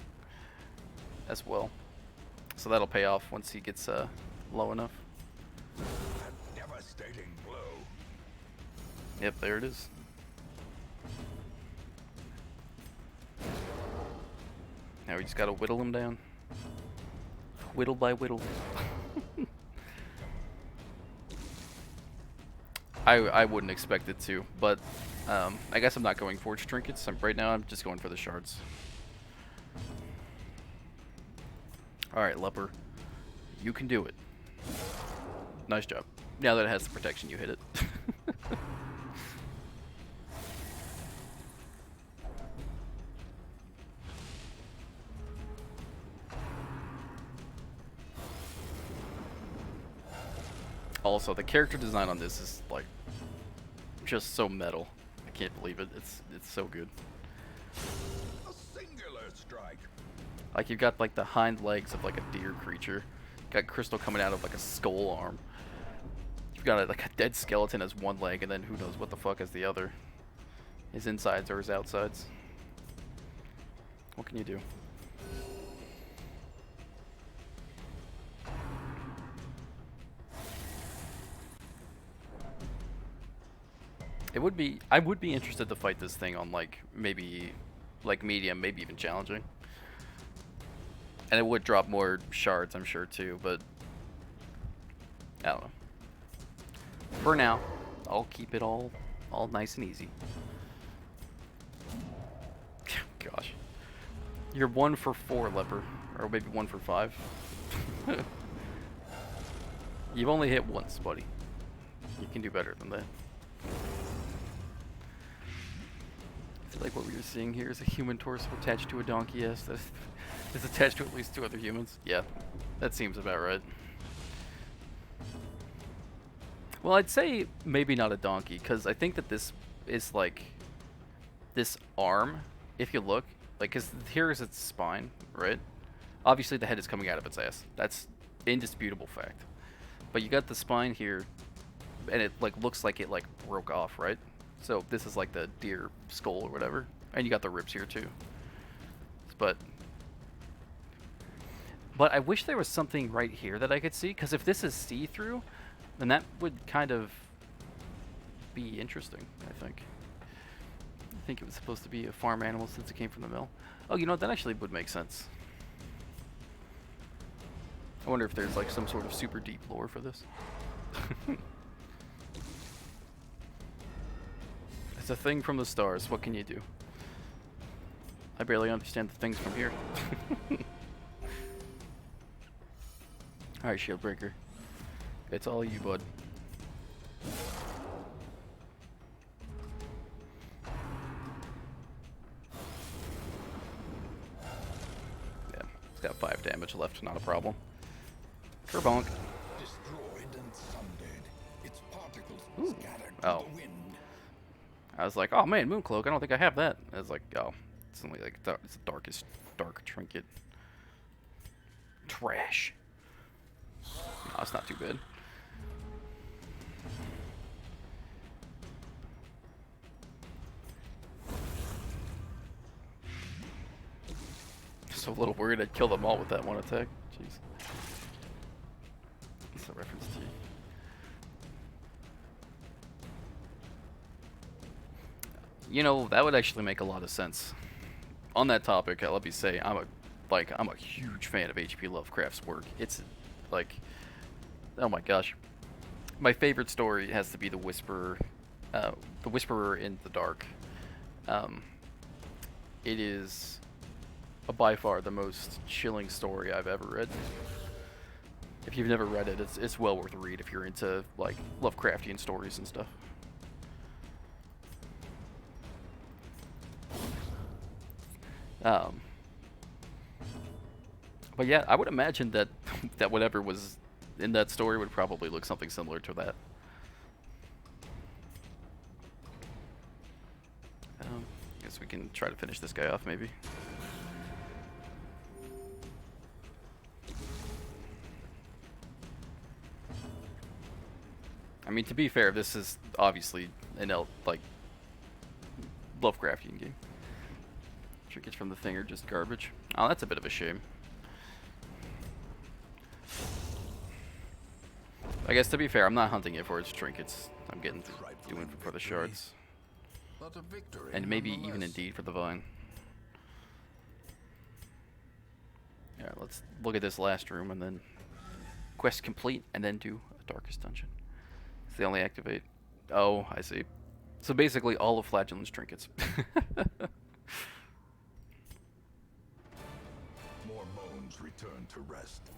as well, so that'll pay off once he gets low enough. A devastating blow. Yep, there it is. Now we just gotta whittle him down. Whittle by whittle. I wouldn't expect it to, but I guess I'm not going forged trinkets. Right now I'm just going for the shards. Alright, Leper. You can do it. Nice job. Now that it has the protection, you hit it. Also, the character design on this is like just so metal. I can't believe it. It's so good. A singular strike. Like you've got like the hind legs of like a deer creature. Got crystal coming out of like a skull arm. You've got like a dead skeleton as one leg, and then who knows what the fuck as the other. His insides or his outsides. What can you do? I would be interested to fight this thing on like maybe like medium, maybe even challenging. And it would drop more shards, I'm sure too, but I don't know. For now, I'll keep it all nice and easy. Gosh. You're 1 for 4, Leper. Or maybe 1 for 5. You've only hit once, buddy. You can do better than that. I feel like what we are seeing here is a human torso attached to a donkey, yes. That is attached to at least 2 other humans. Yeah, that seems about right. Well, I'd say maybe not a donkey, because I think that this is like this arm, if you look, like, because here is its spine, right? Obviously the head is coming out of its ass. That's indisputable fact. But you got the spine here, and it like looks like it like broke off, right? So this is like the deer skull or whatever, and you got the ribs here too. But I wish there was something right here that I could see, because if this is see-through, then that would kind of be interesting, I think. I think it was supposed to be a farm animal since it came from the mill. Oh, you know what? That actually would make sense. I wonder if there's like some sort of super deep lore for this. It's a thing from the stars. What can you do? I barely understand the things from here. Alright, Shieldbreaker. It's all you, bud. Yeah, it's got 5 damage left, not a problem. Kerbonk. Destroyed and sundered. Its particles Ooh. scattered Oh. to the wind. I was like, oh man, Mooncloak, I don't think I have that. I was like, oh, it's only like, it's the dark trinket. Trash. No, it's not too bad. So a little worried I'd kill them all with that one attack. Jeez. What's the reference to? You know, that would actually make a lot of sense. On that topic, let me say, I'm a huge fan of H.P. Lovecraft's work. It's like, oh my gosh, my favorite story has to be The Whisperer in the Dark. It is by far the most chilling story I've ever read. If you've never read it, it's well worth a read if you're into like Lovecraftian stories and stuff. But yeah, I would imagine that that whatever was in that story would probably look something similar to that. Guess we can try to finish this guy off, maybe. I mean, to be fair, this is obviously an like Lovecraftian game. Trinkets from the thing are just garbage. Oh, that's a bit of a shame. I guess to be fair, I'm not hunting it for its trinkets. I'm doing it for the shards. But a victory And maybe even nonetheless. indeed for the vine. Yeah, let's look at this last room and then quest complete and then do a darkest dungeon. So they only activate Oh, I see. So basically all of Flagellant's trinkets. More bones returned to rest.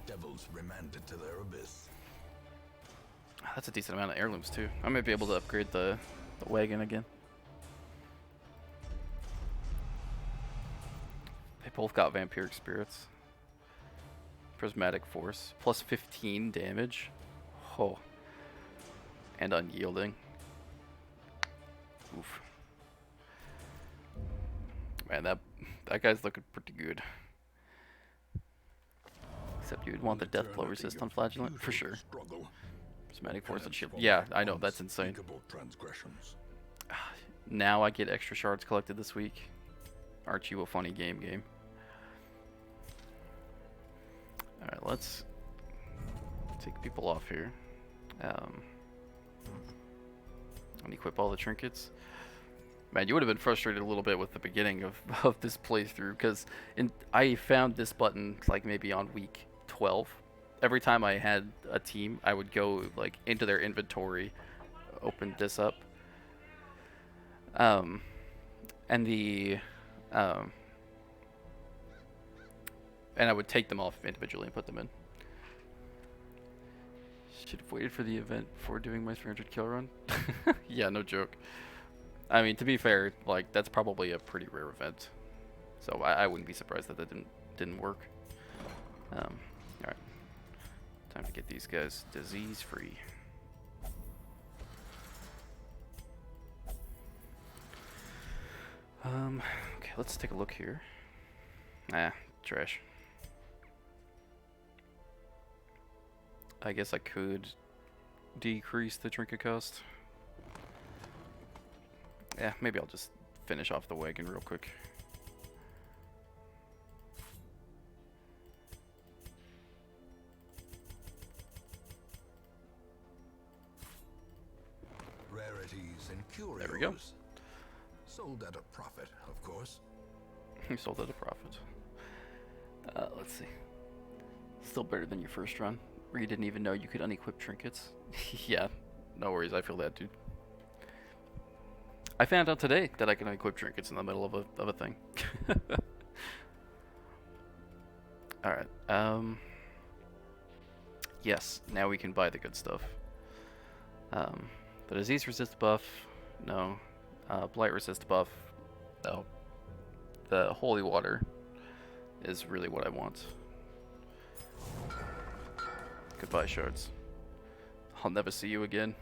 Devils remanded to their abyss. That's a decent amount of heirlooms too. I might be able to upgrade the wagon again. They both got vampiric spirits. Prismatic force. Plus 15 damage. Oh. And unyielding. Oof. Man, that guy's looking pretty good. Except you would want the death blow resist on Flagellant for sure. Struggle. Prismatic force and shield. Yeah, I know, that's insane. Unspeakable transgressions. Now I get extra shards collected this week. Aren't you a funny game? Alright, let's take people off here. And equip all the trinkets. Man, you would have been frustrated a little bit with the beginning of this playthrough, because I found this button like maybe on week 12. Every time I had a team, I would go like into their inventory, open this up, and I would take them off individually and put them in. Should have waited for the event before doing my 300 kill run. Yeah, no joke. I mean, to be fair, like that's probably a pretty rare event, so I wouldn't be surprised that didn't work. All right, time to get these guys disease free. Okay, let's take a look here. Ah, trash. I guess I could decrease the trinket cost. Yeah, maybe I'll just finish off the wagon real quick. Rarities and curios. There we go. Sold at a profit, of course. You sold at a profit. Let's see. Still better than your first run, where you didn't even know you could unequip trinkets. Yeah, no worries. I feel that, dude. I found out today that I can unequip trinkets in the middle of a thing. All right. Yes. Now we can buy the good stuff. The disease resist buff. No. Blight resist buff. No. The holy water is really what I want. Goodbye, shards. I'll never see you again.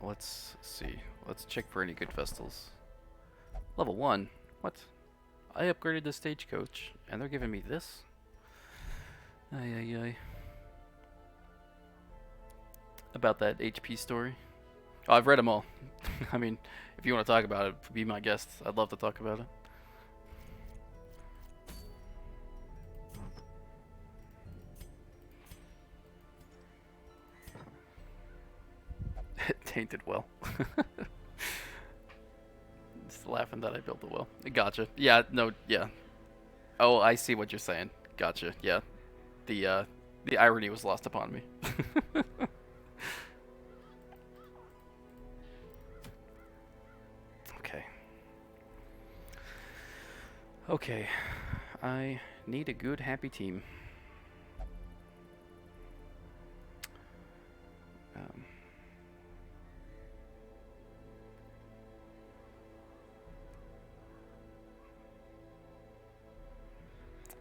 Let's see. Let's check for any good vestals. Level 1? What? I upgraded the stagecoach, and they're giving me this? Ay, ay, ay. About that HP story? Oh, I've read them all. I mean, if you want to talk about it, be my guest. I'd love to talk about it. Tainted well. Just laughing that I built the well. Gotcha. Yeah, no, yeah. Oh, I see what you're saying. Gotcha. Yeah. The irony was lost upon me. Okay. Okay. I need a good, happy team.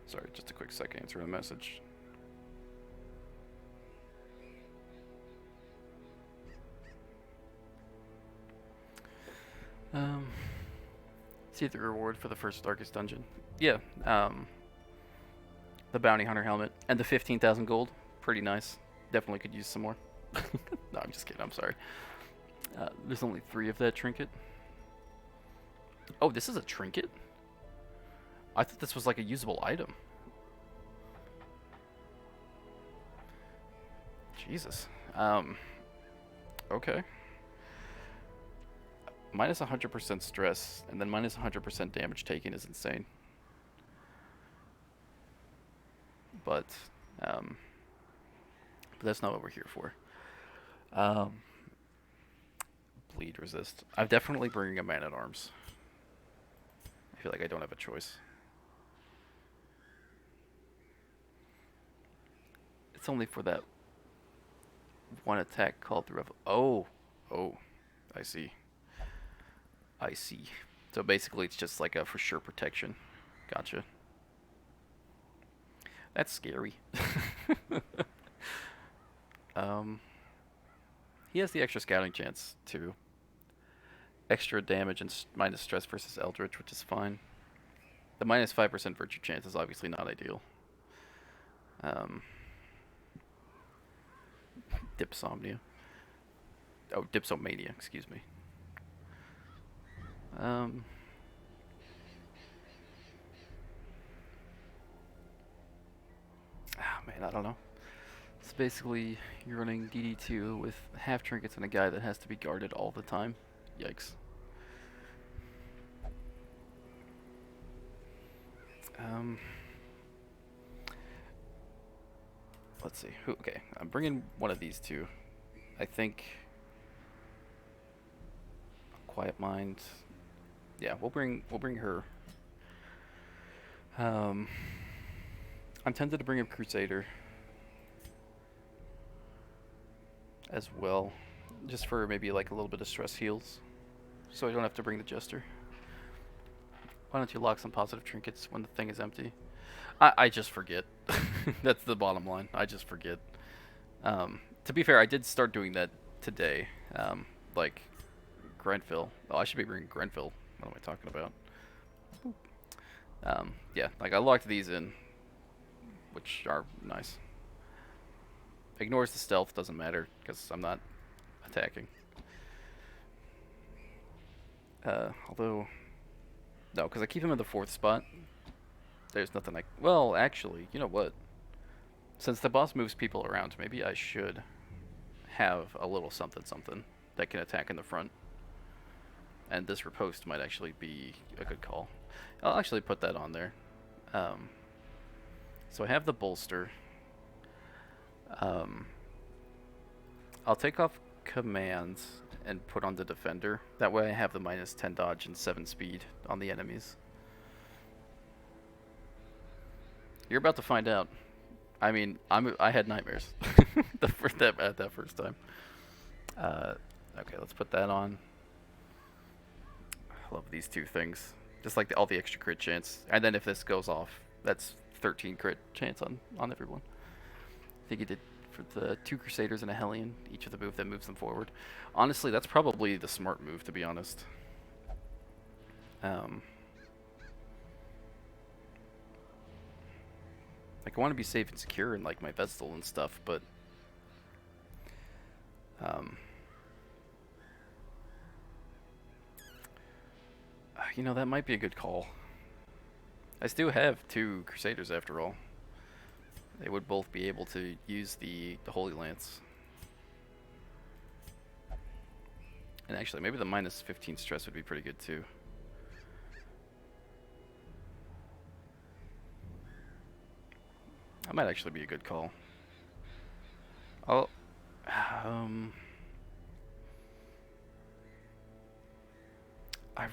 Sorry, just a quick second answering the message. See the reward for the first Darkest Dungeon. Yeah, the Bounty Hunter helmet and the 15,000 gold. Pretty nice. Definitely could use some more. No, I'm just kidding. I'm sorry. There's only 3 of that trinket. Oh, this is a trinket? I thought this was like a usable item. Jesus. Okay. Minus 100% stress, and then minus 100% damage taken is insane. but that's not what we're here for. Um, bleed resist. I'm definitely bringing a man at arms. I feel like I don't have a choice. It's only for that one attack called the Revel. Oh, I see. I see. So basically, it's just like a for sure protection. Gotcha. That's scary. um, he has the extra scouting chance too. Extra damage and minus stress versus Eldritch, which is fine. The minus 5% virtue chance is obviously not ideal. Dipsomnia. Oh, Dipsomania, excuse me. Oh man, I don't know. It's basically you're running DD2 with half trinkets and a guy that has to be guarded all the time. Yikes. Let's see. Okay, I'm bringing one of these two. I think Quiet Mind. Yeah, we'll bring her. I'm tempted to bring a Crusader as well, just for maybe like a little bit of stress heals, so I don't have to bring the Jester. Why don't you lock some positive trinkets when the thing is empty? I just forget. That's the bottom line. I just forget. To be fair, I did start doing that today. Like Grenfell. Oh, I should be bringing Grenfell. What am I talking about? Yeah, like I locked these in, which are nice. Ignores the stealth, doesn't matter because I'm not attacking. Although, no, because I keep him in the 4th spot. There's nothing like. Well, actually, you know what? Since the boss moves people around, maybe I should have a little something that can attack in the front. And this riposte might actually be a good call. I'll actually put that on there. So I have the bolster. I'll take off commands and put on the defender. That way I have the minus 10 dodge and 7 speed on the enemies. You're about to find out. I mean, I had nightmares that first time. Okay, let's put that on. I love these two things. Just like all the extra crit chance. And then if this goes off, that's 13 crit chance on everyone. I think he did for the 2 Crusaders and a Hellion, each with a move that moves them forward. Honestly, that's probably the smart move, to be honest. Like, I want to be safe and secure in, like, my Vestal and stuff, but... you know, that might be a good call. I still have 2 Crusaders, after all. They would both be able to use the Holy Lance. And actually, maybe the minus 15 stress would be pretty good, too. That might actually be a good call. I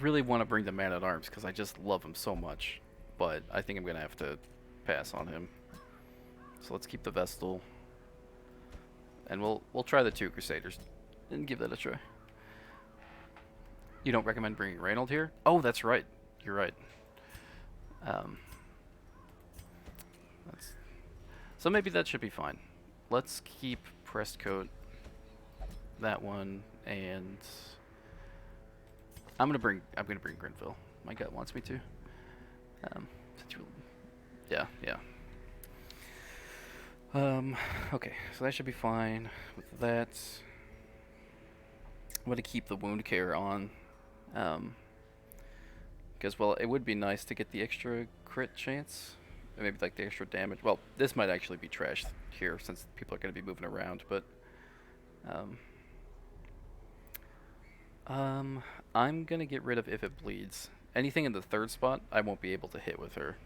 really want to bring the Man-at-Arms because I just love him so much, but I think I'm going to have to pass on him. So let's keep the Vestal, and we'll try the 2 Crusaders and give that a try. You don't recommend bringing Reynold here? Oh, that's right. You're right. So maybe that should be fine. Let's keep Prestcoat, that one, and I'm gonna bring Grenfell. My gut wants me to. Yeah. Okay, so that should be fine with that. I'm gonna keep the wound care on, because well, it would be nice to get the extra crit chance, maybe like the extra damage. Well, this might actually be trashed here since people are gonna be moving around, but I'm gonna get rid of if it bleeds. Anything in the 3rd spot, I won't be able to hit with her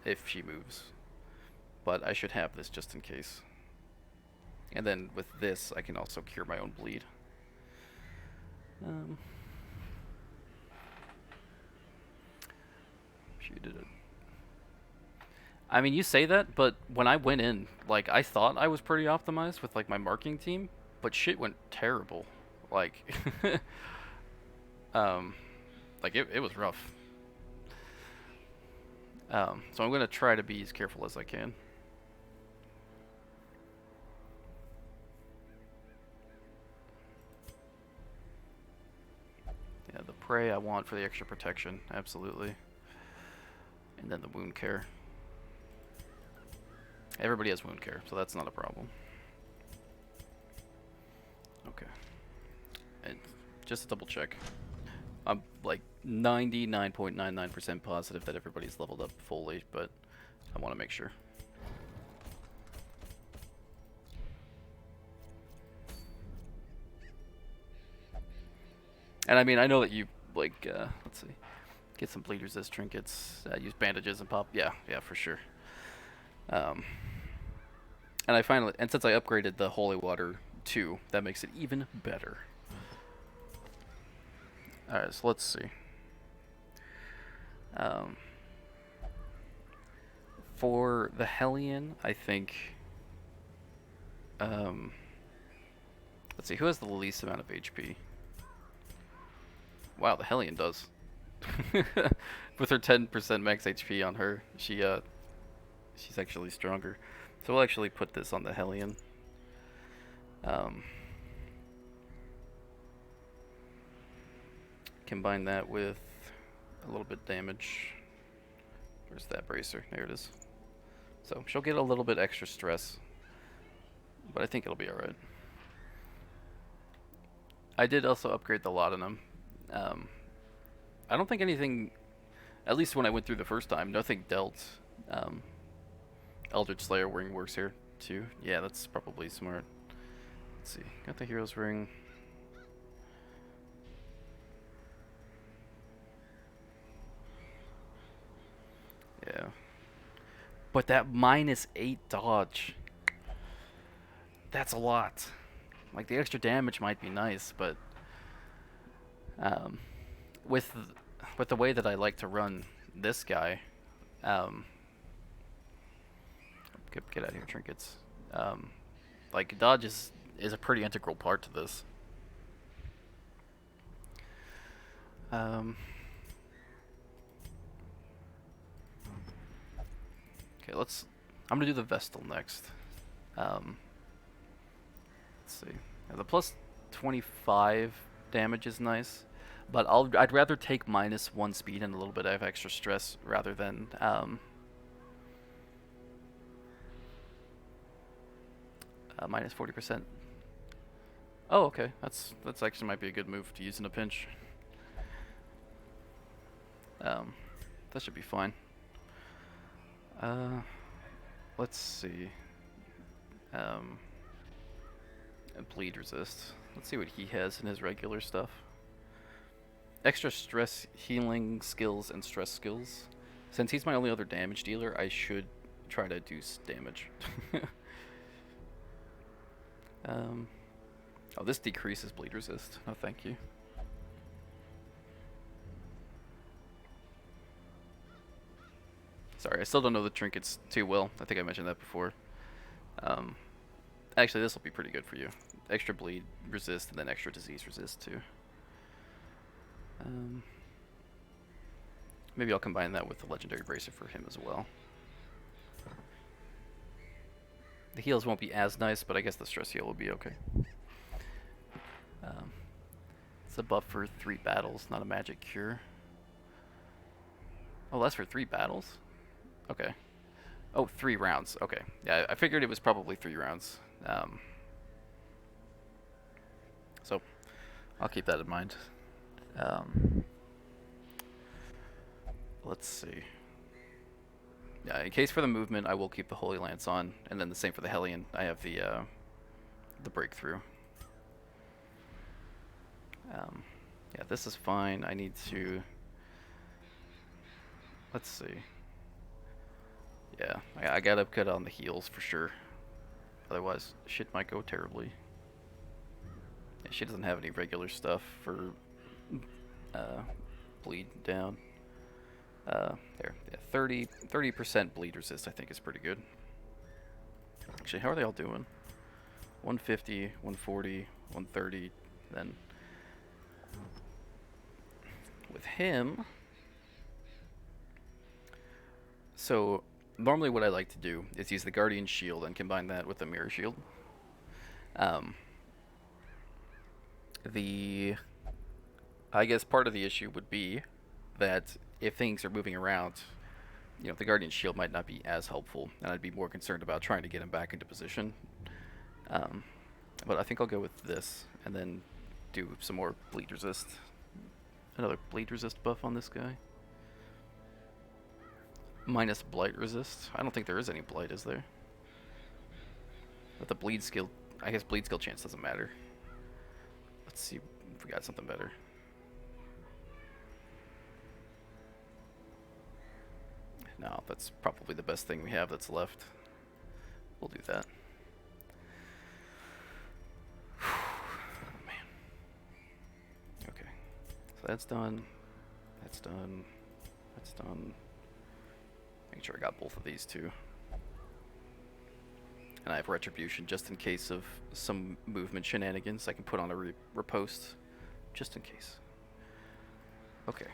if she moves. but I should have this just in case. And then with this, I can also cure my own bleed. She did it. I mean, you say that, but when I went in, like, I thought I was pretty optimized with, like, my marking team, but shit went terrible. Like, like, it was rough. So I'm gonna try to be as careful as I can. Yeah, the prey I want for the extra protection, absolutely. And then the wound care. Everybody has wound care, so that's not a problem. Okay. And just to double check, I'm like 99.99% positive that everybody's leveled up fully, but I want to make sure. And I mean, I know that you, like, let's see, get some bleed resist trinkets, use bandages and pop. Yeah, for sure. And I finally, and since I upgraded the holy water too, that makes it even better. Alright, so let's see. For the Hellion, I think, let's see, who has the least amount of HP? Wow, the Hellion does. With her 10% max HP on her, she's actually stronger. So we'll actually put this on the Hellion. Combine that with a little bit damage. Where's that bracer? There it is. So she'll get a little bit extra stress, but I think it'll be alright. I did also upgrade the Laudanum. I don't think anything, at least when I went through the first time, nothing dealt. Eldritch Slayer ring works here too. Yeah, that's probably smart. Let's see. Got the Hero's Ring. Yeah. But that -8 dodge. That's a lot. Like, the extra damage might be nice, but with the way that I like to run this guy, get out of here, trinkets. Like, dodge is a pretty integral part to this. Okay, I'm gonna do the Vestal next. Let's see. Yeah, the plus 25 damage is nice, but I'd rather take -1 speed and a little bit of extra stress rather than minus 40%. Oh, okay. That's actually might be a good move to use in a pinch. That should be fine. Let's see. Bleed resist. Let's see what he has in his regular stuff. Extra stress healing skills and stress skills. Since he's my only other damage dealer, I should try to do damage. Oh, this decreases bleed resist. No, thank you. Sorry, I still don't know the trinkets too well. I think I mentioned that before. Actually, this will be pretty good for you. Extra bleed resist and then extra disease resist too. Maybe I'll combine that with the legendary bracer for him as well. The heals won't be as nice, but I guess the stress heal will be okay. It's a buff for 3 battles, not a magic cure. Oh, that's for 3 battles? Okay. Oh, 3 rounds. Okay. Yeah, I figured it was probably 3 rounds. So, I'll keep that in mind. Let's see. Yeah, in case for the movement, I will keep the Holy Lance on, and then the same for the Hellion. I have the breakthrough. Yeah, this is fine. I need to... Let's see. Yeah, I gotta cut on the heals for sure. Otherwise, shit might go terribly. Yeah, she doesn't have any regular stuff for bleed down. There, yeah, 30% bleed resist I think is pretty good. Actually, how are they all doing? 150, 140, 130, then with him. So normally what I like to do is use the Guardian Shield and combine that with the Mirror Shield. I guess part of the issue would be that if things are moving around, you know, the Guardian Shield might not be as helpful, and I'd be more concerned about trying to get him back into position. But I think I'll go with this, and then do some more bleed resist. Another bleed resist buff on this guy. Minus blight resist. I don't think there is any blight, is there? But the bleed skill, I guess bleed skill chance doesn't matter. Let's see if we got something better. No, that's probably the best thing we have that's left. We'll do that. Man. Okay. So that's done. That's done. That's done. Make sure I got both of these too. And I have retribution just in case of some movement shenanigans. I can put on a repost just in case. Okay.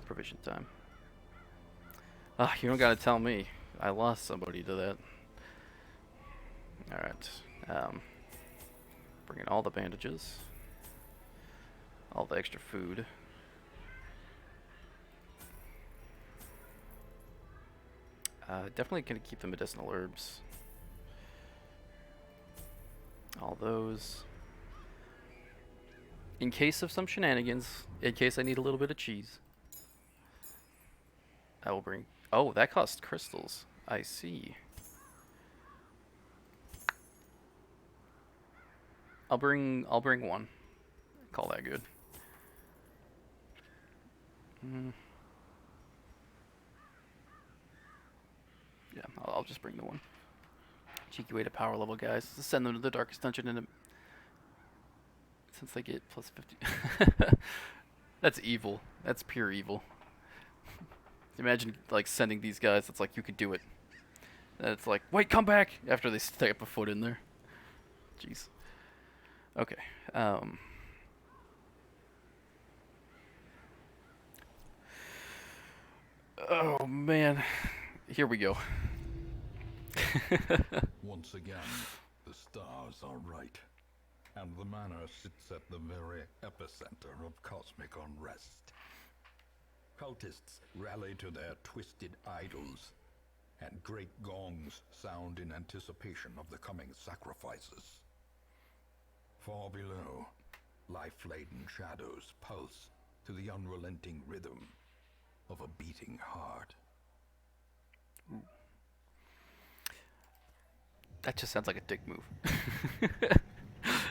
Provision time. Ah, you don't gotta tell me. I lost somebody to that. Alright. Bring in all the bandages. All the extra food. Definitely gonna keep the medicinal herbs. All those. In case of some shenanigans, in case I need a little bit of cheese. I will bring... Oh, that costs crystals. I see. I'll bring one. Call that good. Yeah, I'll just bring the one. Cheeky way to power level guys. Send them to the darkest dungeon and since they get plus 50. That's evil. That's pure evil. Imagine like sending these guys, it's like you could do it. And it's like, wait, come back after they step a foot in there. Jeez. Okay. Oh man. Here we go. Once again, the stars are right, and the manor sits at the very epicenter of cosmic unrest. Cultists rally to their twisted idols, and great gongs sound in anticipation of the coming sacrifices. Far below, life-laden shadows pulse to the unrelenting rhythm of a beating heart. That just sounds like a dick move.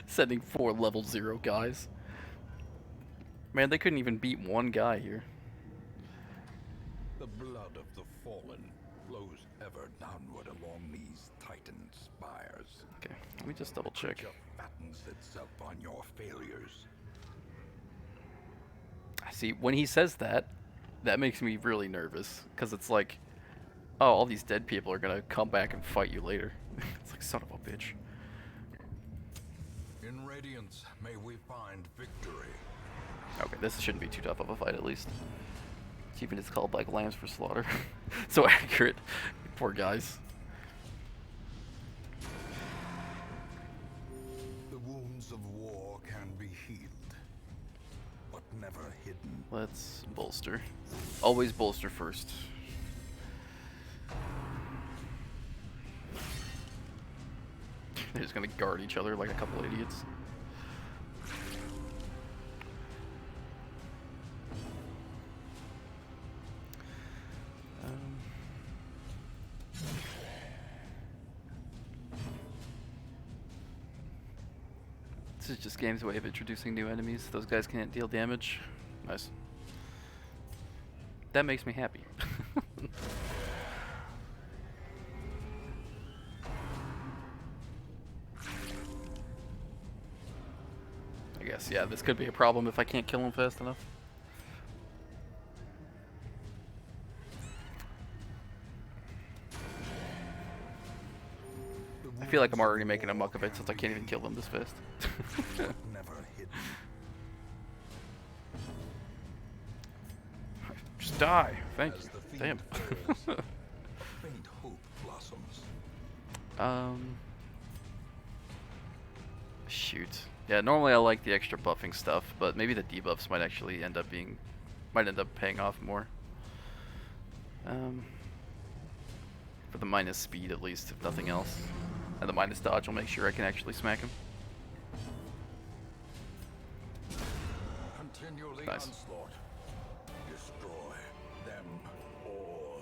Sending 4 level 0 guys. Man, they couldn't even beat one guy here. The blood of the fallen flows ever downward along these titan spires. Okay, let me just double check. Creature fattens itself on your failures. See, when he says that, that makes me really nervous. Because it's like, oh, all these dead people are gonna come back and fight you later. It's like, son of a bitch. In Radiance, may we find victory. Okay, this shouldn't be too tough of a fight at least. Even it's called like lambs for slaughter. So accurate. Poor guys. The wounds of war can be healed, but never hidden. Let's bolster. Always bolster first. They're just gonna guard each other like a couple idiots. This is just game's way of introducing new enemies. Those guys can't deal damage. Nice. that makes me happy. I guess, yeah, this could be a problem if I can't kill him fast enough. I feel like I'm already making a muck of it since I can't even kill them this fast. Never hidden. Just die. Thank As you. the fiend Damn. falls, a faint hope blossoms. Shoot. Yeah, normally I like the extra buffing stuff, but maybe the debuffs might actually end up paying off more. For the minus speed at least, if nothing else. And the minus dodge will make sure I can actually smack him. Continue the Nice. onslaught. Destroy them all.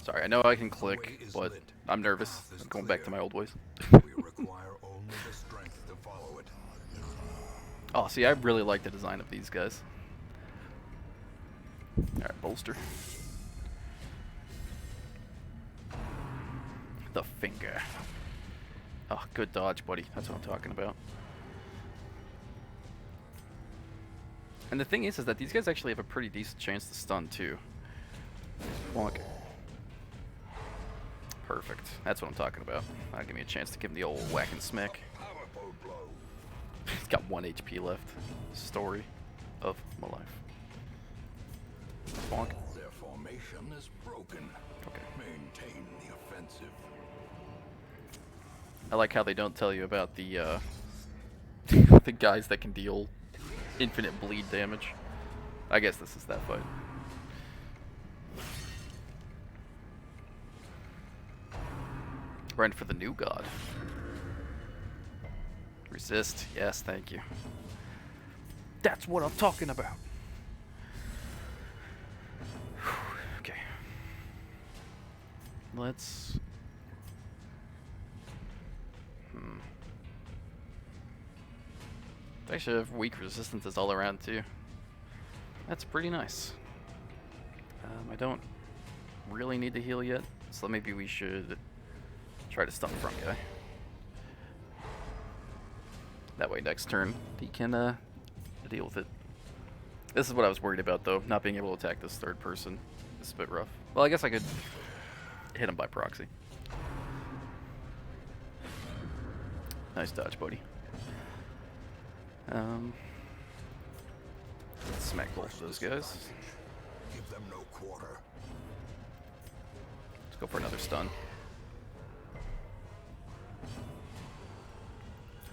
Sorry, I know I can The click, way is but lit. I'm nervous. The path is I'm going back to clear. my old ways. We require only the strength to follow it. Oh, see, I really like the design of these guys. Alright, bolster. The finger. Oh, good dodge, buddy. That's what I'm talking about. And the thing is that these guys actually have a pretty decent chance to stun, too. Wonk. Perfect. That's what I'm talking about. That'll give me a chance to give him the old whack and smack. Powerful blow. He's got 1 HP left. Story of my life. Bonk. Their formation is broken. Okay. Maintain the offensive. I like how they don't tell you about the the guys that can deal infinite bleed damage. I guess this is that fight. Run for the new god. Resist. Yes, thank you. That's what I'm talking about. Okay. Let's... They actually have weak resistances all around too. That's pretty nice. I don't really need to heal yet, so maybe we should try to stun the front guy. That way next turn he can deal with it. This is what I was worried about though, not being able to attack this third person. It's a bit rough. Well, I guess I could hit him by proxy. Nice dodge, buddy. Let's smack both of those guys. Give them no quarter. Let's go for another stun.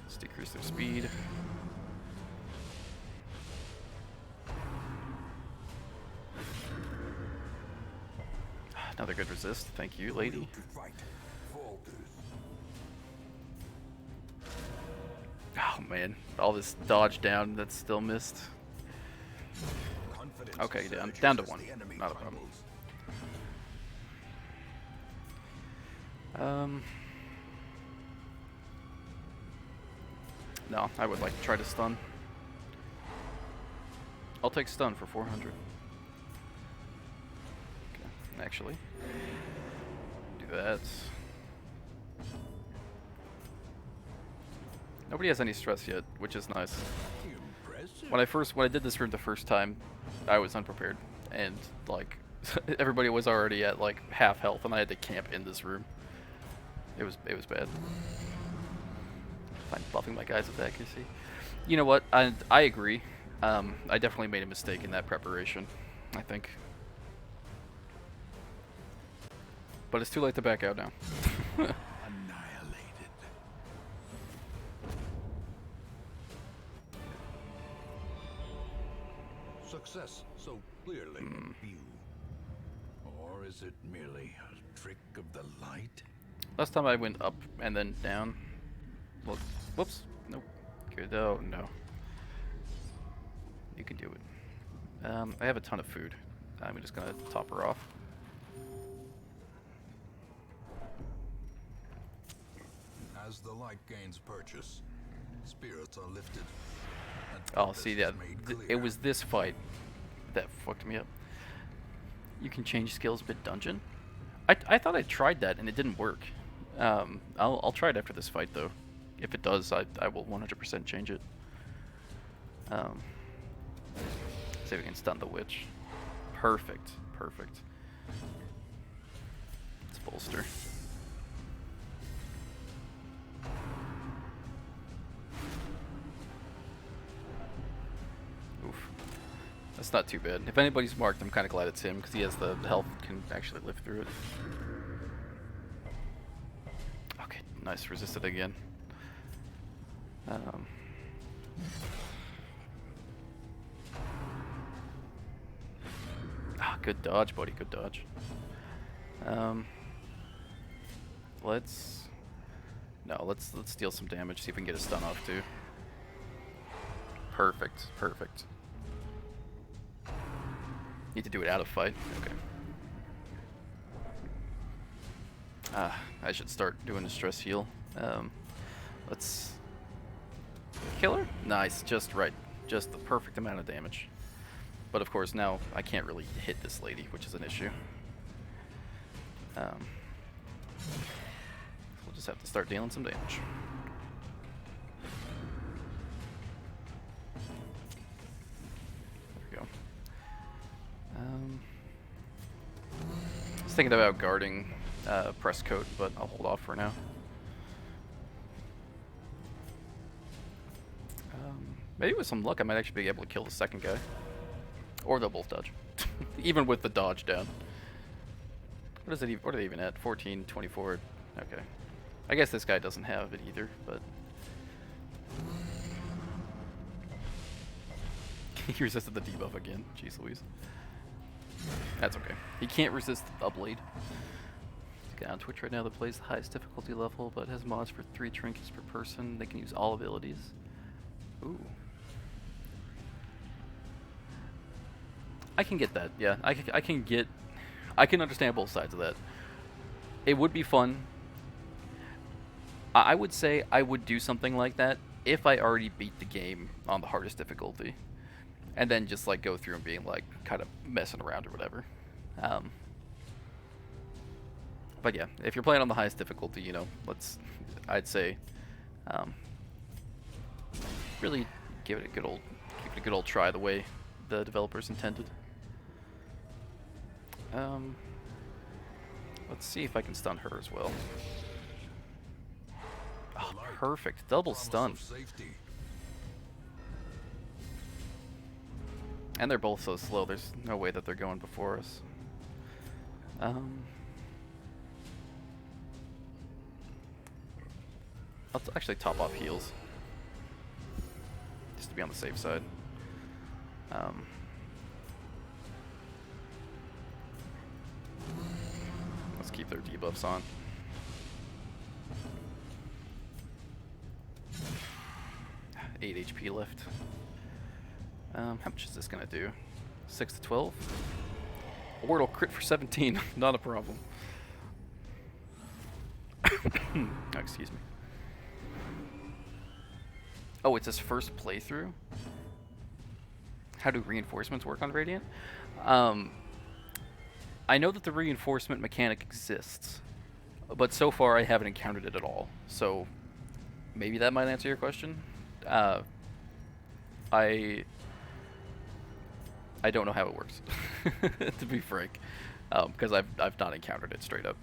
Let's decrease their speed. Another good resist. Thank you, lady. To fight. Falters. Oh man, all this dodge down that's still missed. Confidence Okay, surges down to as 1. the enemy Not a problem. crumbles. No, I would like to try to stun. I'll take stun for 400. Okay, actually, do that. Nobody has any stress yet, which is nice. Impressive. When I did this room the first time, I was unprepared, and like everybody was already at like half health, and I had to camp in this room. It was bad. I'm buffing my guys with accuracy. You know what? I agree. I definitely made a mistake in that preparation, I think. But it's too late to back out now. Annihilated. Success so clearly in view. Or is it merely a trick of the light? Last time I went up and then down. Well, whoops. Nope. Good. Oh, no. You can do it. I have a ton of food. I'm just gonna top her off. As the light gains purchase, spirits are lifted. And Oh, purpose see, is yeah, made it clear. was this fight that fucked me up. You can change skills mid-dungeon? I thought I tried that and it didn't work. I'll try it after this fight, though. If it does, I will 100% change it. See if we can stun the witch. Perfect, perfect. Let's bolster. Oof. That's not too bad. If anybody's marked, I'm kind of glad it's him, because he has the health, can actually live through it. Okay, nice. Resisted again. Good dodge, buddy. Good dodge. Let's deal some damage. See if we can get a stun off too. Perfect. Perfect. Need to do it out of fight. Okay. I should start doing the stress heal. Let's kill her. Nice. Just right. Just the perfect amount of damage. But of course now I can't really hit this lady, which is an issue. We'll just have to start dealing some damage. There we go. I was thinking about guarding press coat, but I'll hold off for now. Maybe with some luck I might actually be able to kill the second guy. Or they'll both dodge. Even with the dodge down. What is it even, what are they even at? 14, 24. Okay. I guess this guy doesn't have it either, but he resisted the debuff again. Jeez Louise. That's okay. He can't resist the blade. This guy on Twitch right now that plays the highest difficulty level, but has mods for 3 trinkets per person. They can use all abilities. Ooh. I can get that, yeah. I can understand both sides of that. It would be fun. I would say I would do something like that if I already beat the game on the hardest difficulty. And then just like go through and being like kind of messing around or whatever. But yeah, if you're playing on the highest difficulty, you know, I'd say really give it a good old try the way the developers intended. Let's see if I can stun her as well. Oh, perfect. Double stun. And they're both so slow, there's no way that they're going before us. I'll actually top off heals. Just to be on the safe side. Let's keep their debuffs on. Eight HP left. How much is this gonna do? 6 to 12? Wardle crit for 17. Not a problem. Oh, excuse me. Oh, it's his first playthrough? How do reinforcements work on Radiant? I know that the reinforcement mechanic exists, but so far I haven't encountered it at all. So maybe that might answer your question. I don't know how it works, to be frank, because I've not encountered it straight up.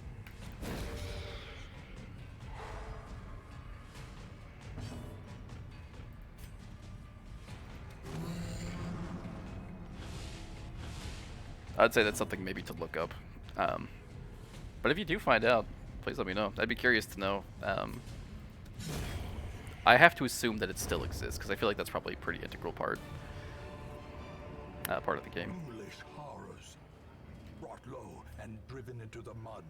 I'd say that's something maybe to look up. But if you do find out, please let me know. I'd be curious to know. I have to assume that it still exists, because I feel like that's probably a pretty integral part of the game. Foolish horrors, brought low and driven into the mud.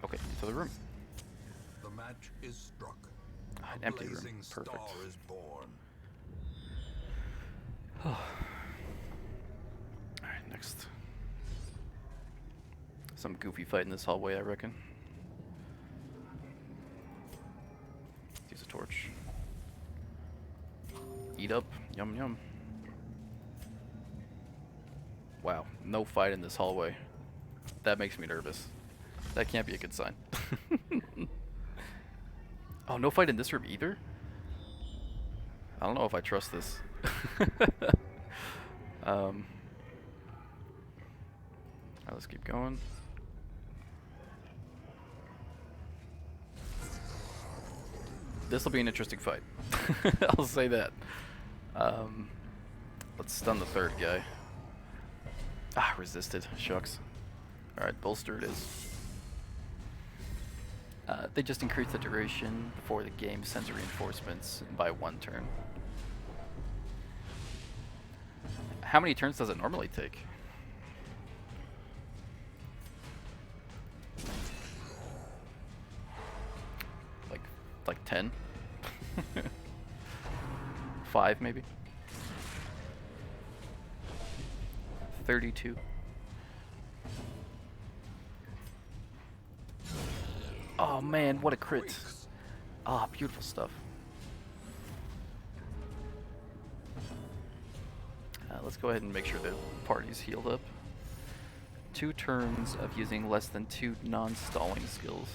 Okay, into the room. The match is struck. An A empty room. blazing Perfect. star is born. Alright, next. Some goofy fight in this hallway, I reckon. Use a torch. eat up. Yum yum. Wow, no fight in this hallway. That makes me nervous. That can't be a good sign. Oh, no fight in this room either? I don't know if I trust this. Alright, let's keep going. This will be an interesting fight. I'll say that. Let's stun the third guy. Ah, resisted. Shucks. Alright, bolster it is. They just increase the duration before the game sends reinforcements by 1 turn. How many turns does it normally take? Like 10? 5 maybe? 32. Oh man, what a crit. Ah, beautiful stuff. Let's go ahead and make sure the party's healed up. 2 turns of using less than 2 non-stalling skills.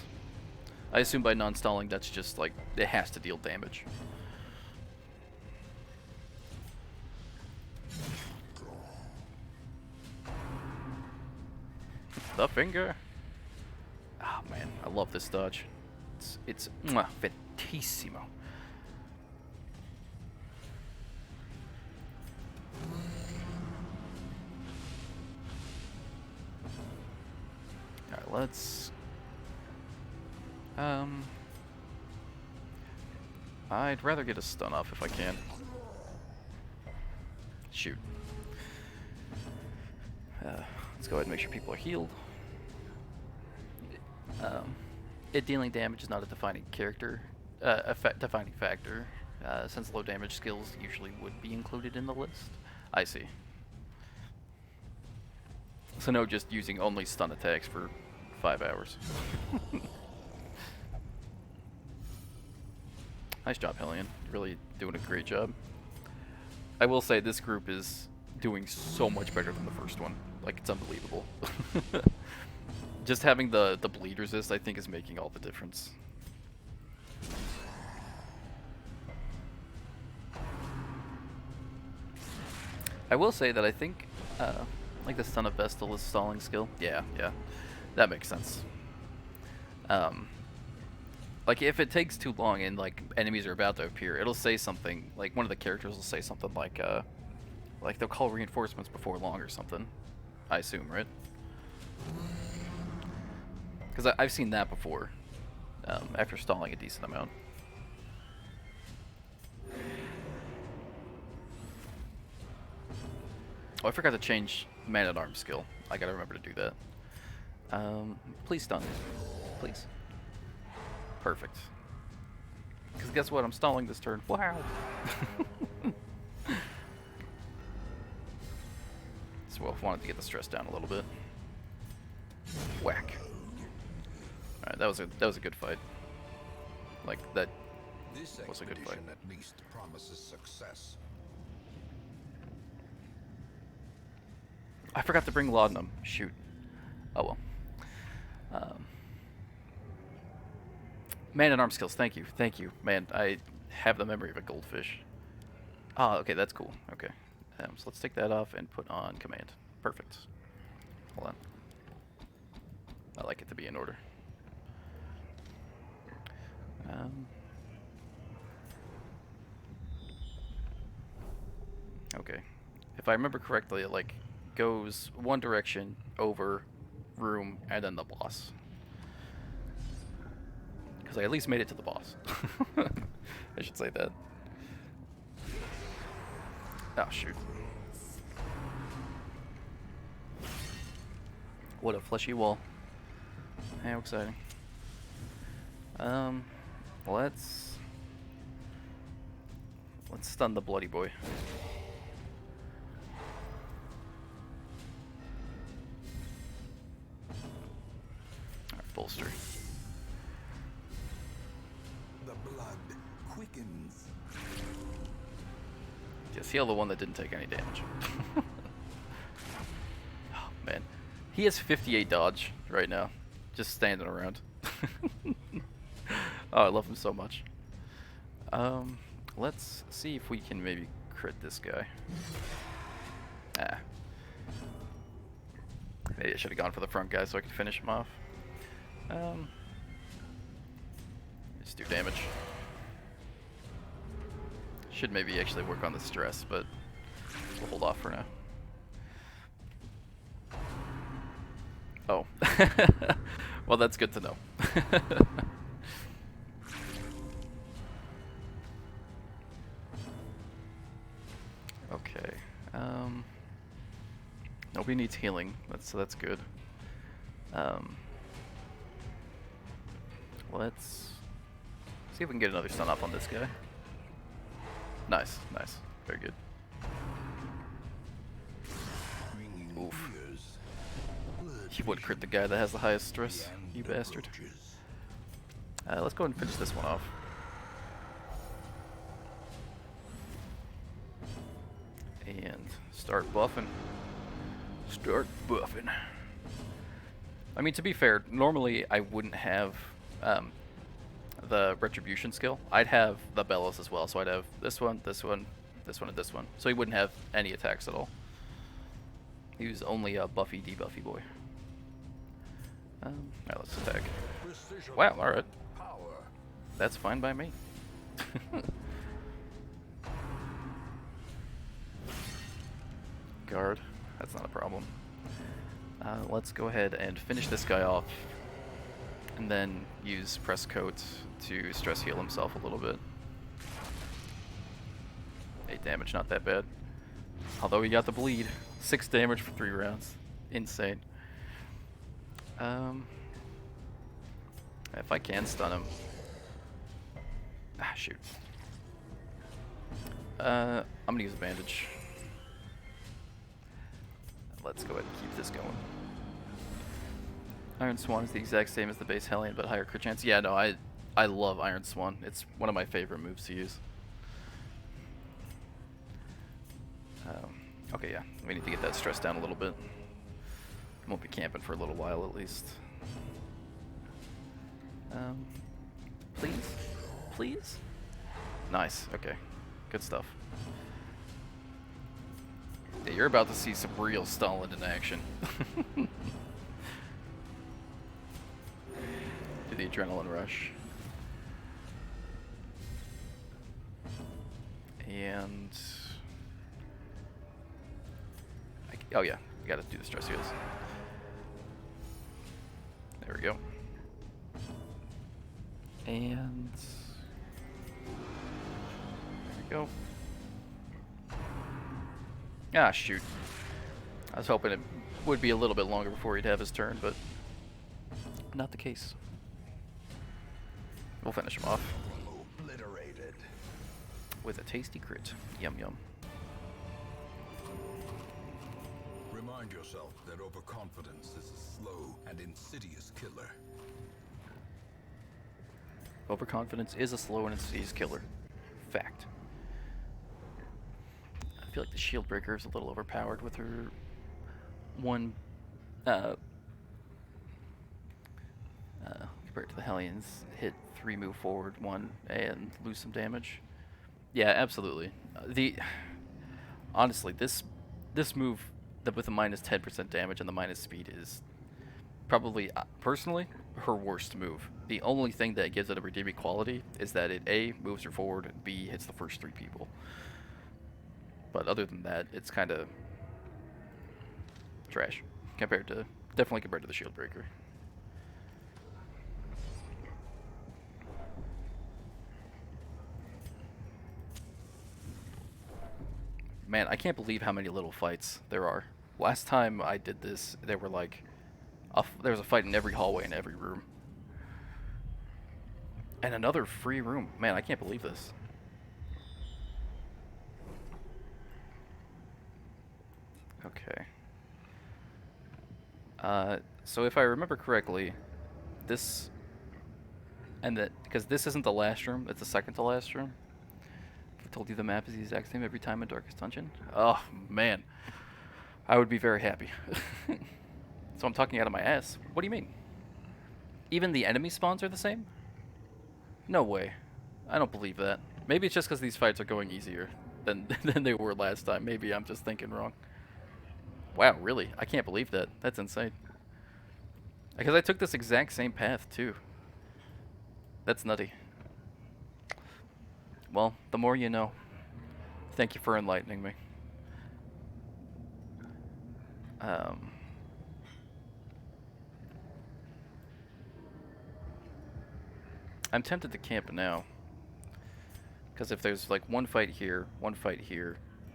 I assume by non-stalling that's just like, it has to deal damage. The finger. Oh man, I love this dodge. It's mwah, fantissimo. Alright, let's I'd rather get a stun off if I can. Shoot. Let's go ahead and make sure people are healed. It dealing damage is not a defining defining factor, since low damage skills usually would be included in the list. I see. So no, just using only stun attacks for 5 hours. Nice job, Hellion. Really doing a great job. I will say this group is doing so much better than the first one. Like, it's unbelievable. Just having the bleed resist, I think, is making all the difference. I will say that I think, like the Stun of Vestal is stalling skill. Yeah, that makes sense. Like if it takes too long and like enemies are about to appear, it'll say something. Like one of the characters will say something like they'll call reinforcements before long or something. I assume, right? Because I've seen that before, after stalling a decent amount. Oh, I forgot to change Man-at-Arms skill. I gotta remember to do that. Please stun. Please. Perfect. Because guess what? I'm stalling this turn. Wow! So I wanted to get the stress down a little bit. Whack. Alright, that was a good fight. Like, that was a good fight. At least promises success. I forgot to bring laudanum. Shoot. Oh well. Man-at-Arms skills. Thank you. Man, I have the memory of a goldfish. Oh, okay, that's cool. Okay. So let's take that off and put on command. Perfect. Hold on. I like it to be in order. Okay. If I remember correctly, it like goes one direction, over, room, and then the boss. Because I at least made it to the boss. I should say that. Oh, shoot. What a fleshy wall. How exciting. Let's stun the bloody boy. Alright, bolster. The blood quickens. Yes, heal the one that didn't take any damage. Oh, man. He has 58 dodge right now. Just standing around. Oh, I love him so much. Let's see if we can maybe crit this guy. Ah. Maybe I should have gone for the front guy so I could finish him off. Just do damage. Should maybe actually work on the stress, but we'll hold off for now. Oh. Well, that's good to know. Okay. Nobody needs healing, so that's good. Let's see if we can get another stun up on this guy. Nice, nice. Very good. Oof. You would crit the guy that has the highest stress, you bastard. Let's go ahead and finish this one off. And start buffing. Start buffing. I mean, to be fair, normally I wouldn't have the Retribution skill. I'd have the Bellows as well, so I'd have this one, this one, this one, and this one. So he wouldn't have any attacks at all. He was only a buffy, debuffy boy. Alright, let's attack. Wow, alright. That's fine by me. Guard. That's not a problem. Let's go ahead and finish this guy off. And then use Press Coat to stress heal himself a little bit. 8 damage, not that bad. Although he got the bleed. 6 damage for 3 rounds. Insane. If I can stun him. Ah, shoot. I'm gonna use a bandage. Let's go ahead and keep this going. Iron Swan is the exact same as the base Hellion, but higher crit chance. Yeah, no, I love Iron Swan. It's one of my favorite moves to use. Okay, yeah, we need to get that stress down a little bit. Won't be camping for a little while at least. Please? Please? Nice, okay. Good stuff. Yeah, you're about to see some real Stalin in action. Do the adrenaline rush. And... oh yeah, we gotta do the stress heals. There we go. And... there we go. Ah, shoot. I was hoping it would be a little bit longer before he'd have his turn, but not the case. We'll finish him off. Obliterated. With a tasty crit. Yum yum. Remind yourself that overconfidence is a slow and insidious killer. Overconfidence is a slow and insidious killer. Fact. I feel like the Shield Breaker is a little overpowered with her one compared to the Hellions, hit 3, move forward 1, and lose some damage. Yeah, absolutely. Honestly, this move that with a minus 10% damage and the minus speed is probably, personally, her worst move. The only thing that gives it a redeeming quality is that it A, moves her forward, and B, hits the first 3 people. But other than that, it's kind of trash definitely compared to the Shield Breaker. Man, I can't believe how many little fights there are. Last time I did this, there were like there was a fight in every hallway in every room. And another free room. Man, I can't believe this. Okay. So if I remember correctly, because this isn't the last room, it's the second to last room. I told you the map is the exact same every time in Darkest Dungeon. Oh, man. I would be very happy. So I'm talking out of my ass. What do you mean? Even the enemy spawns are the same? No way. I don't believe that. Maybe it's just because these fights are going easier than, than they were last time. Maybe I'm just thinking wrong. Wow, really? I can't believe that. That's insane. Because I took this exact same path, too. That's nutty. Well, the more you know. Thank you for enlightening me. I'm tempted to camp now. Because if there's like one fight here,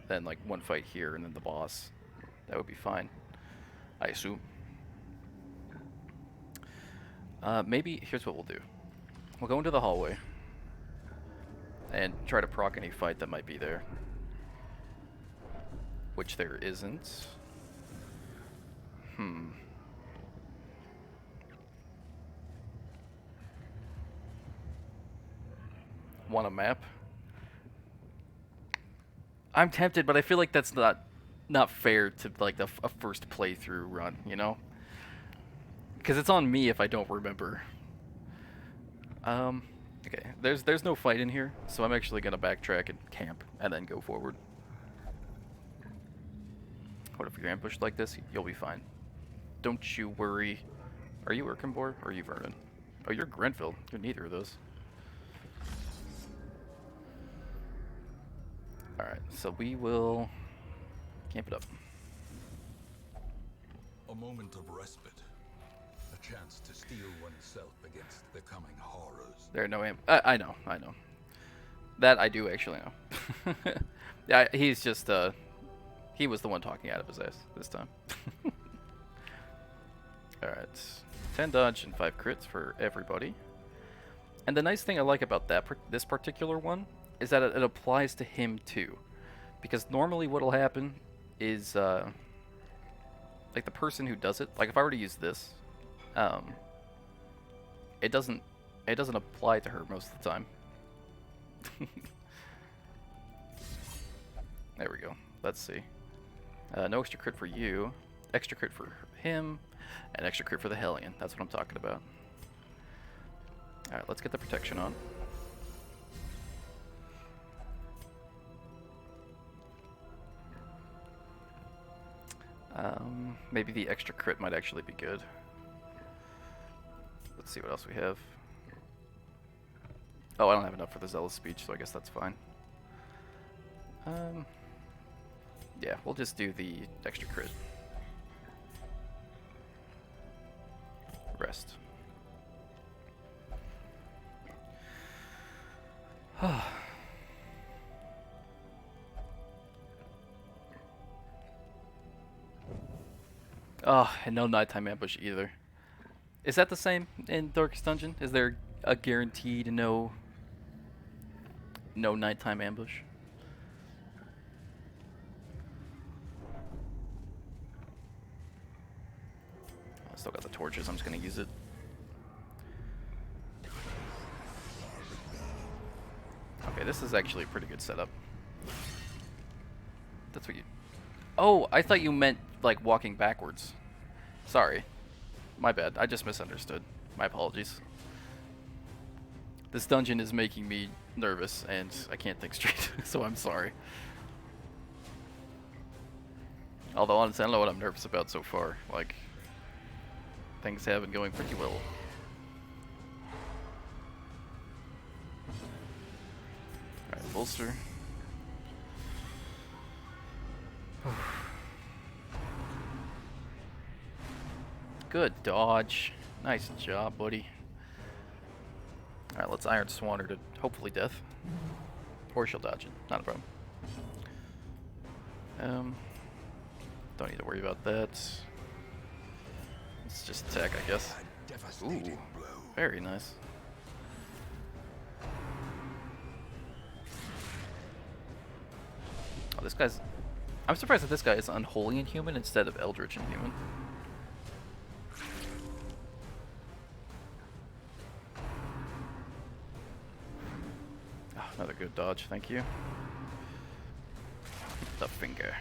then like one fight here, and then the boss, that would be fine. I assume. Maybe, here's what we'll do. We'll go into the hallway. And try to proc any fight that might be there. Which there isn't. Want a map? I'm tempted, but I feel like that's not fair to like a first playthrough run, you know? Because it's on me if I don't remember. Okay, there's no fight in here, so I'm actually gonna backtrack and camp and then go forward. What if you're ambushed like this? You'll be fine. Don't you worry. Are you Erkenbor or are you Vernon? Oh, you're Grenville. You're neither of those. Alright, so we will camp it up. A moment of respite. A chance to steel oneself against the coming horrors. There are no I know. That I do actually know. Yeah, he's just, he was the one talking out of his ass this time. Alright, 10 dodge and 5 crits for everybody. And the nice thing I like about this particular one is that it applies to him too. Because normally what'll happen is, like the person who does it, like if I were to use this, it doesn't apply to her most of the time. There we go. Let's see. No extra crit for you, extra crit for him, and extra crit for the Hellion. That's what I'm talking about. Alright, let's get the protection on. Maybe the extra crit might actually be good. Let's see what else we have. Oh, I don't have enough for the Zealous Speech, so I guess that's fine. Yeah, we'll just do the extra crit. Rest. Oh, and no nighttime ambush either. Is that the same in Darkest Dungeon? Is there a guaranteed no nighttime ambush? I still got the torches, I'm just gonna use it. Okay, this is actually a pretty good setup. That's what you... Oh, I thought you meant, like, walking backwards. Sorry. My bad. I just misunderstood. My apologies. This dungeon is making me nervous, and I can't think straight, so I'm sorry. Although, honestly, I don't know what I'm nervous about so far. Like, things have been going pretty well. Alright, bolster. Good dodge. Nice job, buddy. Alright, let's Iron Swan her to hopefully death. Or she'll dodge it. Not a problem. Don't need to worry about that. Let's just attack, I guess. Ooh, very nice. Oh, this guy's... I'm surprised that this guy is Unholy Inhuman instead of Eldritch Inhuman. Oh, another good dodge, thank you. The finger.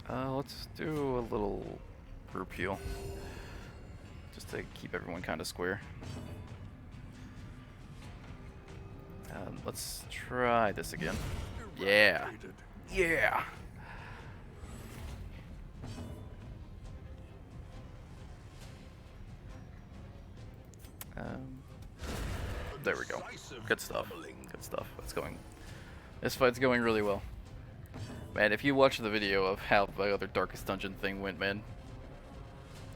Let's do a little group heal. Just to keep everyone kind of square. Let's try this again. Yeah. Yeah. There we go. Good stuff. Good stuff. It's going. This fight's going really well. Man, if you watch the video of how my other Darkest Dungeon thing went, man,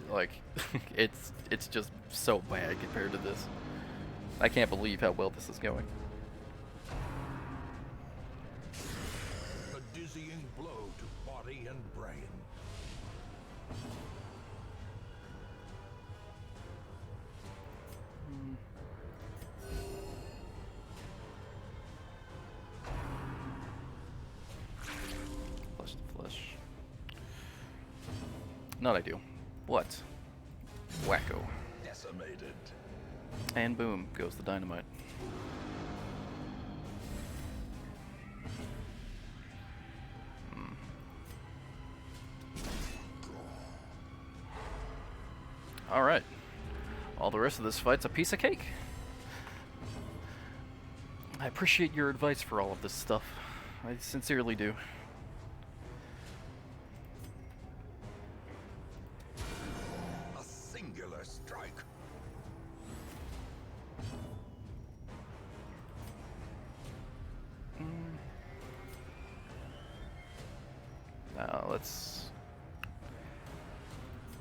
like, it's just so bad compared to this. I can't believe how well this is going. A dizzying blow to body and brain. Flesh to flesh. Not ideal. What? Wacko. Decimated. And boom, goes the dynamite. Alright. All the rest of this fight's a piece of cake. I appreciate your advice for all of this stuff. I sincerely do. A singular strike.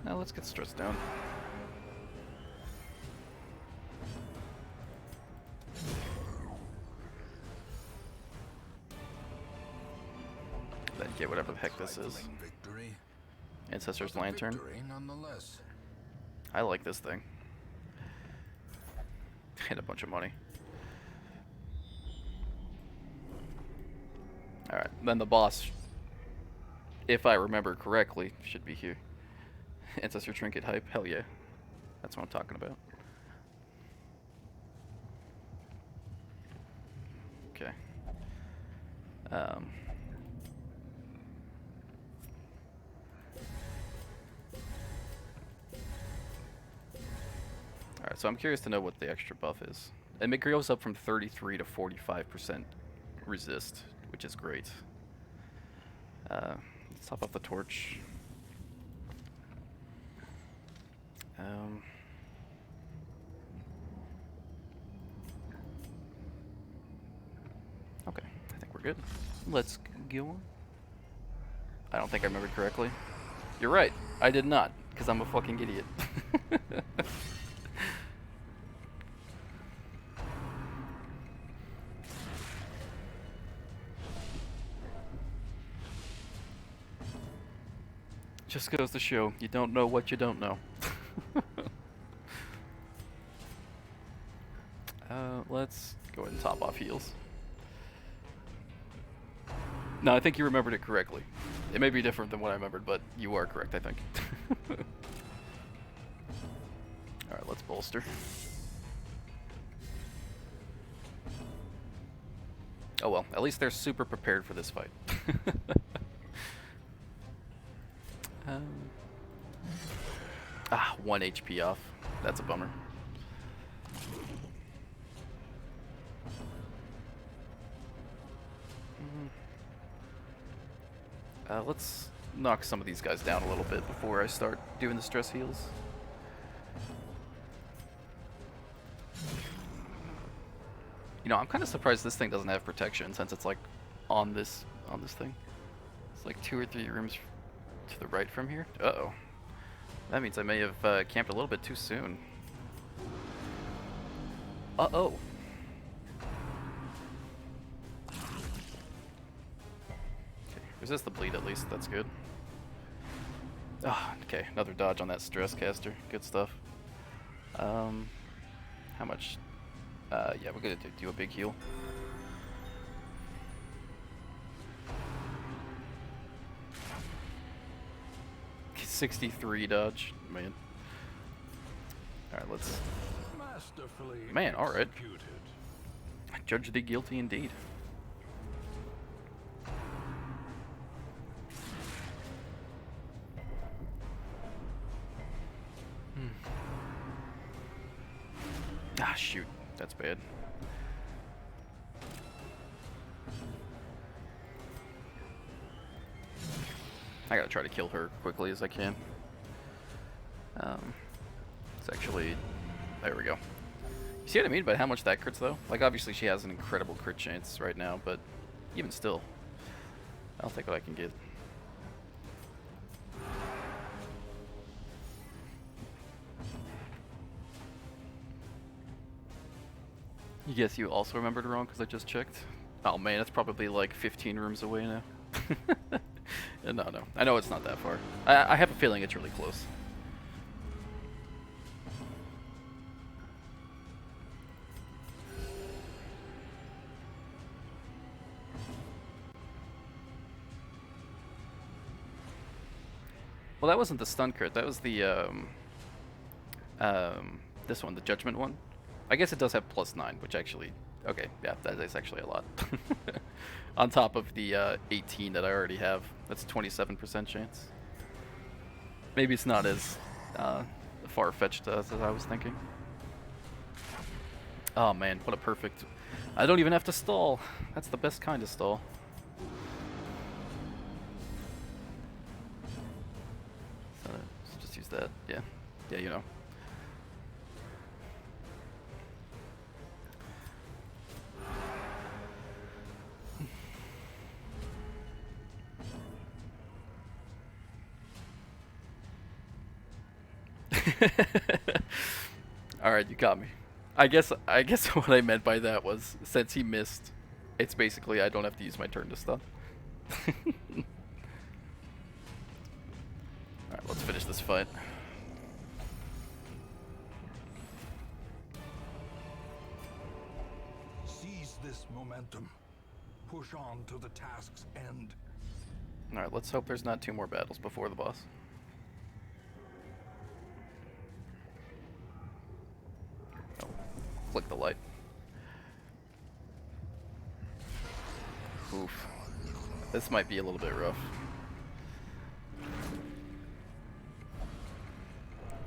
Now let's get stressed down. Then get whatever the heck this is. Victory, Ancestor's but a Lantern. victory nonetheless. I like this thing. And a bunch of money. Alright, then the boss, if I remember correctly, should be here. Ancestor Trinket hype, hell yeah. That's what I'm talking about. Okay. Alright, so I'm curious to know what the extra buff is. And it goes up from 33 to 45% resist, which is great. Let's top off the torch. Okay, I think we're good. Let's go on. I don't think I remembered correctly. You're right, I did not, because I'm a fucking idiot. Just goes to show, you don't know what you don't know. Let's go ahead and top off heals. No, I think you remembered it correctly. It may be different than what I remembered, but you are correct, I think. Alright, let's bolster. Oh well, at least they're super prepared for this fight. 1 HP off. That's a bummer. Let's knock some of these guys down a little bit before I start doing the stress heals. You know, I'm kind of surprised this thing doesn't have protection since it's like on this thing. It's like 2 or 3 rooms to the right from here. Uh-oh. That means I may have camped a little bit too soon. Uh-oh. Okay, resist the bleed at least. That's good. Ah, okay. Another dodge on that stress caster. Good stuff. How much? Yeah, we're gonna do a big heal. 2 a big heal. 63 dodge, man. Alright, let's... Masterfully Man, alright. executed. Judge thee guilty indeed. Ah, shoot. That's bad. I gotta try to kill her quickly as I can. It's actually... There we go. You see what I mean by how much that crits, though? Like, obviously she has an incredible crit chance right now, but even still, I'll take what I can get. You guess you also remembered wrong because I just checked? Oh man, it's probably like 15 rooms away now. No, I know it's not that far. I have a feeling it's really close. Well, that wasn't the stun crit. That was the this one, the judgment one. I guess it does have +9, which actually, okay, yeah, that is actually a lot. On top of the 18 that I already have, that's 27% chance. Maybe it's not as far-fetched as I was thinking. Oh man, what a perfect! I don't even have to stall. That's the best kind of stall. So let's just use that. Yeah, yeah, you know. Alright, you got me. I guess what I meant by that was, since he missed, it's basically I don't have to use my turn to stun. Alright, let's finish this fight. Seize this momentum. Push on to the task's end. Alright, let's hope there's not 2 more battles before the boss. Oh, flick the light. Oof. This might be a little bit rough.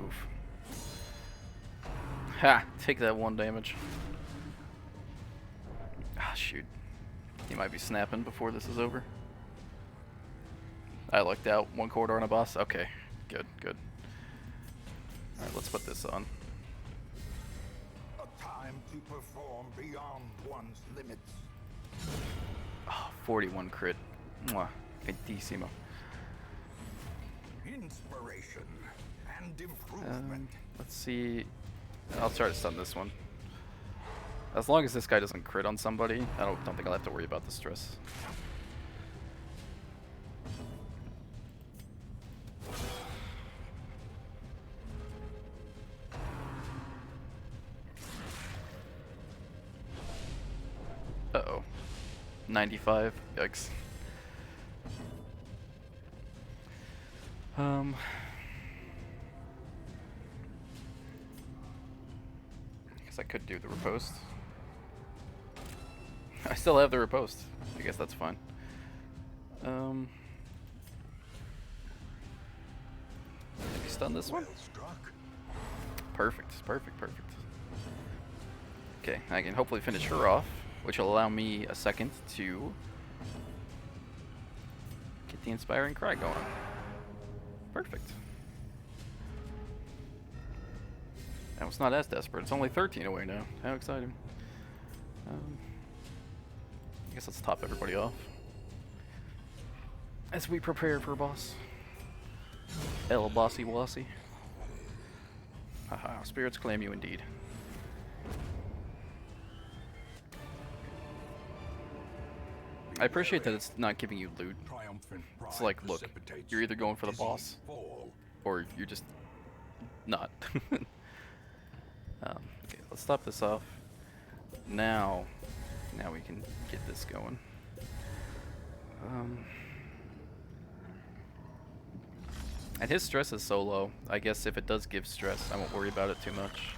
Oof. Ha! Take that 1 damage. Ah, shoot. He might be snapping before this is over. I lucked out. 1 corridor on a boss. Okay. Good, good. Alright, let's put this on. A time to perform beyond one's limits. Oh, 41 crit. Mwah. Bellissimo. Inspiration and improvement. Let's see. I'll try to stun this one. As long as this guy doesn't crit on somebody, I don't think I'll have to worry about the stress. Uh-oh. 95. Yikes. I could do the riposte. I still have the riposte. I guess that's fine. Maybe stun this one? Well struck. Perfect, perfect, perfect. Okay, I can hopefully finish her off, which will allow me a second to get the Inspiring Cry going. Perfect. Now it's not as desperate. It's only 13 away now. How exciting. I guess let's top everybody off as we prepare for boss. El Bossy Wossy. Haha, spirits claim you indeed. I appreciate that it's not giving you loot. Triumphant It's pride like, look, precipitates you're either going for the boss, dizzying fall. or you're just not. Okay, let's stop this off. Now we can get this going. And his stress is so low. I guess if it does give stress, I won't worry about it too much.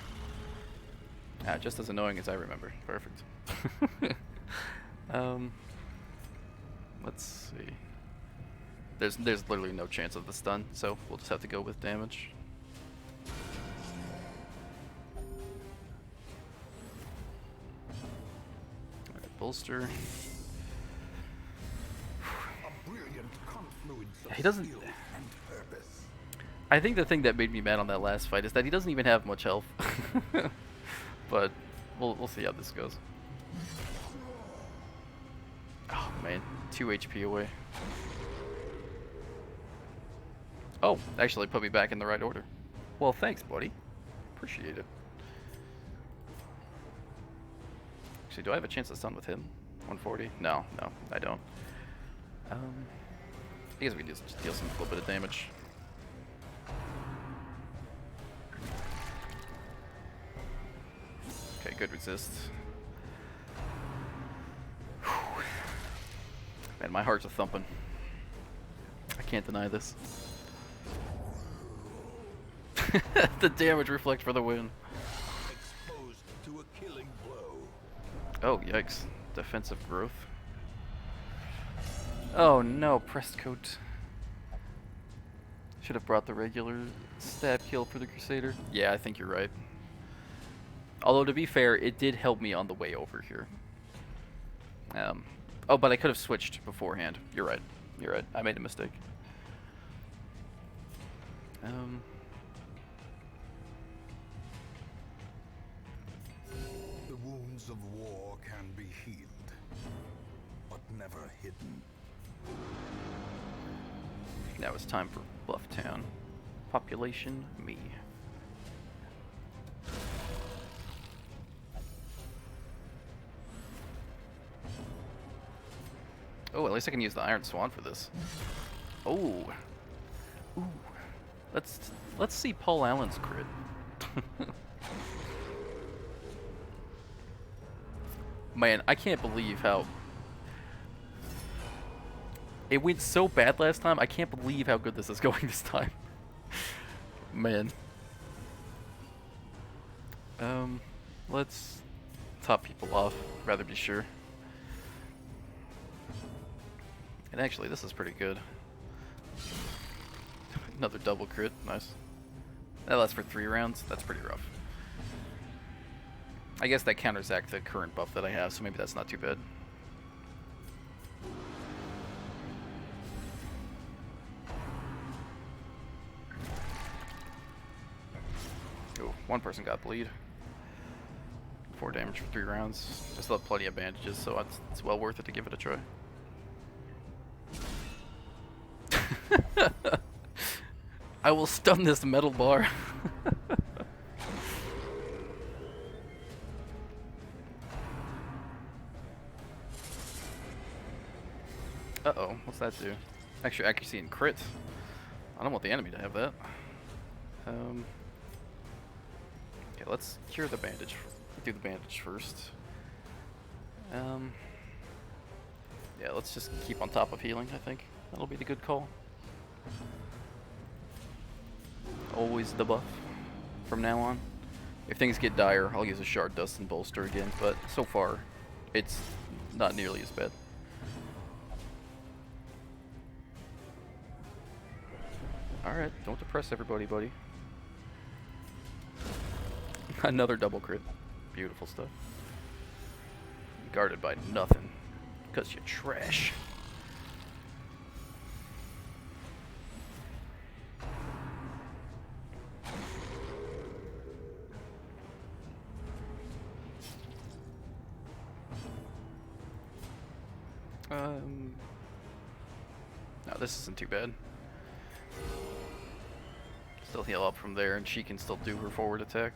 Ah, just as annoying as I remember. Perfect. um, let's see. There's literally no chance of the stun, so we'll just have to go with damage. Alright, bolster. A brilliant confluence of He doesn't. skill and purpose. I think the thing that made me mad on that last fight is that he doesn't even have much health. But we'll see how this goes. Oh man, 2 HP away. Oh, actually put me back in the right order. Well, thanks, buddy. Appreciate it. Actually, do I have a chance to stun with him? 140? No, I don't. I guess we can just deal some little bit of damage. Okay, good resist. Whew. Man, my heart's a thumping. I can't deny this. The damage reflect for the win. Exposed to a killing blow. Oh, yikes. Defensive growth. Oh no, pressed coat. Should have brought the regular stab kill for the Crusader. Yeah, I think you're right. Although, to be fair, it did help me on the way over here. Oh, but I could have switched beforehand. You're right. You're right. I made a mistake. The wounds of war can be healed, but never hidden. Now it's time for Bufftown. Population, me. Oh, at least I can use the Iron Swan for this. Oh. Ooh. Let's see Paul Allen's crit. Man, I can't believe how it went so bad last time. I can't believe how good this is going this time. Man. Let's top people off, rather be sure. And actually, this is pretty good. Another double crit, nice. That lasts for 3 rounds, that's pretty rough. I guess that counters act the current buff that I have, so maybe that's not too bad. Oh, one person got bleed. 4 damage for 3 rounds. I still have plenty of bandages, so it's well worth it to give it a try. I will stun this metal bar. Uh-oh, what's that do? Extra accuracy and crit. I don't want the enemy to have that. Okay, let's cure the bandage. Do the bandage first. Yeah, let's just keep on top of healing, I think. That'll be the good call. Always the buff from now on. If things get dire, I'll use a Shard Dust and Bolster again, but so far, it's not nearly as bad. Alright, don't depress everybody, buddy. Another double crit. Beautiful stuff. Guarded by nothing. Because you're trash. No, this isn't too bad. Still heal up from there, and she can still do her forward attack.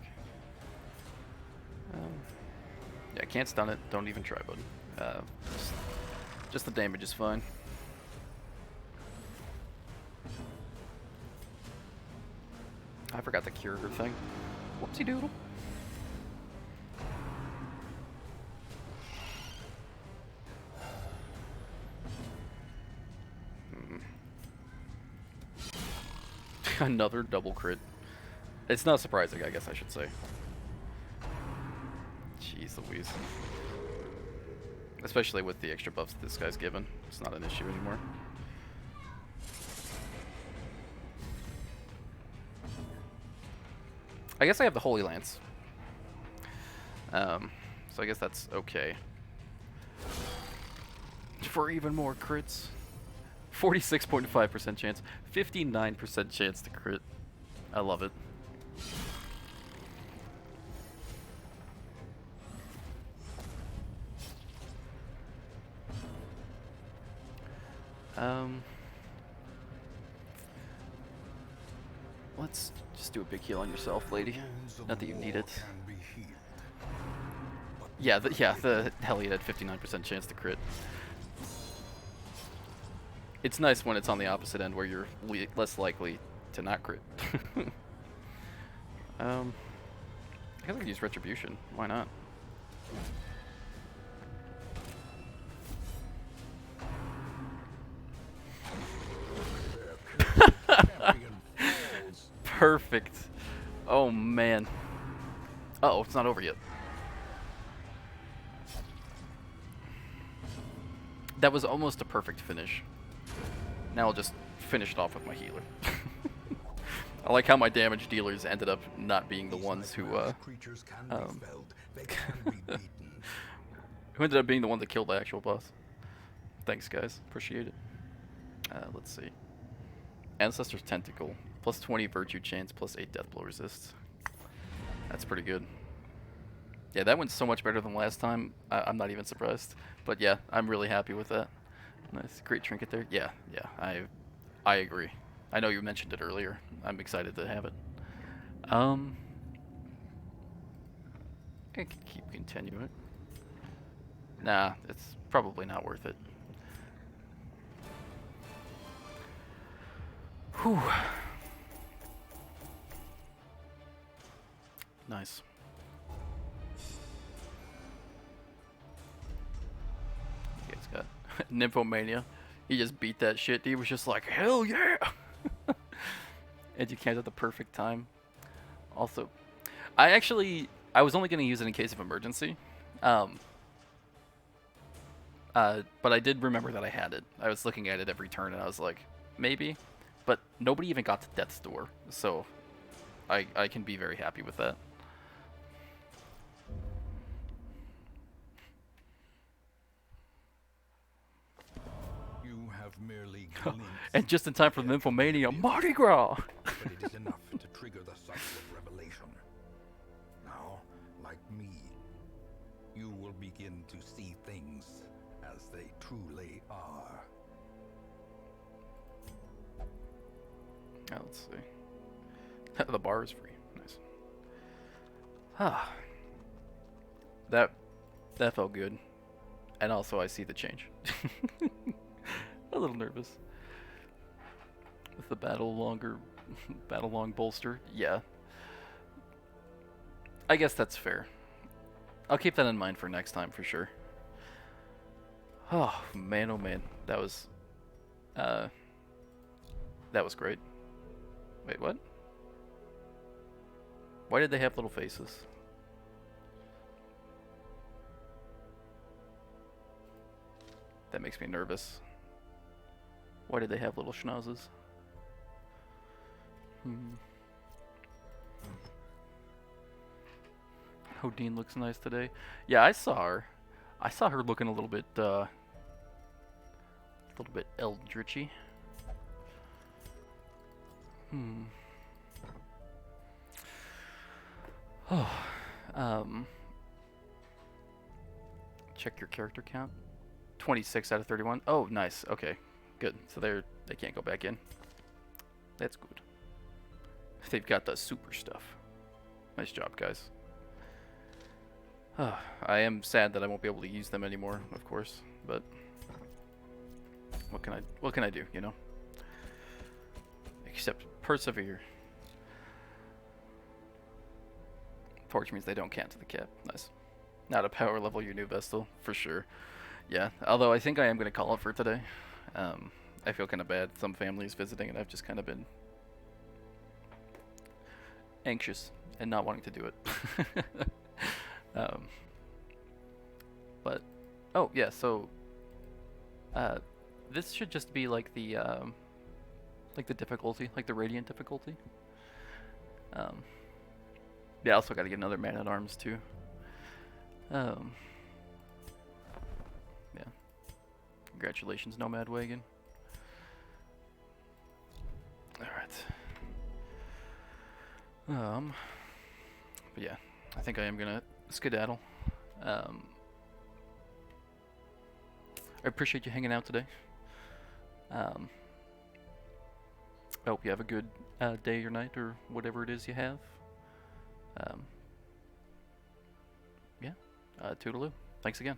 Yeah, I can't stun it. Don't even try, bud. Just the damage is fine. I forgot to cure her thing. Whoopsie doodle. Another double crit. It's not surprising, I guess I should say. Jeez Louise. Especially with the extra buffs this guy's given. It's not an issue anymore. I guess I have the Holy Lance. So I guess that's okay. For even more crits. 46.5% chance. 59% chance to crit. I love it. Let's just do a big heal on yourself, lady. Not that you need it. Yeah, the Hellion had 59% chance to crit. It's nice when it's on the opposite end where you're less likely to not crit. I guess I could use Retribution. Why not? Perfect. Oh man. Uh oh, it's not over yet. That was almost a perfect finish. Now I'll just finish it off with my healer. I like how my damage dealers ended up not being the ones who who ended up being the one that killed the actual boss. Thanks guys, appreciate it. Let's see. Ancestor's Tentacle, plus 20 Virtue Chains, plus 8 Death Blow Resists. That's pretty good. Yeah, that went so much better than last time. I'm not even surprised. But yeah, I'm really happy with that. Nice, great trinket there. Yeah, I agree. I know you mentioned it earlier. I'm excited to have it. I can keep continuing. Nah, it's probably not worth it. Whew. Nice. Yeah, it's got Nymphomania. He just beat that shit. He was just like, hell yeah! And you camped at the perfect time. Also, I was only going to use it in case of emergency. But I did remember that I had it. I was looking at it every turn and I was like, maybe. But nobody even got to Death's Door, so I can be very happy with that. You have merely And just in time for the Nymphomania, Mardi Gras! but it is enough to trigger the cycle of revelation. Now, like me, you will begin to see things as they truly are. Let's see. The bar is free. Nice. Ah. That felt good. And also I see the change. A little nervous. With the battle long bolster. Yeah. I guess that's fair. I'll keep that in mind for next time for sure. Oh man, oh man. That was great. Wait, what? Why did they have little faces? That makes me nervous. Why did they have little schnauzes? Hodine looks nice today. Yeah, I saw her. I saw her looking a little bit eldritchy. Check your character count. 26 out of 31. Oh, nice. Okay, good. So they can't go back in. That's good. They've got the super stuff. Nice job, guys. I am sad that I won't be able to use them anymore, of course, but what can I do, you know? Except persevere. Torch means they don't count to the cap. Nice. Now to power level your new Vestal, for sure. Yeah, although I think I am going to call it for today. I feel kind of bad. Some family's visiting and I've just kind of been anxious and not wanting to do it. um, but oh yeah, so this should just be like the difficulty, like the radiant difficulty. Yeah, I also got to get another man at arms too. Yeah. Congratulations, Nomad Wagon. Alright. But yeah, I think I am gonna skedaddle. I appreciate you hanging out today. I hope you have a good day or night or whatever it is you have. Yeah, toodaloo. Thanks again.